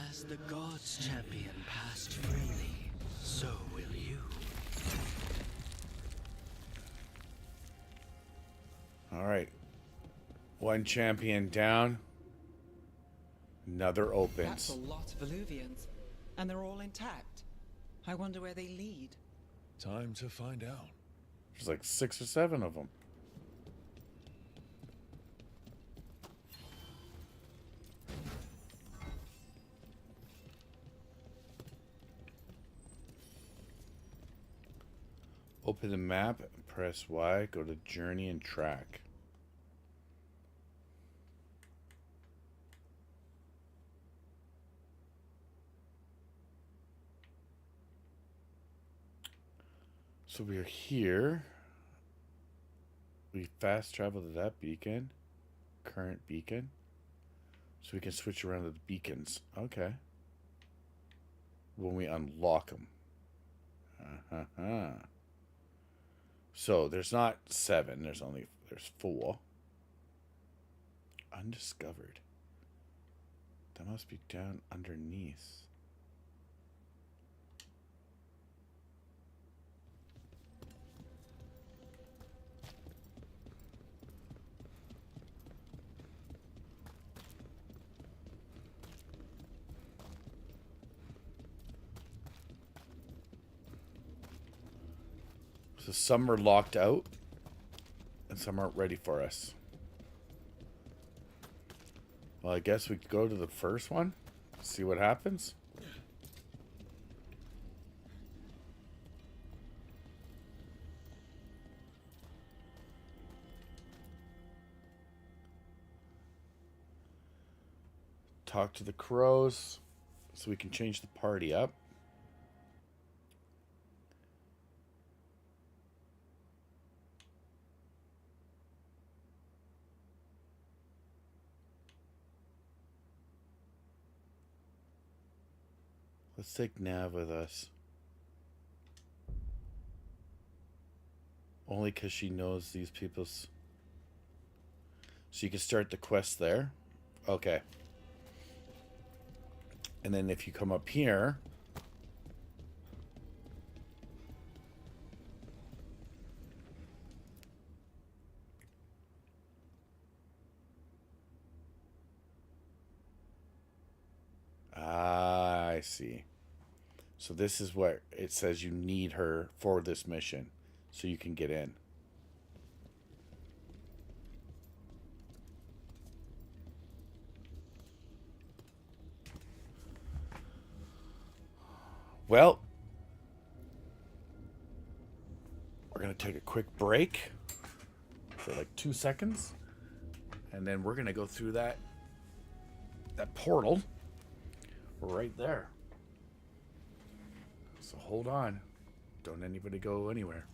As the gods' champion passed freely, so will you. all right. One champion down. Another opens. That's a lot of Illuvians. And they're all intact. I wonder where they lead. Time to find out. There's like 6 or 7 of them. Open the map, press Y, go to journey and track. So we're here. We fast travel to that beacon. Current beacon. So we can switch around to the beacons. Okay. When we unlock them. So there's not 7. There's 4. Undiscovered. That must be down underneath. So some are locked out, and some aren't ready for us. Well, I guess we could go to the first one, see what happens. Talk to the crows, so we can change the party up. Let's take Nav with us. Only because she knows these people's... So you can start the quest there. Okay. And then if you come up here... Ah, I see. So this is what it says you need her for this mission, so you can get in. Well, we're going to take a quick break for like 2 seconds, and then we're going to go through that portal right there. So hold on. Don't anybody go anywhere.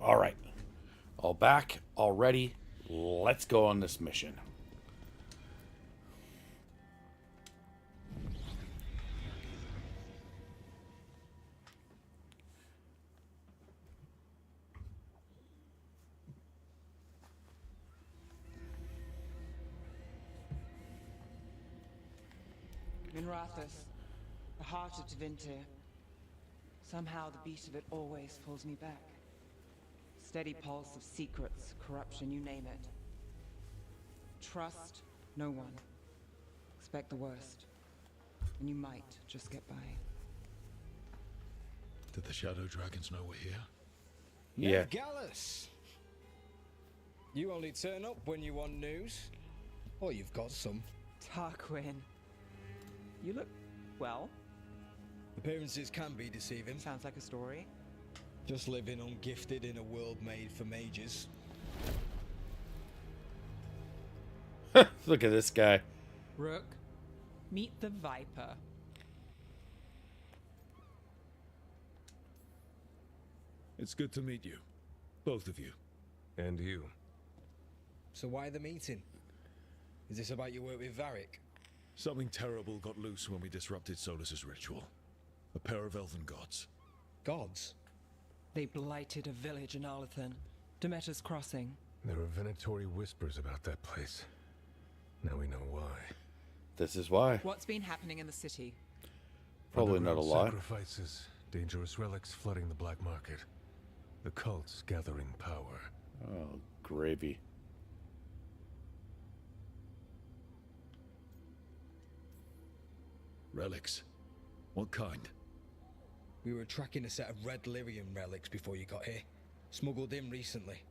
All right. All back, all ready. Let's go on this mission. Minrathous, the heart of Tevinter. Somehow the beat of it always pulls me back. Steady pulse of secrets, corruption, you name it. Trust no one. Expect the worst. And you might just get by. Did the Shadow Dragons know we're here? Yeah. Gallus! You only turn up when you want news. Or you've got some. Tarquin. You look well. Appearances can be deceiving. Sounds like a story. Just living ungifted in a world made for mages. Look at this guy. Rook, meet the Viper. It's good to meet you. Both of you. And you. So why the meeting? Is this about your work with Varric? Something terrible got loose when we disrupted Solus's ritual. A pair of elven gods. Gods? They blighted a village in Arlathan, Demeter's Crossing. There are venatory whispers about that place. Now we know why. This is why. What's been happening in the city? Probably not a lot. Sacrifices, dangerous relics flooding the black market. The cults gathering power. Oh, gravy. Relics? What kind? We were tracking a set of red lyrium relics before you got here. Smuggled in recently.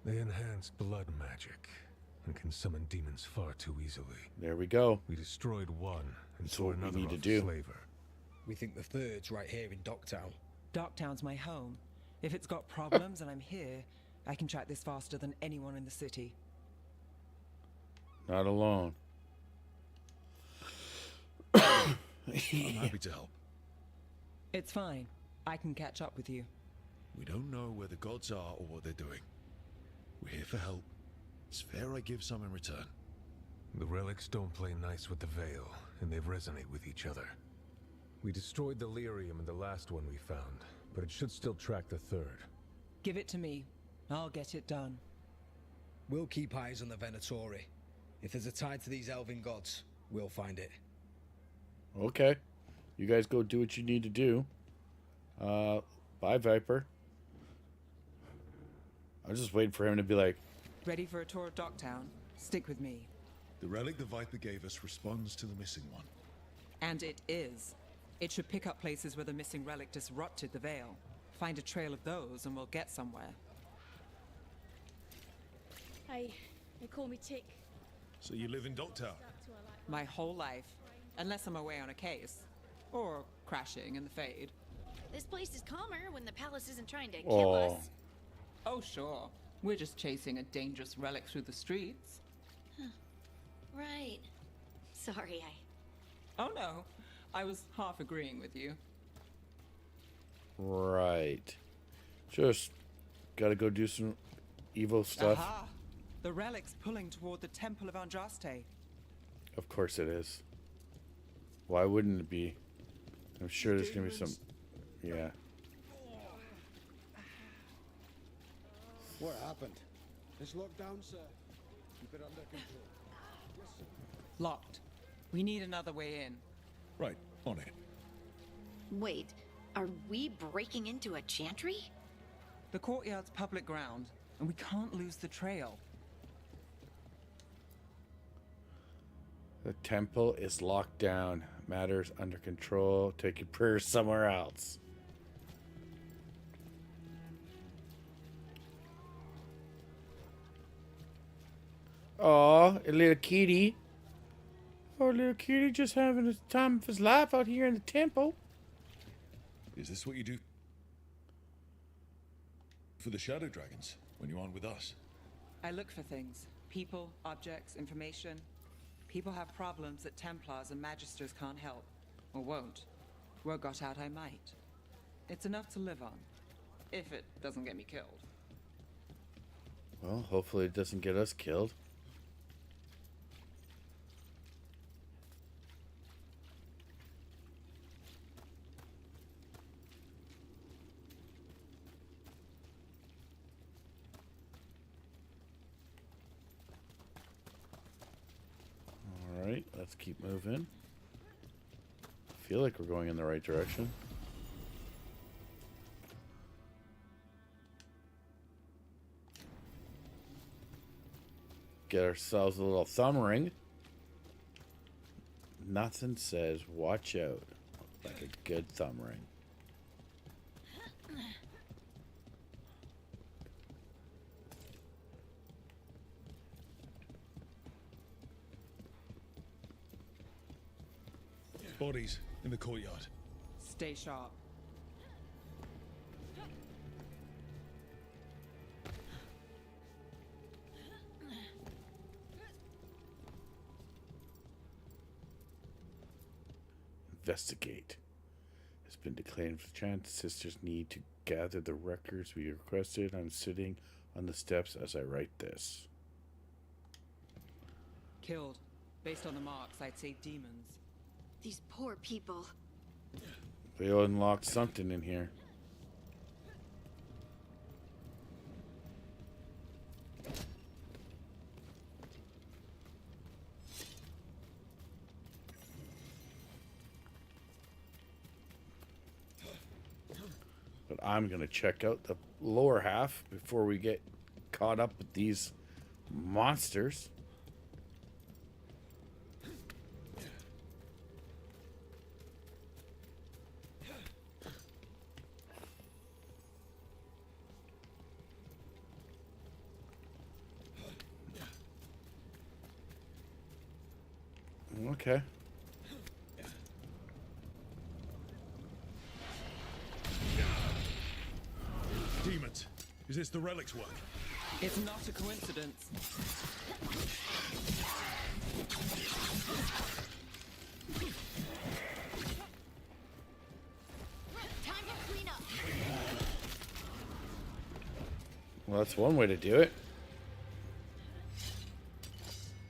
They enhance blood magic and can summon demons far too easily. There we go. We destroyed one and That's saw what we another need off to a do. slaver. We think the third's right here in Docktown. Docktown's my home. If it's got problems and I'm here, I can track this faster than anyone in the city. Not alone. I'm happy to help. It's fine. I can catch up with you. We don't know where the gods are or what they're doing. We're here for help. It's fair I give some in return. The relics don't play nice with the Veil, and they resonate with each other. We destroyed the lyrium in the last one we found, but it should still track the third. Give it to me. I'll get it done. We'll keep eyes on the Venatori. If there's a tie to these elven gods, we'll find it. Okay. You guys go do what you need to do. Bye, Viper. I'm just waiting for him to be like... Ready for a tour of Docktown? Stick with me. The relic the Viper gave us responds to the missing one. And it is. It should pick up places where the missing relic disrupted the Veil. Find a trail of those and we'll get somewhere. Hey, they call me Tick. So you live in Docktown? My whole life. Unless I'm away on a case. Or crashing in the Fade. This place is calmer when the palace isn't trying to kill us. Oh, sure. We're just chasing a dangerous relic through the streets. Huh. Right. Sorry, Oh, no. I was half agreeing with you. Right. Just gotta go do some evil stuff. Aha! The relic's pulling toward the Temple of Andraste. Of course it is. Why wouldn't it be? I'm sure there's gonna be some... Yeah. What happened? It's locked down, sir. Keep it under control. Yes, sir. Locked. We need another way in. Right, on it. Wait, are we breaking into a chantry? The courtyard's public ground, and we can't lose the trail. The temple is locked down. Matters under control. Take your prayers somewhere else. Aw, a little kitty. Oh, little kitty just having the time of his life out here in the temple. Is this what you do for the Shadow Dragons when you aren't with us? I look for things. People, objects, information. People have problems that Templars and Magisters can't help. Or won't. Word got out I might. It's enough to live on. If it doesn't get me killed. Well, hopefully it doesn't get us killed. Alright, let's keep moving. feel like we're going in the right direction. Get ourselves a little thumb ring. Nothing says watch out like a good thumb ring. Bodies in the courtyard. Stay sharp. Investigate. Has been declared for chance. Sisters need to gather the records we requested. I'm sitting on the steps as I write this. Killed. Based on the marks, I'd say demons. These poor people. They unlocked something in here. But I'm going to check out the lower half before we get caught up with these monsters. Okay. Demons. Is this the relic's work? It's not a coincidence. Time to clean up. Well, that's one way to do it.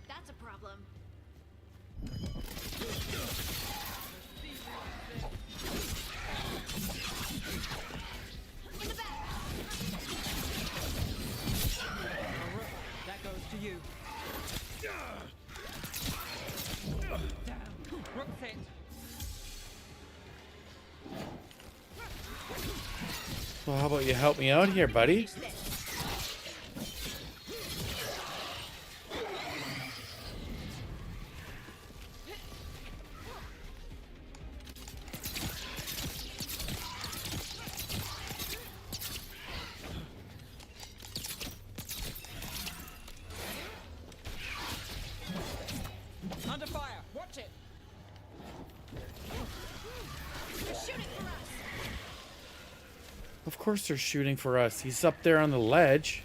That's a problem. That goes to you. Damn. Rook's hit. Well, how about you help me out here, buddy? Under fire. Watch it. They're shooting for us. Of course they're shooting for us. He's up there on the ledge.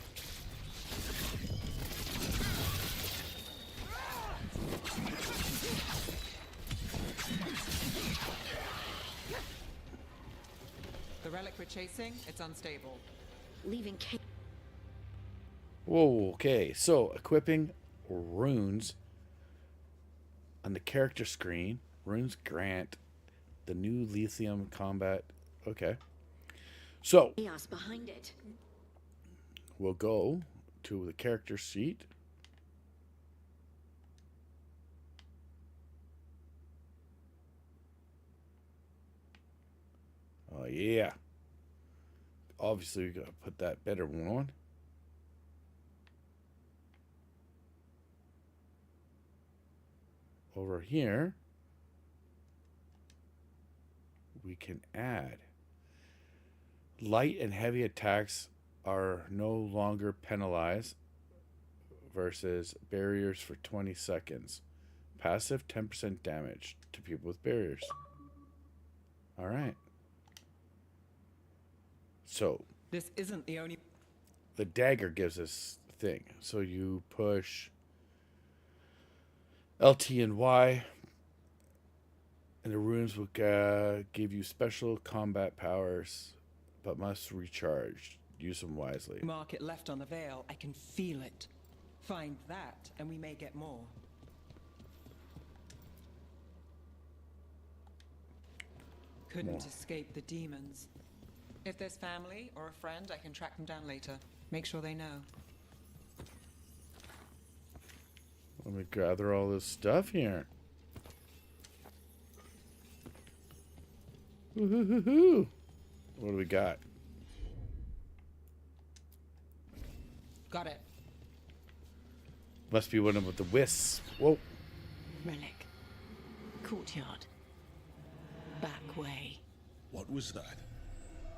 The relic we're chasing, it's unstable. Leaving Whoa, okay. So, equipping runes on the character screen. Runes grant the new lithium combat. Okay. So, chaos behind it. we'll go to the character sheet. Oh, yeah. Obviously, we got to put that better one on. Over here, we can add. Light and heavy attacks are no longer penalized versus barriers for 20 seconds. Passive 10% damage to people with barriers. All right. So, This isn't the only. the dagger gives us the thing. So you push LT and Y, and the runes will give you special combat powers, but must recharge. Use them wisely. Mark it left on the veil. I can feel it. Find that, and we may get more. Couldn't escape the demons. If there's family or a friend, I can track them down later. Make sure they know. Let me gather all this stuff here. Woo-hoo-hoo-hoo. What do we got? Got it. Must be one of the wisps. Whoa. Relic. Courtyard. Back way. What was that?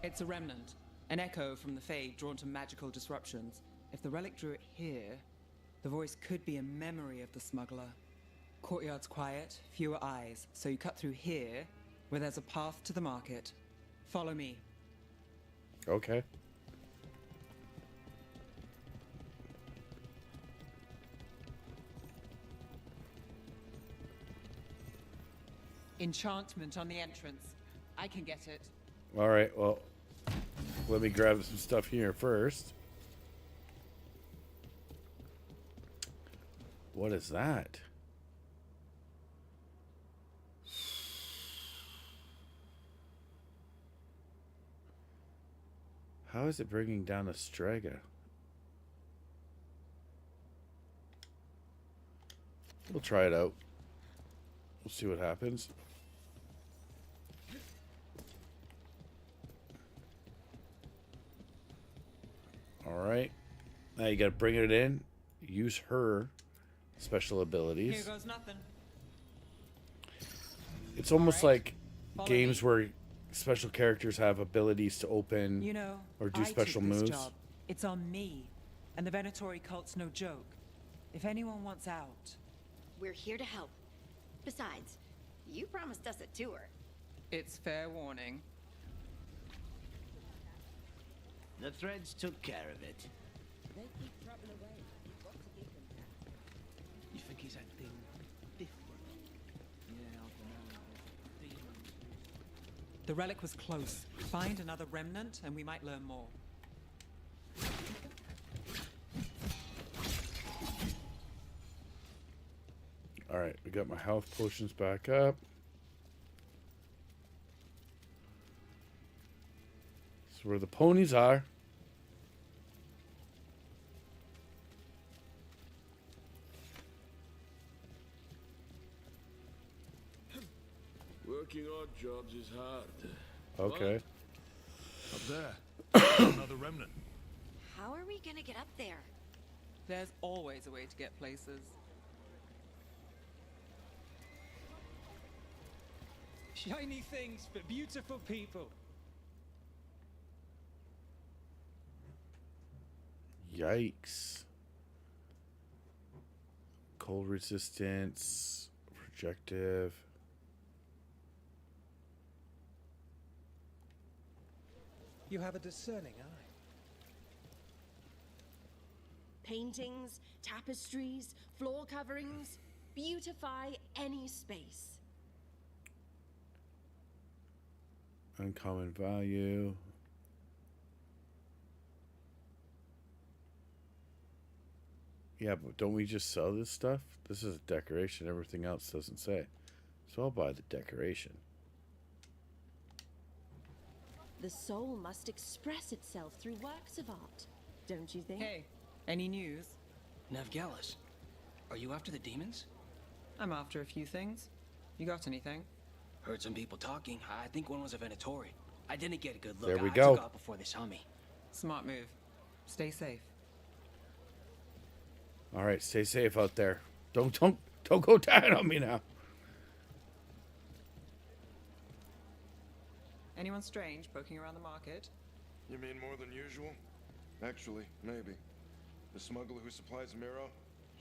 It's a remnant. An echo from the Fade drawn to magical disruptions. If the relic drew it here, the voice could be a memory of the smuggler. Courtyard's quiet, fewer eyes, so you cut through here, where there's a path to the market. Follow me. Okay. Enchantment on the entrance. I can get it. All right. Well, let me grab some stuff here first. What is that? How is it bringing down a Strega? We'll try it out. We'll see what happens. Alright. Now you gotta bring it in. Use her special abilities. Here goes nothing. It's almost like games where special characters have abilities to open or do special moves. Job. It's on me. And the Venatori cult's no joke. If anyone wants out... We're here to help. Besides, you promised us a tour. It's fair warning. The threads took care of it. They keep trapping away. You've got to keep them down. You think he's acting different? Yeah, I don't know. The relic was close. Find another remnant and we might learn more. Alright, we got my health potions back up. This is where the ponies are. Working odd jobs is hard. Okay. Up there. Another remnant. How are we gonna get up there? There's always a way to get places. Shiny things for beautiful people. Yikes. Cold resistance. Projective. You have a discerning eye. Paintings, tapestries, floor coverings, beautify any space. Uncommon value. Yeah, but don't we just sell this stuff? This is a decoration. Everything else doesn't say. So I'll buy the decoration. The soul must express itself through works of art, don't you think? Hey, any news? Navgalis, are you after the demons? I'm after a few things. You got anything? Heard some people talking. I think one was a Venatori. I didn't get a good look. There we I go. took off before they saw me. Smart move. Stay safe. All right, stay safe out there. Don't go down on me now. Anyone strange poking around the market? You mean more than usual? Actually, maybe. The smuggler who supplies Miro,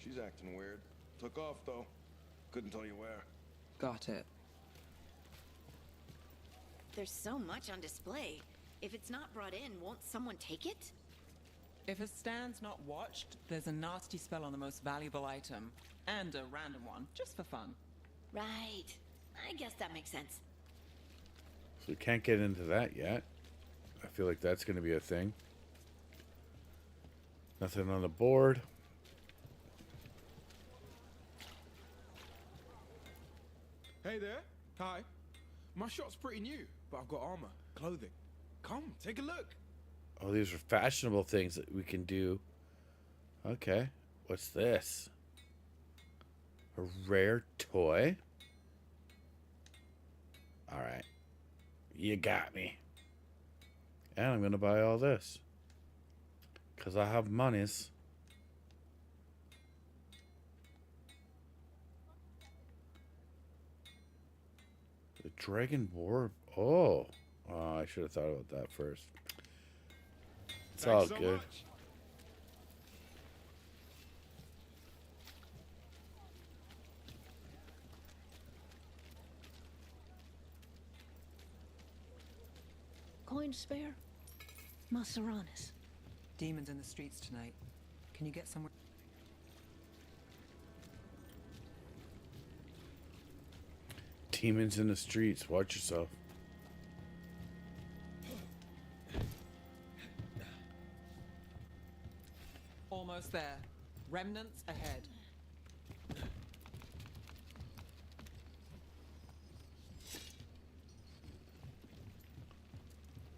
she's acting weird. Took off, though. Couldn't tell you where. Got it. There's so much on display. If it's not brought in, won't someone take it? If a stand's not watched, there's a nasty spell on the most valuable item. And a random one, just for fun. Right. I guess that makes sense. So we can't get into that yet. I feel like that's going to be a thing. Nothing on the board. Hey there. Hi. My shop's pretty new, but I've got armor, clothing. Come, take a look. Oh, these are fashionable things that we can do. Okay. What's this? A rare toy? Alright. You got me. And I'm going to buy all this. Because I have monies. The Dragon War. Oh. I should have thought about that first. It's all good. Coin to spare? Maseranis. Demons in the streets tonight. Can you get somewhere? Demons in the streets. Watch yourself. Almost there. Remnants ahead.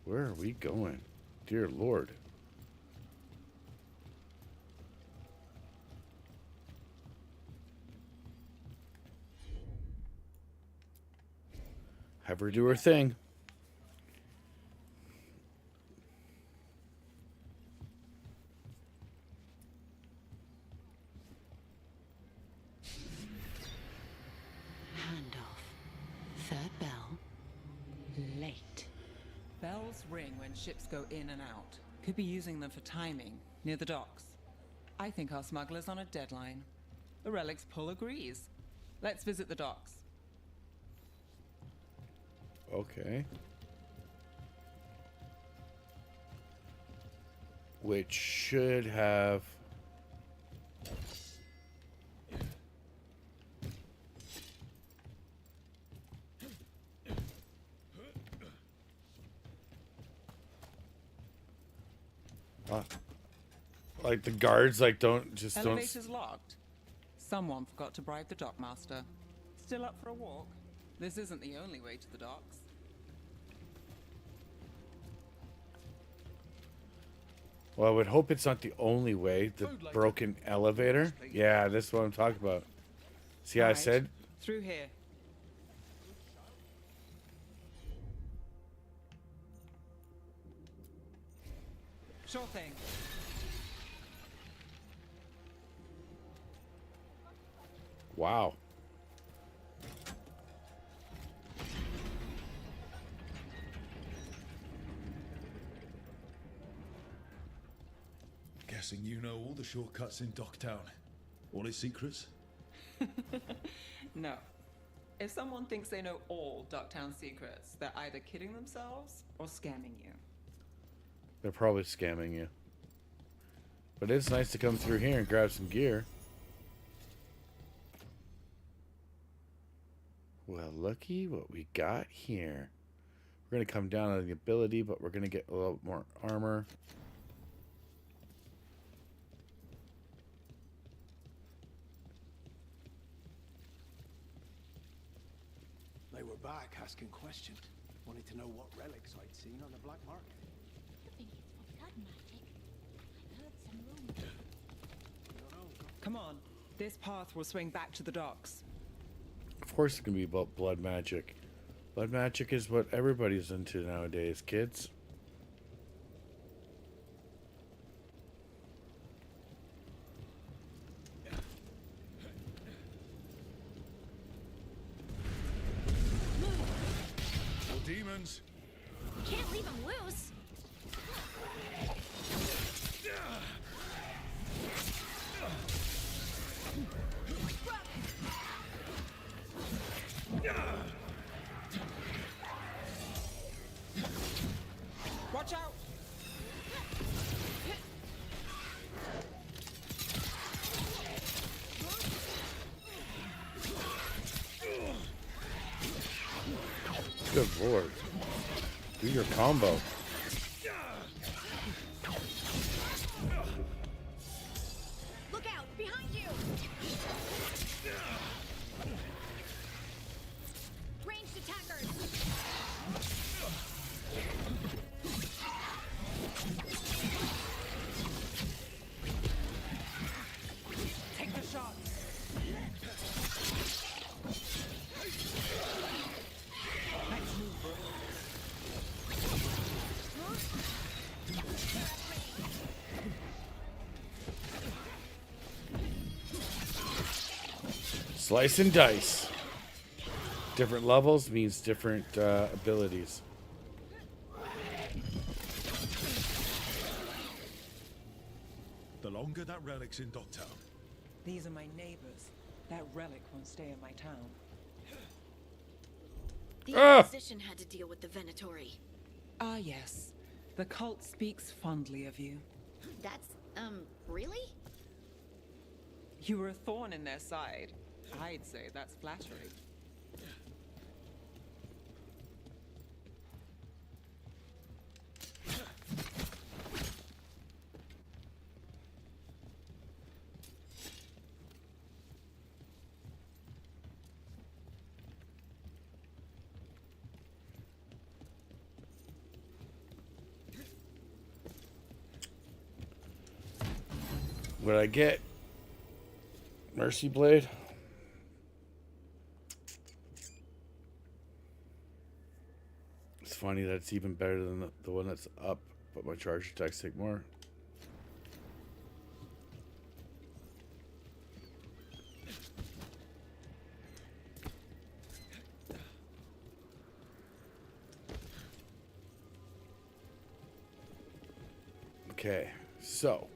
Where are we going? Dear Lord. Have her do her thing. Handoff. Third bell. Late. Bells ring when ships go in and out. Could be using them for timing, near the docks. I think our smuggler's on a deadline. The Relic's pull agrees. Let's visit the docks. Okay. Which should have... like the guards, like Elevator's locked. Someone forgot to bribe the dockmaster. Still up for a walk? This isn't the only way to the docks. Well, I would hope it's not the only way. The broken elevator. Yeah, this is what I'm talking about. See how I said? Through here. Sure thing. Wow. Guessing you know all the shortcuts in Docktown. All its secrets? No. If someone thinks they know all Docktown secrets, they're either kidding themselves or scamming you. They're probably scamming you. But it's nice to come through here and grab some gear. Well, looky what we got here. We're going to come down on the ability, but we're going to get a little more armor. They were back asking questions. Wanted to know what relics I'd seen on the black market. Come on. This path will swing back to the docks. Of course it's going to be about blood magic. Blood magic is what everybody's into nowadays, kids. More demons. Can't leave him loose. Watch out! Good lord. Do your combo. Look out! Behind you! Ranged attackers! Take the shot! Nice move, bro. Slice and dice. Different levels means different abilities. The longer that relic's in Docktown. These are my neighbors. That relic won't stay in my town. The Inquisition had to deal with the Venatori. Ah, yes. The cult speaks fondly of you. That's, really? You were a thorn in their side. I'd say that's flattering. What I get? Mercy Blade. It's funny that it's even better than the one that's up, but my charge attacks take more. Okay, so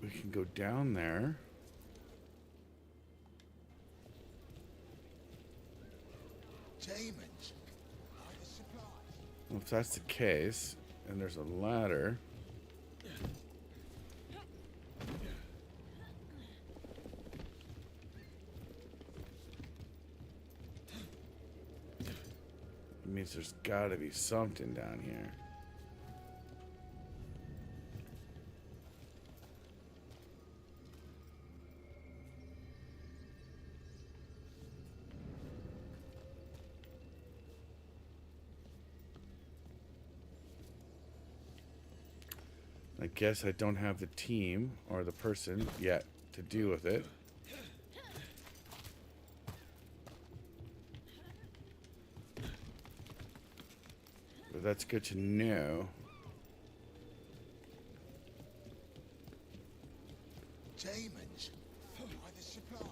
we can go down there. Well, if that's the case, and there's a ladder. It means there's gotta be something down here. I guess I don't have the team or the person yet to deal with it. But that's good to know. Diamonds. By the supplies.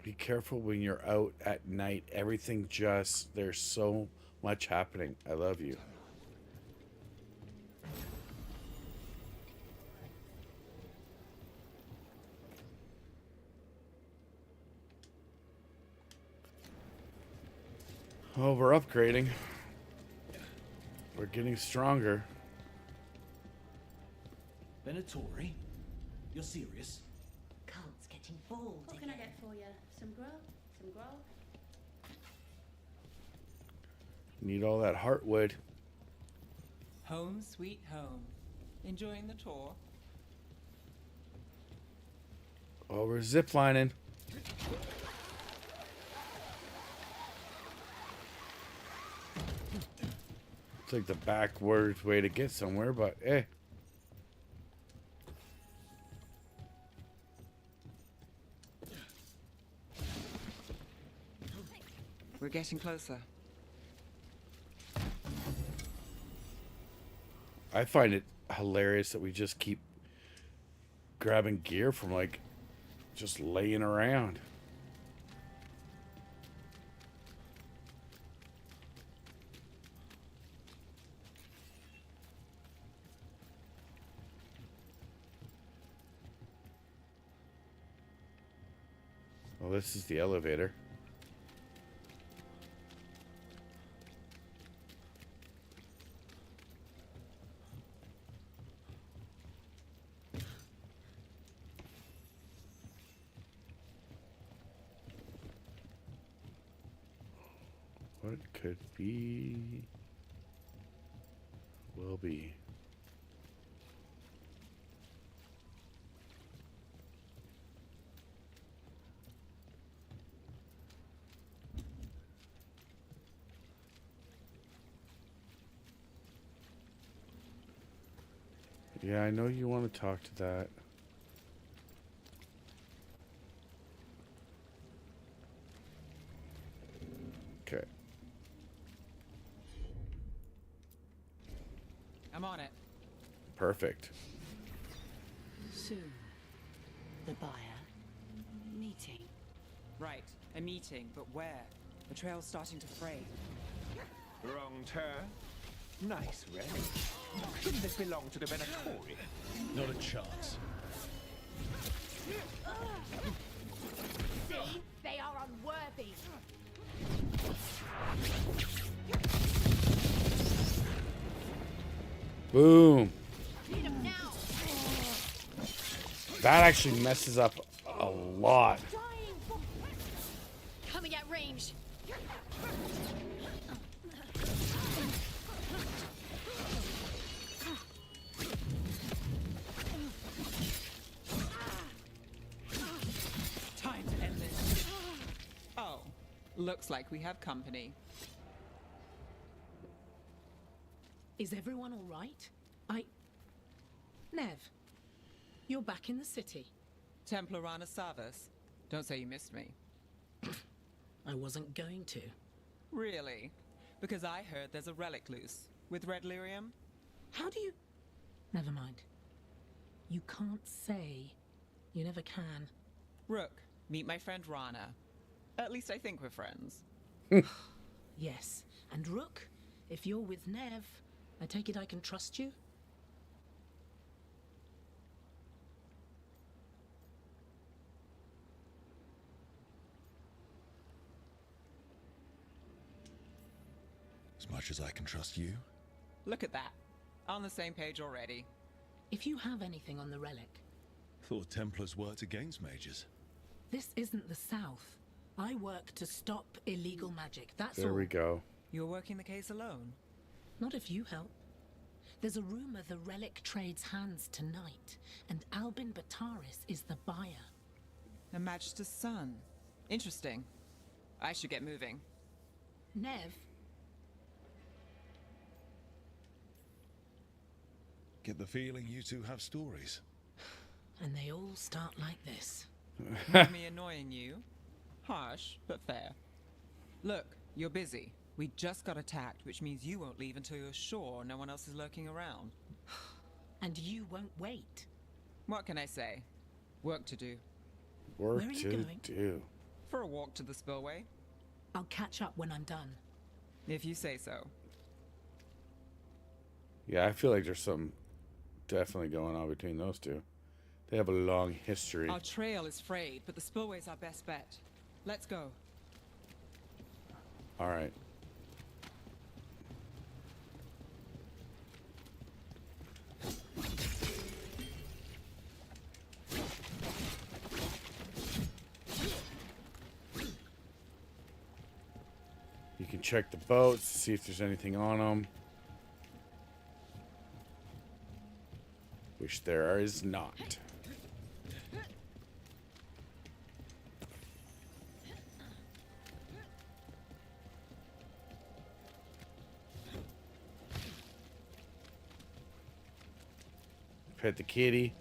Be careful when you're out at night. Everything just, there's so much happening. I love you. Oh, we're upgrading. We're getting stronger. Venatori? You're serious? Cult's getting bold. What can I get for you? Some grub? Some grog? Need all that heartwood. Home sweet home. Enjoying the tour? Oh, we're ziplining. It's like the backwards way to get somewhere, but hey. We're getting closer. I find it hilarious that we just keep grabbing gear from like just laying around. Well, this is the elevator. What could be? Will be. Yeah, I know you want to talk to that. I'm on it. Perfect. Soon, the buyer meeting. Right, a meeting, but where? The trail's starting to fray. Wrong turn. Nice relic. Couldn't this belong to the Venatori? Not a chance. See? They are unworthy. Boom. Hit 'em now. That actually messes up a lot. Coming at range. Time to end this. Oh, looks like we have company. Is everyone all right? Nev, you're back in the city. Templarana Savas. Don't say you missed me. I wasn't going to. Really? Because I heard there's a relic loose. With red lyrium? How do you... Never mind. You can't say. You never can. Rook, meet my friend Rana. At least I think we're friends. Yes. And Rook, if you're with Nev, I take it I can trust you? As much as I can trust you. Look at that. On the same page already. If you have anything on the relic... Thought Templars worked against mages. This isn't the South. I work to stop illegal magic, that's all. There we go. You're working the case alone? Not if you help. There's a rumor the relic trades hands tonight, and Albin Bataris is the buyer. A Magister's son. Interesting. I should get moving. Nev? Get the feeling you two have stories. And they all start like this. Me annoying you? Harsh, but fair. Look, you're busy. We just got attacked, which means you won't leave until you're sure no one else is lurking around. And you won't wait. What can I say? Work to do. Work Where are you to going? do. For a walk to the spillway. I'll catch up when I'm done. If you say so. Yeah, I feel like there's some definitely going on between those two. They have a long history. Our trail is frayed, but the spillway's our best bet. Let's go. All right. You can check the boats, see if there's anything on them. Which there is not. Pet the kitty.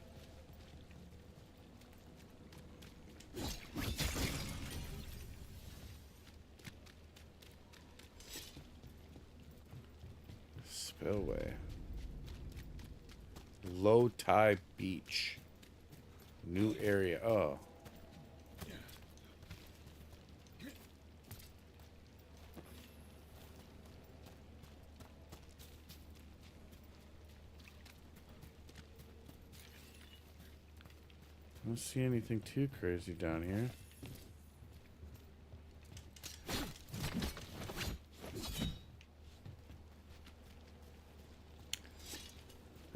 Spillway. Low tide beach. New area. Oh. I don't see anything too crazy down here.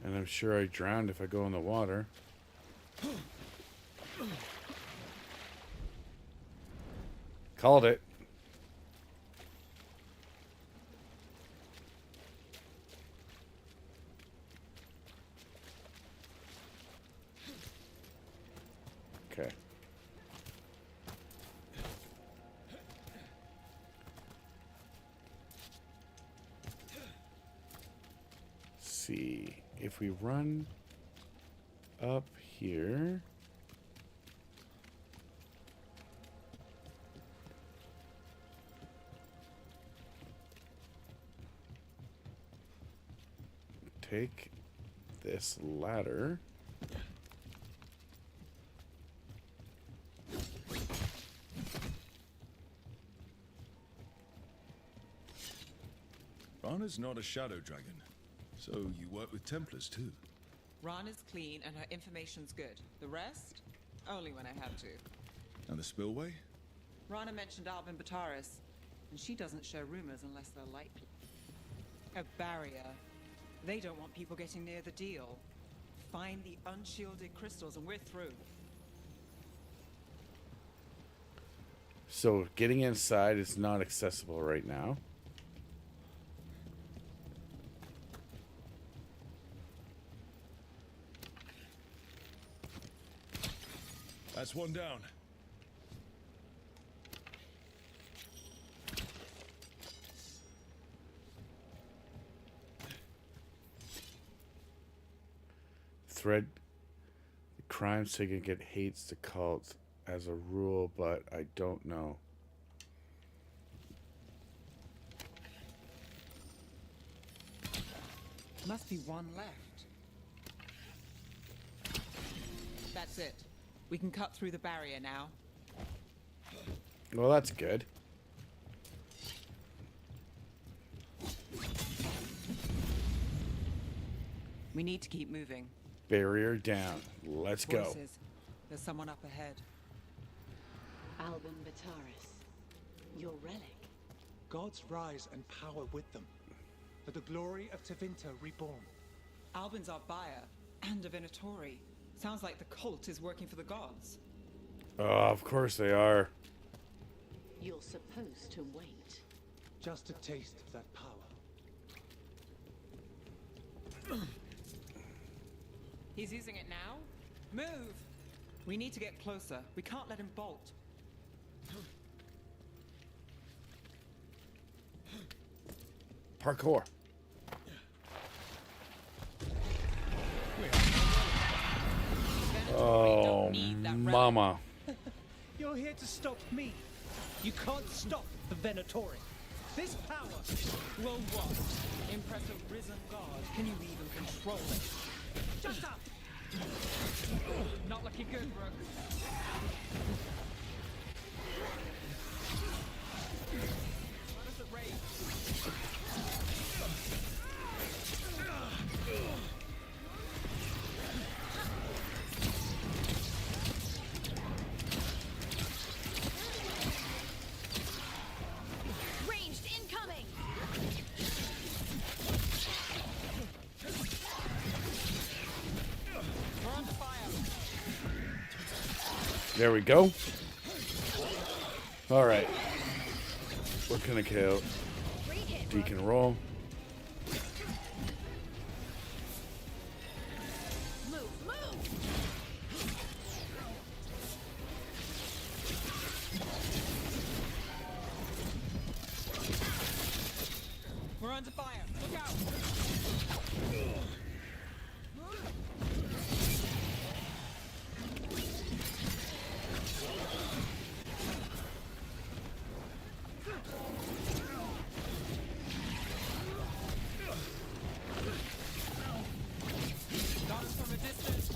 And I'm sure I drowned if I go in the water. Called it. Okay. See if we run up here. take this ladder. Rana's not a shadow dragon, so you work with Templars too. Rana's clean and her information's good. The rest? Only when I have to. And the spillway? Rana mentioned Albin Bataris, and she doesn't share rumors unless they're likely. A barrier. They don't want people getting near the deal. Find the unshielded crystals and we're through. So getting inside is not accessible right now. That's one down. Thread. The crime syndicate hates the cult as a rule, but I don't know. Must be one left. That's it. We can cut through the barrier now. Well, that's good. We need to keep moving. Barrier down. Let's go. Voices. There's someone up ahead. Albin Bataris, your relic. Gods rise and power with them. For the glory of Tevinter reborn. Albin's our buyer, and a Venatori. Sounds like the cult is working for the gods. Oh, of course they are. You're supposed to wait. Just a taste of that power. He's using it now? Move! We need to get closer. We can't let him bolt. Parkour. Oh, mama. You're here to stop me. You can't stop the Venatori. This power will what? Impress a risen god. Can you even control it? Shut up! Not looking good, Brooke. Let us at rage. Ranged incoming! We're on fire. There we go. All right. We're gonna kill Deacon Roll. Move, move! We're under fire. Look out! Guns from a distance.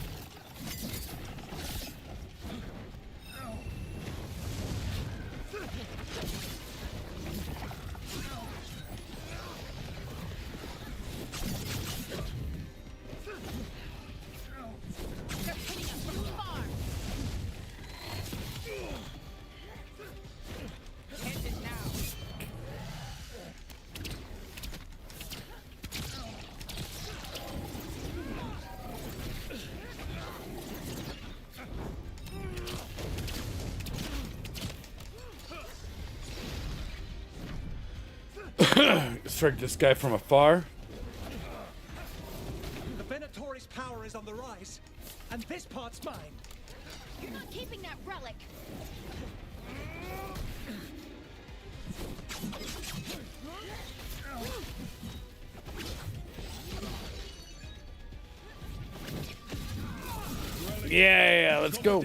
They're hitting us from far! End it now. Strike this guy from afar. The Venatori's power is on the rise, and this part's mine. You're not keeping that relic! Yeah, let's go.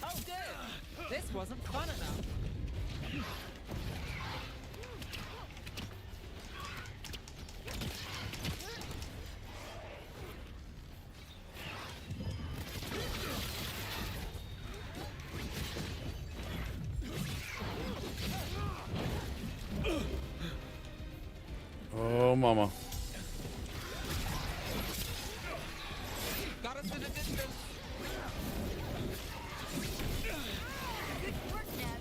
Oh, good. This wasn't fun enough. mama. Got us in a distance. Good work, Nev.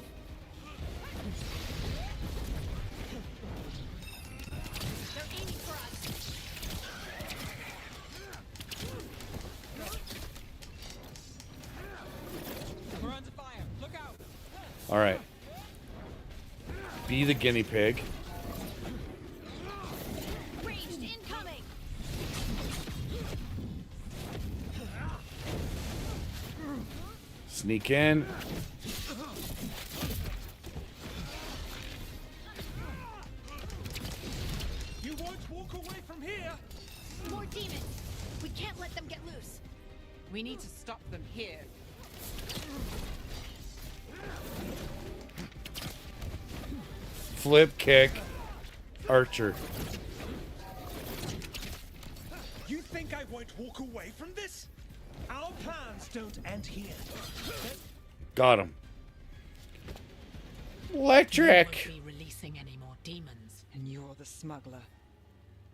They're aiming for us. We're under fire. Look out. All right. Be the guinea pig. Ranged incoming. Sneak in. You won't walk away from here! More demons. We can't let them get loose. We need to stop them here. Flip kick. Archer. You think I won't walk away from this? Our plans don't end here. Got him. We Electric. won't be releasing any more demons. And you're the smuggler.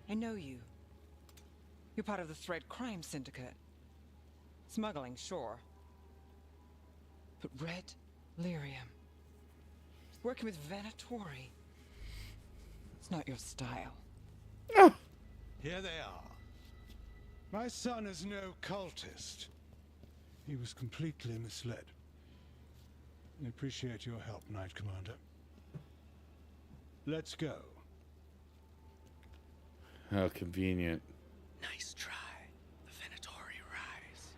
I know you. You're part of the Thread Crime Syndicate. Smuggling, sure. But Red Lyrium. Working with Venatori. It's not your style. Here they are. My son is no cultist. He was completely misled. I appreciate your help, Knight Commander. Let's go. How convenient. Nice try. The Venatori rise.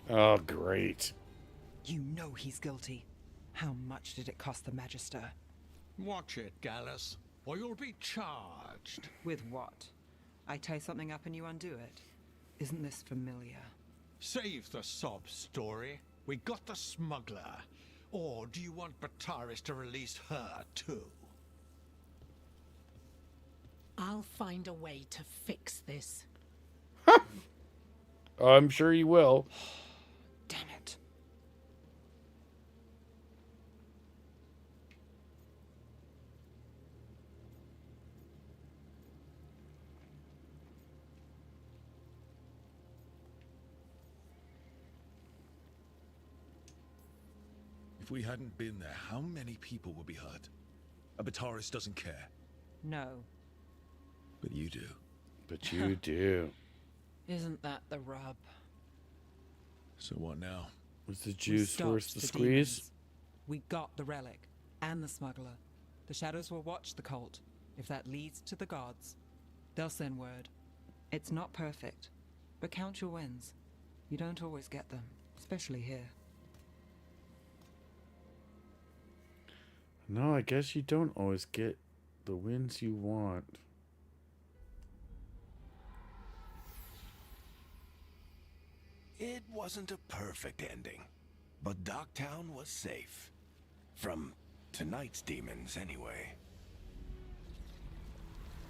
Oh, great. You know he's guilty. How much did it cost the Magister? Watch it, Gallus, or you'll be charged. With what? I tie something up and you undo it. Isn't this familiar? Save the sob story. We got the smuggler. Or do you want Bataris to release her, too? I'll find a way to fix this. I'm sure you will. Damn it. If we hadn't been there, how many people would be hurt? Abataris doesn't care. No. But you do. But you do. Isn't that the rub? So what now? Was the We juice stopped worth the the squeeze? demons. We got the relic and the smuggler. The shadows will watch the cult. If that leads to the gods, they'll send word. It's not perfect, but count your wins. You don't always get them, especially here. No, I guess you don't always get the wins you want. It wasn't a perfect ending, but Docktown was safe. From tonight's demons, anyway.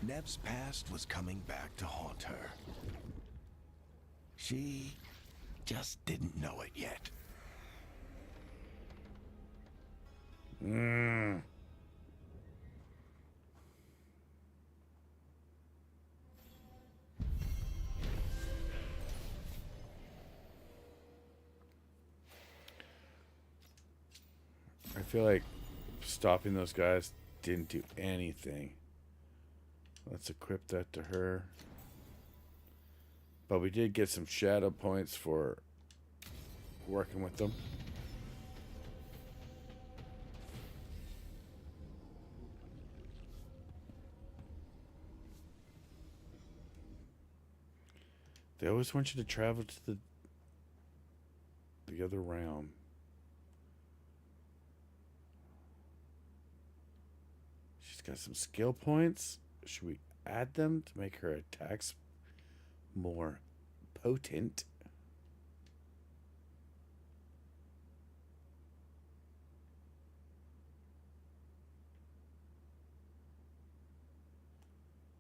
Nev's past was coming back to haunt her. She just didn't know it yet. I feel like stopping those guys didn't do anything. Let's equip that to her. But we did get some shadow points for working with them. They always want you to travel to the other realm. She's got some skill points. Should we add them to make her attacks more potent?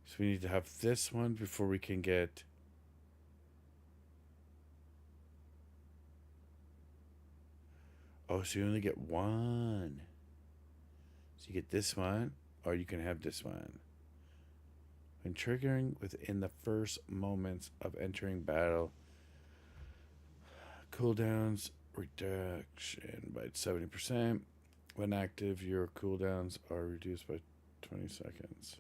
So we need to have this one before we can get... Oh, so you only get one. So you get this one, or you can have this one. When triggering within the first moments of entering battle, cooldowns reduction by 70%. When active, your cooldowns are reduced by 20 seconds.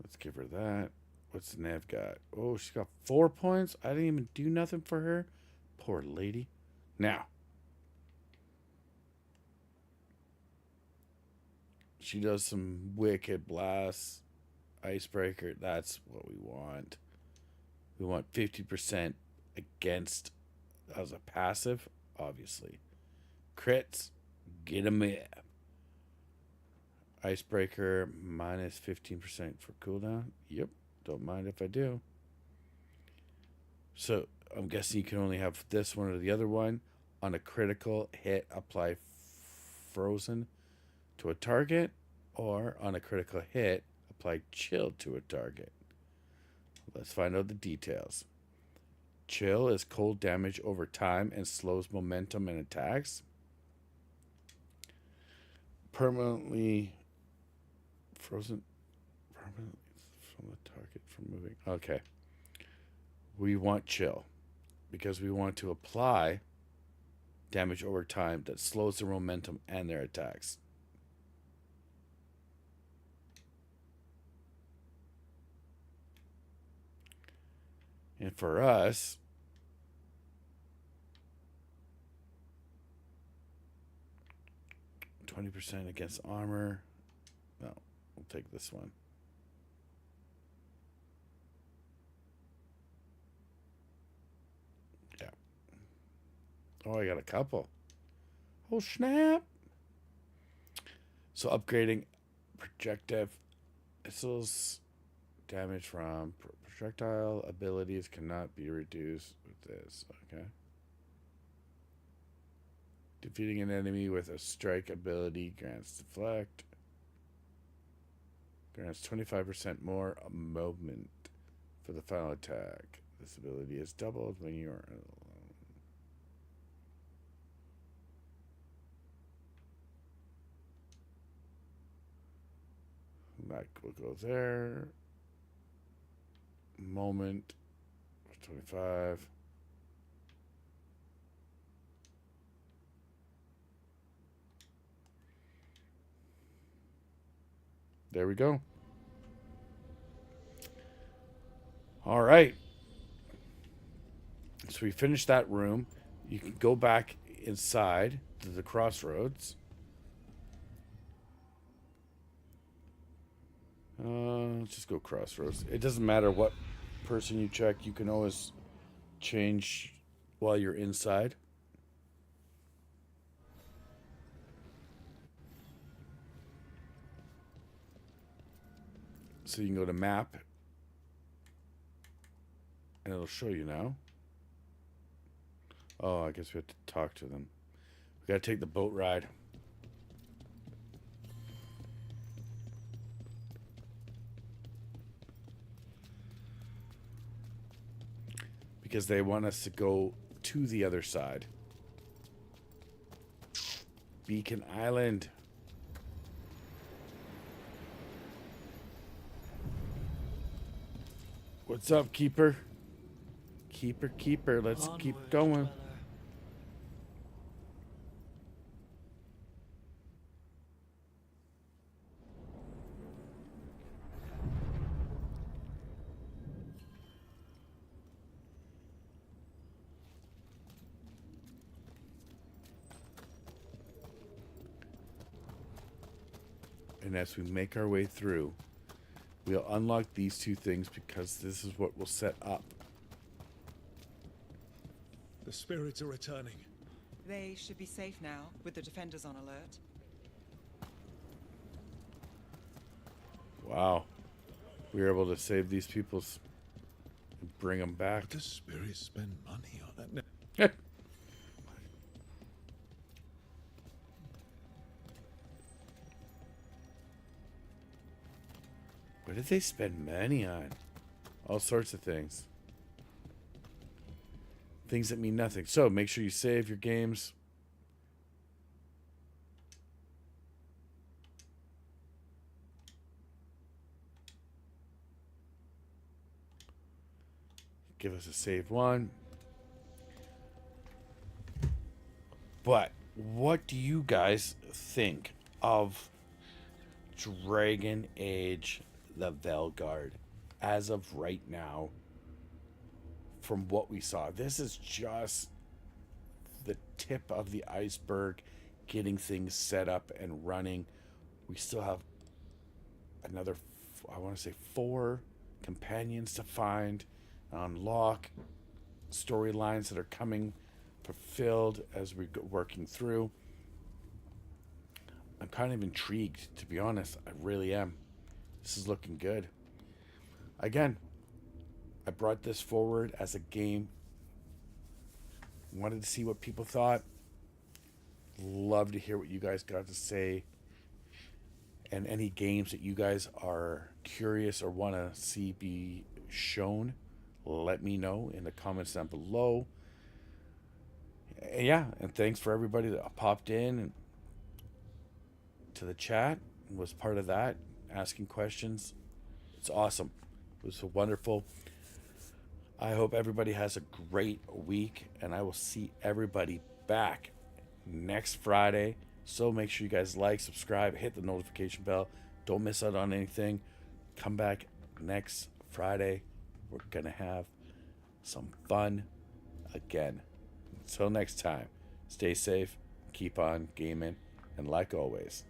Let's give her that. What's Nev got? Oh, she's got 4 points. I didn't even do nothing for her. Poor lady. Now, she does some wicked blasts. Icebreaker. That's what we want. We want 50% against as a passive, obviously. Crits. Get them in. Icebreaker minus 15% for cooldown. Yep. Don't mind if I do. So I'm guessing you can only have this one or the other one. On a critical hit, apply frozen to a target, or on a critical hit, apply chill to a target. Let's find out the details. Chill is cold damage over time and slows momentum and attacks. Permanently frozen permanently from the target from moving. Okay. We want chill because we want to apply damage over time that slows their momentum and their attacks. And for us, %20 against armor. No, we'll take this one. Yeah. Oh, I got a couple. Oh, snap. So upgrading projective missiles damage from projectile abilities cannot be reduced with this. Okay. Defeating an enemy with a strike ability grants deflect. Grants 25% more movement for the final attack. This ability is doubled when you are alone. That will go there. Moment 25. There we go. All right. So we finished that room. You can go back inside to the crossroads. Let's just go crossroads. It doesn't matter what person you check. You can always change while you're inside. So you can go to map, and it'll show you now. Oh, I guess we have to talk to them. We gotta take the boat ride. Because they want us to go to the other side. Beacon Island. What's up, Keeper? Keeper, let's keep going. And as we make our way through, we'll unlock these two things because this is what will set up. The spirits are returning. They should be safe now, with the defenders on alert. Wow. We were able to save these people and bring them back. But the spirits spend money on that. What did they spend money on? All sorts of things. Things that mean nothing. So make sure you save your games. Give us a save one. But what do you guys think of Dragon Age the Veilguard as of right now? From what we saw, this is just the tip of the iceberg, getting things set up and running. We still have another, I want to say 4 companions to find, unlock, storylines that are coming fulfilled as we're working through. I'm kind of intrigued, to be honest. I really am. This is looking good. Again, I brought this forward as a game. Wanted to see what people thought. Love to hear what you guys got to say. And any games that you guys are curious or want to see be shown, let me know in the comments down below. And yeah, and thanks for everybody that popped in and to the chat and was part of that, asking questions. It's awesome. It was wonderful. I hope everybody has a great week, and I will see everybody back next Friday. So make sure you guys like, subscribe, hit the notification bell. Don't miss out on anything. Come back next Friday. We're going to have some fun again. Until next time, stay safe, keep on gaming, and like always,